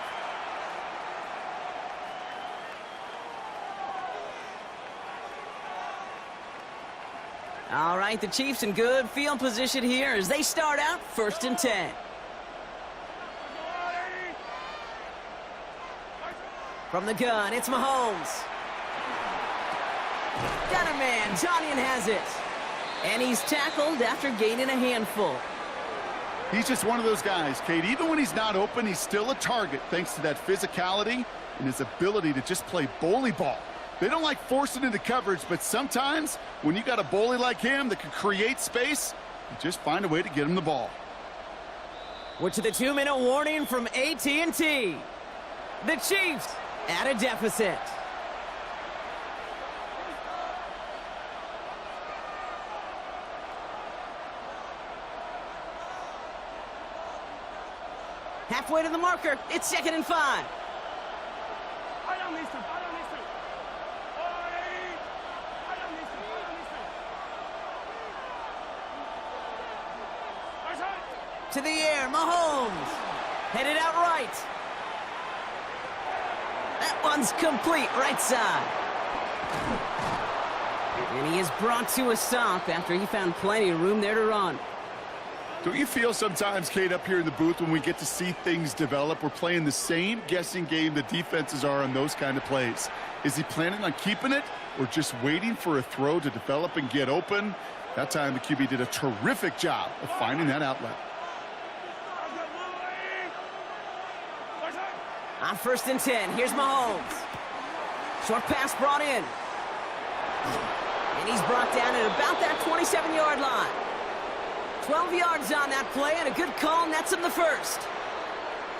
All right, the Chiefs in good field position here as they start out 1st and 10. From the gun, it's Mahomes. Gunner man, Tonyan has it. And he's tackled after gaining a handful. He's just one of those guys, Kate. Even when he's not open, he's still a target thanks to that physicality and his ability to just play bully ball. They don't like forcing into coverage, but sometimes when you got a bully like him that can create space, you just find a way to get him the ball. We're to the 2-minute warning from AT&T. The Chiefs at a deficit. Halfway to the marker, it's 2nd and 5. To the air, Mahomes. Headed out right. That one's complete, right side. And he is brought to a stop after he found plenty of room there to run. Don't you feel sometimes, Kate, up here in the booth when we get to see things develop, we're playing the same guessing game the defenses are on those kind of plays? Is he planning on keeping it or just waiting for a throw to develop and get open? That time the QB did a terrific job of finding that outlet. On 1st and 10, here's Mahomes. Short pass brought in. And he's brought down at about that 27-yard line. 12 yards on that play, and a good call nets him the first.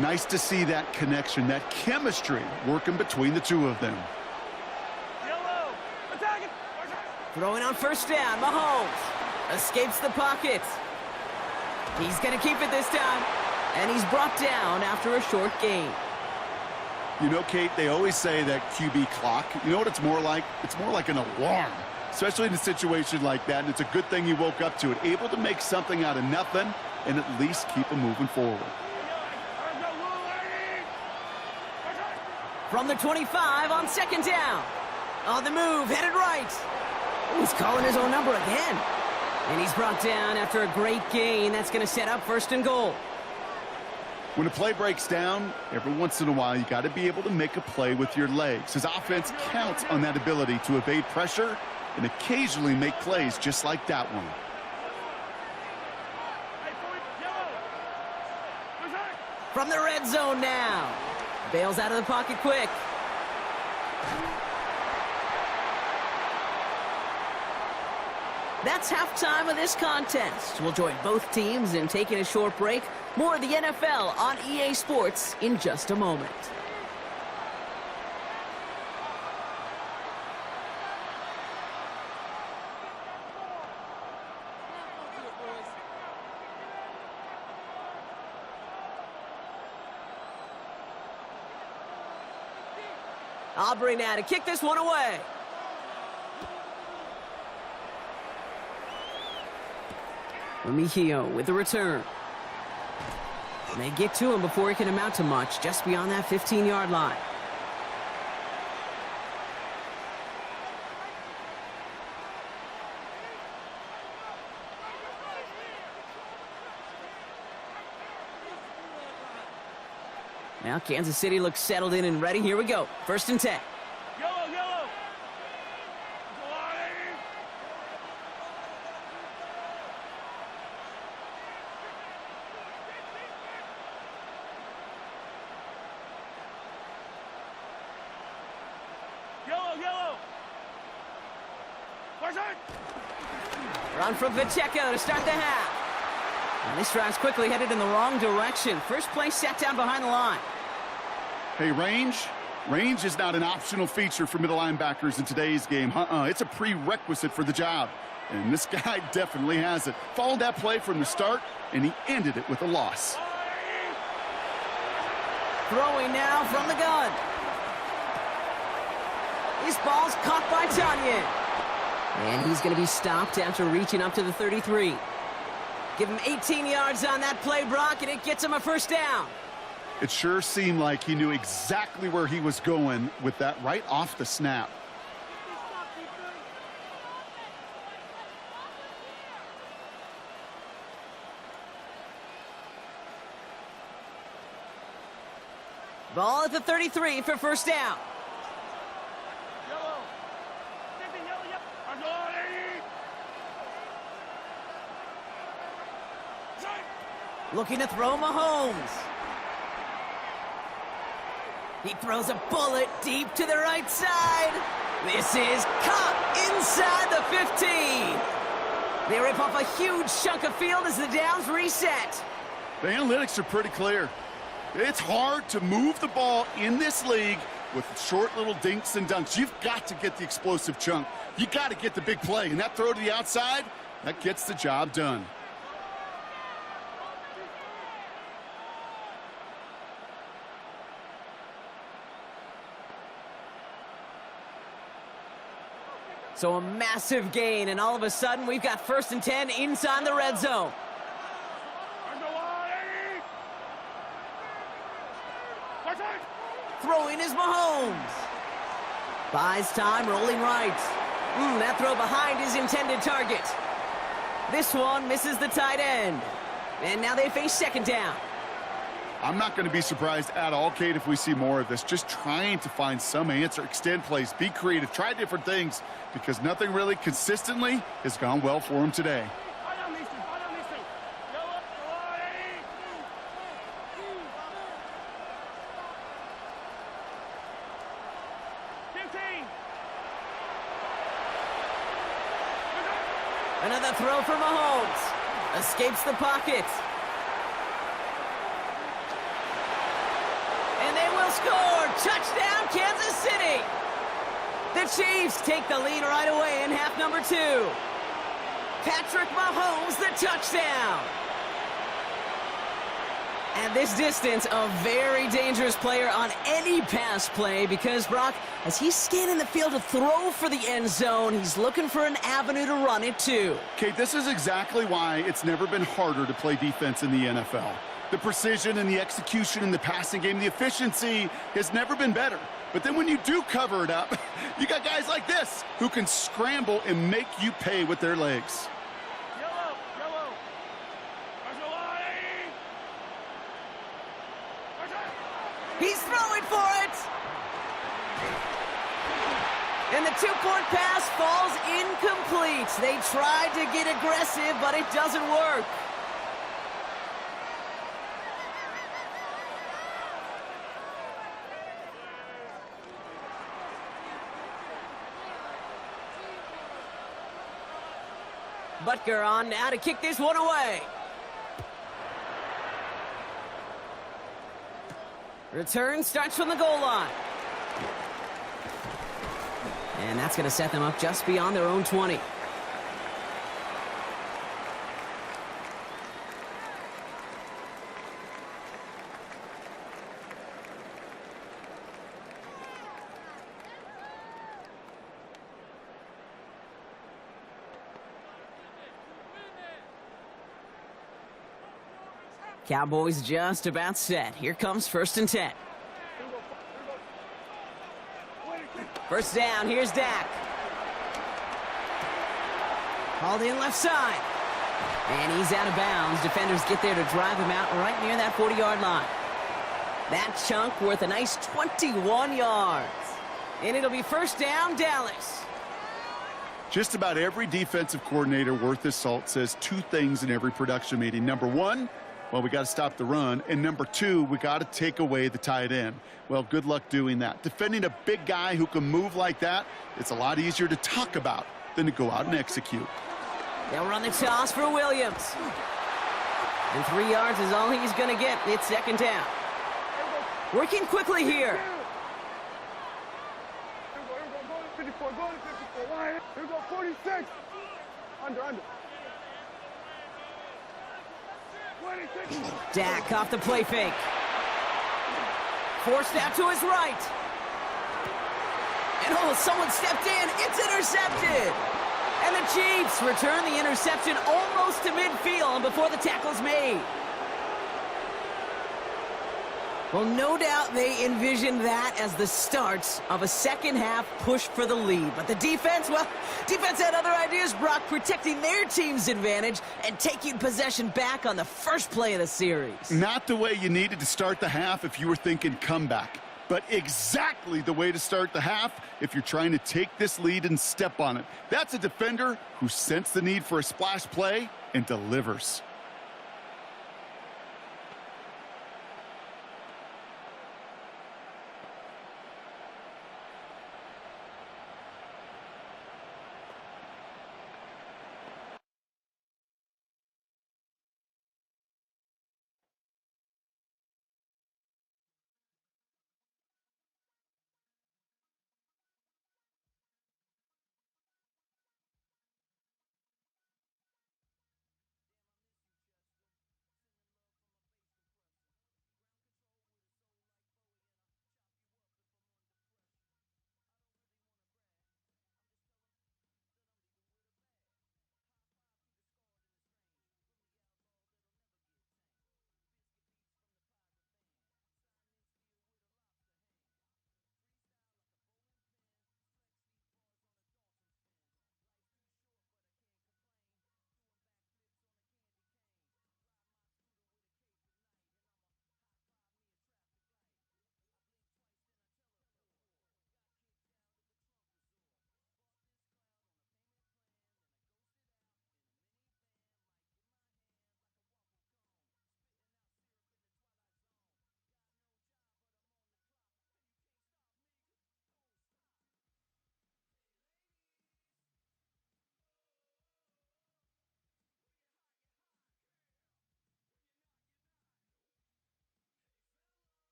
Nice to see that connection, that chemistry working between the two of them. Throwing on first down, Mahomes escapes the pocket. He's going to keep it this time, and he's brought down after a short gain. You know, Kate, they always say that QB clock, you know what it's more like? It's more like an alarm, especially in a situation like that, and it's a good thing he woke up to it, able to make something out of nothing and at least keep him moving forward. From the 25 on second down. On the move, headed right. He's calling his own number again. And he's brought down after a great gain. That's going to set up first and goal. When a play breaks down, every once in a while, you got to be able to make a play with your legs. His offense counts on that ability to evade pressure and occasionally make plays just like that one. From the red zone now. Bails out of the pocket quick. That's halftime of this contest. We'll join both teams in taking a short break. More of the NFL on EA Sports in just a moment. Aubrey now to kick this one away. Remigio with the return. And they get to him before he can amount to much, just beyond that 15-yard line. Now Kansas City looks settled in and ready. Here we go. First and 10. Run from Pacheco to start the half. And this drive's quickly headed in the wrong direction. First play set down behind the line. Hey, range is not an optional feature for middle linebackers in today's game. It's a prerequisite for the job. And this guy definitely has it. Followed that play from the start, and he ended it with a loss. Throwing now from the gun. This ball's caught by Tanyan. And he's going to be stopped after reaching up to the 33. Give him 18 yards on that play, Brock, and it gets him a first down. It sure seemed like he knew exactly where he was going with that right off the snap. Ball at the 33 for first down. Looking to throw Mahomes. He throws a bullet deep to the right side. This is caught inside the 15. They rip off a huge chunk of field as the downs reset. The analytics are pretty clear. It's hard to move the ball in this league with short little dinks and dunks. You've got to get the explosive chunk. You got to get the big play. And that throw to the outside, that gets the job done. So a massive gain, and all of a sudden, we've got first and 10 inside the red zone. Throwing is Mahomes. Buys time, rolling right. That throw behind his intended target. This one misses the tight end. And now they face second down. I'm not going to be surprised at all, Kate, if we see more of this. Just trying to find some answer, extend plays, be creative, try different things, because nothing really consistently has gone well for him today. Another throw for Mahomes. Escapes the pocket. And they will score. Touchdown, Kansas City. The Chiefs take the lead right away in half number 2. Patrick Mahomes, the touchdown. At this distance, a very dangerous player on any pass play because, Brock, as he's scanning the field to throw for the end zone, he's looking for an avenue to run it too. Kate, this is exactly why it's never been harder to play defense in the NFL. The precision and the execution in the passing game, the efficiency has never been better. But then when you do cover it up, you got guys like this who can scramble and make you pay with their legs. He's throwing for it! And the two-point pass falls incomplete. They tried to get aggressive, but it doesn't work. Butker on now to kick this one away. Return starts from the goal line. And that's going to set them up just beyond their own 20. Cowboys just about set. Here comes 1st and 10. First down, here's Dak. Called in left side. And he's out of bounds. Defenders get there to drive him out right near that 40-yard line. That chunk worth a nice 21 yards. And it'll be first down, Dallas. Just about every defensive coordinator worth his salt says two things in every production meeting. Number one, well, we got to stop the run. And number two, we got to take away the tight end. Well, good luck doing that. Defending a big guy who can move like that, it's a lot easier to talk about than to go out and execute. They'll run the toss for Williams. And 3 yards is all he's going to get. It's second down. Working quickly here. Go to 54, go to 54. Here we go, 46. Under. Dak off the play fake. Forced out to his right. And someone stepped in. It's intercepted. And the Chiefs return the interception almost to midfield before the tackle's made. Well, no doubt they envisioned that as the start of a second-half push for the lead. But the defense, well, defense had other ideas, Brock, protecting their team's advantage and taking possession back on the first play of the series. Not the way you needed to start the half if you were thinking comeback, but exactly the way to start the half if you're trying to take this lead and step on it. That's a defender who sensed the need for a splash play and delivers.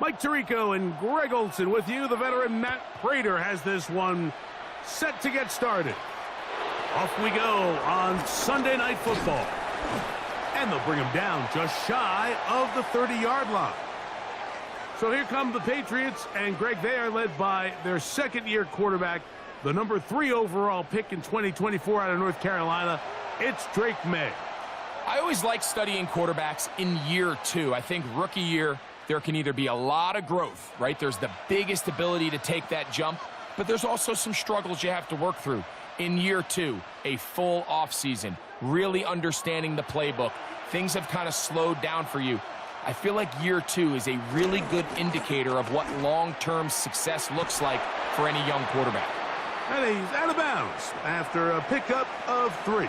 Mike Tirico and Greg Olson with you. The veteran Matt Prater has this one set to get started. Off we go on Sunday Night Football. And they'll bring him down just shy of the 30-yard line. So here come the Patriots, and Greg, they are led by their second-year quarterback, the number 3 overall pick in 2024 out of North Carolina. It's Drake May. I always like studying quarterbacks in year 2. I think rookie year, there can either be a lot of growth, right? There's the biggest ability to take that jump, but there's also some struggles you have to work through. In year 2, a full offseason, really understanding the playbook. Things have kind of slowed down for you. I feel like year 2 is a really good indicator of what long-term success looks like for any young quarterback. And he's out of bounds after a pickup of 3.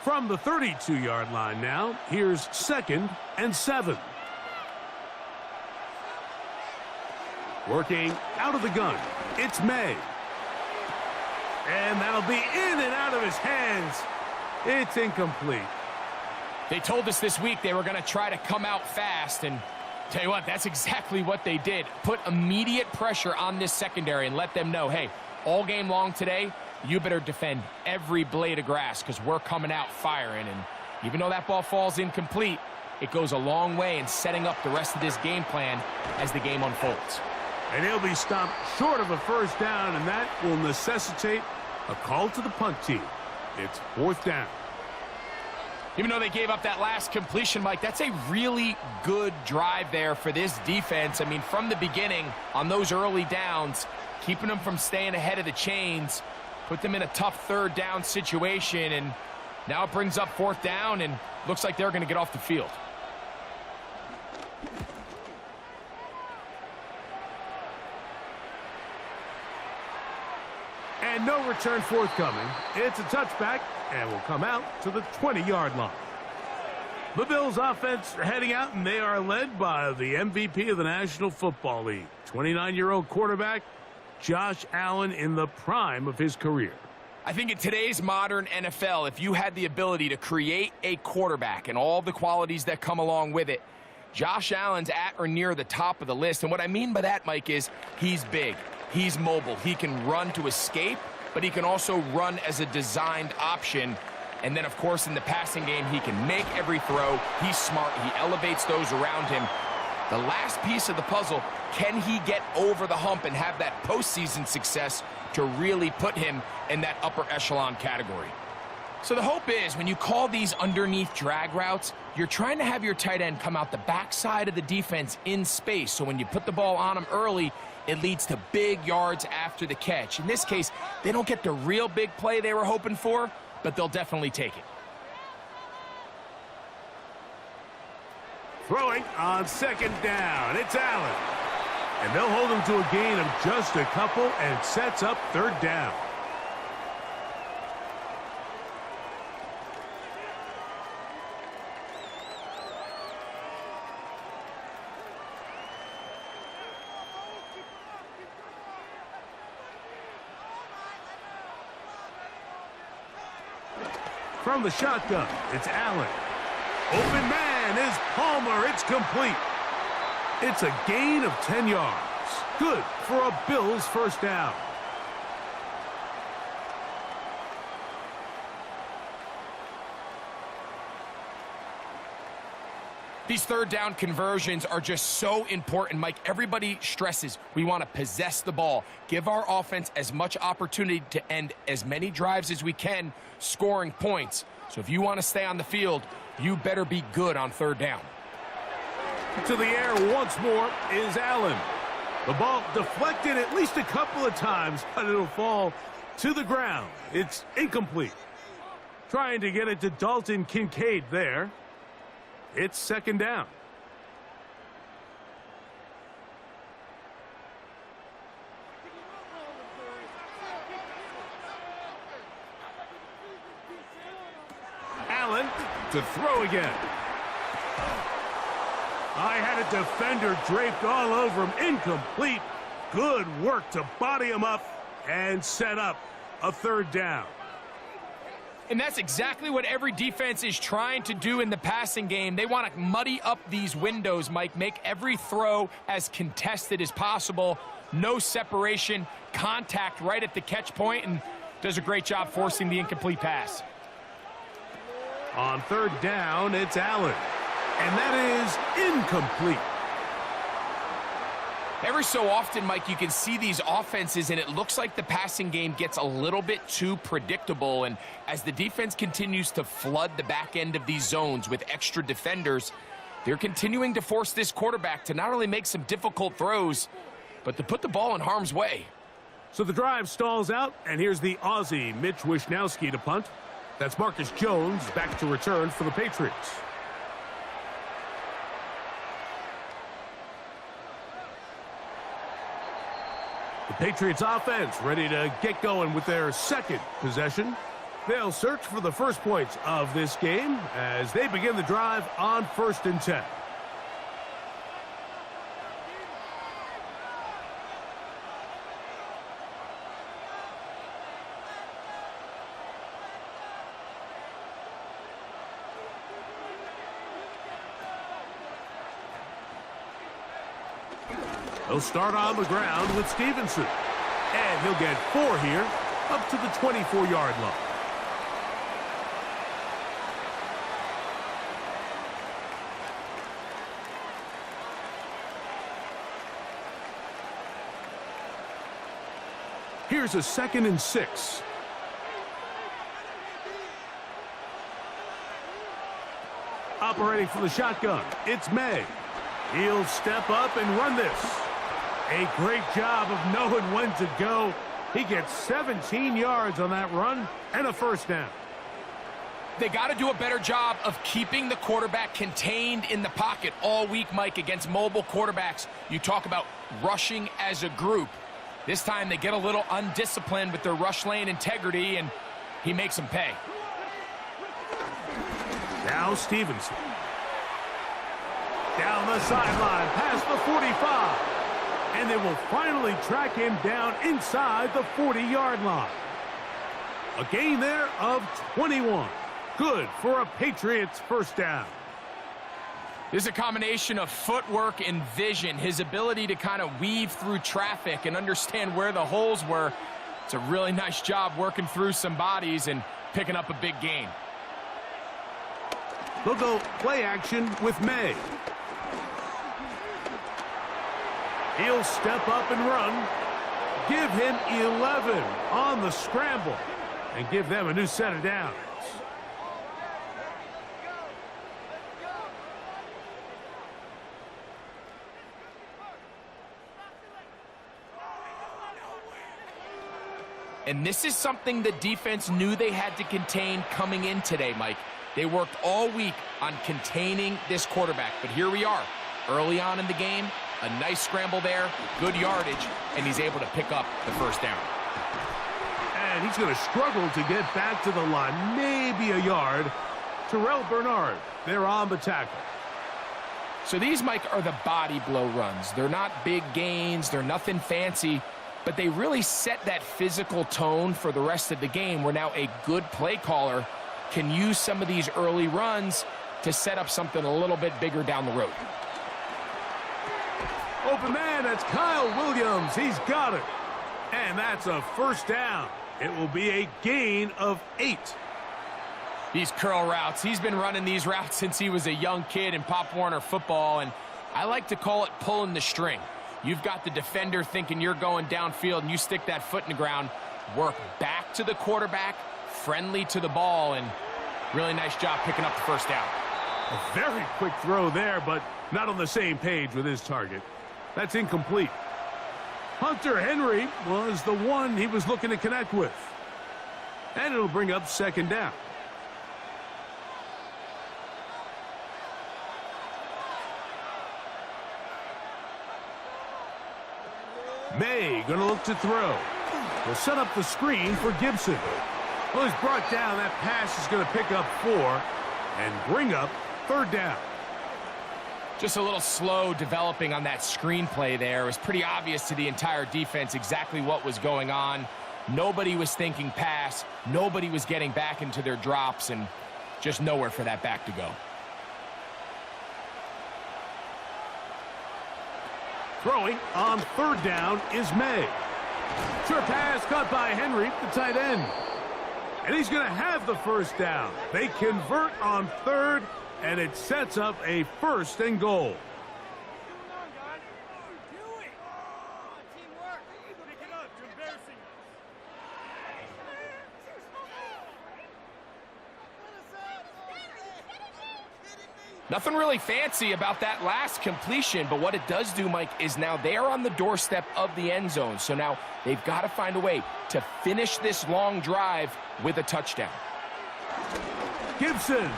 From the 32-yard line now, here's 2nd and 7. Working out of the gun, it's May. And that'll be in and out of his hands. It's incomplete. They told us this week they were going to try to come out fast, and tell you what, that's exactly what they did. Put immediate pressure on this secondary and let them know, hey, all game long today, you better defend every blade of grass because we're coming out firing. And even though that ball falls incomplete, it goes a long way in setting up the rest of this game plan as the game unfolds. And he'll be stopped short of a first down, and that will necessitate a call to the punt team. It's 4th down. Even though they gave up that last completion, Mike, that's a really good drive there for this defense. I mean, from the beginning, on those early downs, keeping them from staying ahead of the chains, put them in a tough 3rd down situation, and now it brings up 4th down, and looks like they're going to get off the field. And no return forthcoming. It's a touchback and will come out to the 20-yard line. The Bills offense heading out, and they are led by the MVP of the National Football League, 29-year-old quarterback Josh Allen in the prime of his career. I think in today's modern NFL, if you had the ability to create a quarterback and all the qualities that come along with it, Josh Allen's at or near the top of the list. And what I mean by that, Mike, is he's big. He's mobile. He can run to escape, but he can also run as a designed option. And then, of course, in the passing game, he can make every throw. He's smart. He elevates those around him. The last piece of the puzzle, can he get over the hump and have that postseason success to really put him in that upper echelon category? So the hope is when you call these underneath drag routes, you're trying to have your tight end come out the backside of the defense in space. So when you put the ball on him early, it leads to big yards after the catch. In this case, they don't get the real big play they were hoping for, but they'll definitely take it. Throwing on 2nd down, it's Allen. And they'll hold him to a gain of just a couple, and it sets up 3rd down. From the shotgun, it's Allen. Open man is Palmer. It's complete. It's a gain of 10 yards. Good for a Bills 1st down. These 3rd down conversions are just so important, Mike. Everybody stresses we want to possess the ball, give our offense as much opportunity to end as many drives as we can, scoring points. So if you want to stay on the field, you better be good on 3rd down. To the air once more is Allen. The ball deflected at least a couple of times, but it'll fall to the ground. It's incomplete. Trying to get it to Dalton Kincaid there. It's 2nd down. Allen to throw again. I had a defender draped all over him. Incomplete. Good work to body him up. and set up a third down. And that's exactly what every defense is trying to do in the passing game. They want to muddy up these windows, Mike, make every throw as contested as possible. No separation, contact right at the catch point, and does a great job forcing the incomplete pass. On third down, it's Allen. And that is incomplete. Every so often, Mike, you can see these offenses, and it looks like the passing game gets a little bit too predictable. And as the defense continues to flood the back end of these zones with extra defenders, they're continuing to force this quarterback to not only make some difficult throws, but to put the ball in harm's way. So the drive stalls out, and here's the Aussie, Mitch Wishnowsky, to punt. That's Marcus Jones back to return for the Patriots. The Patriots offense ready to get going with their second possession. They'll search for the first points of this game as they begin the drive on 1st and 10. They'll start on the ground with Stevenson. And he'll get 4 here, up to the 24-yard line. Here's a 2nd and 6. Operating from the shotgun, it's May. He'll step up and run this. A great job of knowing when to go. He gets 17 yards on that run and a first down. They got to do a better job of keeping the quarterback contained in the pocket all week, Mike, against mobile quarterbacks. You talk about rushing as a group. This time they get a little undisciplined with their rush lane integrity, and he makes them pay. Now Stevenson. Down the sideline, past the 45. And they will finally track him down inside the 40-yard line. A gain there of 21. Good for a Patriots first down. This is a combination of footwork and vision. His ability to kind of weave through traffic and understand where the holes were. It's a really nice job working through some bodies and picking up a big gain. They'll go play action with May. He'll step up and run. Give him 11 on the scramble and give them a new set of downs. And this is something the defense knew they had to contain coming in today, Mike. They worked all week on containing this quarterback, but here we are, early on in the game. A nice scramble there, good yardage, and he's able to pick up the first down. And he's going to struggle to get back to the line, maybe a yard. Terrell Bernard, they're on the tackle. So these, Mike, are the body blow runs. They're not big gains, they're nothing fancy, but they really set that physical tone for the rest of the game where now a good play caller can use some of these early runs to set up something a little bit bigger down the road. Open man, that's Kyle Williams. He's got it. And that's a first down. It will be a gain of 8. These curl routes, he's been running these routes since he was a young kid in Pop Warner football, and I like to call it pulling the string. You've got the defender thinking you're going downfield, and you stick that foot in the ground, work back to the quarterback, friendly to the ball, and really nice job picking up the first down. A very quick throw there, but not on the same page with his target. That's incomplete. Hunter Henry was the one he was looking to connect with. And it'll bring up second down. May going to look to throw. Will set up the screen for Gibson. Well, he's brought down. That pass is going to pick up 4 and bring up third down. Just a little slow developing on that screenplay there. It was pretty obvious to the entire defense exactly what was going on. Nobody was thinking pass. Nobody was getting back into their drops, and just nowhere for that back to go. Throwing on third down is May. Short pass caught by Henry, the tight end. And he's going to have the first down. They convert on third, and it sets up a 1st and goal. Nothing really fancy about that last completion, but what it does do, Mike, is now they are on the doorstep of the end zone. So now they've got to find a way to finish this long drive with a touchdown. Gibson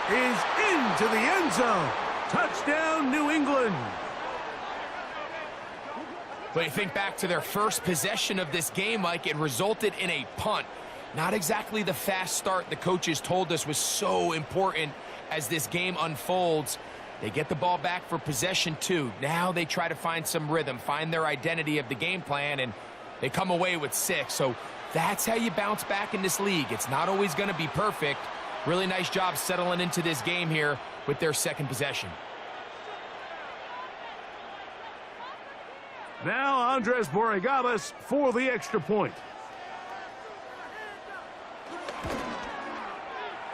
is into the end zone. Touchdown, New England. But you think back to their first possession of this game, Mike, it resulted in a punt. Not exactly the fast start the coaches told us was so important as this game unfolds. They get the ball back for possession 2. Now they try to find some rhythm, find their identity of the game plan, and they come away with 6. So that's how you bounce back in this league. It's not always going to be perfect. Really nice job settling into this game here with their second possession. Now Andres Borregales for the extra point.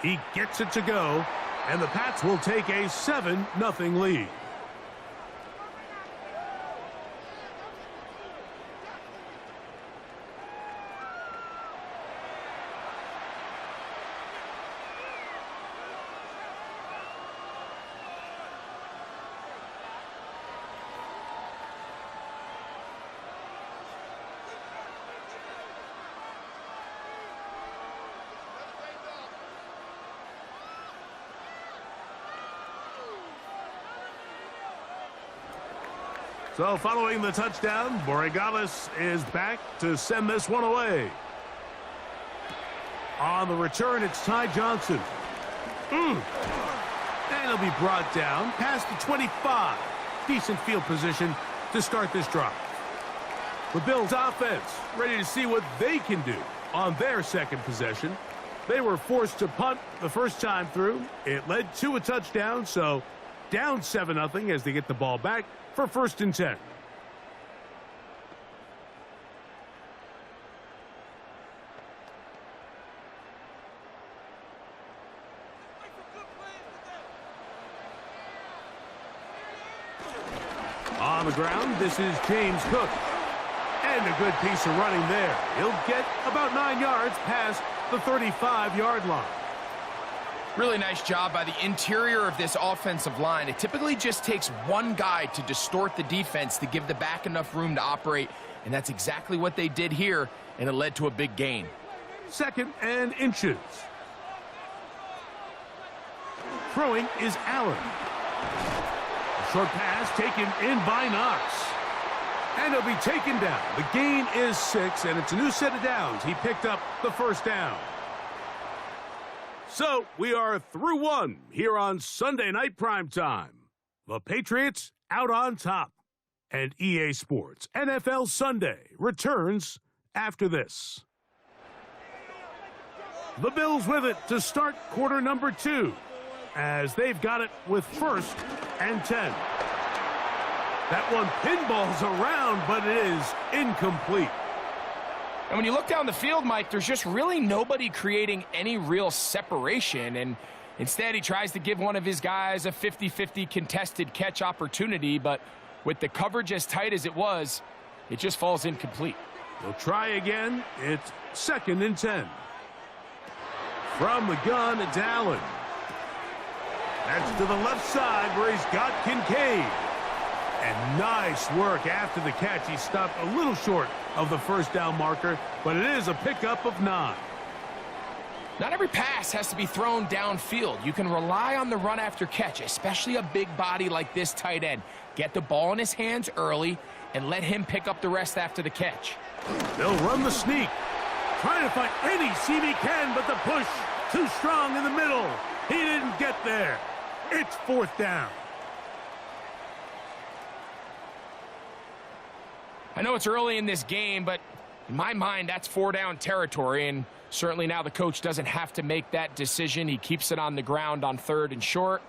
He gets it to go, and the Pats will take a 7-0 lead. So following the touchdown, Borregales is back to send this one away. On the return, it's Ty Johnson. And he'll be brought down past the 25. Decent field position to start this drive. The Bills offense ready to see what they can do on their second possession. They were forced to punt the first time through. It led to a touchdown, so down 7-0 as they get the ball back for 1st and 10. On the ground, this is James Cook. And a good piece of running there. He'll get about 9 yards past the 35-yard line. Really nice job by the interior of this offensive line. It typically just takes one guy to distort the defense to give the back enough room to operate, and that's exactly what they did here, and it led to a big gain. 2nd and inches. Throwing is Allen. A short pass taken in by Knox. And he'll be taken down. The gain is 6, and it's a new set of downs. He picked up the first down. So, we are through 1 here on Sunday Night Primetime. The Patriots out on top. And EA Sports NFL Sunday returns after this. The Bills with it to start quarter number 2, as they've got it with 1st and 10. That one pinballs around, but it is incomplete. And when you look down the field, Mike, there's just really nobody creating any real separation. And instead, he tries to give one of his guys a 50-50 contested catch opportunity. But with the coverage as tight as it was, it just falls incomplete. We'll try again. It's 2nd and 10. From the gun, it's Allen. That's to the left side where he's got Kincaid. And nice work after the catch. He stopped a little short of the first down marker, but it is a pickup of 9. Not every pass has to be thrown downfield. You can rely on the run after catch, especially a big body like this tight end. Get the ball in his hands early and let him pick up the rest after the catch. They'll run the sneak. Trying to find any seam he can, but the push too strong in the middle. He didn't get there. It's 4th down. I know it's early in this game, but in my mind, that's 4-down territory, and certainly now the coach doesn't have to make that decision. He keeps it on the ground on 3rd and short,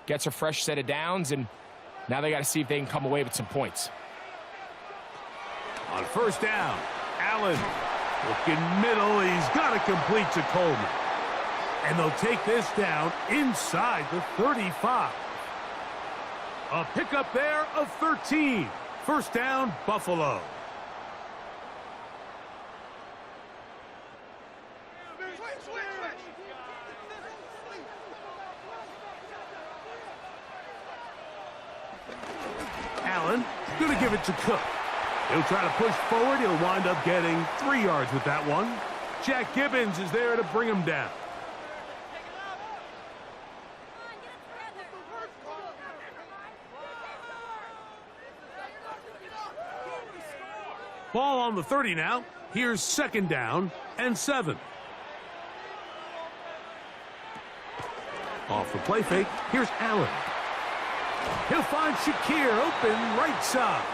gets a fresh set of downs, and now they got to see if they can come away with some points. On 1st down, Allen looking middle. He's got to complete to Coleman. And they'll take this down inside the 35. A pickup there of 13. 1st down, Buffalo. Allen going to give it to Cook. He'll try to push forward. He'll wind up getting 3 yards with that one. Jack Gibbons is there to bring him down. Ball on the 30 now. Here's 2nd down and 7. Off the play fake. Here's Allen. He'll find Shakir open right side.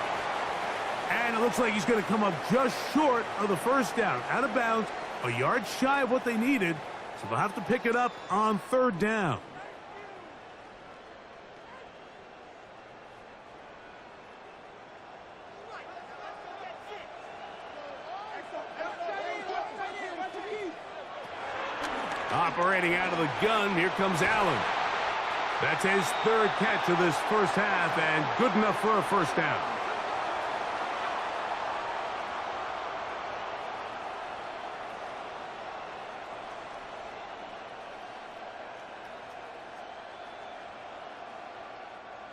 And it looks like he's going to come up just short of the 1st down. Out of bounds, a yard shy of what they needed. So they'll have to pick it up on 3rd down. Operating out of the gun, here comes Allen. That's his 3rd catch of this 1st half, and good enough for a 1st down.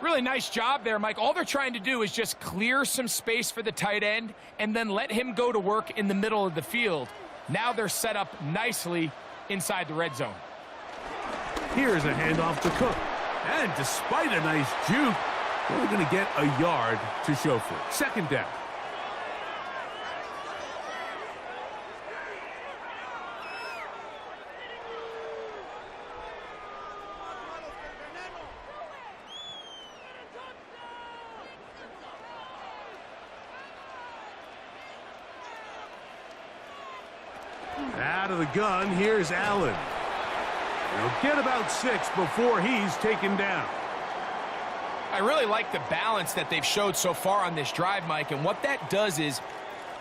Really nice job there, Mike. All they're trying to do is just clear some space for the tight end and then let him go to work in the middle of the field. Now they're set up nicely inside the red zone. Here's a handoff to Cook. And despite a nice juke, they're going to get a yard to show for it. 2nd down. Out of the gun, here's Allen. He'll get about 6 before he's taken down. I really like the balance that they've showed so far on this drive, Mike, and what that does is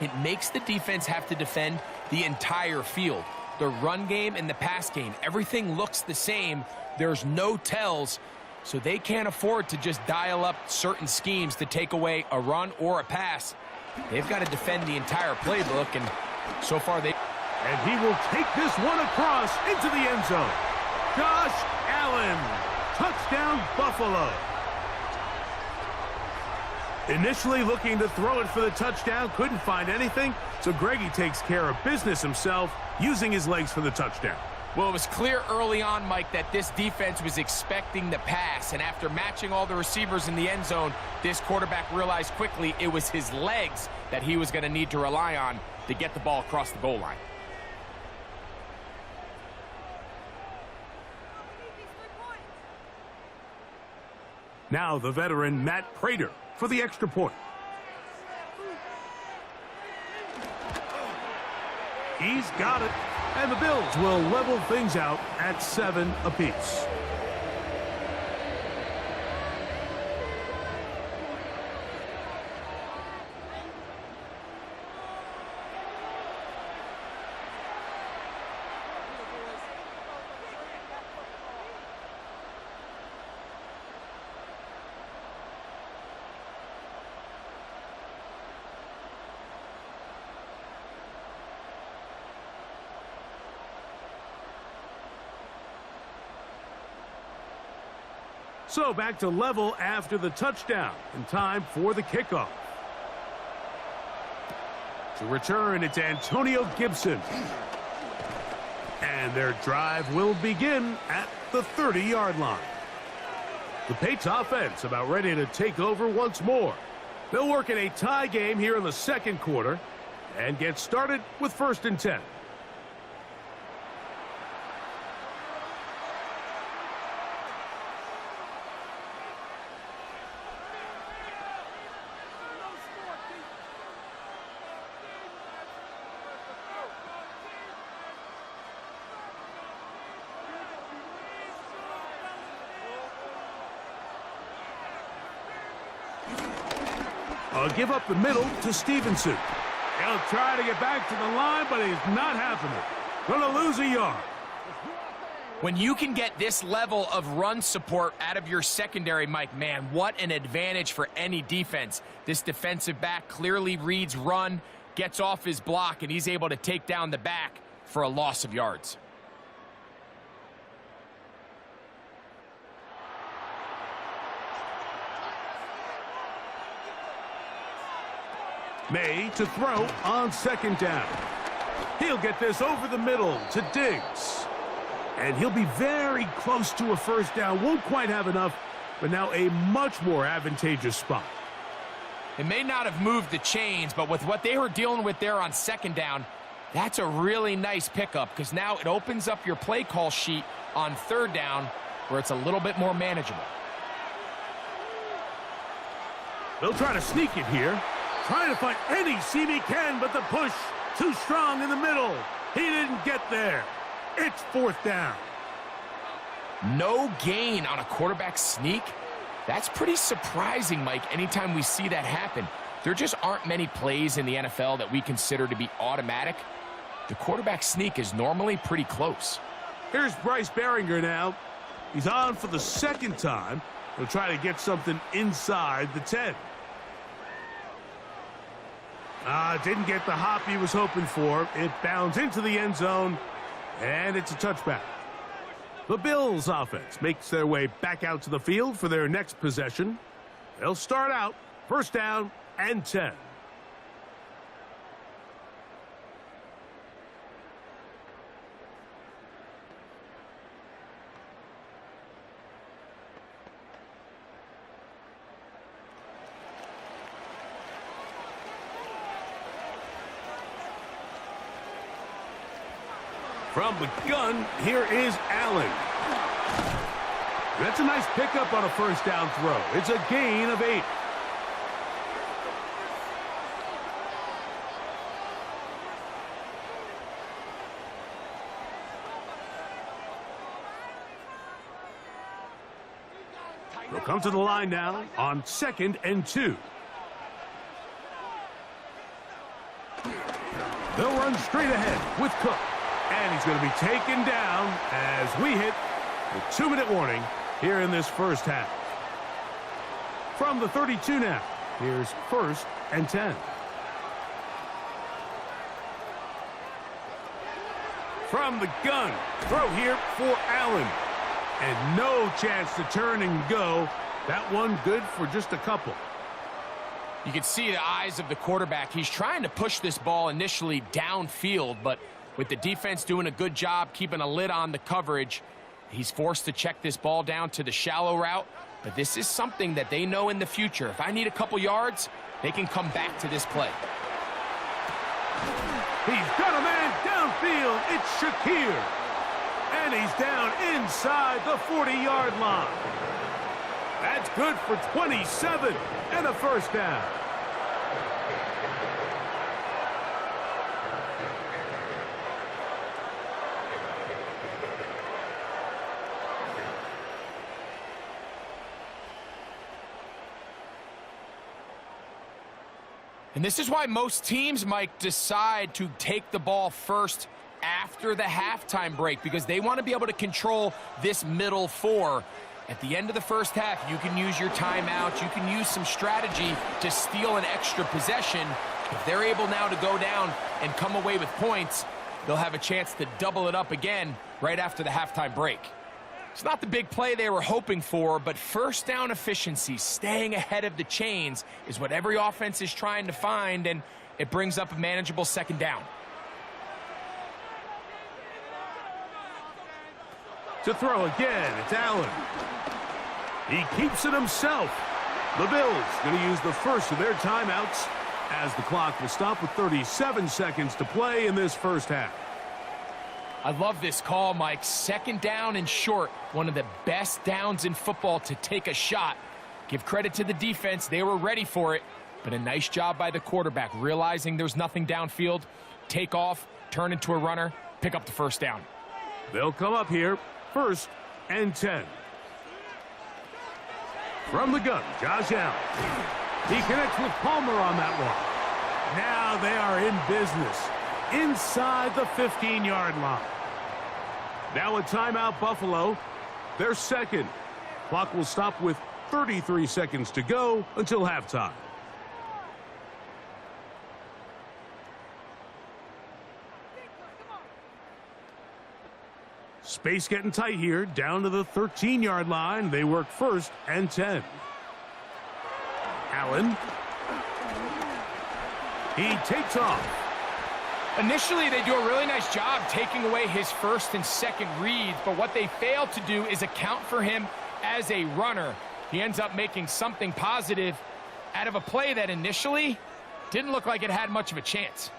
it makes the defense have to defend the entire field. The run game and the pass game, everything looks the same. There's no tells, so they can't afford to just dial up certain schemes to take away a run or a pass. They've got to defend the entire playbook, and so far they... And he will take this one across into the end zone. Josh Allen, touchdown Buffalo. Initially looking to throw it for the touchdown, couldn't find anything, so Greggy takes care of business himself, using his legs for the touchdown. Well, it was clear early on, Mike, that this defense was expecting the pass, and after matching all the receivers in the end zone, this quarterback realized quickly it was his legs that he was going to need to rely on to get the ball across the goal line. Now the veteran Matt Prater for the extra point. He's got it, and the Bills will level things out at 7 apiece. So back to level after the touchdown, and time for the kickoff. To return, it's Antonio Gibson. And their drive will begin at the 30-yard line. The Pates offense about ready to take over once more. They'll work in a tie game here in the second quarter and get started with 1st and 10. A give up the middle to Stevenson. He'll try to get back to the line, but it's not happening. Gonna lose a yard. When you can get this level of run support out of your secondary, Mike, man, what an advantage for any defense. This defensive back clearly reads run, gets off his block, and he's able to take down the back for a loss of yards. May to throw on second down. He'll get this over the middle to Diggs. And he'll be very close to a first down. Won't quite have enough, but now a much more advantageous spot. It may not have moved the chains, but with what they were dealing with there on second down, that's a really nice pickup because now it opens up your play call sheet on third down where it's a little bit more manageable. They'll try to sneak it here. Trying to find any seam he can, but the push too strong in the middle. He didn't get there. It's fourth down. No gain on a quarterback sneak. That's pretty surprising, Mike, anytime we see that happen. There just aren't many plays in the NFL that we consider to be automatic. The quarterback sneak is normally pretty close. Here's Bryce Behringer now. He's on for the second time. He'll try to get something inside the 10. Didn't get the hop he was hoping for. It bounds into the end zone, and it's a touchback. The Bills offense makes their way back out to the field for their next possession. They'll start out first down and 10. From the gun, here is Allen. That's a nice pickup on a first down throw. It's a gain of 8. They'll come to the line now on 2nd and 2. They'll run straight ahead with Cook. And he's going to be taken down as we hit the 2-minute warning here in this first half. From the 32 now, here's 1st and 10. From the gun, throw here for Allen. And no chance to turn and go. That one good for just a couple. You can see the eyes of the quarterback. He's trying to push this ball initially downfield, but with the defense doing a good job keeping a lid on the coverage, he's forced to check this ball down to the shallow route. But this is something that they know in the future. If I need a couple yards, they can come back to this play. He's got a man downfield. It's Shakir. And he's down inside the 40-yard line. That's good for 27 and a first down. And this is why most teams, Mike, decide to take the ball first after the halftime break, because they want to be able to control this middle 4. At the end of the first half, you can use your timeout. You can use some strategy to steal an extra possession. If they're able now to go down and come away with points, they'll have a chance to double it up again right after the halftime break. It's not the big play they were hoping for, but first down efficiency, staying ahead of the chains, is what every offense is trying to find, and it brings up a manageable second down. To throw again, it's Allen. He keeps it himself. The Bills going to use the first of their timeouts as the clock will stop with 37 seconds to play in this first half. I love this call, Mike. Second down and short. One of the best downs in football to take a shot. Give credit to the defense. They were ready for it. But a nice job by the quarterback, realizing there's nothing downfield. Take off, turn into a runner, pick up the first down. They'll come up here, 1st and 10. From the gun, Josh Allen. He connects with Palmer on that one. Now they are in business inside the 15-yard line. Now a timeout, Buffalo. Their second. Clock will stop with 33 seconds to go until halftime. Space getting tight here, down to the 13-yard line. They work 1st and 10. Allen. He takes off. Initially, they do a really nice job taking away his first and second reads, but what they fail to do is account for him as a runner. He ends up making something positive out of a play that initially didn't look like it had much of a chance.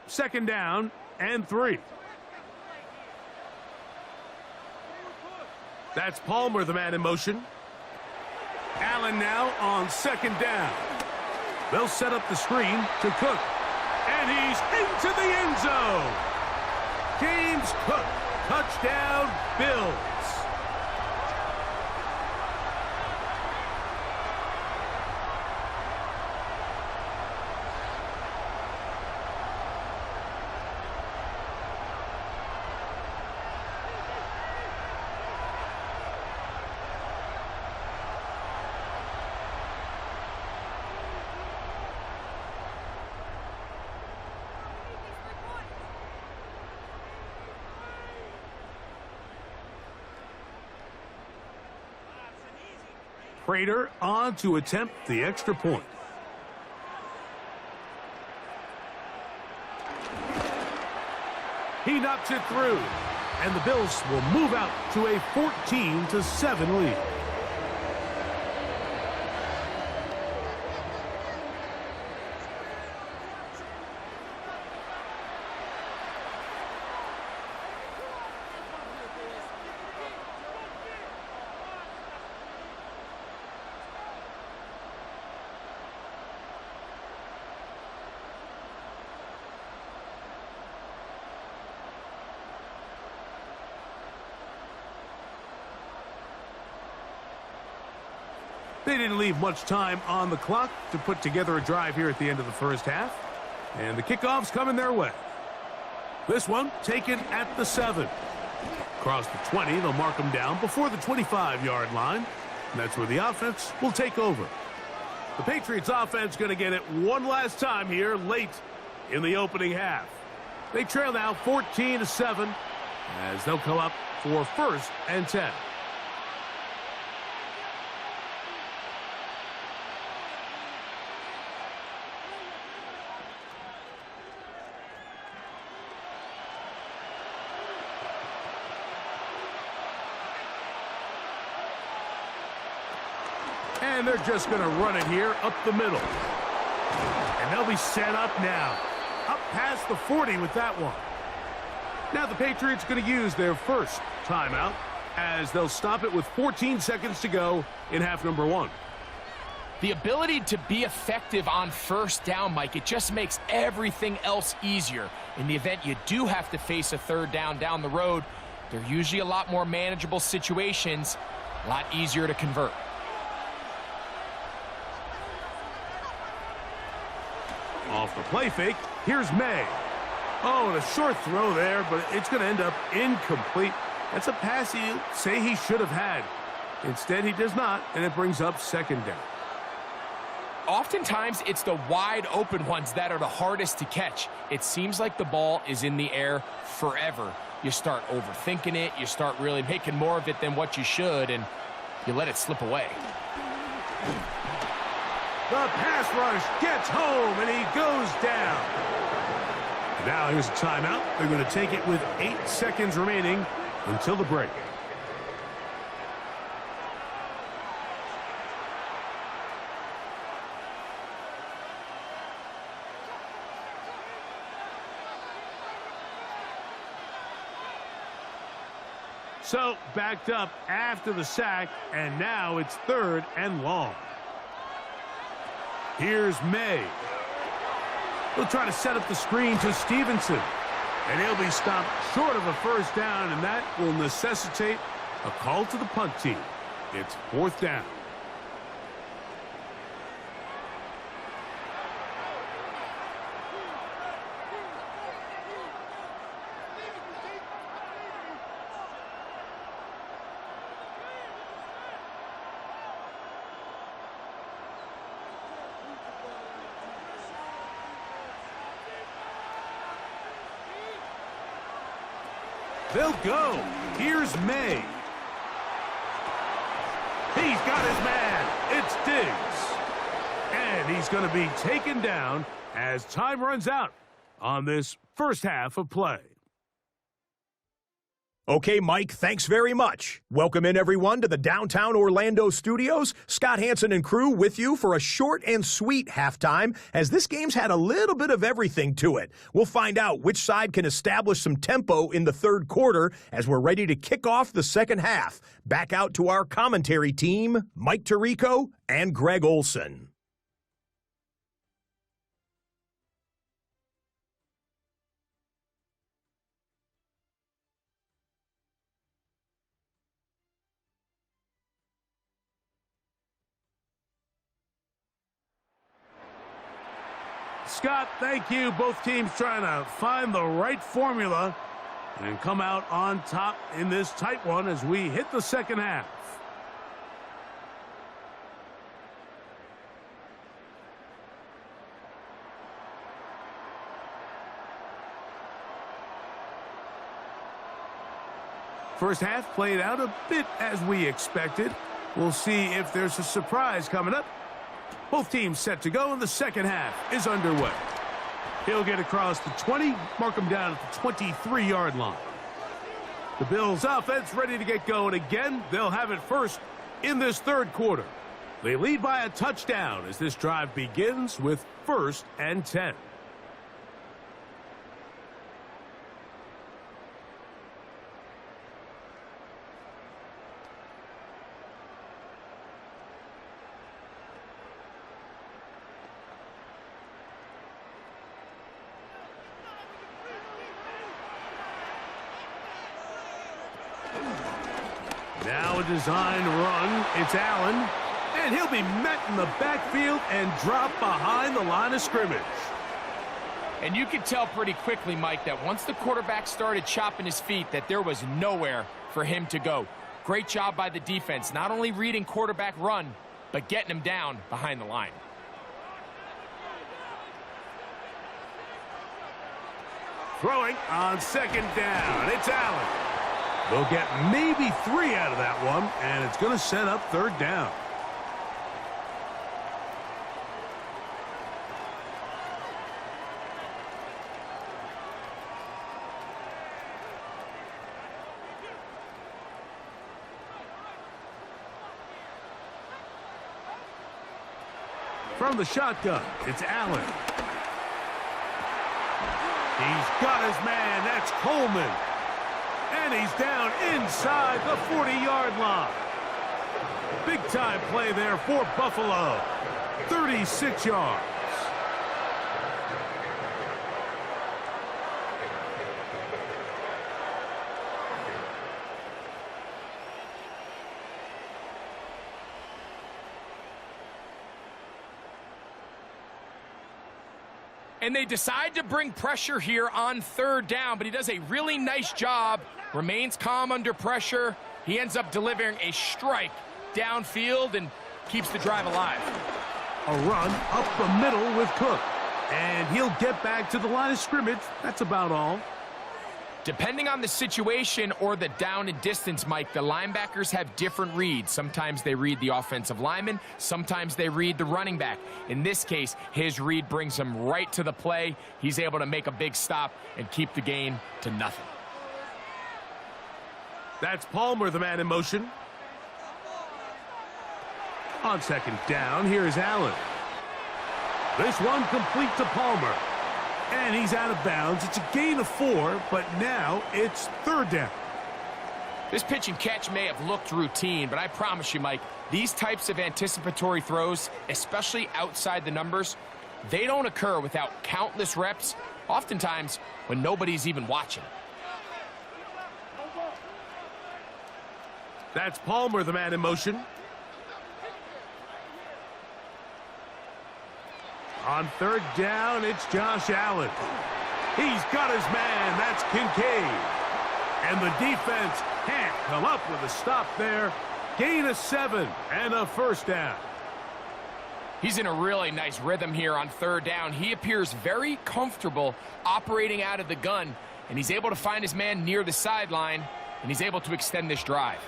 Second down and 3. That's Palmer, the man in motion. Allen now on second down. They'll set up the screen to Cook. And he's into the end zone. James Cook, touchdown, Bills. Prater on to attempt the extra point. He knocks it through, and the Bills will move out to a 14-7 lead. They didn't leave much time on the clock to put together a drive here at the end of the first half. And the kickoff's coming their way. This one taken at the 7. Across the 20, they'll mark them down before the 25-yard line. And that's where the offense will take over. The Patriots offense going to get it one last time here late in the opening half. They trail now 14-7 as they'll come up for 1st and 10. And they're just going to run it here up the middle. And they'll be set up now. Up past the 40 with that one. Now the Patriots going to use their first timeout as they'll stop it with 14 seconds to go in half number 1. The ability to be effective on first down, Mike, it just makes everything else easier. In the event you do have to face a third down the road, they're usually a lot more manageable situations, a lot easier to convert. Off the play fake, here's May. Oh, and a short throw there, but it's going to end up incomplete. That's a pass he'll say he should have had. Instead, he does not, and it brings up second down. Oftentimes, it's the wide open ones that are the hardest to catch. It seems like the ball is in the air forever. You start overthinking it, you start really making more of it than what you should, and you let it slip away. The pass rush gets home, and he goes down. Now here's a timeout. They're going to take it with 8 seconds remaining until the break. So, backed up after the sack, and now it's 3rd and long. Here's May. He'll try to set up the screen to Stevenson. And he'll be stopped short of a first down, and that will necessitate a call to the punt team. It's 4th down. They'll go. Here's May. He's got his man. It's Diggs. And he's going to be taken down as time runs out on this first half of play. Okay, Mike, thanks very much. Welcome in, everyone, to the downtown Orlando studios. Scott Hansen and crew with you for a short and sweet halftime, as this game's had a little bit of everything to it. We'll find out which side can establish some tempo in the third quarter as we're ready to kick off the second half. Back out to our commentary team, Mike Tirico and Greg Olson. Scott, thank you. Both teams trying to find the right formula and come out on top in this tight one as we hit the second half. First half played out a bit as we expected. We'll see if there's a surprise coming up. Both teams set to go, and the second half is underway. He'll get across the 20, mark him down at the 23-yard line. The Bills' offense ready to get going again. They'll have it first in this third quarter. They lead by a touchdown as this drive begins with 1st and 10. Now a designed run. It's Allen. And he'll be met in the backfield and dropped behind the line of scrimmage. And you could tell pretty quickly, Mike, that once the quarterback started chopping his feet, that there was nowhere for him to go. Great job by the defense, not only reading quarterback run, but getting him down behind the line. Throwing on second down. It's Allen. They'll get maybe 3 out of that one, and it's going to set up third down. From the shotgun, it's Allen. He's got his man. That's Coleman. And he's down inside the 40-yard line. Big-time play there for Buffalo. 36 yards. And they decide to bring pressure here on third down, but he does a really nice job. Remains calm under pressure. He ends up delivering a strike downfield and keeps the drive alive. A run up the middle with Cook. And he'll get back to the line of scrimmage. That's about all. Depending on the situation or the down and distance, Mike, the linebackers have different reads. Sometimes they read the offensive lineman. Sometimes they read the running back. In this case, his read brings him right to the play. He's able to make a big stop and keep the gain to nothing. That's Palmer, the man in motion. On second down, here's Allen. This one complete to Palmer. And he's out of bounds. It's a gain of 4, but now it's third down. This pitch and catch may have looked routine, but I promise you, Mike, these types of anticipatory throws, especially outside the numbers, they don't occur without countless reps oftentimes when nobody's even watching. That's Palmer, the man in motion. On third down, it's Josh Allen. He's got his man. That's Kincaid. And the defense can't come up with a stop there. Gain of 7 and a first down. He's in a really nice rhythm here on third down. He appears very comfortable operating out of the gun, and he's able to find his man near the sideline, and he's able to extend this drive.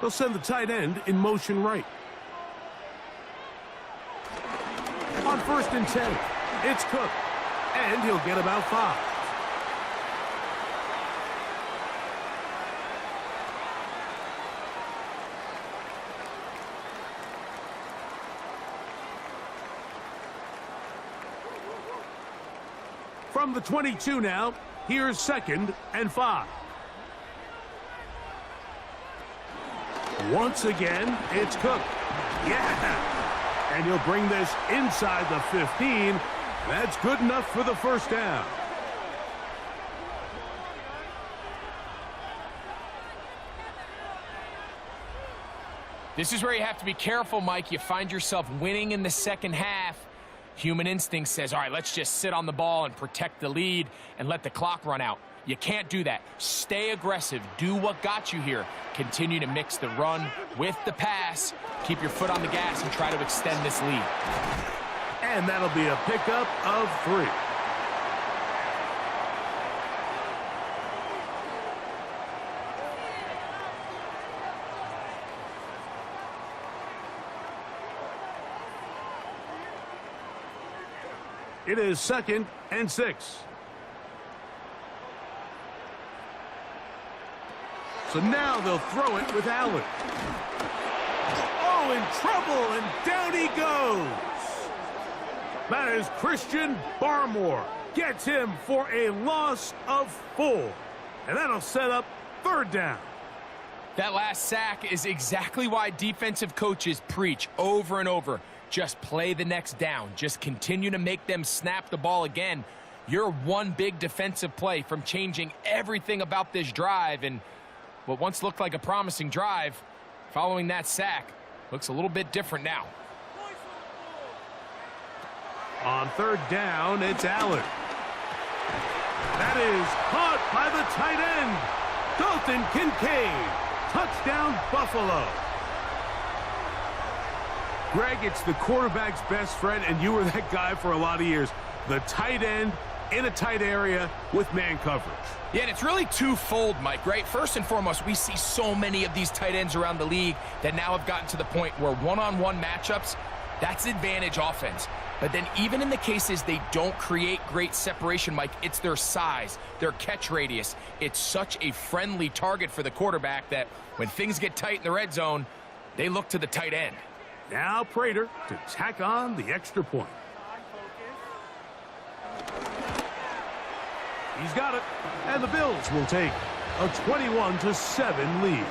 They'll send the tight end in motion right. On 1st and 10, it's Cook, and he'll get about 5. From the 22 now, here's 2nd and 5. Once again, it's Cook. Yeah! And he'll bring this inside the 15. That's good enough for the first down. This is where you have to be careful, Mike. You find yourself winning in the second half. Human instinct says, all right, let's just sit on the ball and protect the lead and let the clock run out. You can't do that. Stay aggressive. Do what got you here. Continue to mix the run with the pass. Keep your foot on the gas and try to extend this lead. And that'll be a pickup of 3. It is 2nd and 6. So now they'll throw it with Allen. Oh, in trouble, and down he goes. That is Christian Barmore. Gets him for a loss of 4. And that'll set up 3rd down. That last sack is exactly why defensive coaches preach over and over. Just play the next down. Just continue to make them snap the ball again. You're one big defensive play from changing everything about this drive, and what once looked like a promising drive, following that sack, looks a little bit different now. On 3rd down, it's Allen. That is caught by the tight end, Dalton Kincaid. Touchdown, Buffalo. Greg, it's the quarterback's best friend, and you were that guy for a lot of years. The tight end in a tight area with man coverage. Yeah, and it's really twofold, Mike, right? First and foremost, we see so many of these tight ends around the league that now have gotten to the point where one-on-one matchups, that's advantage offense. But then even in the cases they don't create great separation, Mike, it's their size, their catch radius. It's such a friendly target for the quarterback that when things get tight in the red zone, they look to the tight end. Now Prater to tack on the extra point. He's got it, and the Bills will take a 21-7 lead.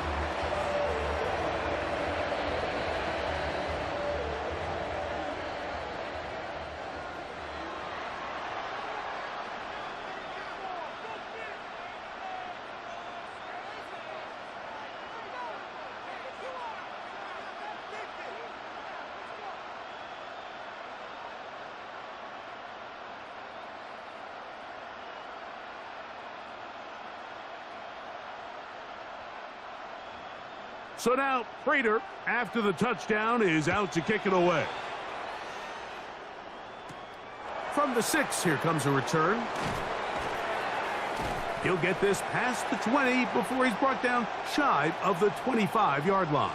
So now Prater, after the touchdown, is out to kick it away. From the 6, here comes a return. He'll get this past the 20 before he's brought down shy of the 25-yard line.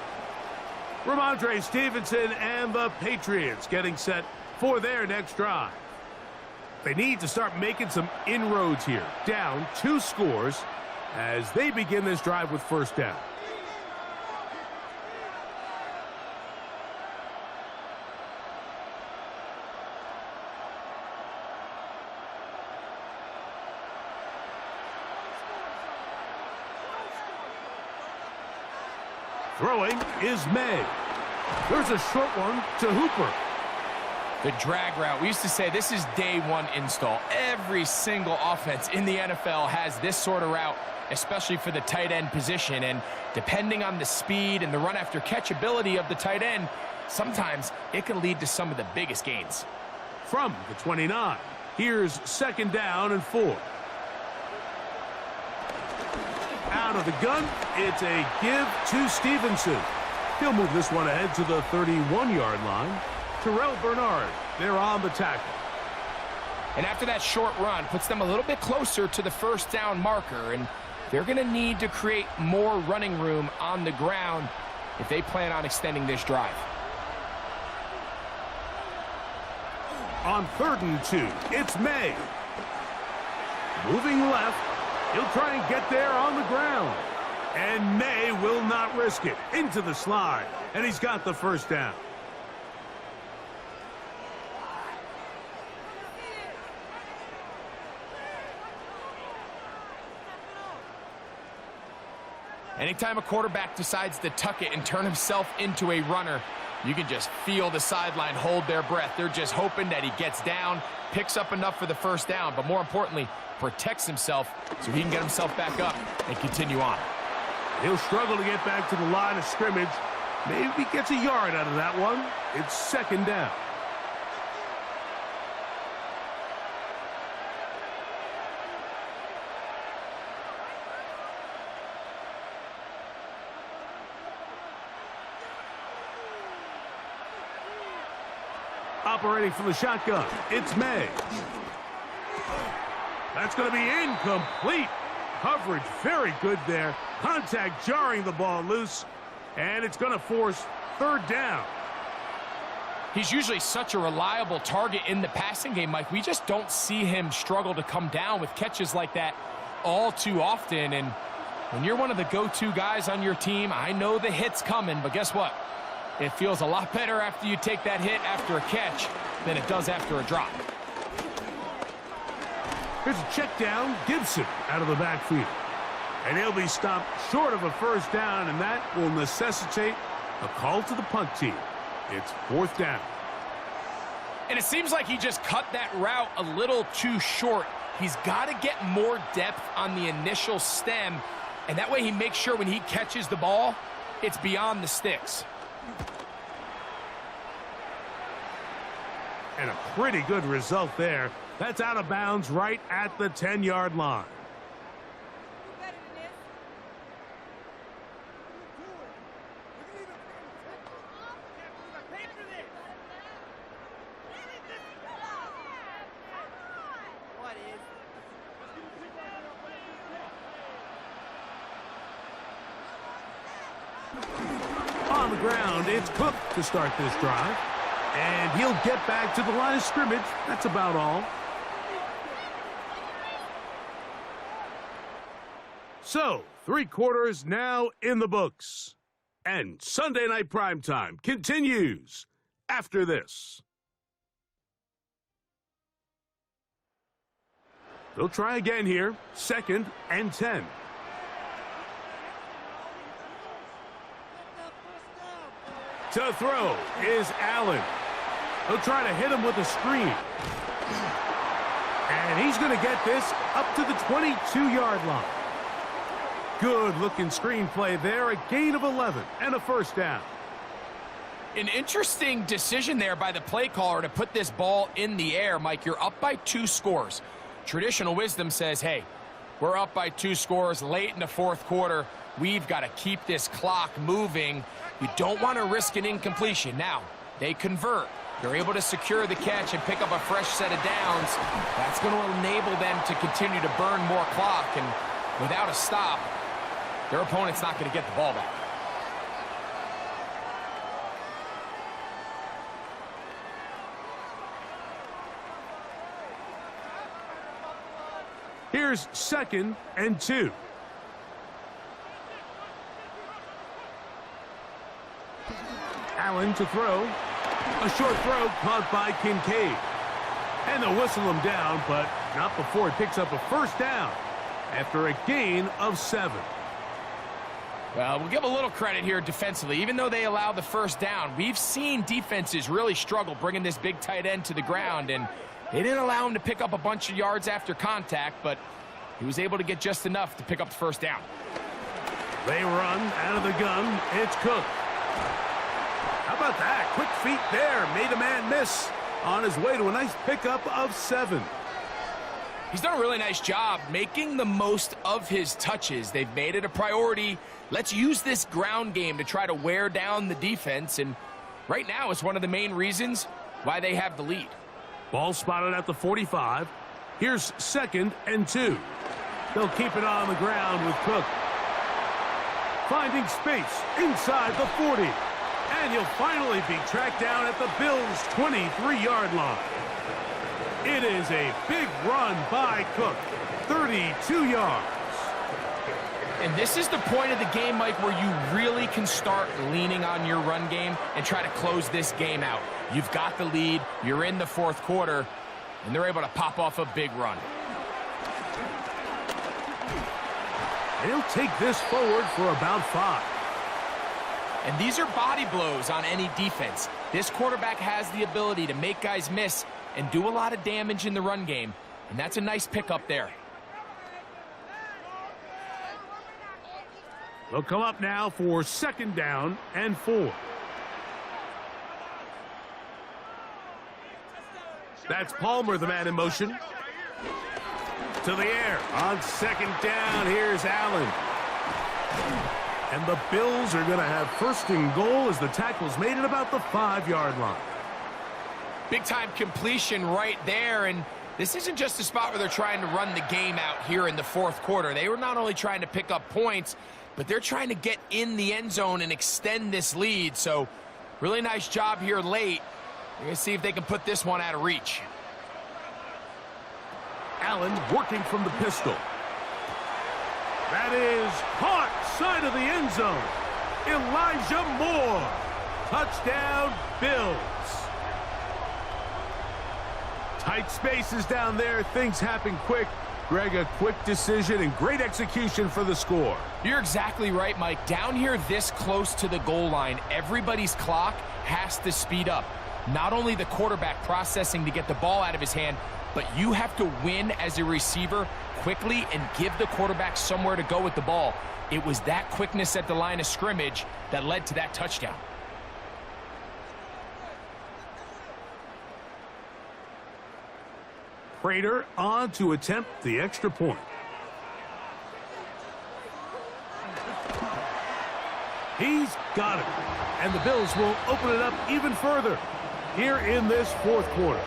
Ramondre Stevenson and the Patriots getting set for their next drive. They need to start making some inroads here. Down 2 scores as they begin this drive with first down. Throwing is May. There's a short one to Hooper. The drag route. We used to say this is day one install. Every single offense in the NFL has this sort of route, especially for the tight end position. And depending on the speed and the run after catch ability of the tight end, sometimes it can lead to some of the biggest gains. From the 29, here's 2nd down and 4. Out of the gun, it's a give to Stevenson. He'll move this one ahead to the 31-yard line. Terrell Bernard, they're on the tackle. And after that short run, puts them a little bit closer to the 1st down marker, and they're going to need to create more running room on the ground if they plan on extending this drive. On 3rd and 2, it's May. Moving left, he'll try and get there on the ground. And May will not risk it. Into the slide, and he's got the 1st down. Anytime a quarterback decides to tuck it and turn himself into a runner, you can just feel the sideline hold their breath. They're just hoping that he gets down, picks up enough for the 1st down, but more importantly, protects himself so he can get himself back up and continue on. He'll struggle to get back to the line of scrimmage. Maybe he gets a yard out of that one. It's 2nd down. Operating from the shotgun, it's May. That's going to be incomplete. Coverage very good there. Contact jarring the ball loose, and it's going to force 3rd down. He's usually such a reliable target in the passing game, Mike. We just don't see him struggle to come down with catches like that all too often. And when you're one of the go-to guys on your team, I know the hit's coming, but guess what? It feels a lot better after you take that hit after a catch than it does after a drop. Here's a check down. Gibson out of the backfield. And he'll be stopped short of a 1st down, and that will necessitate a call to the punt team. It's 4th down. And it seems like he just cut that route a little too short. He's got to get more depth on the initial stem, and that way he makes sure when he catches the ball, it's beyond the sticks. And a pretty good result there. That's out of bounds right at the 10-yard line. On the ground, it's Cook to start this drive. And he'll get back to the line of scrimmage. That's about all. So, 3 quarters now in the books. And Sunday Night Primetime continues after this. They'll try again here. 2nd and 10. To throw is Allen. He'll try to hit him with a screen. And he's going to get this up to the 22-yard line. Good-looking screen play there. A gain of 11 and a 1st down. An interesting decision there by the play caller to put this ball in the air. Mike, you're up by 2 scores. Traditional wisdom says, hey, we're up by 2 scores late in the 4th quarter. We've got to keep this clock moving. You don't want to risk an incompletion. Now, they convert. They're able to secure the catch and pick up a fresh set of downs. That's going to enable them to continue to burn more clock. And without a stop, their opponent's not going to get the ball back. Here's 2nd and 2. Allen to throw. A short throw caught by Kincaid. And they'll whistle him down, but not before he picks up a 1st down after a gain of 7. Well, we'll give a little credit here defensively. Even though they allowed the first down, we've seen defenses really struggle bringing this big tight end to the ground, and they didn't allow him to pick up a bunch of yards after contact, but he was able to get just enough to pick up the first down. They run out of the gun. It's Cook. How about that? Quick feet there. Made a man miss on his way to a nice pickup of 7. He's done a really nice job making the most of his touches. They've made it a priority. Let's use this ground game to try to wear down the defense, and right now it's one of the main reasons why they have the lead. Ball spotted at the 45. Here's 2nd and 2. They'll keep it on the ground with Cook. Finding space inside the 40. And he'll finally be tracked down at the Bills' 23-yard line. It is a big run by Cook. 32 yards. And this is the point of the game, Mike, where you really can start leaning on your run game and try to close this game out. You've got the lead, you're in the 4th quarter, and they're able to pop off a big run. They'll take this forward for about 5. And these are body blows on any defense. This quarterback has the ability to make guys miss and do a lot of damage in the run game, and that's a nice pickup there. They'll come up now for 2nd down and 4. That's Palmer, the man in motion. To the air on 2nd down. Here's Allen. And the Bills are going to have 1st and goal as the tackle's made at about the 5-yard line. Big-time completion right there, and this isn't just a spot where they're trying to run the game out here in the 4th quarter. They were not only trying to pick up points, but they're trying to get in the end zone and extend this lead. So really nice job here late. We're going to see if they can put this one out of reach. Allen working from the pistol. That is caught side of the end zone. Elijah Moore. Touchdown, Bills. Tight spaces down there. Things happen quick. Greg, a quick decision and great execution for the score. You're exactly right, Mike. Down here this close to the goal line, everybody's clock has to speed up. Not only the quarterback processing to get the ball out of his hand, but you have to win as a receiver quickly and give the quarterback somewhere to go with the ball. It was that quickness at the line of scrimmage that led to that touchdown. Prater on to attempt the extra point. He's got it. And the Bills will open it up even further here in this 4th quarter.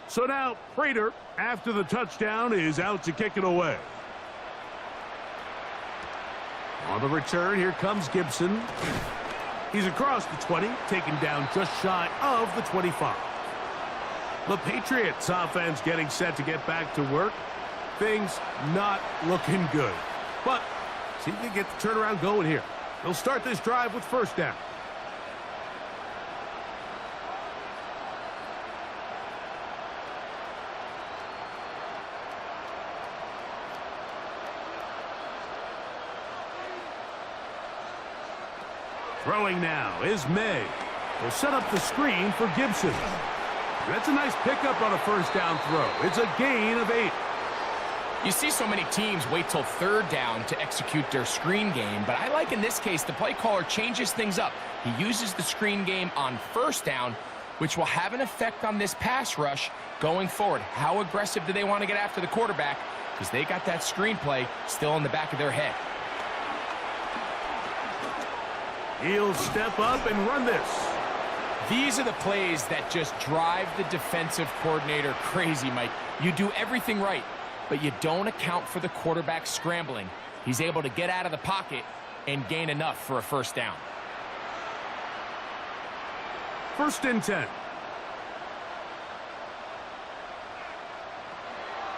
So now Prater, after the touchdown, is out to kick it away. On the return, here comes Gibson. He's across the 20, taken down just shy of the 25. The Patriots offense getting set to get back to work. Things not looking good. But see if they get the turnaround going here. They'll start this drive with 1st down. Throwing now is May. Will set up the screen for Gibson. That's a nice pickup on a 1st down throw. It's a gain of 8. You see so many teams wait till 3rd down to execute their screen game, but I like in this case the play caller changes things up. He uses the screen game on 1st down, which will have an effect on this pass rush going forward. How aggressive do they want to get after the quarterback? Because they got that screen play still in the back of their head. He'll step up and run this. These are the plays that just drive the defensive coordinator crazy, Mike. You do everything right, but you don't account for the quarterback scrambling. He's able to get out of the pocket and gain enough for a first down. 1st and 10.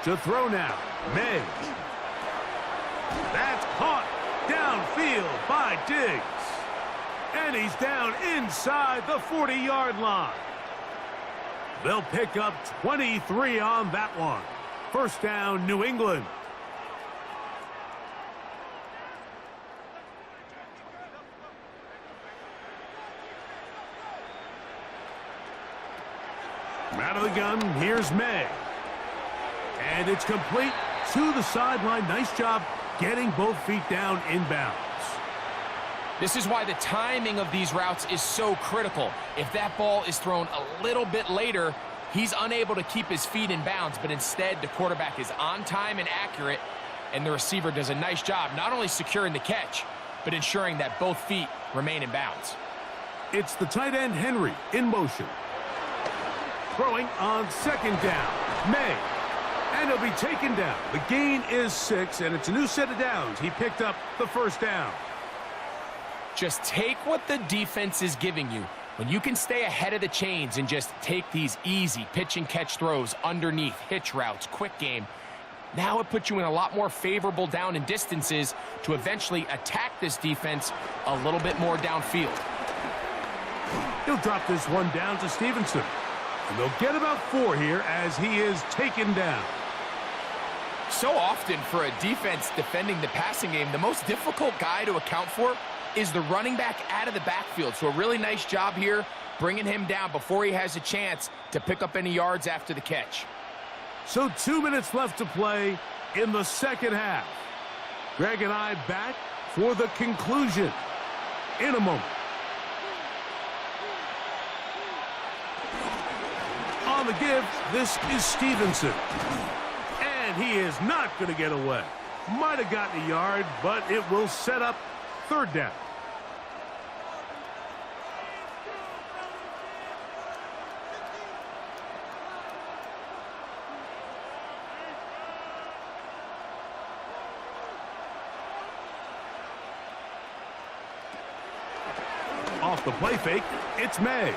To throw now, May. That's caught downfield by Diggs. And he's down inside the 40-yard line. They'll pick up 23 on that one. First down, New England. Out of the gun, here's May. And it's complete to the sideline. Nice job getting both feet down inbounds. This is why the timing of these routes is so critical. If that ball is thrown a little bit later, he's unable to keep his feet in bounds, but instead the quarterback is on time and accurate, and the receiver does a nice job not only securing the catch, but ensuring that both feet remain in bounds. It's the tight end Henry in motion. Throwing on 2nd down. May. And he'll be taken down. The gain is 6, and it's a new set of downs. He picked up the first down. Just take what the defense is giving you. When you can stay ahead of the chains and just take these easy pitch and catch throws underneath, hitch routes, quick game, now it puts you in a lot more favorable down and distances to eventually attack this defense a little bit more downfield. He'll drop this one down to Stevenson. And they'll get about 4 here as he is taken down. So often for a defense defending the passing game, the most difficult guy to account for is the running back out of the backfield. So a really nice job here bringing him down before he has a chance to pick up any yards after the catch. So 2 minutes left to play in the second half. Greg and I back for the conclusion in a moment. On the give, this is Stevenson. And he is not going to get away. Might have gotten a yard, but it will set up 3rd down. Off the play fake, it's May.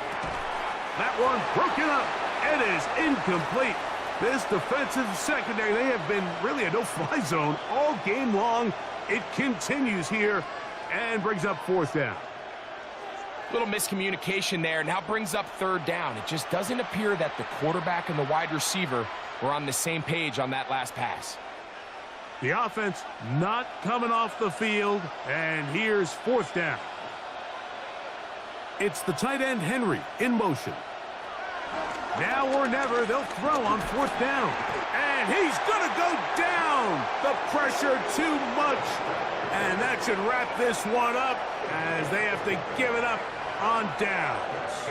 That one broken up. It is incomplete. This defensive secondary, they have been really a no-fly zone all game long. It continues here and brings up 4th down. Little miscommunication there. Now brings up 3rd down. It just doesn't appear that the quarterback and the wide receiver were on the same page on that last pass. The offense not coming off the field, and here's 4th down. It's the tight end Henry in motion. Now or never, they'll throw on 4th down. And he's going to go down. The pressure too much. And that should wrap this one up as they have to give it up on downs.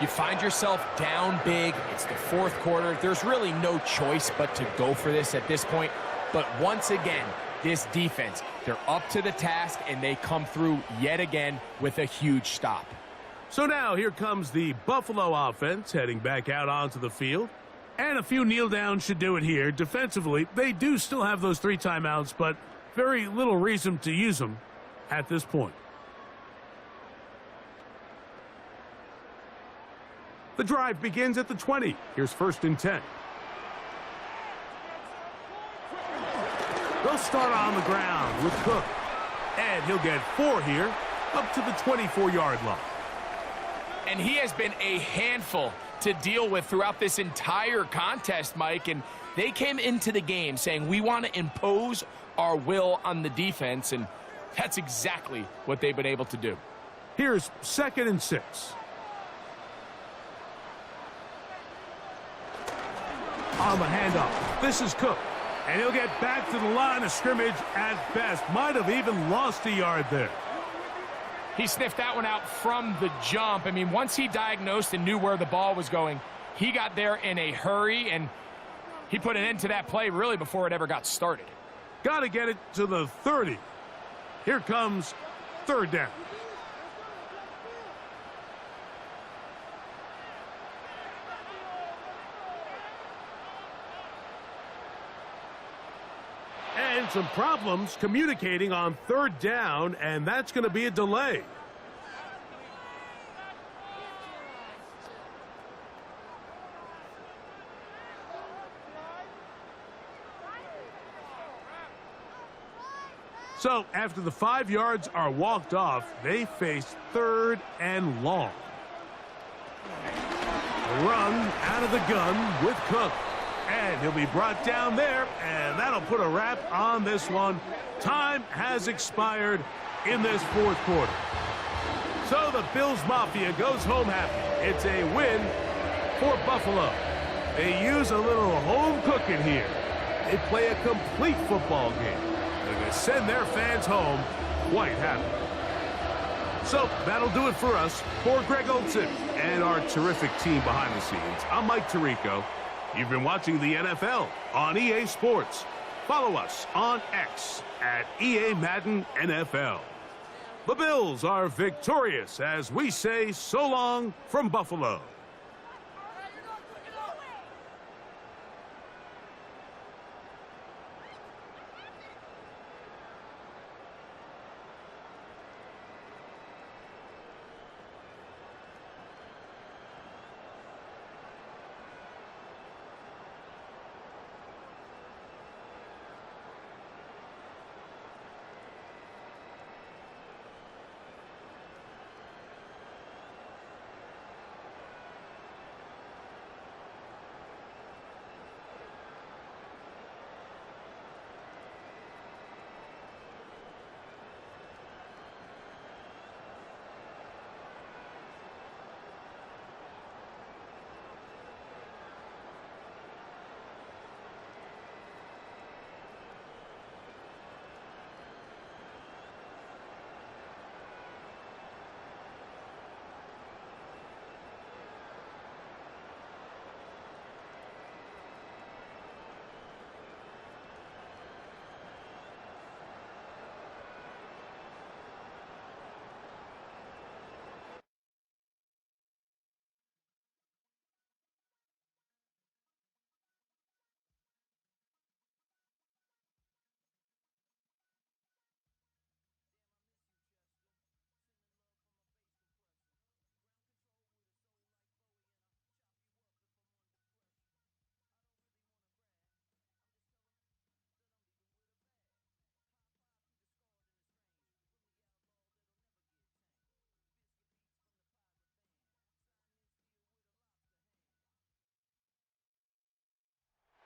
You find yourself down big. It's the 4th quarter. There's really no choice but to go for this at this point. But once again, this defense, they're up to the task, and they come through yet again with a huge stop. So now here comes the Buffalo offense heading back out onto the field. And a few kneel downs should do it here. Defensively, they do still have those 3 timeouts, but very little reason to use them at this point. The drive begins at the 20. Here's 1st and 10. They'll start on the ground with Cook. And he'll get 4 here up to the 24-yard line. And he has been a handful to deal with throughout this entire contest, Mike. And they came into the game saying, we want to impose our will on the defense. And that's exactly what they've been able to do. Here's 2nd and 6. On the handoff, this is Cook. And he'll get back to the line of scrimmage at best. Might have even lost a yard there. He sniffed that one out from the jump. I mean, once he diagnosed and knew where the ball was going, he got there in a hurry, and he put an end to that play really before it ever got started. Got to get it to the 30. Here comes 3rd down. And some problems communicating on third down, and that's going to be a delay. So after the 5 yards are walked off, they face 3rd and long. Run out of the gun with Cook. And he'll be brought down there, and that'll put a wrap on this one. Time has expired in this 4th quarter. So the Bills Mafia goes home happy. It's a win for Buffalo. They use a little home cooking here. They play a complete football game. And they send their fans home quite happy. So that'll do it for us. For Greg Olson and our terrific team behind the scenes, I'm Mike Tirico. You've been watching the NFL on EA Sports. Follow us on X at EA Madden NFL. The Bills are victorious as we say so long from Buffalo.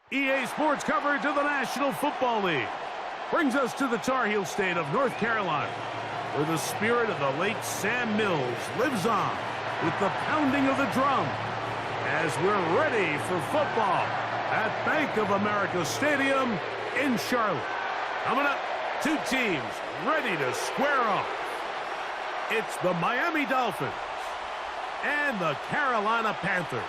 EA Sports coverage of the National Football League brings us to the Tar Heel state of North Carolina, where the spirit of the late Sam Mills lives on with the pounding of the drum as we're ready for football at Bank of America Stadium in Charlotte. Coming up, 2 teams ready to square off. It's the Miami Dolphins and the Carolina Panthers.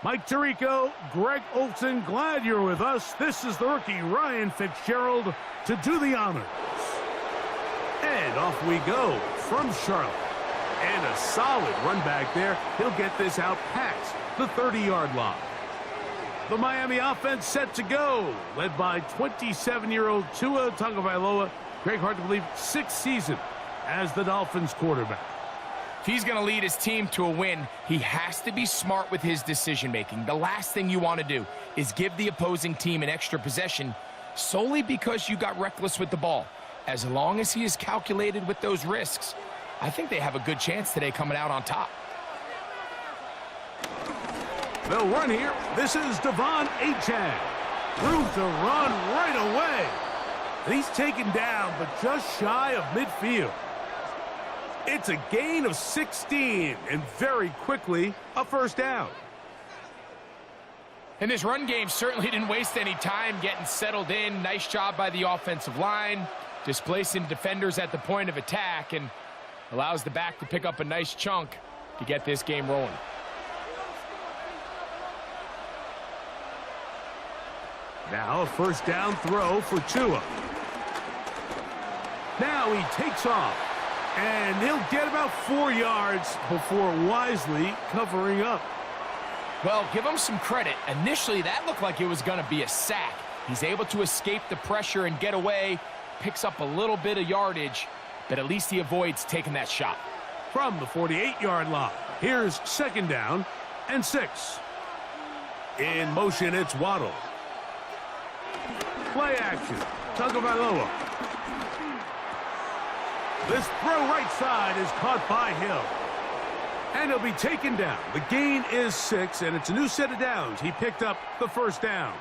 Mike Tirico, Greg Olson, glad you're with us. This is the rookie Ryan Fitzgerald to do the honors. And off we go from Charlotte. And a solid run back there. He'll get this out past the 30-yard line. The Miami offense set to go, led by 27-year-old Tua Tagovailoa. Greg, hard to believe, 6th season as the Dolphins quarterback. If he's going to lead his team to a win, he has to be smart with his decision-making. The last thing you want to do is give the opposing team an extra possession solely because you got reckless with the ball. As long as he is calculated with those risks, I think they have a good chance today coming out on top. They'll run here. This is Devon Achane. Room to run right away. And he's taken down, but just shy of midfield. It's a gain of 16, and very quickly, a first down. And this run game certainly didn't waste any time getting settled in. Nice job by the offensive line, displacing defenders at the point of attack, and allows the back to pick up a nice chunk to get this game rolling. Now a first down throw for Tua. Now he takes off, and he'll get about 4 yards before wisely covering up. Well, give him some credit. Initially, that looked like it was going to be a sack. He's able to escape the pressure and get away, picks up a little bit of yardage, but at least he avoids taking that shot. From the 48-yard line, here's second down and 6. In motion, it's Waddle. Play action, Tagovailoa. This throw right side is caught by Hill. And he'll be taken down. The gain is 6, and it's a new set of downs. He picked up the first down.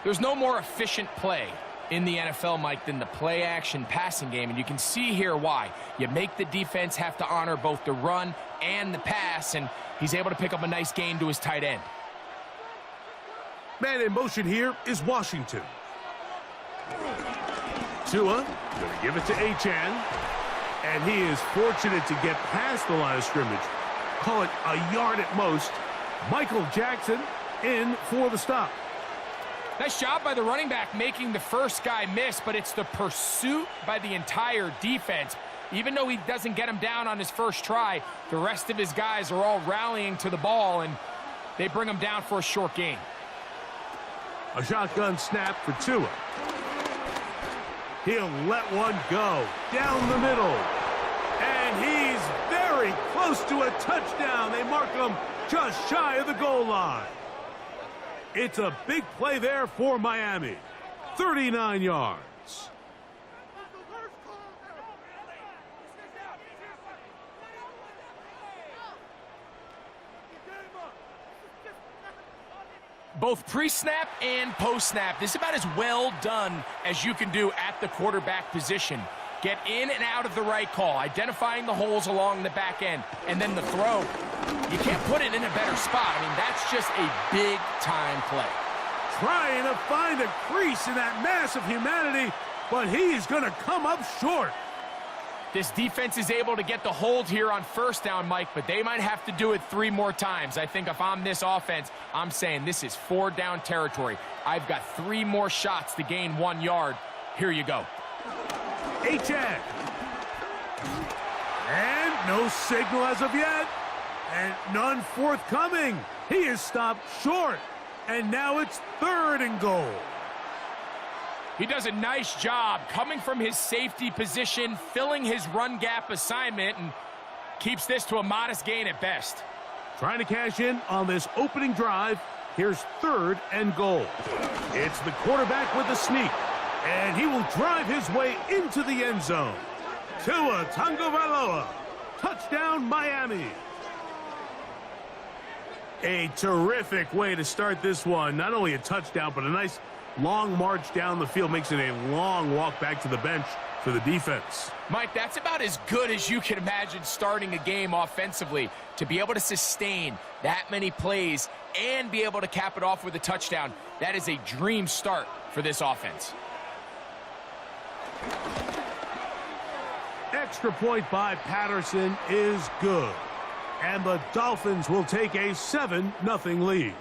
There's no more efficient play in the NFL, Mike, than the play-action passing game, and you can see here why. You make the defense have to honor both the run and the pass, and he's able to pick up a nice gain to his tight end. Man in motion here is Washington. Tua going to give it to Achane, and he is fortunate to get past the line of scrimmage. Call it a yard at most. Michael Jackson in for the stop. Nice job by the running back making the first guy miss, but it's the pursuit by the entire defense. Even though he doesn't get him down on his first try, the rest of his guys are all rallying to the ball, and they bring him down for a short gain. A shotgun snap for Tua. He'll let one go down the middle. And he's very close to a touchdown. They mark him just shy of the goal line. It's a big play there for Miami. 39 yards. Both pre-snap and post-snap, this is about as well done as you can do at the quarterback position. Get in and out of the right call, identifying the holes along the back end, and then the throw. You can't put it in a better spot. I mean, that's just a big-time play. Trying to find a crease in that mass of humanity, but he's going to come up short. This defense is able to get the hold here on first down, Mike, but they might have to do it 3 more times. I think if I'm this offense, I'm saying this is 4 down territory. I've got 3 more shots to gain 1 yard. Here you go. Achane. And no signal as of yet. And none forthcoming. He is stopped short. And now it's 3rd and goal. He does a nice job coming from his safety position, filling his run gap assignment, and keeps this to a modest gain at best. Trying to cash in on this opening drive. Here's 3rd and goal. It's the quarterback with the sneak, and he will drive his way into the end zone. Tua Tagovailoa, touchdown Miami. A terrific way to start this one. Not only a touchdown, but a nice long march down the field. Makes it a long walk back to the bench for the defense. Mike, that's about as good as you can imagine starting a game offensively. To be able to sustain that many plays and be able to cap it off with a touchdown, that is a dream start for this offense. Extra point by Patterson is good. And the Dolphins will take a 7-0 lead.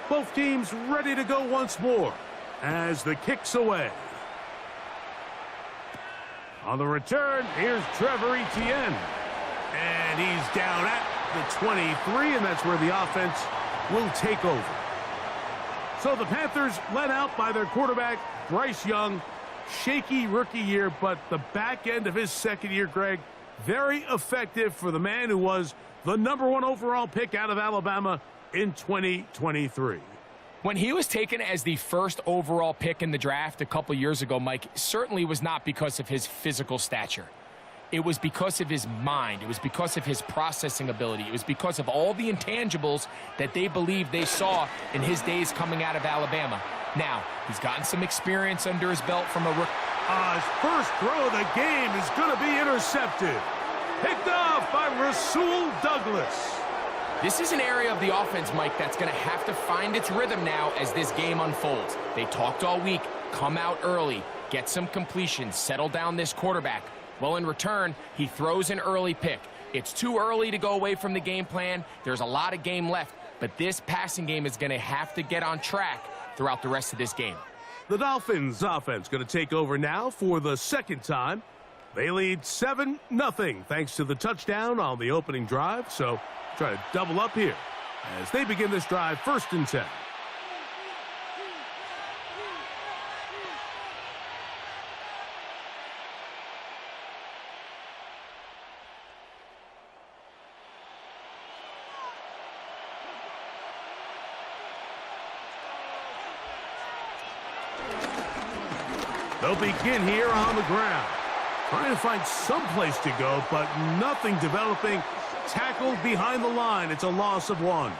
Both teams ready to go once more as the kick's away. On the return, here's Trevor Etienne. And he's down at the 23, and that's where the offense will take over. So the Panthers led out by their quarterback, Bryce Young. Shaky rookie year, but the back end of his second year, Greg, very effective for the man who was the #1 overall pick out of Alabama in 2023. When he was taken as the first overall pick in the draft a couple years ago, Mike, certainly was not because of his physical stature. It was because of his mind. It was because of his processing ability. It was because of all the intangibles that they believed they saw in his days coming out of Alabama. Now, he's gotten some experience under his belt from a rookie. His first throw of the game is going to be intercepted. Picked off by Rasul Douglas. This is an area of the offense, Mike, that's going to have to find its rhythm now as this game unfolds. They talked all week, come out early, get some completions, settle down this quarterback. Well, in return, he throws an early pick. It's too early to go away from the game plan. There's a lot of game left, but this passing game is going to have to get on track throughout the rest of this game. The Dolphins offense going to take over now for the second time. They lead 7-0 thanks to the touchdown on the opening drive, so try to double up here as they begin this drive 1st and 10. They'll begin here on the ground. Trying to find some place to go, but nothing developing. Tackled behind the line. It's a loss of 1.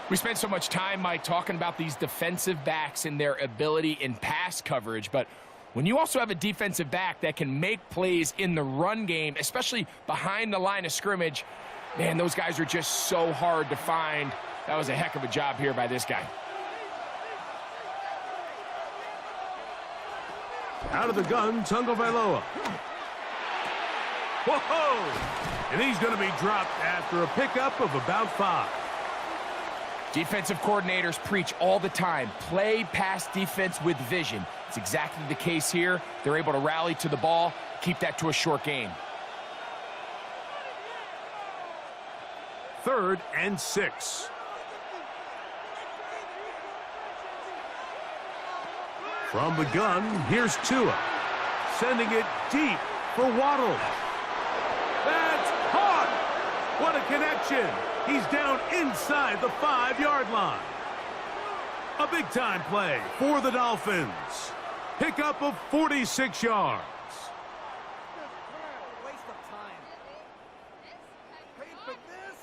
We spent so much time, Mike, talking about these defensive backs and their ability in pass coverage, but when you also have a defensive back that can make plays in the run game, especially behind the line of scrimmage, man, those guys are just so hard to find. That was a heck of a job here by this guy. Out of the gun, Tungo Vailoa. Whoa! And he's going to be dropped after a pickup of about 5. Defensive coordinators preach all the time, play pass defense with vision. It's exactly the case here. They're able to rally to the ball, keep that to a short game. 3rd and 6. From the gun, here's Tua. Sending it deep for Waddle. That's caught! What a connection! He's down inside the 5-yard line. A big-time play for the Dolphins. Pickup of 46 yards. Waste of time. Paid for this.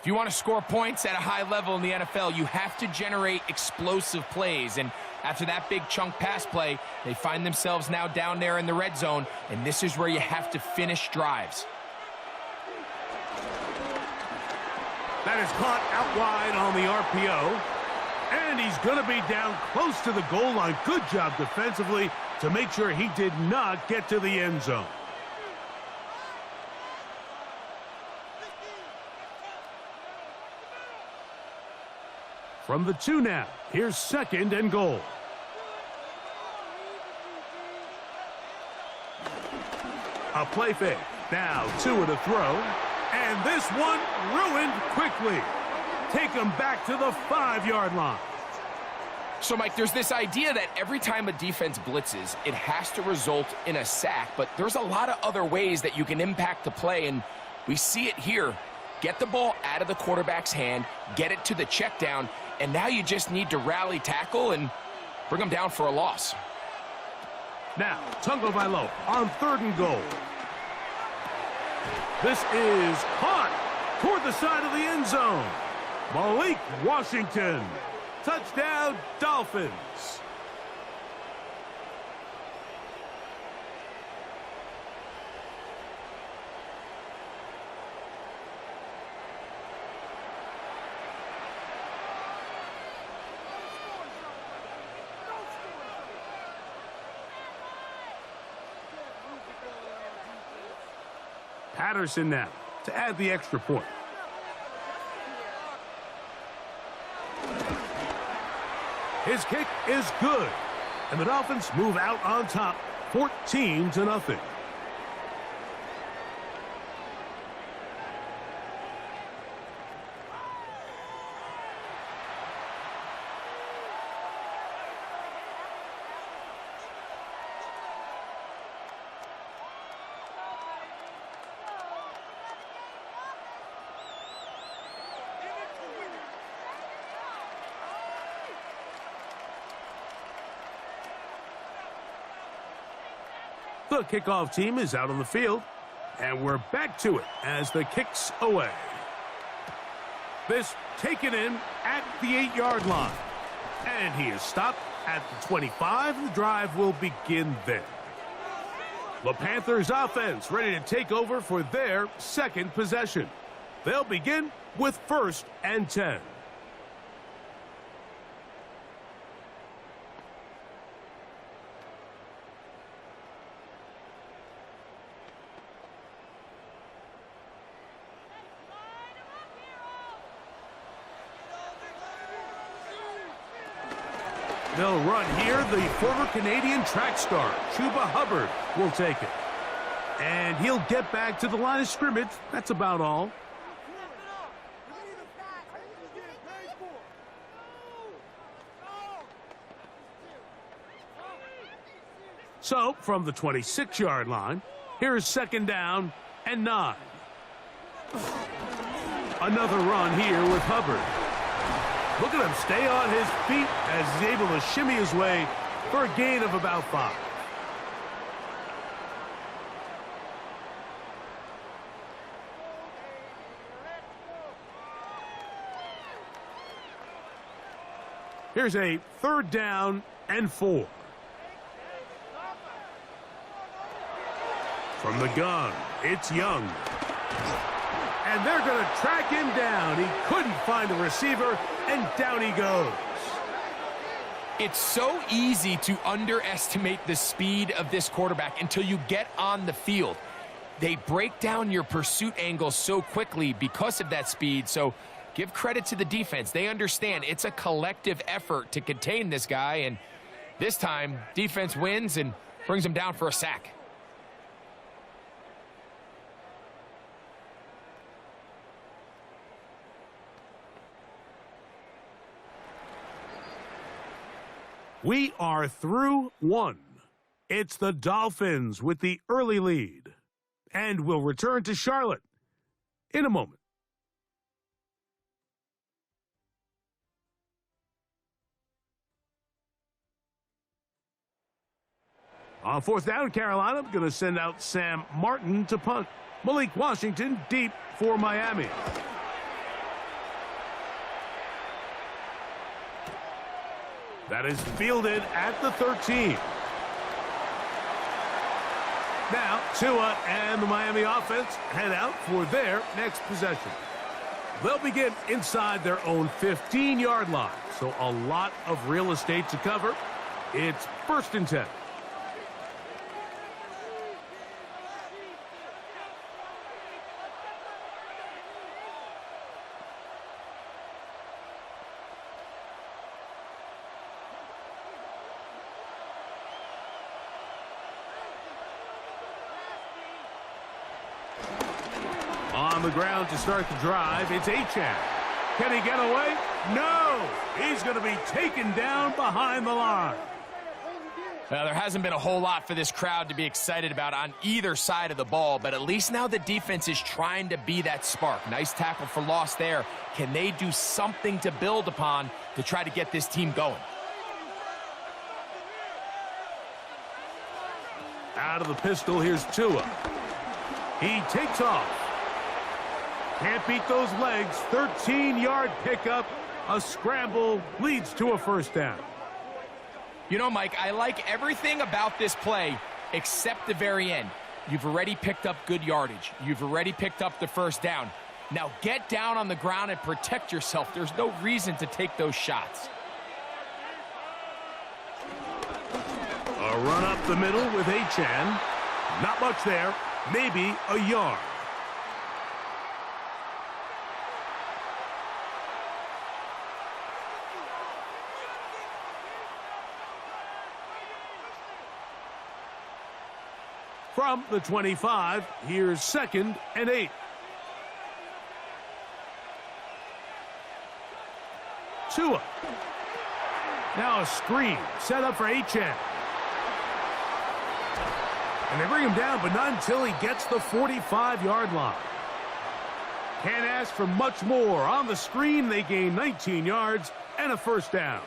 If you want to score points at a high level in the NFL, you have to generate explosive plays. And after that big chunk pass play, they find themselves now down there in the red zone, and this is where you have to finish drives. That is caught out wide on the RPO. And he's going to be down close to the goal line. Good job defensively to make sure he did not get to the end zone. From the 2 now, here's 2nd and goal. A play fake. Now Tua to throw. And this one ruined quickly. Take him back to the 5-yard line. So, Mike, there's this idea that every time a defense blitzes, it has to result in a sack. But there's a lot of other ways that you can impact the play, and we see it here. Get the ball out of the quarterback's hand, get it to the check down, and now you just need to rally tackle and bring them down for a loss. Now, Tungo Vailoa on 3rd and goal. This is caught toward the side of the end zone. Malik Washington. Touchdown, Dolphins. Patterson now to add the extra point. His kick is good, and the Dolphins move out on top, 14-0. The kickoff team is out on the field, and we're back to it as the kick's away. This taken in at the 8-yard line. And he is stopped at the 25. The drive will begin there. The Panthers offense ready to take over for their second possession. They'll begin with 1st and 10. They'll run here. The former Canadian track star, Chuba Hubbard, will take it. And he'll get back to the line of scrimmage. That's about all. So, from the 26-yard line, here's 2nd down and 9. Another run here with Hubbard. Look at him stay on his feet as he's able to shimmy his way for a gain of about 5. Here's a 3rd down and 4. From the gun, it's Young. And they're going to track him down. He couldn't find a receiver, and down he goes. It's so easy to underestimate the speed of this quarterback until you get on the field. They break down your pursuit angle so quickly because of that speed, so give credit to the defense. They understand it's a collective effort to contain this guy, and this time, defense wins and brings him down for a sack. We are through 1. It's the Dolphins with the early lead. And we'll return to Charlotte in a moment. On 4th down, Carolina going to send out Sam Martin to punt. Malik Washington deep for Miami. That is fielded at the 13. Now, Tua and the Miami offense head out for their next possession. They'll begin inside their own 15-yard line, so a lot of real estate to cover. It's 1st and 10. On the ground to start the drive, it's H2H. Can he get away? No! He's going to be taken down behind the line. Well, there hasn't been a whole lot for this crowd to be excited about on either side of the ball, but at least now the defense is trying to be that spark. Nice tackle for loss there. Can they do something to build upon to try to get this team going? Out of the pistol, here's Tua. He takes off. Can't beat those legs. 13-yard pickup. A scramble leads to a 1st down. You know, Mike, I like everything about this play except the very end. You've already picked up good yardage. You've already picked up the 1st down. Now get down on the ground and protect yourself. There's no reason to take those shots. A run up the middle with H2H. Not much there. Maybe a yard. From the 25, here's 2nd and 8. Tua. Now a screen set up for H2H. And they bring him down, but not until he gets the 45-yard line. Can't ask for much more. On the screen, they gain 19 yards and a 1st down.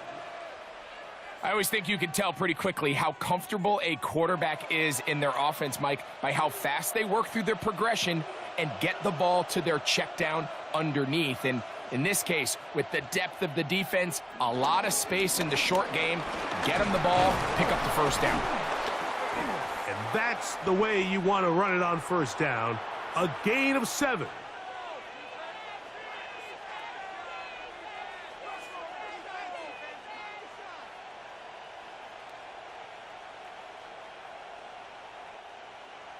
I always think you can tell pretty quickly how comfortable a quarterback is in their offense, Mike, by how fast they work through their progression and get the ball to their check down underneath. And In this case, with the depth of the defense, a lot of space in the short game, get them the ball, pick up the first down. And that's the way you want to run it on first down. A gain of 7.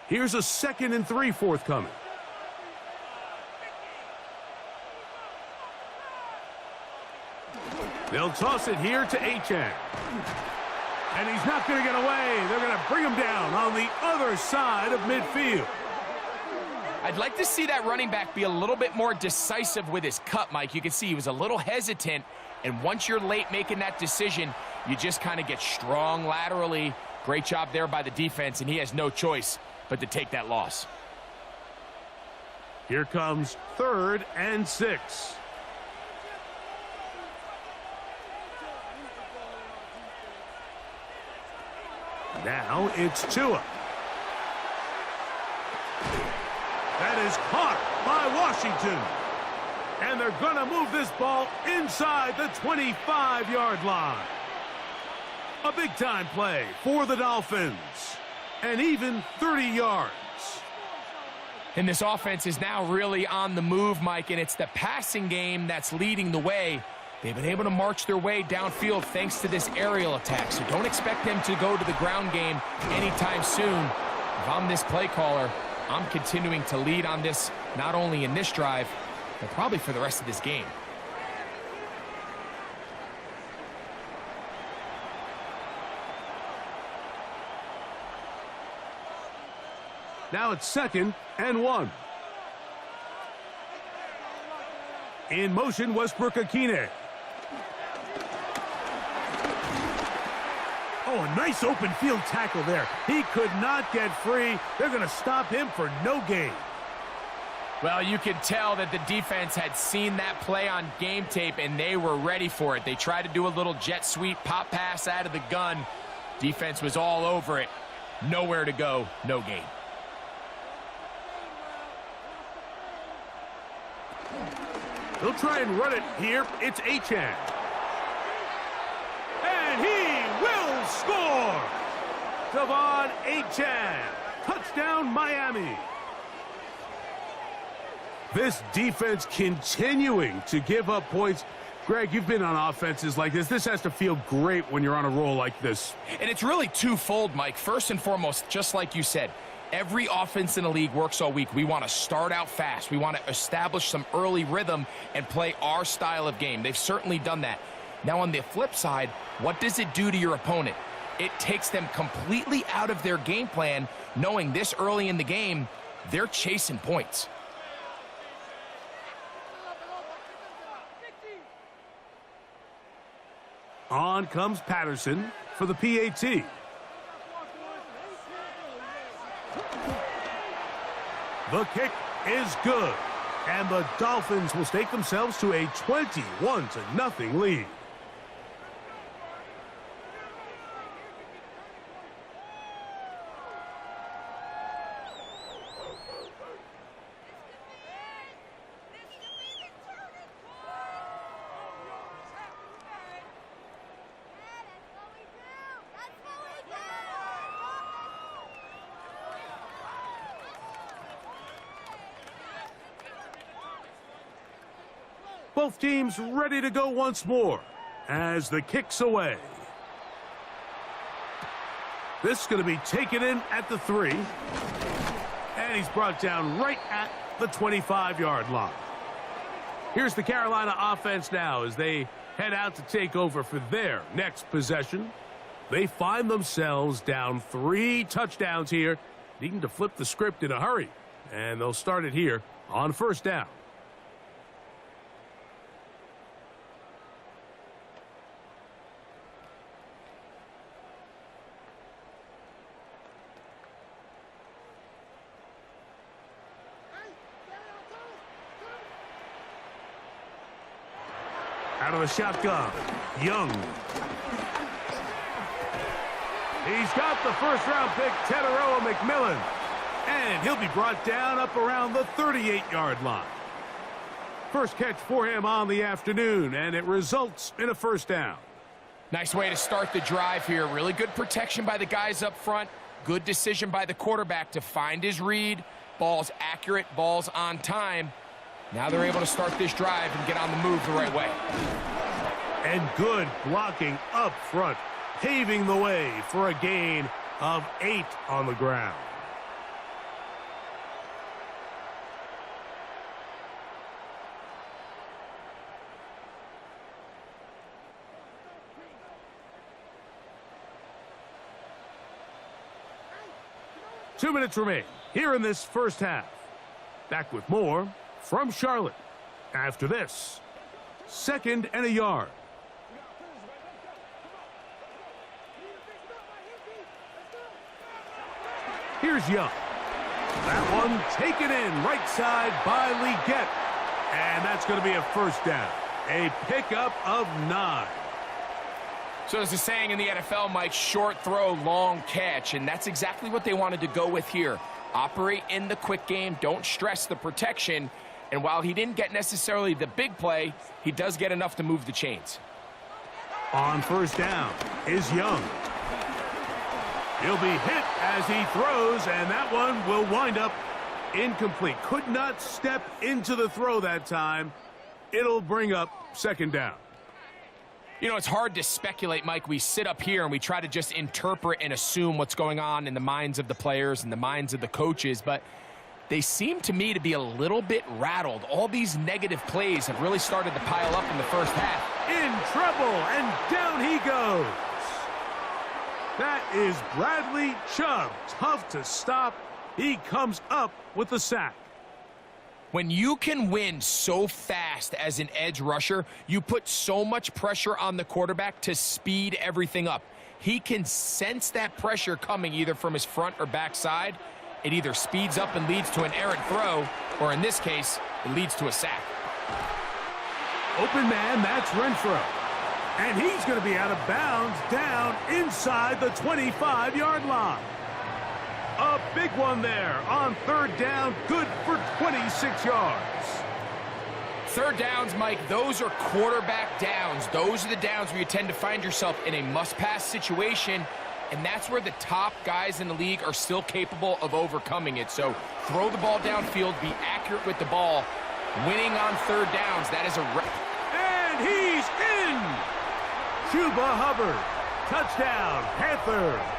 Here's a 2nd and 3 forthcoming. They'll toss it here to H2H. And he's not going to get away. They're going to bring him down on the other side of midfield. I'd like to see that running back be a little bit more decisive with his cut, Mike. You can see he was a little hesitant, and once you're late making that decision, you just kind of get strong laterally. Great job there by the defense, and he has no choice but to take that loss. Here comes 3rd and 6. Now it's Tua. That is caught by Washington. And they're going to move this ball inside the 25-yard line. A big-time play for the Dolphins. And even 30 yards. And this offense is now really on the move, Mike, and it's the passing game that's leading the way. They've been able to march their way downfield thanks to this aerial attack, so don't expect them to go to the ground game anytime soon. If I'm this play caller, I'm continuing to lead on this, not only in this drive, but probably for the rest of this game. Now it's 2nd and 1. In motion, Westbrook-Akine. Oh, a nice open field tackle there. He could not get free. They're going to stop him for no gain. Well, you could tell that the defense had seen that play on game tape, and they were ready for it. They tried to do a little jet sweep pop pass out of the gun. Defense was all over it. Nowhere to go, no gain. They'll try and run it here. It's H2H. And he will score! Devon H2H. Touchdown, Miami. This defense continuing to give up points. Greg, you've been on offenses like this. This has to feel great when you're on a roll like this. And it's really twofold, Mike. First and foremost, just like you said, every offense in the league works all week. We want to start out fast. We want to establish some early rhythm and play our style of game. They've certainly done that. Now, on the flip side, what does it do to your opponent? It takes them completely out of their game plan, knowing this early in the game, they're chasing points. On comes Patterson for the PAT. The kick is good, and the Dolphins will stake themselves to a 21-0 lead. Both teams ready to go once more as the kick's away. This is going to be taken in at the 3. And he's brought down right at the 25-yard line. Here's the Carolina offense now as they head out to take over for their next possession. They find themselves down 3 touchdowns here, needing to flip the script in a hurry. And they'll start it here on first down. Out of the shotgun, Young. He's got the first-round pick, Teteroa McMillan. And he'll be brought down up around the 38-yard line. First catch for him on the afternoon, and it results in a first down. Nice way to start the drive here. Really good protection by the guys up front. Good decision by the quarterback to find his read. Ball's accurate, ball's on time. Now they're able to start this drive and get on the move the right way. And good blocking up front, paving the way for a gain of 8 on the ground. Two minutes remain here in this first half. Back with more from Charlotte after this. 2nd and a yard. Here's Young. That one taken in right side by Leggett. And that's going to be a first down. A pickup of 9. So there's a saying in the NFL, Mike, short throw, long catch, and that's exactly what they wanted to go with here. Operate in the quick game, don't stress the protection, and while he didn't get necessarily the big play, he does get enough to move the chains. On first down is Young. He'll be hit as he throws, and that one will wind up incomplete. Could not step into the throw that time. It'll bring up 2nd down. You know, it's hard to speculate, Mike. We sit up here and we try to just interpret and assume what's going on in the minds of the players and the minds of the coaches, but they seem to me to be a little bit rattled. All these negative plays have really started to pile up in the first half. In trouble, and down he goes. That is Bradley Chubb. Tough to stop. He comes up with the sack. When you can win so fast as an edge rusher, you put so much pressure on the quarterback to speed everything up. He can sense that pressure coming either from his front or back side. It either speeds up and leads to an errant throw, or in this case, it leads to a sack. Open man, that's Renfro. And he's going to be out of bounds down inside the 25-yard line. A big one there on 3rd down, good for 26 yards. 3rd downs, Mike, those are quarterback downs. Those are the downs where you tend to find yourself in a must-pass situation, and that's where the top guys in the league are still capable of overcoming it. So throw the ball downfield, be accurate with the ball. Winning on 3rd downs, that is a... And he's in! Chuba Hubbard, touchdown, Panthers.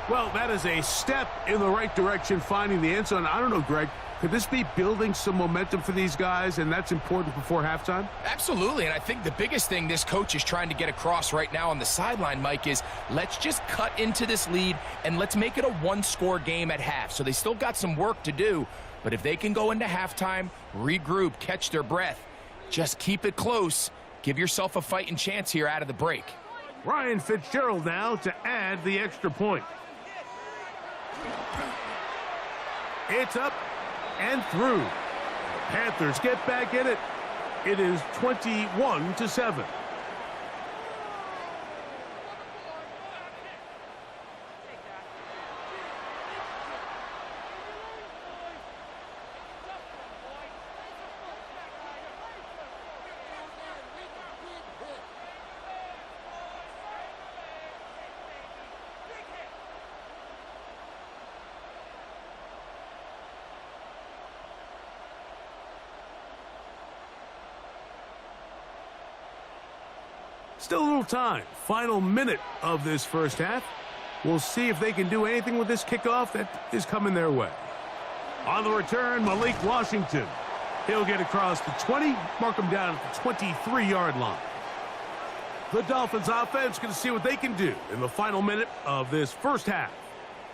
Well, that is a step in the right direction, finding the end zone. I don't know, Greg, could this be building some momentum for these guys, and that's important before halftime? Absolutely, and I think the biggest thing this coach is trying to get across right now on the sideline, Mike, is let's just cut into this lead, and let's make it a one-score game at half. So they still got some work to do, but if they can go into halftime, regroup, catch their breath, just keep it close, give yourself a fighting chance here out of the break. Ryan Fitzgerald now to add the extra point. It's up and through. Panthers get back in it. It is 21-7. Still a little time. Final minute of this first half. We'll see if they can do anything with this kickoff that is coming their way. On the return, Malik Washington. He'll get across the 20, mark him down at the 23-yard line. The Dolphins offense going to see what they can do in the final minute of this first half.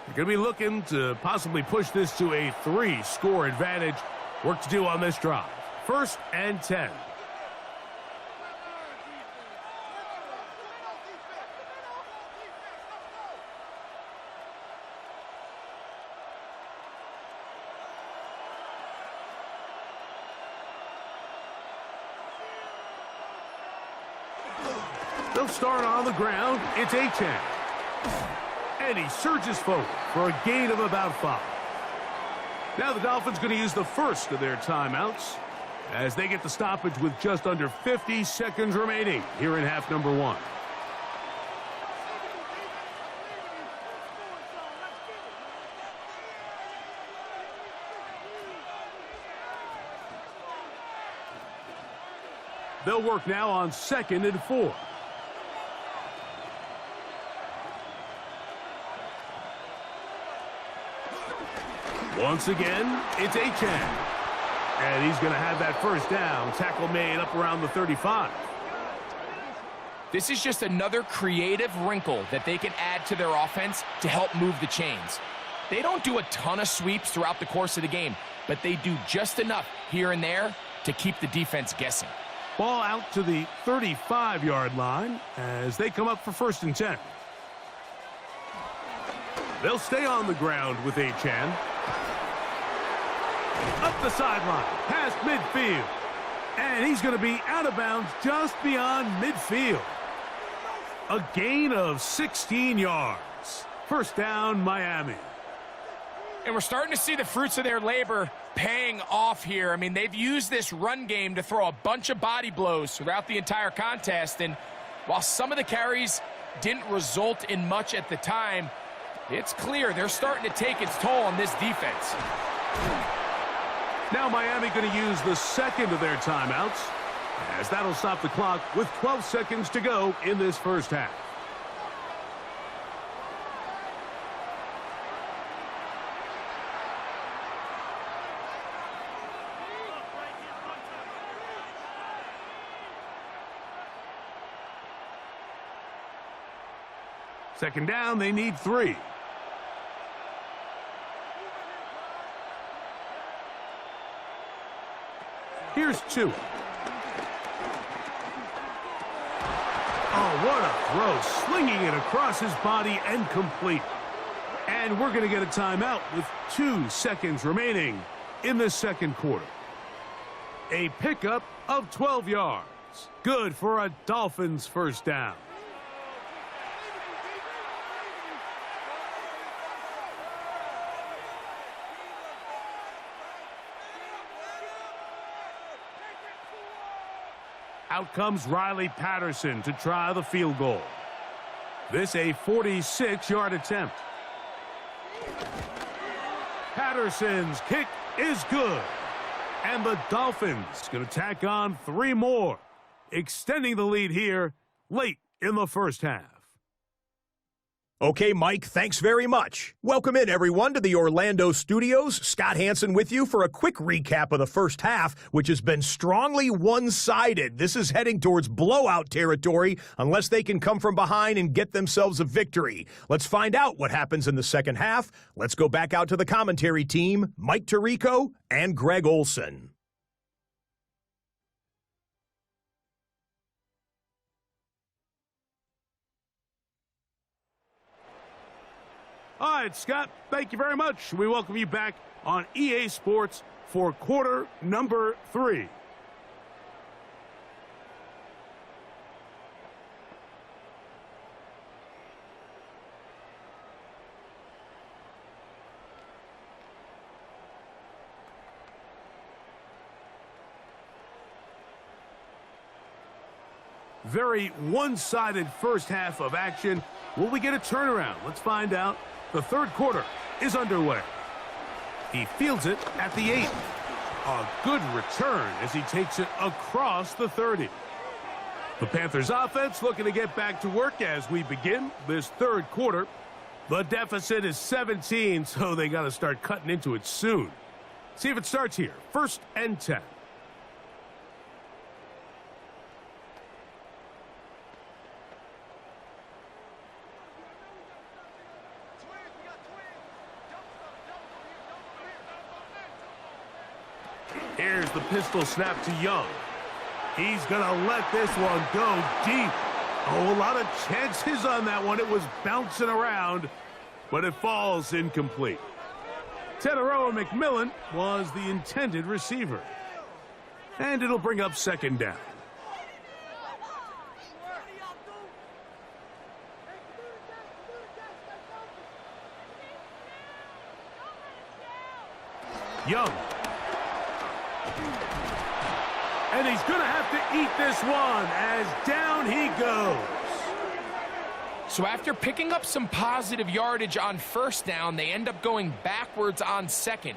They're going to be looking to possibly push this to a 3-score advantage. Work to do on this drive. 1st and 10. They'll start on the ground. It's Achane. And he surges forward for a gain of about 5. Now the Dolphins going to use the first of their timeouts as they get the stoppage with just under 50 seconds remaining here in half number 1. They'll work now on 2nd and 4. Once again, it's H2H. And he's going to have that first down. Tackle made up around the 35. This is just another creative wrinkle that they can add to their offense to help move the chains. They don't do a ton of sweeps throughout the course of the game, but they do just enough here and there to keep the defense guessing. Ball out to the 35-yard line as they come up for 1st and 10. They'll stay on the ground with H2H. Up the sideline, past midfield. And he's going to be out of bounds just beyond midfield. A gain of 16 yards. First down, Miami. And we're starting to see the fruits of their labor paying off here. I mean, they've used this run game to throw a bunch of body blows throughout the entire contest. And while some of the carries didn't result in much at the time, it's clear they're starting to take its toll on this defense. Now Miami going to use the second of their timeouts, as that'll stop the clock with 12 seconds to go in this first half. Second down, they need 3. Here's 2. Oh, what a throw. Slinging it across his body and complete. And we're going to get a timeout with 2 seconds remaining in the second quarter. A pickup of 12 yards. Good for a Dolphins first down. Out comes Riley Patterson to try the field goal. This a 46-yard attempt. Patterson's kick is good. And the Dolphins going to tack on 3 more, extending the lead here late in the first half. Okay, Mike, thanks very much. Welcome in, everyone, to the Orlando studios. Scott Hansen with you for a quick recap of the first half, which has been strongly one-sided. This is heading towards blowout territory unless they can come from behind and get themselves a victory. Let's find out what happens in the second half. Let's go back out to the commentary team, Mike Tirico and Greg Olson. All right, Scott, thank you very much. We welcome you back on EA Sports for quarter number 3. Very one-sided first half of action. Will we get a turnaround? Let's find out. The third quarter is underway. He fields it at the 8. A good return as he takes it across the 30. The Panthers offense looking to get back to work as we begin this third quarter. The deficit is 17, so they got to start cutting into it soon. See if it starts here. 1st and 10. Here's the pistol snap to Young. He's going to let this one go deep. Oh, a lot of chances on that one. It was bouncing around, but it falls incomplete. Teteroa McMillan was the intended receiver. And it'll bring up second down. Young. And he's going to have to eat this one as down he goes. So after picking up some positive yardage on first down, they end up going backwards on second.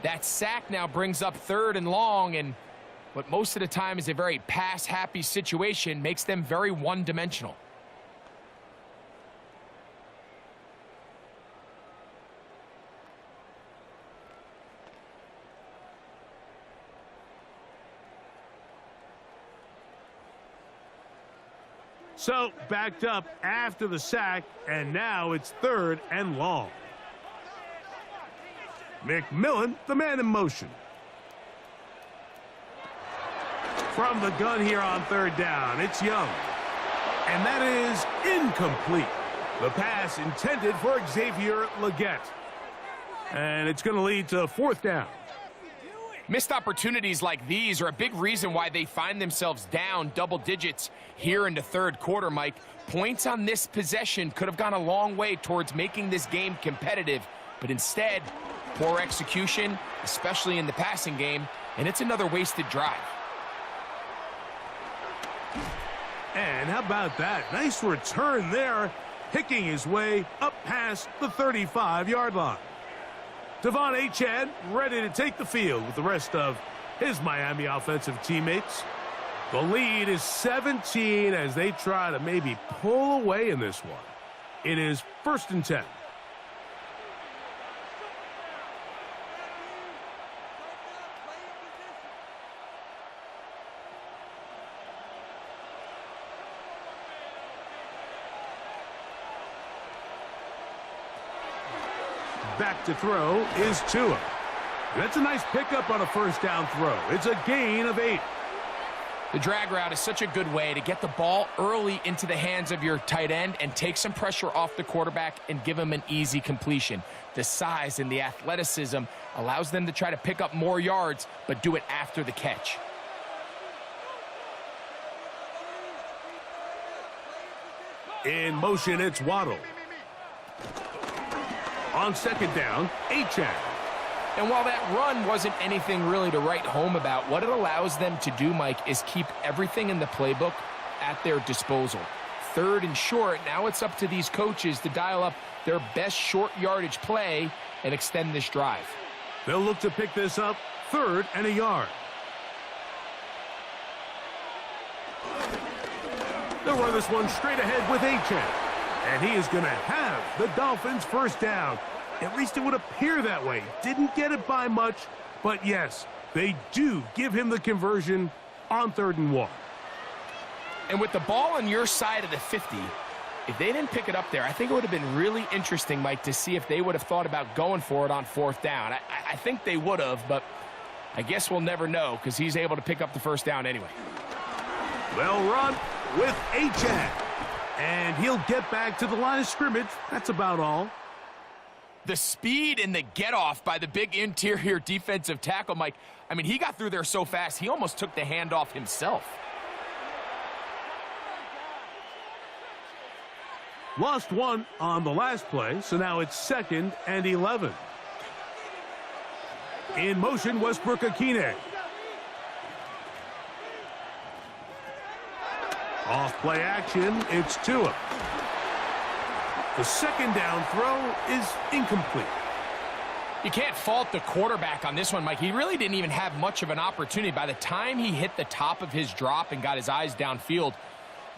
That sack now brings up 3rd and long, and what most of the time is a very pass-happy situation makes them very one-dimensional. So, backed up after the sack, and now it's 3rd and long. McMillan, the man in motion. From the gun here on 3rd down, it's Young. And that is incomplete. The pass intended for Xavier Legette. And it's going to lead to 4th down. Missed opportunities like these are a big reason why they find themselves down double digits here in the 3rd quarter, Mike. Points on this possession could have gone a long way towards making this game competitive, but instead, poor execution, especially in the passing game, and it's another wasted drive. And how about that? Nice return there, picking his way up past the 35-yard line. Devon Achane ready to take the field with the rest of his Miami offensive teammates. The lead is 17 as they try to maybe pull away in this one. It is 1st and 10. Back to throw is Tua. That's a nice pickup on a 1st down throw. It's a gain of 8. The drag route is such a good way to get the ball early into the hands of your tight end and take some pressure off the quarterback and give him an easy completion. The size and the athleticism allows them to try to pick up more yards, but do it after the catch. In motion, it's Waddle. On 2nd down, Achane. And while that run wasn't anything really to write home about, what it allows them to do, Mike, is keep everything in the playbook at their disposal. 3rd and short, now it's up to these coaches to dial up their best short yardage play and extend this drive. They'll look to pick this up 3rd and a yard. They'll run this one straight ahead with Achane. And he is going to have the Dolphins' 1st down. At least it would appear that way. Didn't get it by much, but yes, they do give him the conversion on 3rd and 1. And with the ball on your side of the 50, if they didn't pick it up there, I think it would have been really interesting, Mike, to see if they would have thought about going for it on 4th down. I think they would have, but I guess we'll never know because he's able to pick up the 1st down anyway. Well run with Achane. And he'll get back to the line of scrimmage. That's about all. The speed and the get-off by the big interior defensive tackle, Mike. I mean, he got through there so fast, he almost took the handoff himself. Lost one on the last play, so now it's 2nd and 11. In motion, Westbrook-Akine. Off play action, it's Tua. The 2nd down throw is incomplete. You can't fault the quarterback on this one, Mike. He really didn't even have much of an opportunity. By the time he hit the top of his drop and got his eyes downfield,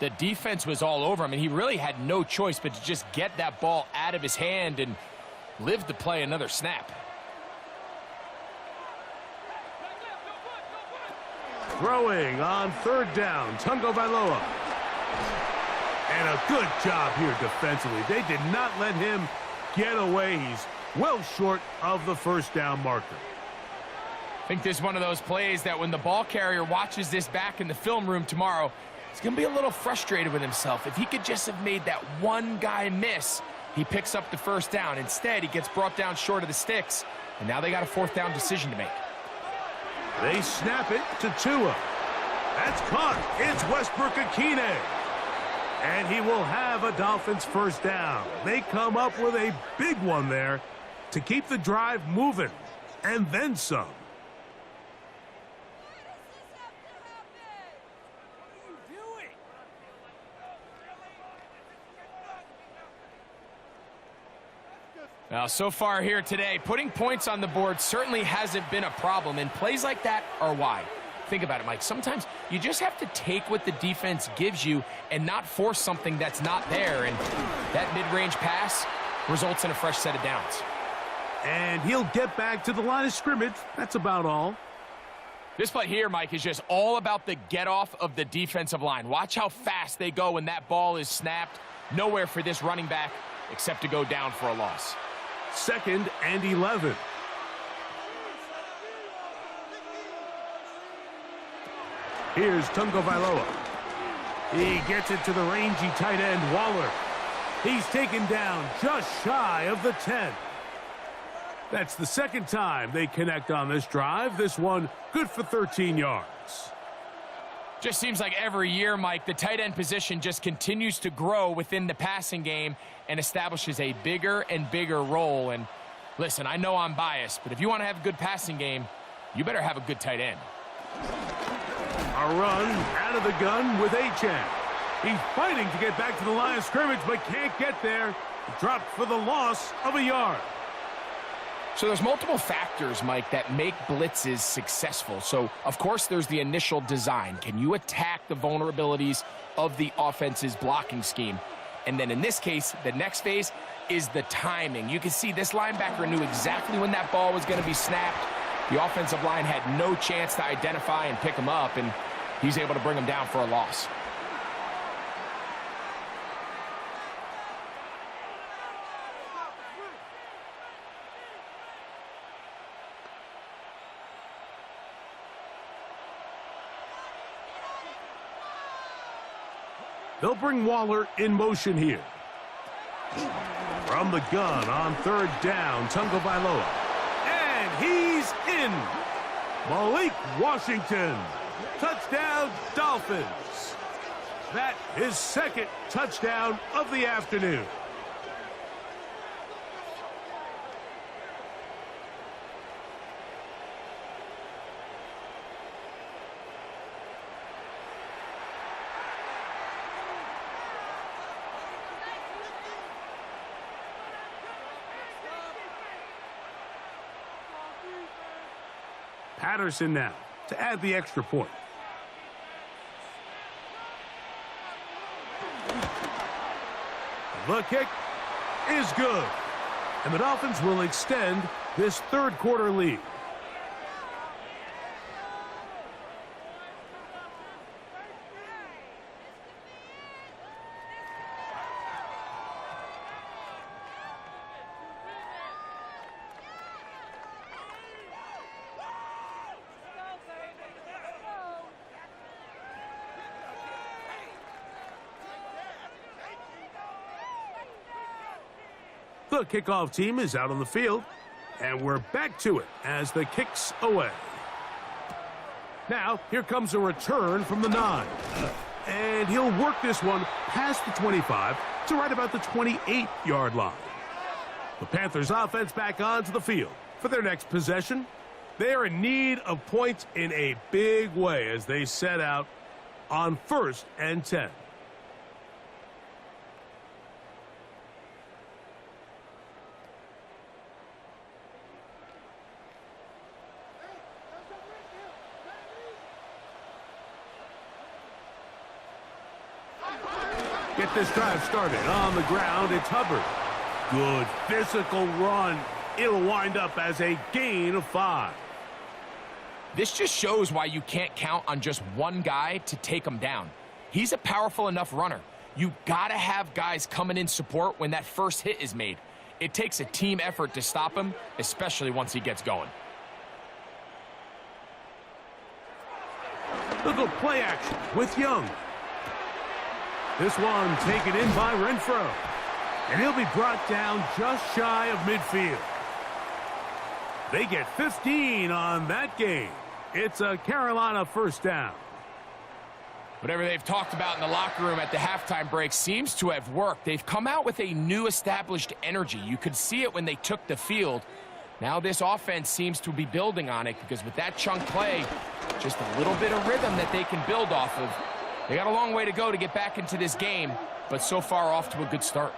the defense was all over him, and he really had no choice but to just get that ball out of his hand and live to play another snap. Throwing on 3rd down, Tungo Vailoa. And a good job here defensively. They did not let him get away. He's well short of the 1st down marker. I think this is one of those plays that when the ball carrier watches this back in the film room tomorrow, he's going to be a little frustrated with himself. If he could just have made that one guy miss, he picks up the 1st down. Instead, he gets brought down short of the sticks, and now they got a 4th down decision to make. They snap it to Tua. That's caught. It's Westbrook-Akine. And he will have a Dolphins 1st down. They come up with a big one there to keep the drive moving. and then some. Now, so far here today, putting points on the board certainly hasn't been a problem, and plays like that are why. Think about it, Mike. Sometimes you just have to take what the defense gives you and not force something that's not there, and that mid-range pass results in a fresh set of downs. And he'll get back to the line of scrimmage. That's about all. This play here, Mike, is just all about the get-off of the defensive line. Watch how fast they go when that ball is snapped. Nowhere for this running back except to go down for a loss. 2nd and 11. Here's Tagovailoa. He gets it to the rangy tight end, Waller. He's taken down just shy of the 10. That's the second time they connect on this drive. This one good for 13 yards. Just seems like every year, Mike, the tight end position just continues to grow within the passing game and establishes a bigger and bigger role. And listen, I know I'm biased, but if you want to have a good passing game, you better have a good tight end. A run out of the gun with H2H. He's fighting to get back to the line of scrimmage, but can't get there. Dropped for the loss of a yard. So there's multiple factors, Mike, that make blitzes successful. So, of course, there's the initial design. Can you attack the vulnerabilities of the offense's blocking scheme? And then in this case, the next phase is the timing. You can see this linebacker knew exactly when that ball was going to be snapped. The offensive line had no chance to identify and pick him up, and he's able to bring him down for a loss. They'll bring Waller in motion here. From the gun on 3rd down, Tagovailoa. And he's in. Malik Washington. Touchdown, Dolphins. That is 2nd touchdown of the afternoon. Patterson now to add the extra point. The kick is good. And the Dolphins will extend this 3rd quarter lead. The kickoff team is out on the field, and we're back to it as the kick's away. Now, here comes a return from the 9. And he'll work this one past the 25 to right about the 28-yard line. The Panthers offense back onto the field for their next possession. They're in need of points in a big way as they set out on 1st and 10. Get this drive started on the ground. It's Hubbard. Good physical run. It'll wind up as a gain of 5. This just shows why you can't count on just one guy to take him down. He's a powerful enough runner. You gotta have guys coming in support when that first hit is made. It takes a team effort to stop him, especially once he gets going. Look at play action with Young. This one taken in by Renfro. And he'll be brought down just shy of midfield. They get 15 on that game. It's a Carolina 1st down. Whatever they've talked about in the locker room at the halftime break seems to have worked. They've come out with a new established energy. You could see it when they took the field. Now this offense seems to be building on it because with that chunk play, just a little bit of rhythm that they can build off of. They got a long way to go to get back into this game, but so far off to a good start.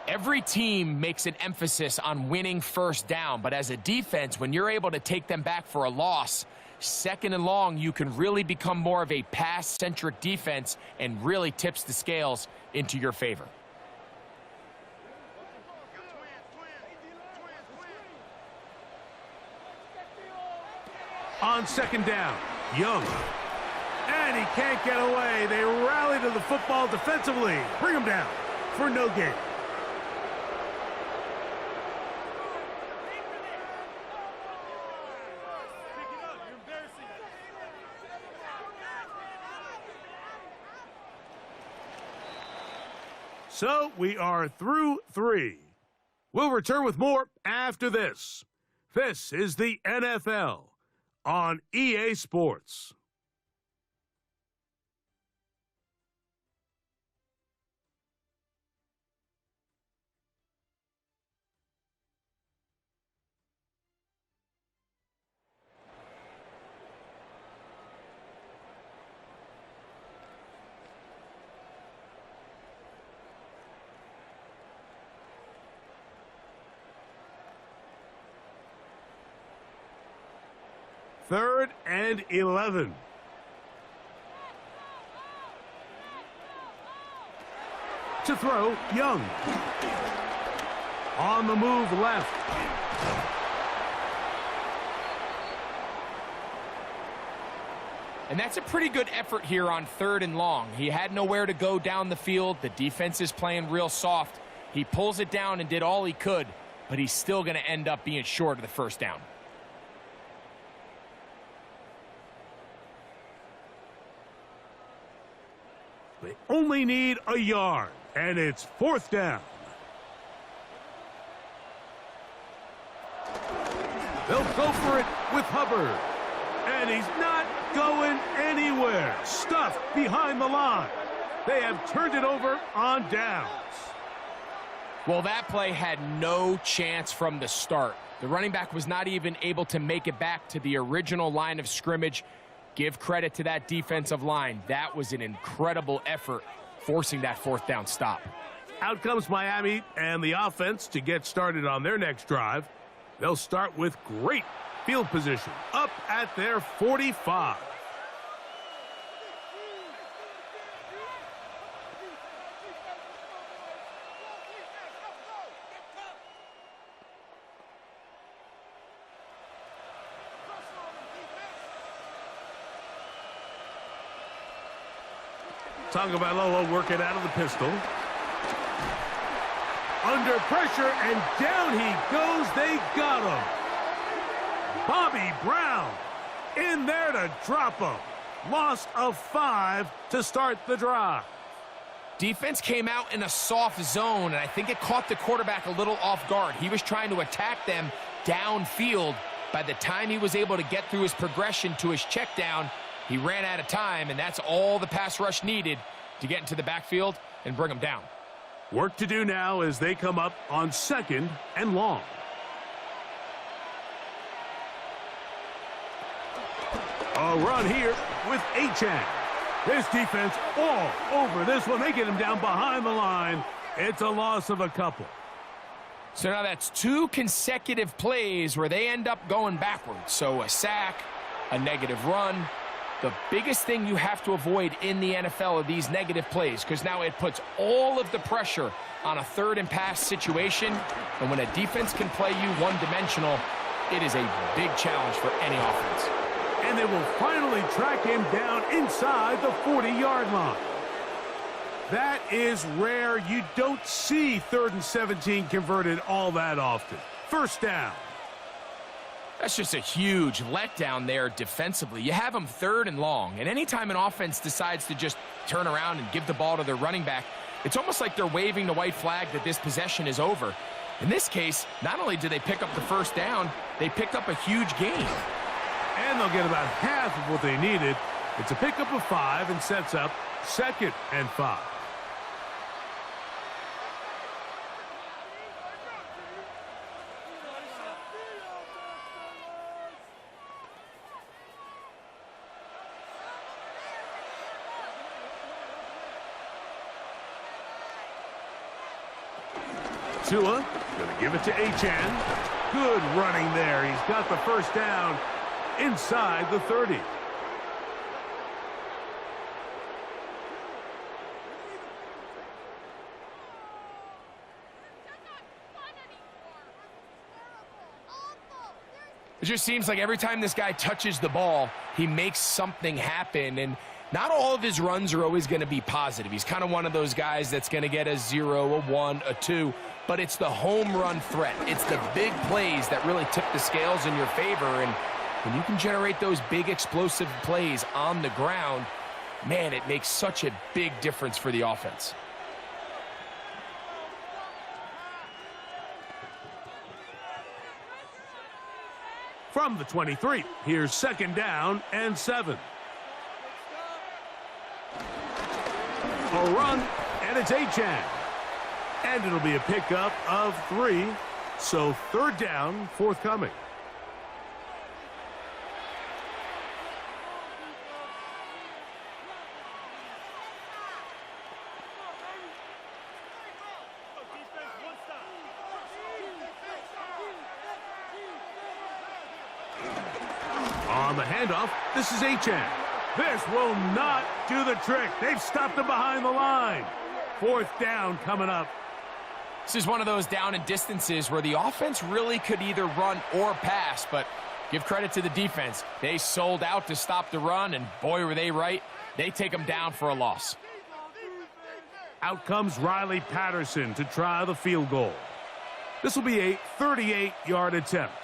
Every team makes an emphasis on winning first down, but as a defense, when you're able to take them back for a loss, second and long, you can really become more of a pass-centric defense and really tips the scales into your favor. On second down, Young. And he can't get away. They rally to the football defensively. Bring him down for no gain. So we are through 3. We'll return with more after this. This is the NFL on EA Sports. Third and 11. To throw, Young. On the move left. And that's a pretty good effort here on third and long. He had nowhere to go down the field. The defense is playing real soft. He pulls it down and did all he could, but he's still going to end up being short of the first down. They only need a yard, and it's fourth down. They'll go for it with Hubbard. And he's not going anywhere. Stuffed behind the line. They have turned it over on downs. Well, that play had no chance from the start. The running back was not even able to make it back to the original line of scrimmage. Give credit to that defensive line. That was an incredible effort, forcing that fourth down stop. Out comes Miami and the offense to get started on their next drive. They'll start with great field position up at their 45. Tagovailoa working out of the pistol. Under pressure, and down he goes. They got him. Bobby Brown in there to drop him. Loss of 5 to start the drive. Defense came out in a soft zone, and I think it caught the quarterback a little off guard. He was trying to attack them downfield. By the time he was able to get through his progression to his check down, he ran out of time, and that's all the pass rush needed to get into the backfield and bring him down. Work to do now as they come up on second and long. A run here with H2H. This defense all over this one. They get him down behind the line. It's a loss of a couple. So now that's 2 consecutive plays where they end up going backwards. So a sack, a negative run. The biggest thing you have to avoid in the NFL are these negative plays, because now it puts all of the pressure on a third and pass situation. And when a defense can play you one-dimensional, it is a big challenge for any offense. And they will finally track him down inside the 40-yard line. That is rare. You don't see 3rd and 17 converted all that often. First down. That's just a huge letdown there defensively. You have them 3rd and long, and anytime an offense decides to just turn around and give the ball to their running back, it's almost like they're waving the white flag that this possession is over. In this case, not only do they pick up the first down, they pick up a huge gain. And they'll get about half of what they needed. It's a pickup of 5 and sets up 2nd and 5. Tua, going to give it to Achan. Good running there. He's got the first down inside the 30. It just seems like every time this guy touches the ball, he makes something happen. And not all of his runs are always going to be positive. He's kind of one of those guys that's going to get a 0, a 1, a 2. But it's the home run threat. It's the big plays that really tip the scales in your favor. And when you can generate those big explosive plays on the ground, man, it makes such a big difference for the offense. From the 23, here's 2nd down and 7. A run, and it's Achan. And it'll be a pickup of 3, so 3rd down forthcoming. On the handoff, this is Achan. This will not do the trick. They've stopped him behind the line. 4th down coming up. This is one of those down and distances where the offense really could either run or pass, but give credit to the defense. They sold out to stop the run, and boy, were they right. They take them down for a loss. Out comes Riley Patterson to try the field goal. This will be a 38-yard attempt.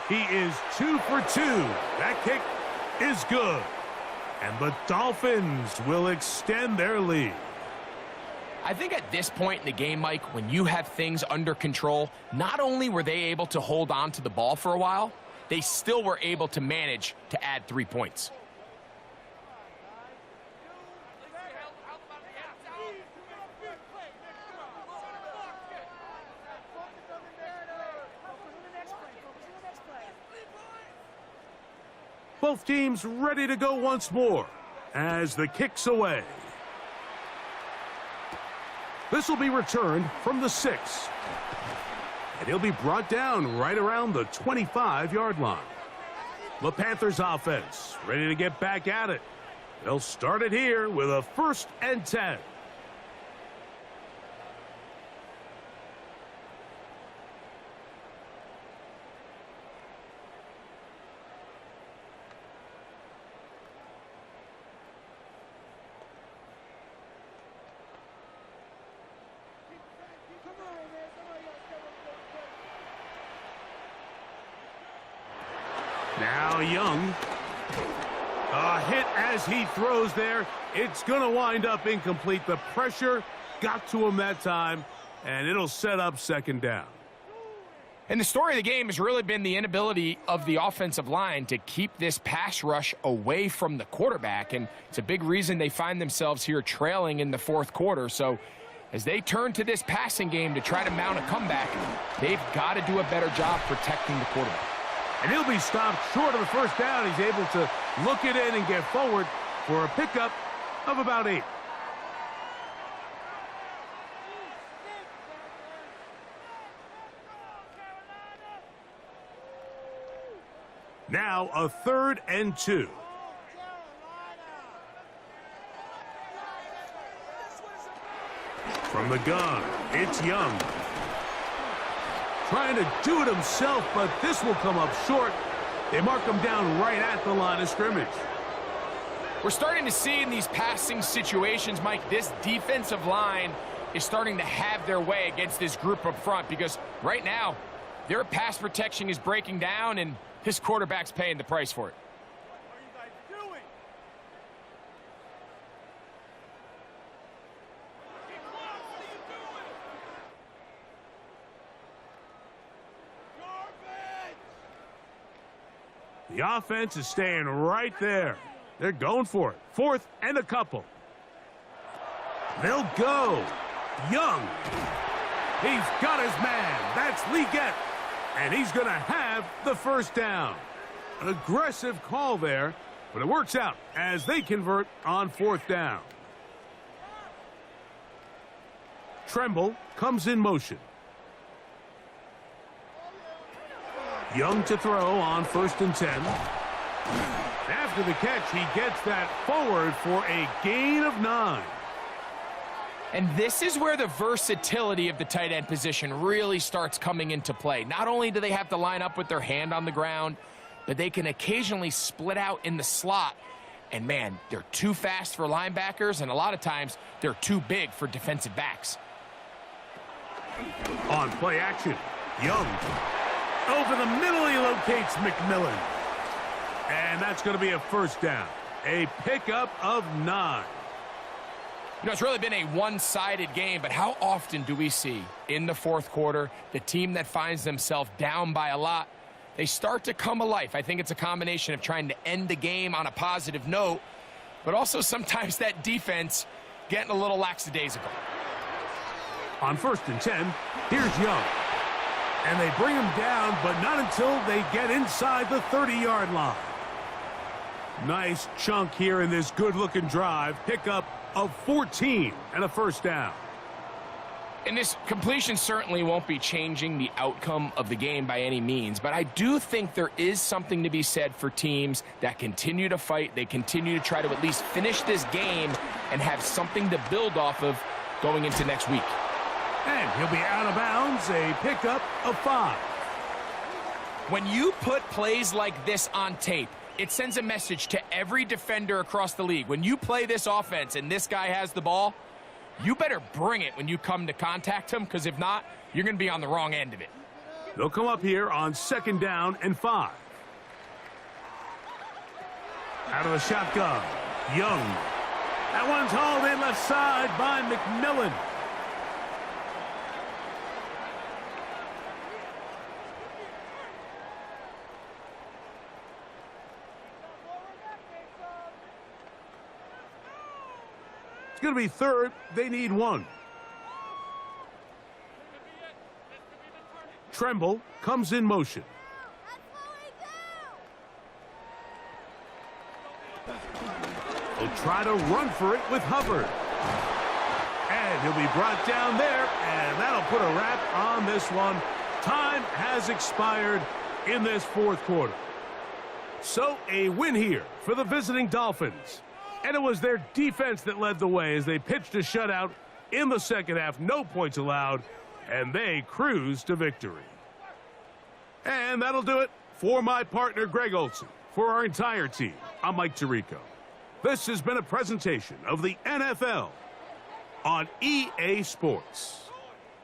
He is 2 for 2. That kick is good. And the Dolphins will extend their lead. I think at this point in the game, Mike, when you have things under control, not only were they able to hold on to the ball for a while, they still were able to manage to add 3 points. Both teams ready to go once more as the kick's away. This will be returned from the 6. And he'll be brought down right around the 25-yard line. The Panthers offense ready to get back at it. They'll start it here with a 1st and 10. Now Young. A hit as he throws there. It's going to wind up incomplete. The pressure got to him that time, and it'll set up 2nd down. And the story of the game has really been the inability of the offensive line to keep this pass rush away from the quarterback, and it's a big reason they find themselves here trailing in the 4th quarter. So as they turn to this passing game to try to mount a comeback, they've got to do a better job protecting the quarterback. And he'll be stopped short of the 1st down. He's able to look it in and get forward for a pickup of about 8. Now a 3rd and 2. From the gun, it's Young. Trying to do it himself, but this will come up short. They mark him down right at the line of scrimmage. We're starting to see in these passing situations, Mike, this defensive line is starting to have their way against this group up front, because right now their pass protection is breaking down and this quarterback's paying the price for it. The offense is staying right there. They're going for it. 4th and a couple. They'll go. Young. He's got his man. That's Leggett. And he's going to have the 1st down. An aggressive call there, but it works out as they convert on 4th down. Tremble comes in motion. Young to throw on 1st and 10. After the catch, he gets that forward for a gain of 9. And this is where the versatility of the tight end position really starts coming into play. Not only do they have to line up with their hand on the ground, but they can occasionally split out in the slot. And man, they're too fast for linebackers, and a lot of times they're too big for defensive backs. On play action, Young. Over the middle, he locates McMillan. And that's going to be a 1st down. A pickup of 9. You know, it's really been a one-sided game, but how often do we see in the 4th quarter the team that finds themselves down by a lot, they start to come alive? I think it's a combination of trying to end the game on a positive note, but also sometimes that defense getting a little lackadaisical. On 1st and 10, here's Young. And they bring him down, but not until they get inside the 30-yard line. Nice chunk here in this good-looking drive. Pickup of 14 and a 1st down. And this completion certainly won't be changing the outcome of the game by any means, but I do think there is something to be said for teams that continue to fight. They continue to try to at least finish this game and have something to build off of going into next week. And he'll be out of bounds, a pickup of 5. When you put plays like this on tape, it sends a message to every defender across the league. When you play this offense and this guy has the ball, you better bring it when you come to contact him, because if not, you're going to be on the wrong end of it. They'll come up here on 2nd down and 5. Out of the shotgun, Young. That one's hauled in left side by McMillan. It's going to be 3rd. They need 1. Tremble comes in motion. They'll try to run for it with Hubbard. And he'll be brought down there, and that'll put a wrap on this one. Time has expired in this 4th quarter. So a win here for the visiting Dolphins. And it was their defense that led the way as they pitched a shutout in the 2nd half. No points allowed, and they cruised to victory. And that'll do it for my partner, Greg Olson. For our entire team, I'm Mike Tirico. This has been a presentation of the NFL on EA Sports.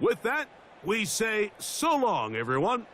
With that, we say so long, everyone.